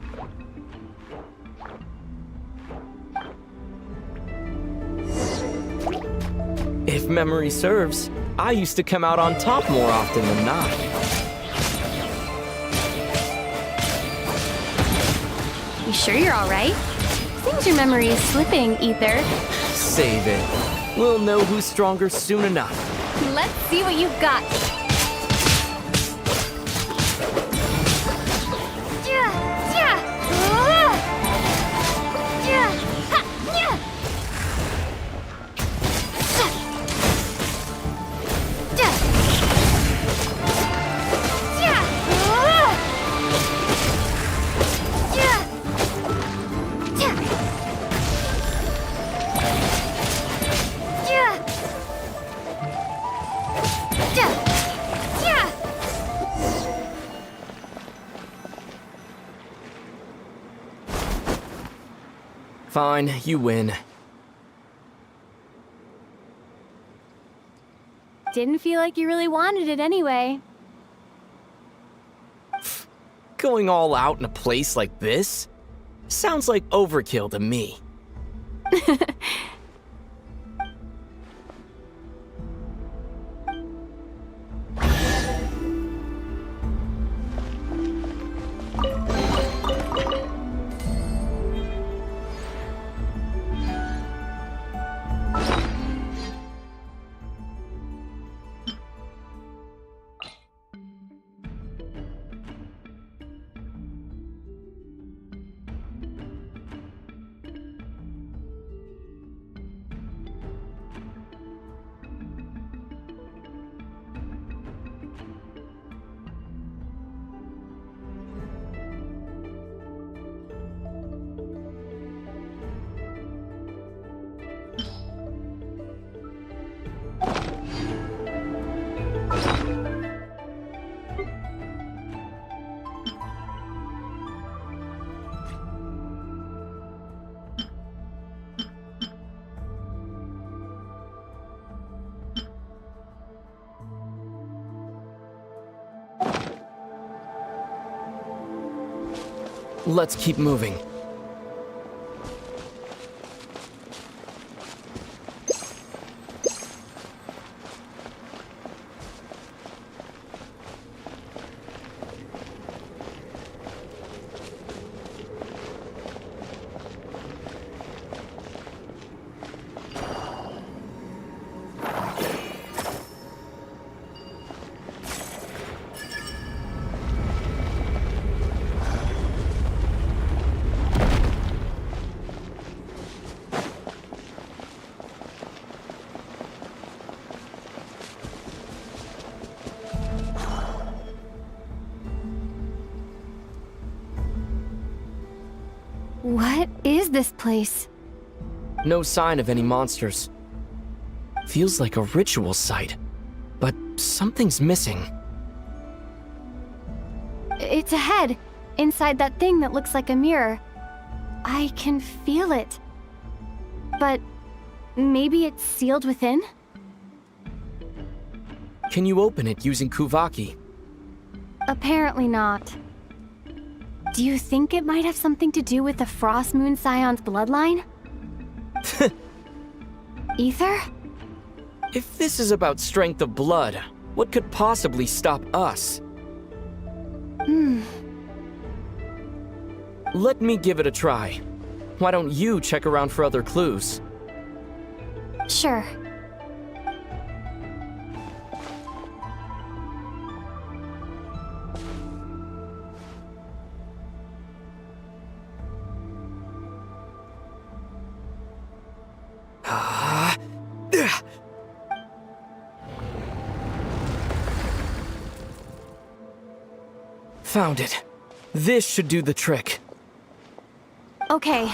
If memory serves, I used to come out on top more often than not. You sure you're all right? Seems your memory is slipping, Ether. Save it. We'll know who's stronger soon enough. Let's see what you've got. Fine, you win. Didn't feel like you really wanted it anyway. Going all out in a place like this? Sounds like overkill to me. Let's keep moving. this place? No sign of any monsters. Feels like a ritual site, but something's missing. It's ahead, inside that thing that looks like a mirror. I can feel it. But maybe it's sealed within? Can you open it using Kuvaki? Apparently not. Do you think it might have something to do with the Frost Moon Scion's bloodline? Ether? If this is about strength of blood, what could possibly stop us? Let me give it a try. Why don't you check around for other clues? Sure. Found it. This should do the trick. Okay.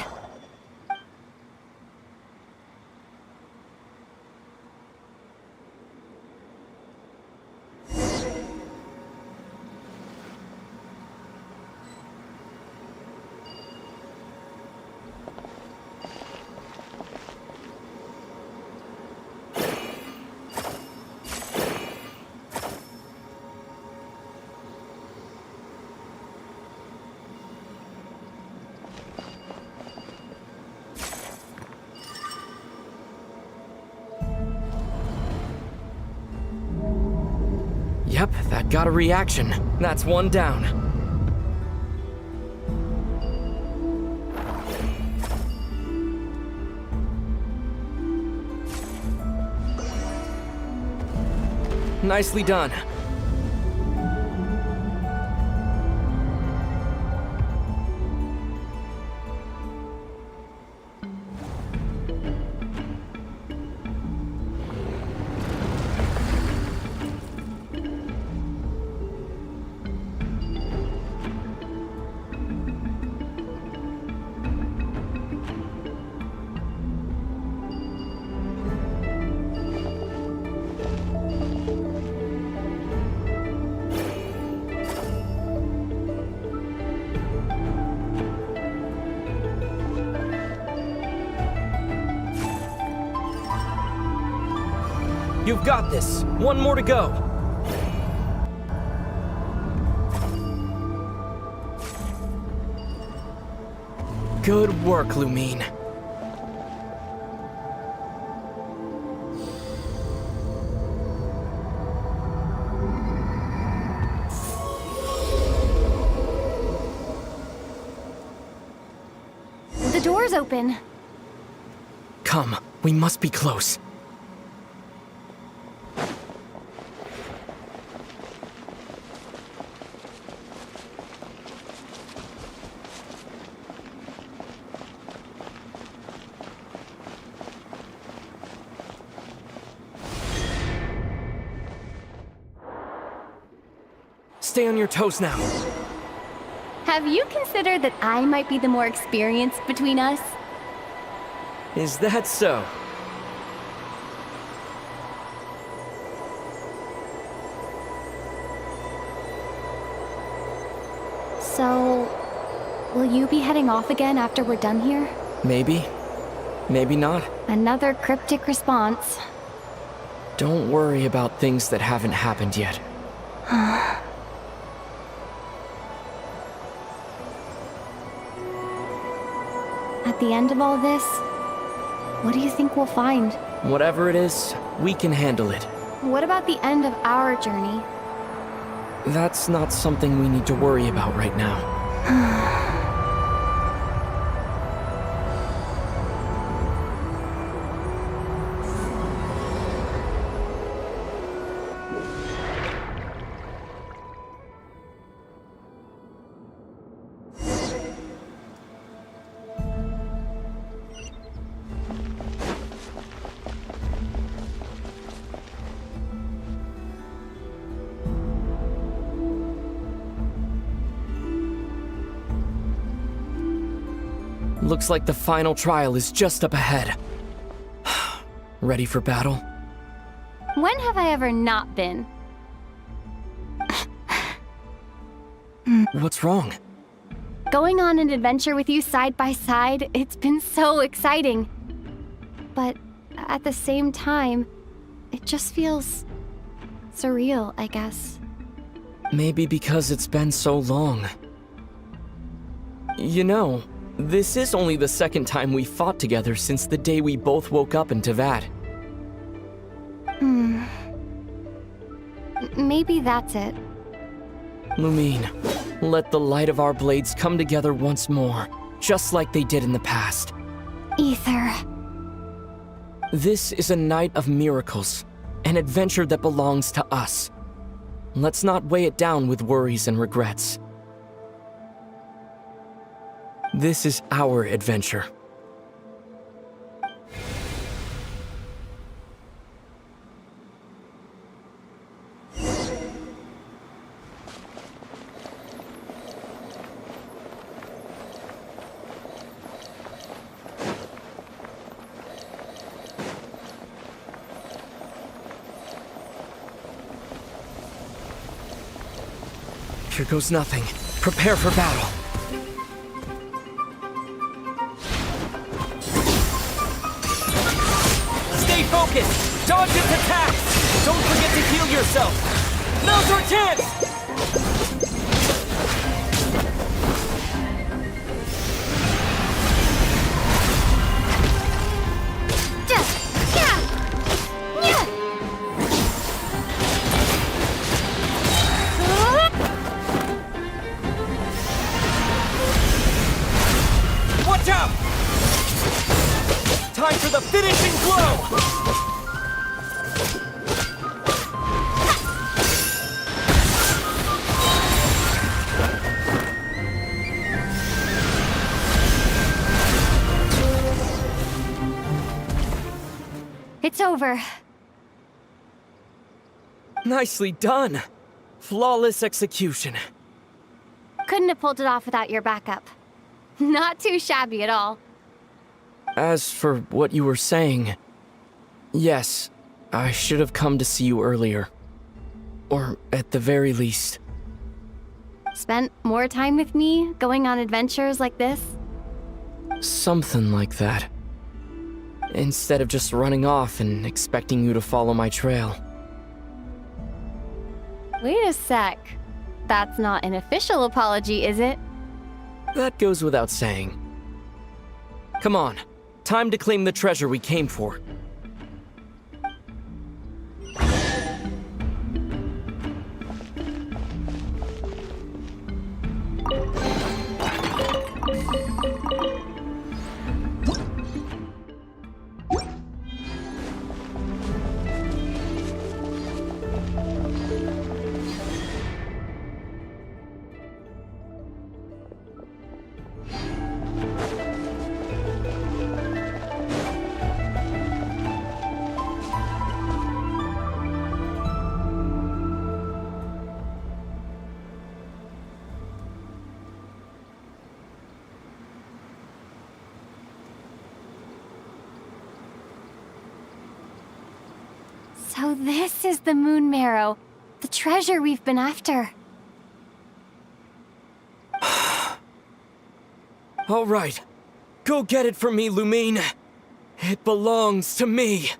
Yep, that got a reaction. That's one down. Nicely done. You've got this. One more to go. Good work, Lumine. The door's open. Come, we must be close. Stay on your toes now. Have you considered that I might be the more experienced between us? Is that so? So, will you be heading off again after we're done here? Maybe. Maybe not. Another cryptic response. Don't worry about things that haven't happened yet. At the end of all this, what do you think we'll find? Whatever it is, we can handle it. What about the end of our journey? That's not something we need to worry about right now. Looks like the final trial is just up ahead. Ready for battle? When have I ever not been? What's wrong? Going on an adventure with you side by side, it's been so exciting. But at the same time, it just feels surreal, I guess. Maybe because it's been so long. You know, this is only the second time we fought together since the day we both woke up in Teyvat. Maybe that's it. Lumine, let the light of our blades come together once more, just like they did in the past. Ether. This is a night of miracles, an adventure that belongs to us. Let's not weigh it down with worries and regrets. This is our adventure. Here goes nothing. Prepare for battle. Stay focused! Dodge its attacks! Don't forget to heal yourself! Now's our chance! Watch out! Time for the finishing blow! It's over. Nicely done. Flawless execution. Couldn't have pulled it off without your backup. Not too shabby at all. As for what you were saying, yes, I should have come to see you earlier. Or at the very least. Spent more time with me, going on adventures like this? Something like that. Instead of just running off and expecting you to follow my trail. Wait a sec. That's not an official apology, is it? That goes without saying. Come on, time to claim the treasure we came for. So this is the Moon Marrow, the treasure we've been after. All right, go get it for me, Lumine. It belongs to me.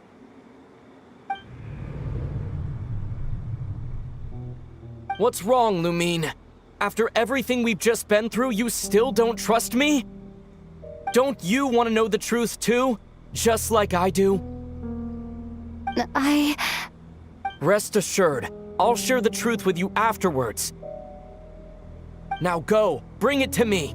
What's wrong, Lumine? After everything we've just been through, you still don't trust me? Don't you want to know the truth too? Just like I do? Rest assured, I'll share the truth with you afterwards. Now go, bring it to me.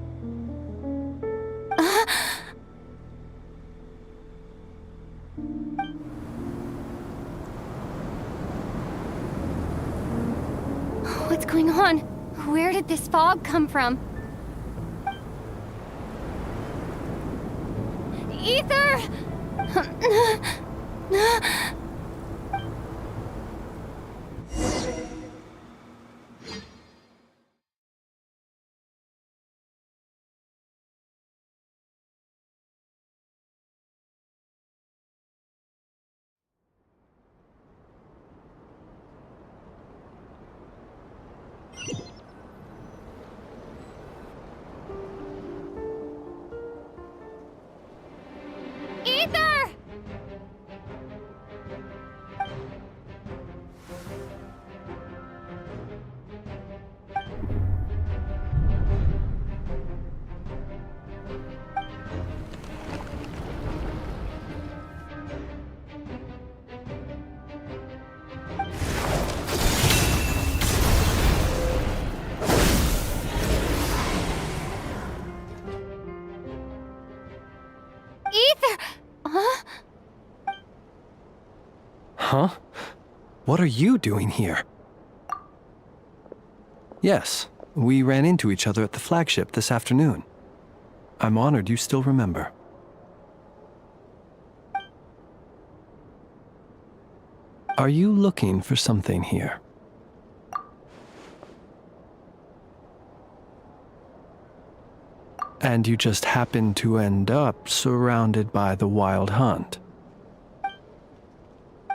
What's going on? Where did this fog come from? Ether! Ether! Ether! Huh? Huh? What are you doing here? Yes, we ran into each other at the flagship this afternoon. I'm honored you still remember. Are you looking for something here? And you just happened to end up surrounded by the wild hunt.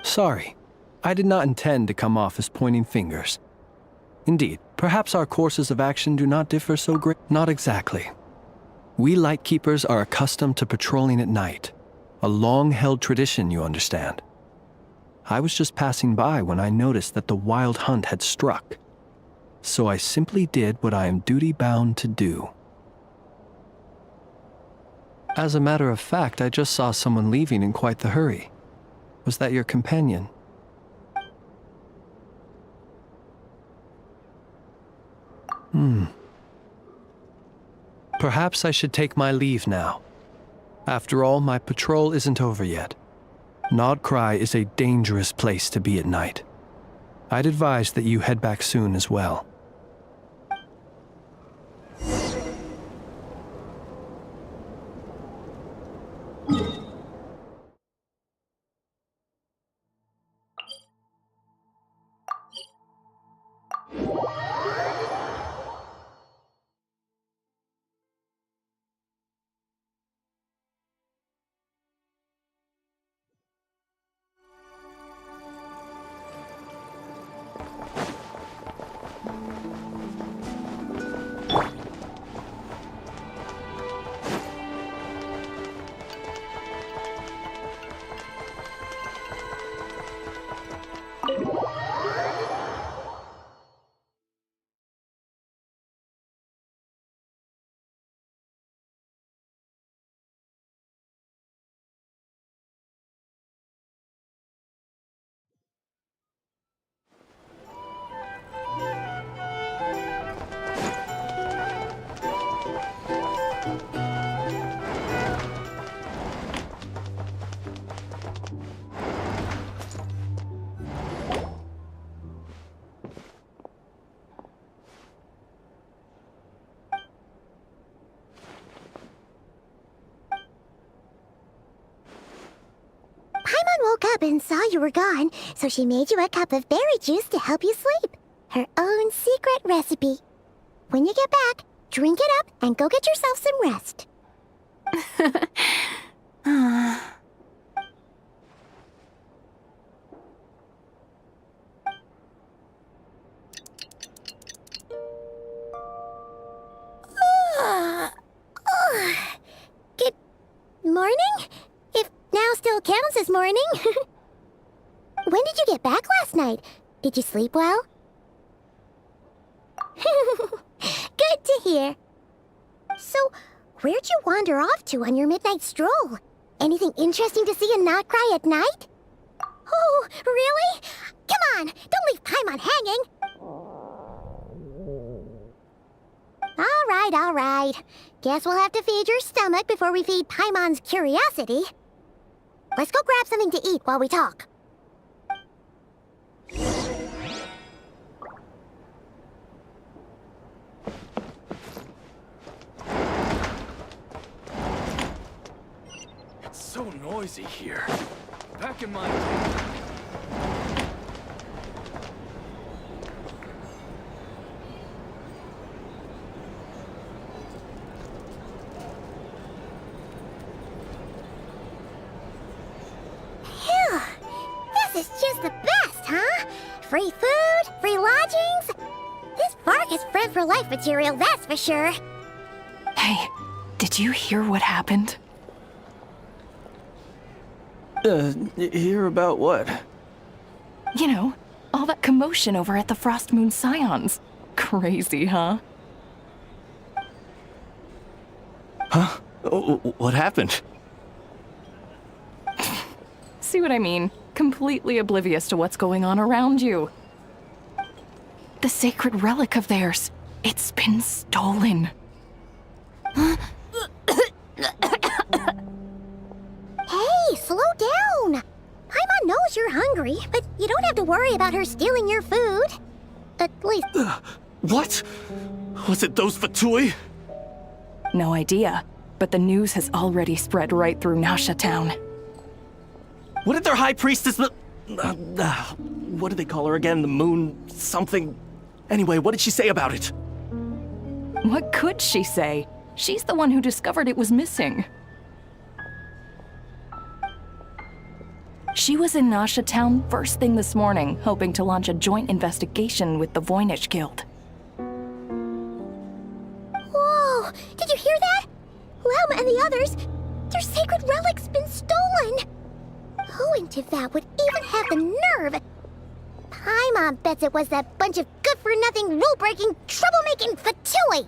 Sorry, I did not intend to come off as pointing fingers. Indeed, perhaps our courses of action do not differ so great. Not exactly. We Lightkeepers are accustomed to patrolling at night. A long-held tradition, you understand. I was just passing by when I noticed that the wild hunt had struck. So I simply did what I am duty-bound to do. As a matter of fact, I just saw someone leaving in quite the hurry. Was that your companion? Perhaps I should take my leave now. After all, my patrol isn't over yet. Nod-Crai is a dangerous place to be at night. I'd advise that you head back soon as well. Woke up and saw you were gone, so she made you a cup of berry juice to help you sleep. Her own secret recipe. When you get back, drink it up and go get yourself some rest. Good morning? If now still counts as morning. When did you get back last night? Did you sleep well? Good to hear. So, where'd you wander off to on your midnight stroll? Anything interesting to see in Nod-Crai at night? Oh, really? Come on, don't leave Paimon hanging. All right. Guess we'll have to feed your stomach before we feed Paimon's curiosity. Let's go grab something to eat while we talk. It's so noisy here. Back in my... This is just the best, huh? Free food, free lodgings. This park like it's bred for life material, that's for sure. Hey, did you hear what happened? Hear about what? You know, all that commotion over at the Frost Moon Scions. Crazy, huh? Huh? What happened? See what I mean? Completely oblivious to what's going on around you. The sacred relic of theirs. It's been stolen. Hey, slow down! Paimon knows you're hungry, but you don't have to worry about her stealing your food. At least... What? Was it those Fatui? No idea, but the news has already spread right through Nasha Town. What did their high priestess... what did they call her again? The moon... something... Anyway, what did she say about it? What could she say? She's the one who discovered it was missing. She was in Nasha Town first thing this morning, hoping to launch a joint investigation with the Voynich Guild. Whoa! Did you hear that? Lelma and the others, their sacred relic's been stolen! Who in Teyvat would even have the nerve? Paimon bets it was that bunch of good-for-nothing, rule-breaking, troublemaking Fatui!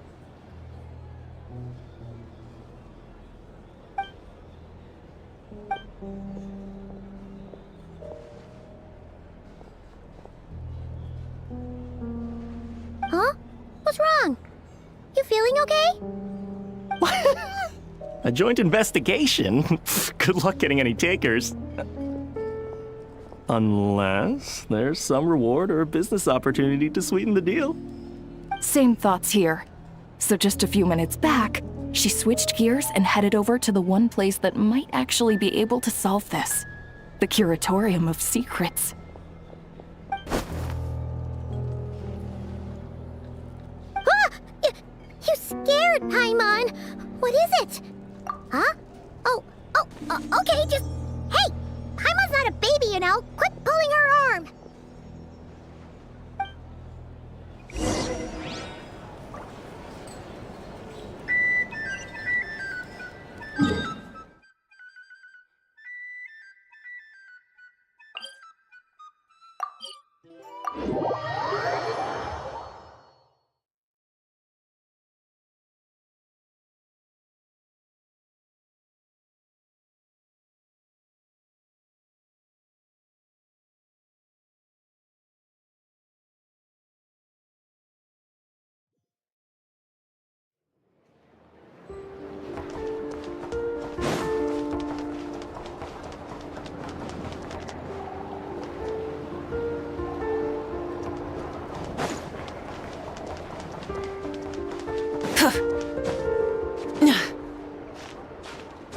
Huh? What's wrong? You feeling okay? A joint investigation? Good luck getting any takers. Unless there's some reward or a business opportunity to sweeten the deal. Same thoughts here. So just a few minutes back, she switched gears and headed over to the one place that might actually be able to solve this. The Curatorium of Secrets. Ah! You scared, Paimon! What is it? Huh? Okay, just... Hey! Paimon's not a baby, you know! Quit pulling her arm!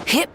Hip.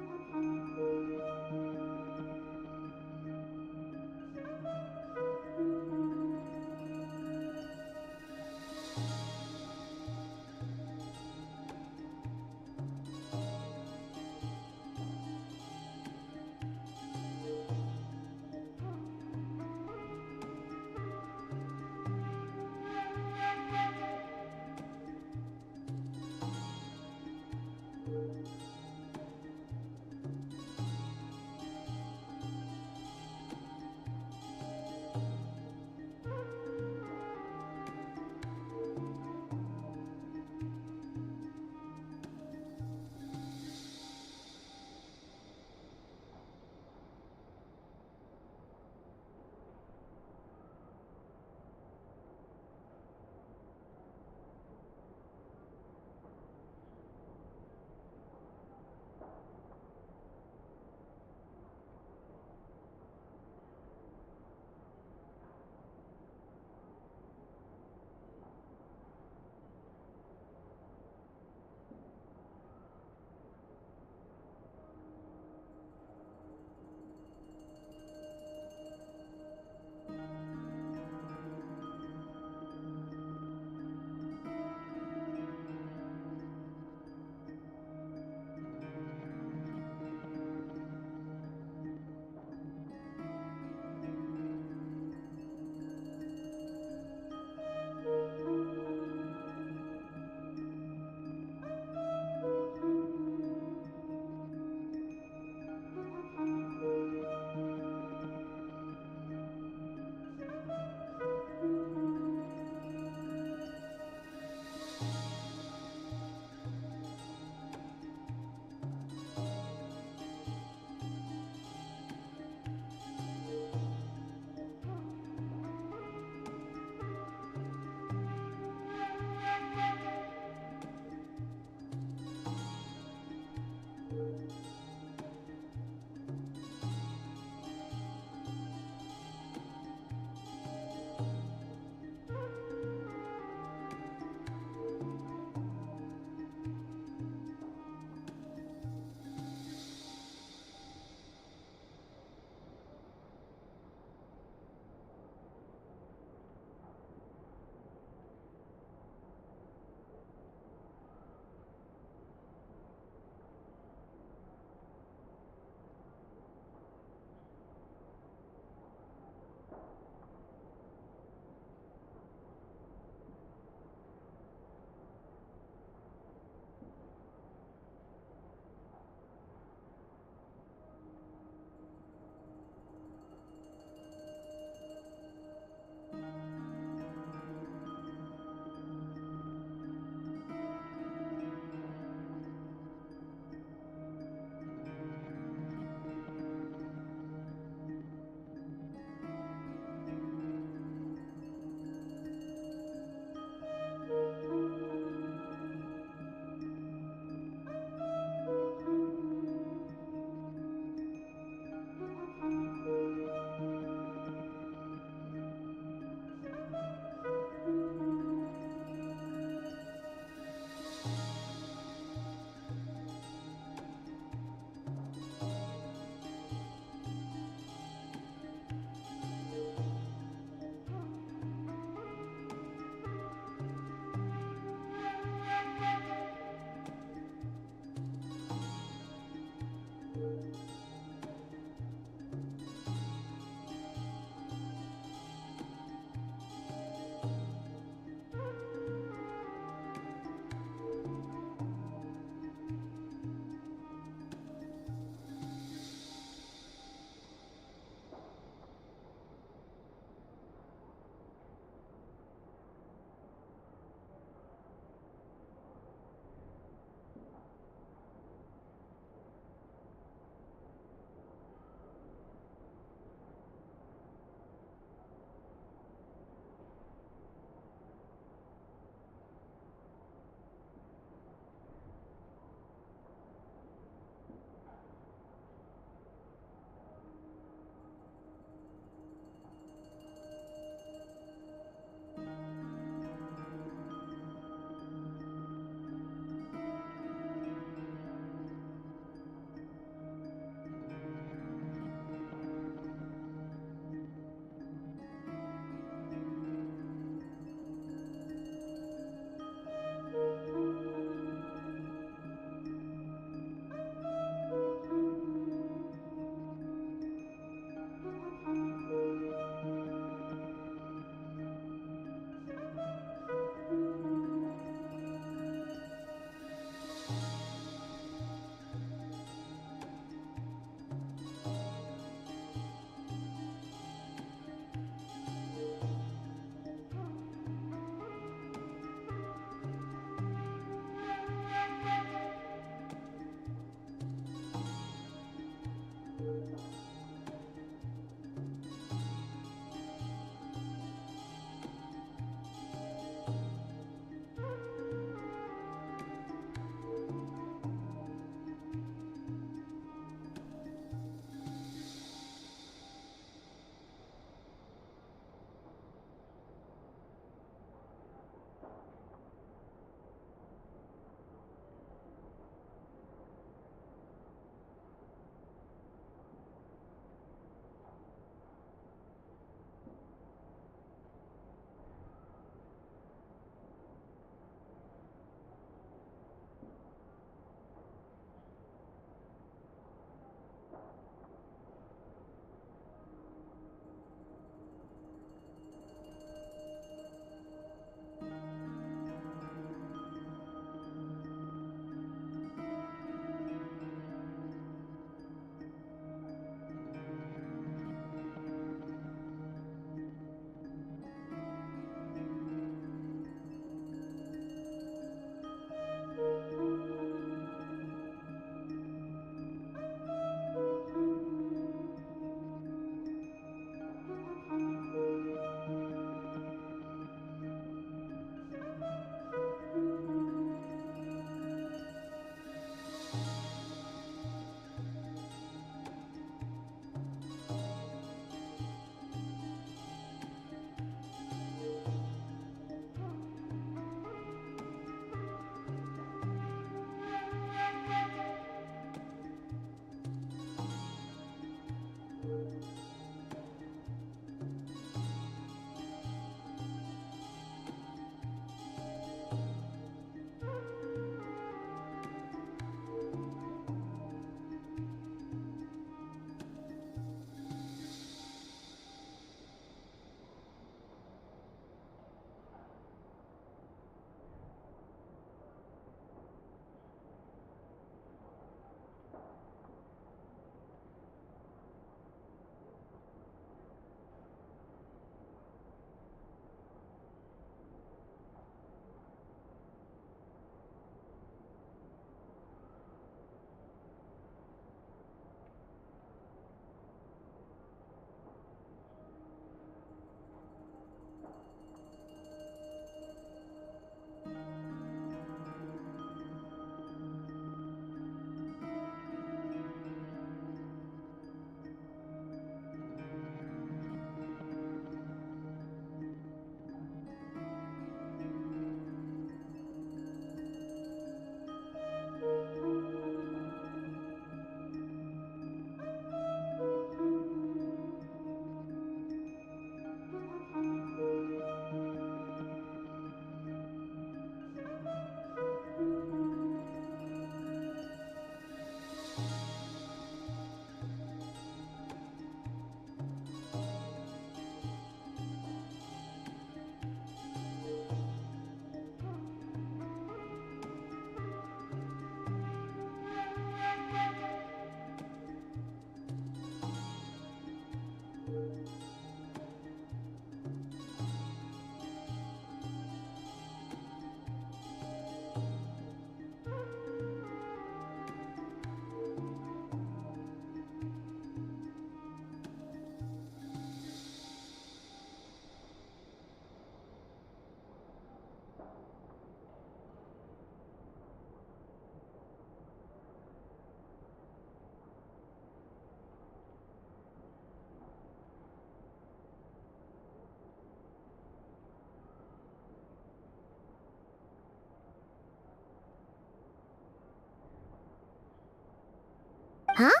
Huh?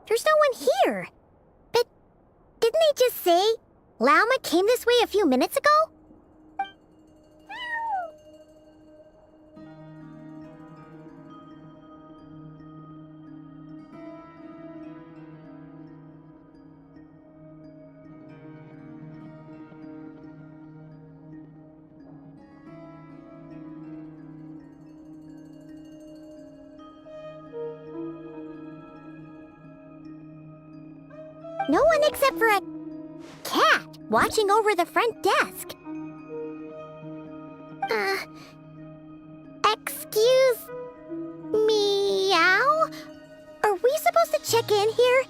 There's no one here. But didn't they just say Lauma came this way a few minutes ago? No one except for a cat watching over the front desk. Excuse meow? Are we supposed to check in here?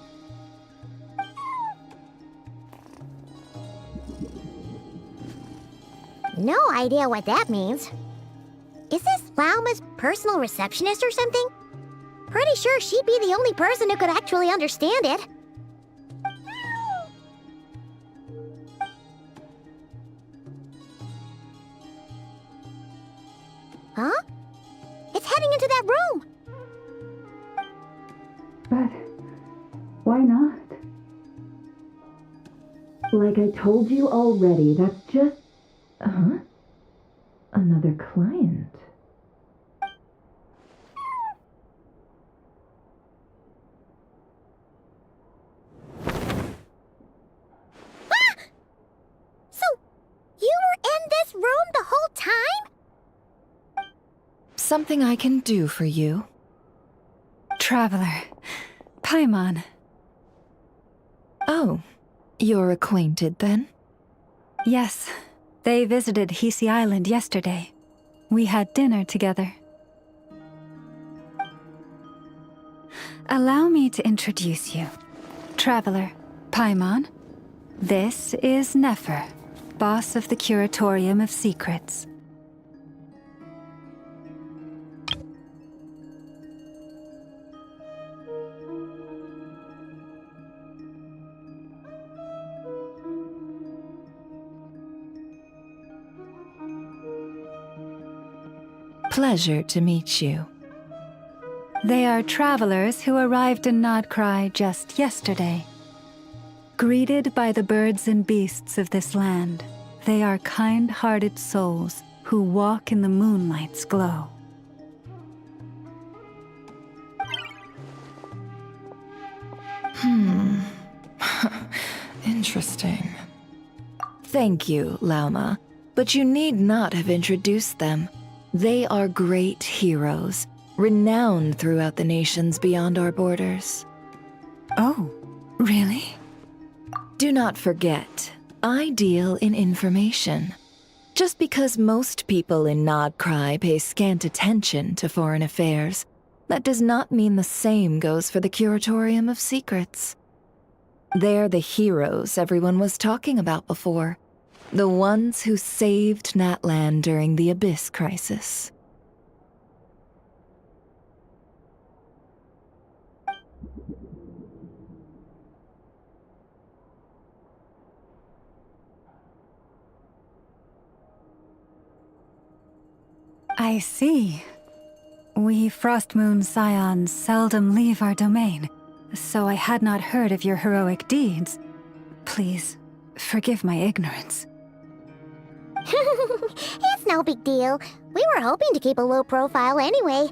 No idea what that means. Is this Lauma's personal receptionist or something? Pretty sure she'd be the only person who could actually understand it. Huh? It's heading into that room! But why not? Like I told you already, that's just... Another client. So, you were in this room the whole time? Something I can do for you? Traveler. Paimon. Oh, you're acquainted then? Yes. They visited Hisi Island yesterday. We had dinner together. Allow me to introduce you. Traveler, Paimon. This is Nefer, boss of the Curatorium of Secrets. Pleasure to meet you. They are travelers who arrived in Nod-Crai just yesterday. Greeted by the birds and beasts of this land, they are kind-hearted souls who walk in the moonlight's glow. Interesting. Thank you, Lauma, but you need not have introduced them. They are great heroes, renowned throughout the nations beyond our borders. Oh, really? Do not forget, I deal in information. Just because most people in Nod-Crai pay scant attention to foreign affairs, that does not mean the same goes for the Curatorium of Secrets. They're the heroes everyone was talking about before. The ones who saved Natlan during the Abyss Crisis. I see. We Frostmoon Scions seldom leave our domain, so I had not heard of your heroic deeds. Please, forgive my ignorance. It's no big deal. We were hoping to keep a low profile anyway.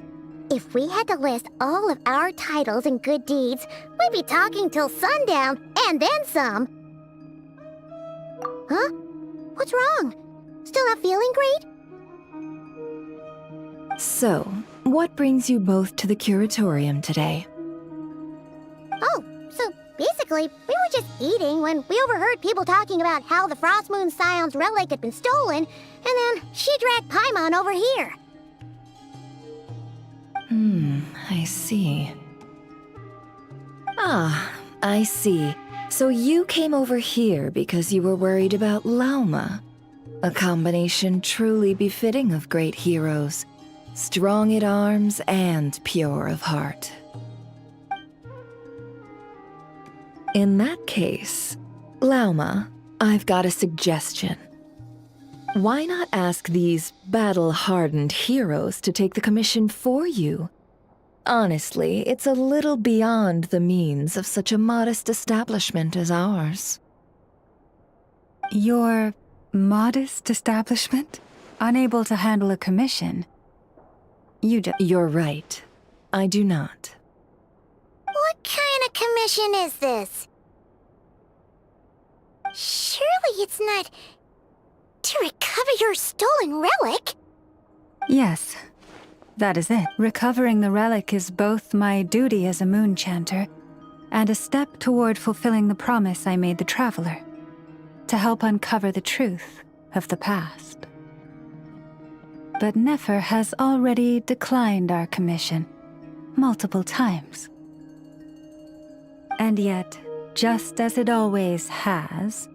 If we had to list all of our titles and good deeds, we'd be talking till sundown, and then some. Huh? What's wrong? Still not feeling great? So, what brings you both to the Curatorium today? Oh, so basically, we were just eating when we overheard people talking about how the Frostmoon Scion's relic had been stolen, and then she dragged Paimon over here. I see. Ah, I see. So you came over here because you were worried about Lauma. A combination truly befitting of great heroes. Strong at arms and pure of heart. In that case, Lauma, I've got a suggestion. Why not ask these battle-hardened heroes to take the commission for you? Honestly, it's a little beyond the means of such a modest establishment as ours. Your modest establishment? Unable to handle a commission? You're right. I do not. What kind of commission is this? Surely it's not to recover your stolen relic? Yes, that is it. Recovering the relic is both my duty as a moon chanter and a step toward fulfilling the promise I made the traveler, to help uncover the truth of the past. But Nefer has already declined our commission multiple times. And yet, just as it always has,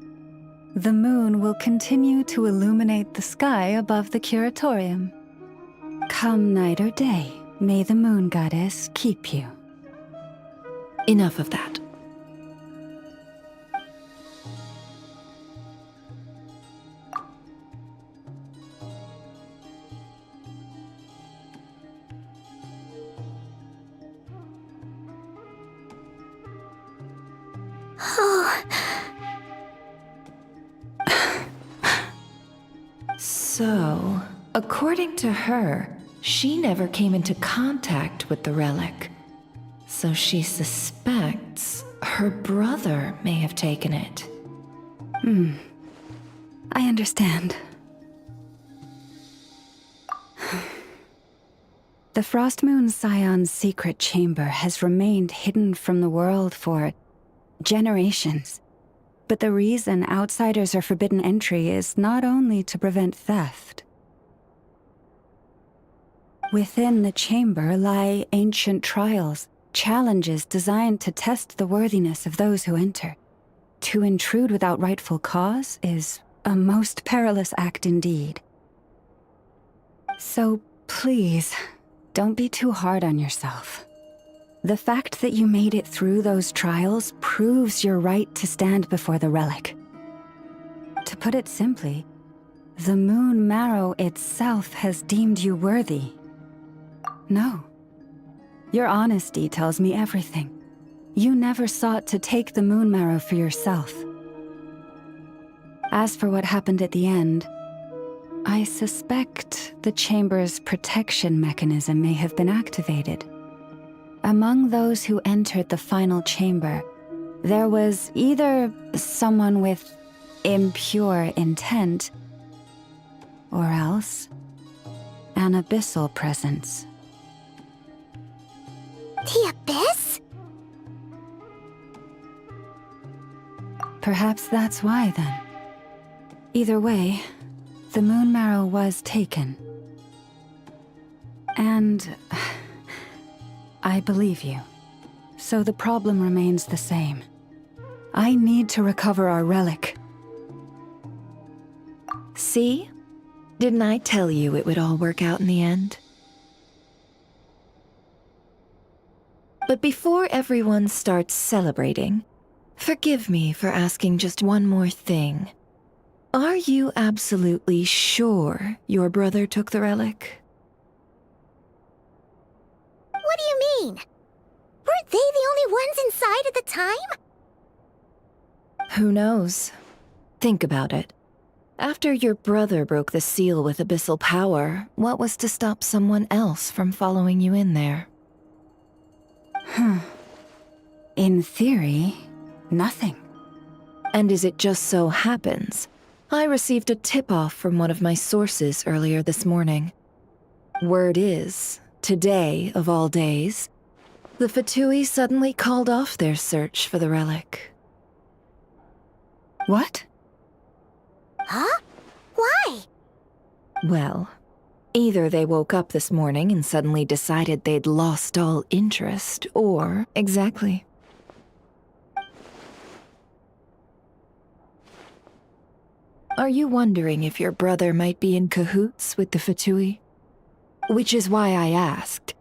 the moon will continue to illuminate the sky above the curatorium. Come night or day, may the moon goddess keep you. Enough of that. So, according to her, she never came into contact with the relic. So she suspects her brother may have taken it. I understand. The Frost Moon Scion's secret chamber has remained hidden from the world for generations. But the reason outsiders are forbidden entry is not only to prevent theft. Within the chamber lie ancient trials, challenges designed to test the worthiness of those who enter. To intrude without rightful cause is a most perilous act indeed. So please, don't be too hard on yourself. The fact that you made it through those trials proves your right to stand before the relic. To put it simply, the moon marrow itself has deemed you worthy. No. Your honesty tells me everything. You never sought to take the moon marrow for yourself. As for what happened at the end, I suspect the chamber's protection mechanism may have been activated. Among those who entered the final chamber, there was either someone with impure intent, or else an abyssal presence. The abyss? Perhaps that's why, then. Either way, the moon marrow was taken. And I believe you. So the problem remains the same. I need to recover our relic. See? Didn't I tell you it would all work out in the end? But before everyone starts celebrating, forgive me for asking just one more thing. Are you absolutely sure your brother took the relic? What do you mean? Weren't they the only ones inside at the time? Who knows? Think about it. After your brother broke the seal with abyssal power, what was to stop someone else from following you in there? In theory, nothing. And as it just so happens, I received a tip-off from one of my sources earlier this morning. Word is, today of all days, the Fatui suddenly called off their search for the relic. What? Huh? Why? Well, either they woke up this morning and suddenly decided they'd lost all interest, or... Exactly. Are you wondering if your brother might be in cahoots with the Fatui? Which is why I asked,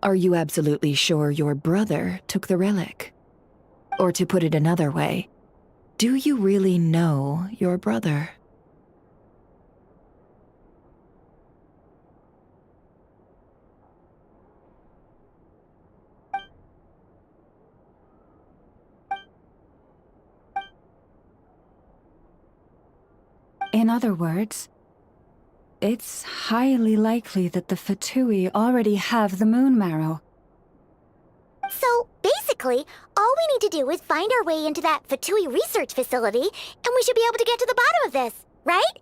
are you absolutely sure your brother took the relic? Or to put it another way, do you really know your brother? In other words, it's highly likely that the Fatui already have the moon marrow. So, basically, all we need to do is find our way into that Fatui research facility, and we should be able to get to the bottom of this, right?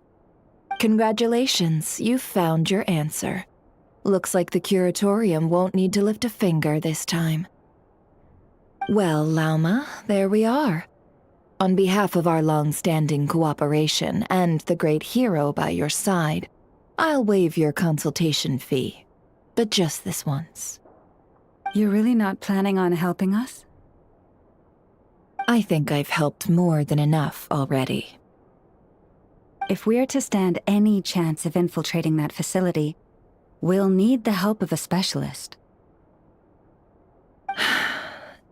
Congratulations, you've found your answer. Looks like the curatorium won't need to lift a finger this time. Well, Lauma, there we are. On behalf of our long-standing cooperation and the great hero by your side, I'll waive your consultation fee. But just this once. You're really not planning on helping us? I think I've helped more than enough already. If we're to stand any chance of infiltrating that facility, we'll need the help of a specialist.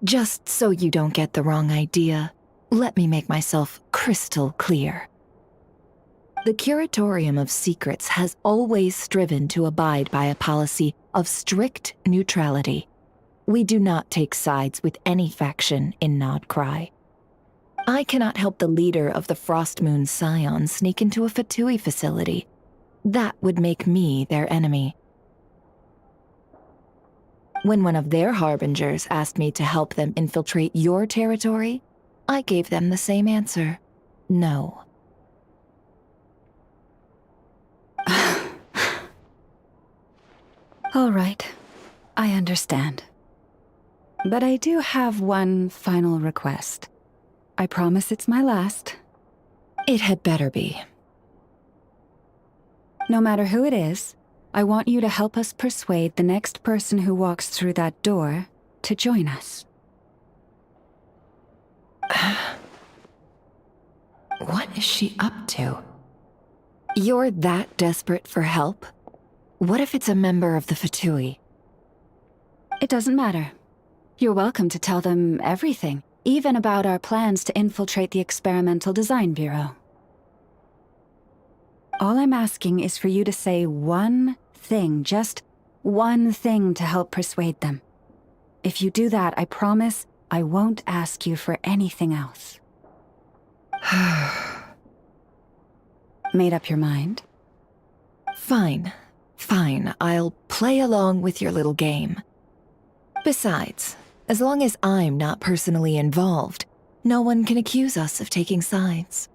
Just so you don't get the wrong idea, let me make myself crystal clear. The Curatorium of Secrets has always striven to abide by a policy of strict neutrality. We do not take sides with any faction in Nod-Crai. I cannot help the leader of the Frostmoon Scions sneak into a Fatui facility. That would make me their enemy. When one of their harbingers asked me to help them infiltrate your territory, I gave them the same answer. No. All right, I understand. But I do have one final request. I promise it's my last. It had better be. No matter who it is, I want you to help us persuade the next person who walks through that door to join us. What is she up to? You're that desperate for help? What if it's a member of the Fatui? It doesn't matter. You're welcome to tell them everything, even about our plans to infiltrate the Experimental Design Bureau. All I'm asking is for you to say one thing, just one thing to help persuade them. If you do that, I promise I won't ask you for anything else. Made up your mind? Fine. Fine, I'll play along with your little game. Besides, as long as I'm not personally involved, no one can accuse us of taking sides.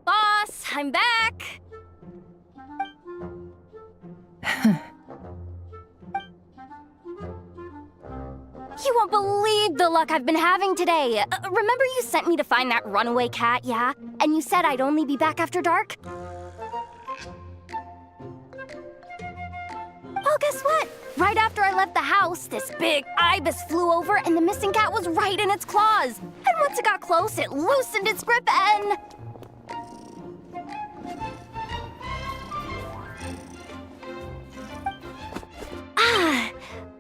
Boss, I'm back! You won't believe the luck I've been having today. Remember you sent me to find that runaway cat, yeah? And you said I'd only be back after dark? Well, guess what? Right after I left the house, this big ibis flew over and the missing cat was right in its claws. And once it got close, it loosened its grip and...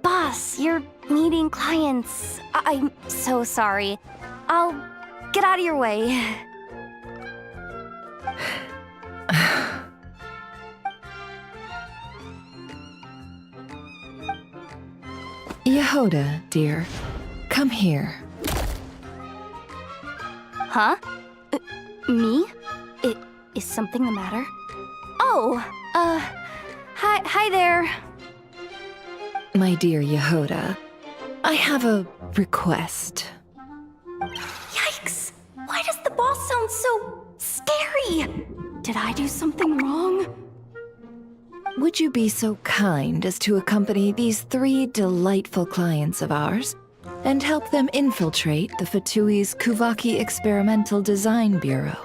Boss, you're meeting clients. I'm so sorry. I'll get out of your way. Yehoda, dear, come here. Huh? Me? Is something the matter? Oh, hi there. My dear Yehoda, I have a request. Yikes! Why does the boss sound so scary? Did I do something wrong? Would you be so kind as to accompany these 3 delightful clients of ours and help them infiltrate the Fatui's Kuvaki Experimental Design Bureau?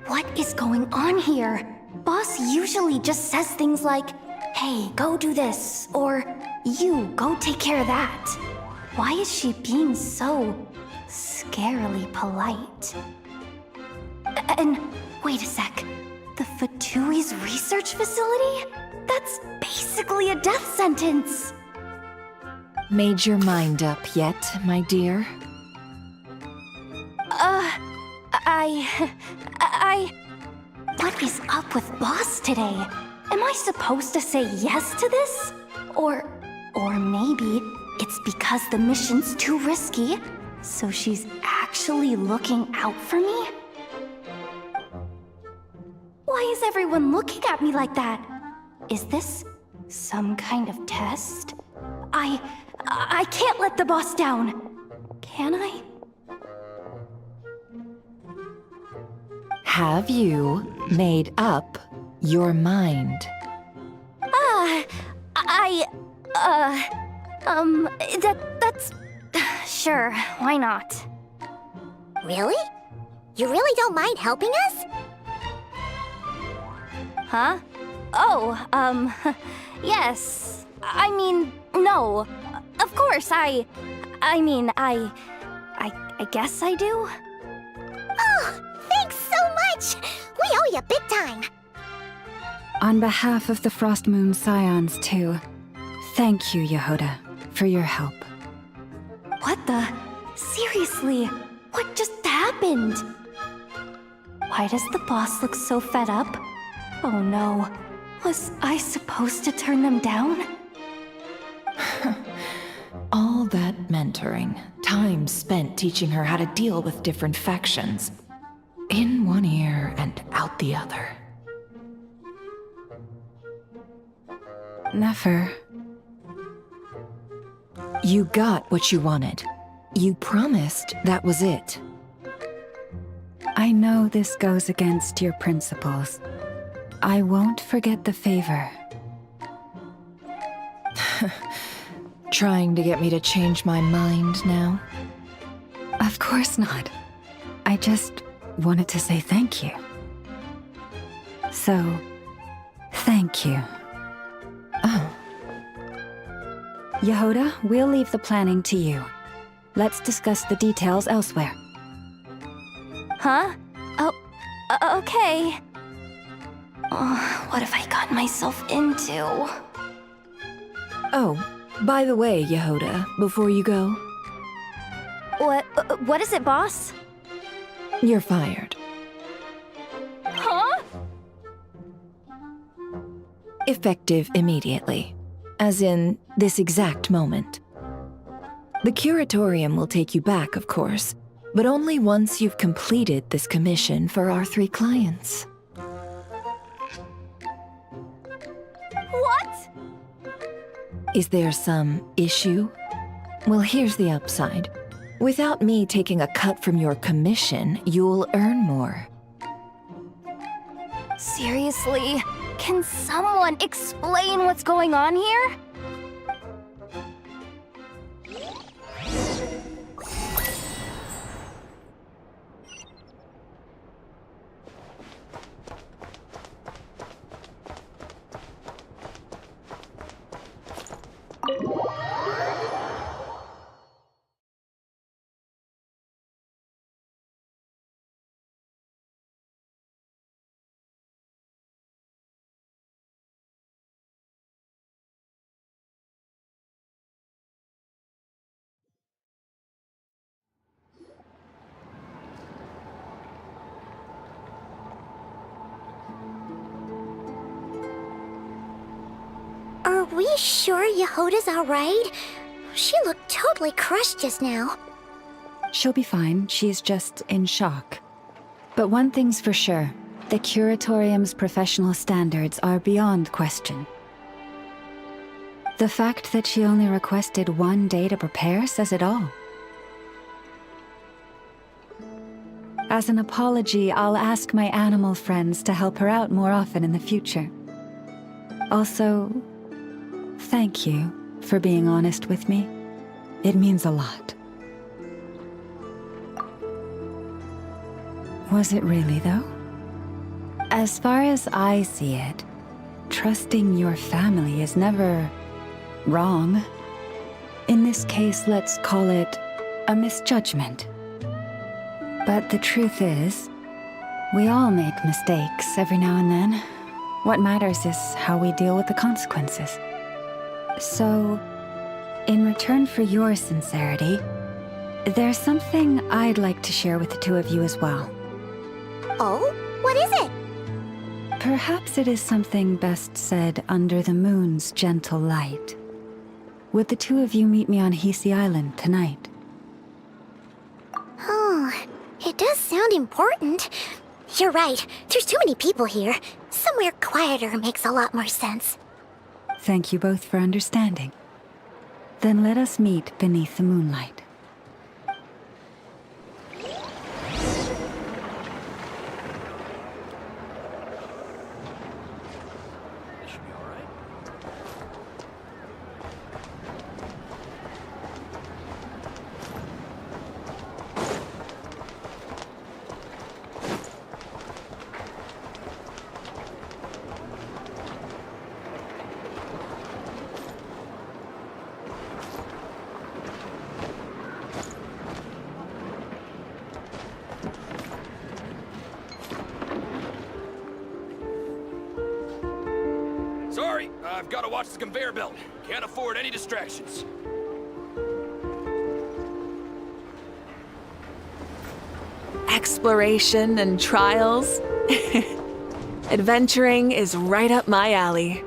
What is going on here? Boss usually just says things like, hey, go do this, or you, go take care of that. Why is she being so scarily polite? And wait a sec, the Fatui's research facility? That's basically a death sentence. Made your mind up yet, my dear? What is up with Boss today? Am I supposed to say yes to this? Or maybe it's because the mission's too risky, so she's actually actually looking out for me? Why is everyone looking at me like that? Is this some kind of test? I can't let the boss down. Can I? Have you made up your mind? That's... Sure, why not? Really? You really don't mind helping us? Huh? Oh, yes. I mean, no. Of course, I guess I do? Oh, thanks so much! We owe you big time! On behalf of the Frost Moon Scions, too, thank you, Yehoda, for your help. What the? Seriously, what just happened? Why does the boss look so fed up? Oh no, was I supposed to turn them down? All that mentoring, time spent teaching her how to deal with different factions. In one ear and out the other. Never. You got what you wanted. You promised that was it. I know this goes against your principles. I won't forget the favor. Trying to get me to change my mind now? Of course not. I just wanted to say thank you. So, thank you. Oh. Yehoda, we'll leave the planning to you. Let's discuss the details elsewhere. Huh? Oh, okay. Oh, what have I gotten myself into? Oh, by the way, Yehoda, before you go... What is it, boss? You're fired. Huh? Effective immediately. As in, this exact moment. The curatorium will take you back, of course, but only once you've completed this commission for our 3 clients. What? Is there some issue? Well, here's the upside. Without me taking a cut from your commission, you'll earn more. Seriously? Can someone explain what's going on here? Are we sure Yehoda's alright? She looked totally crushed just now. She'll be fine. She's just in shock. But one thing's for sure. The curatorium's professional standards are beyond question. The fact that she only requested 1 day to prepare says it all. As an apology, I'll ask my animal friends to help her out more often in the future. Also, thank you for being honest with me. It means a lot. Was it really, though? As far as I see it, trusting your family is never wrong. In this case, let's call it a misjudgment. But the truth is, we all make mistakes every now and then. What matters is how we deal with the consequences. So, in return for your sincerity, there's something I'd like to share with the 2 of you as well. Oh? What is it? Perhaps it is something best said under the moon's gentle light. Would the 2 of you meet me on Hisi Island tonight? Oh, It does sound important. You're right. There's too many people here. Somewhere quieter makes a lot more sense. Thank you both for understanding. Then let us meet beneath the moonlight. Sorry, I've got to watch the conveyor belt. Can't afford any distractions. Exploration and trials. Adventuring is right up my alley.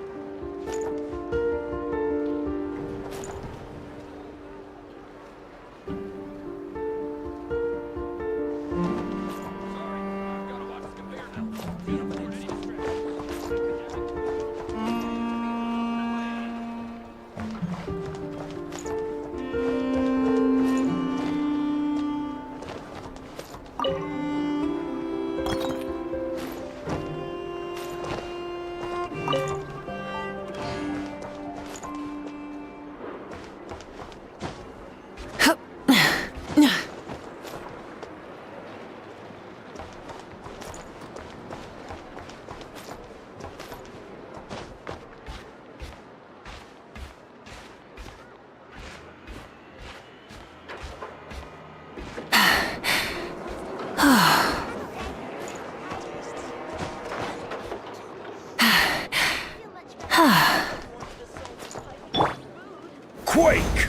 Quake!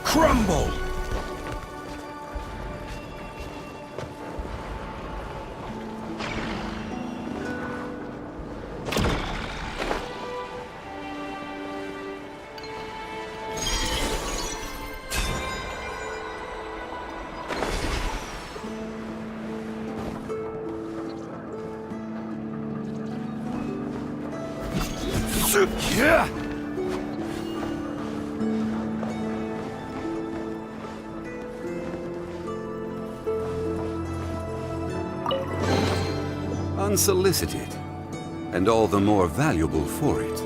Crumble! Yeah! Unsolicited, and all the more valuable for it.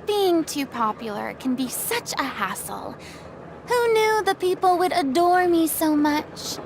Being too popular can be such a hassle. Who knew the people would adore me so much?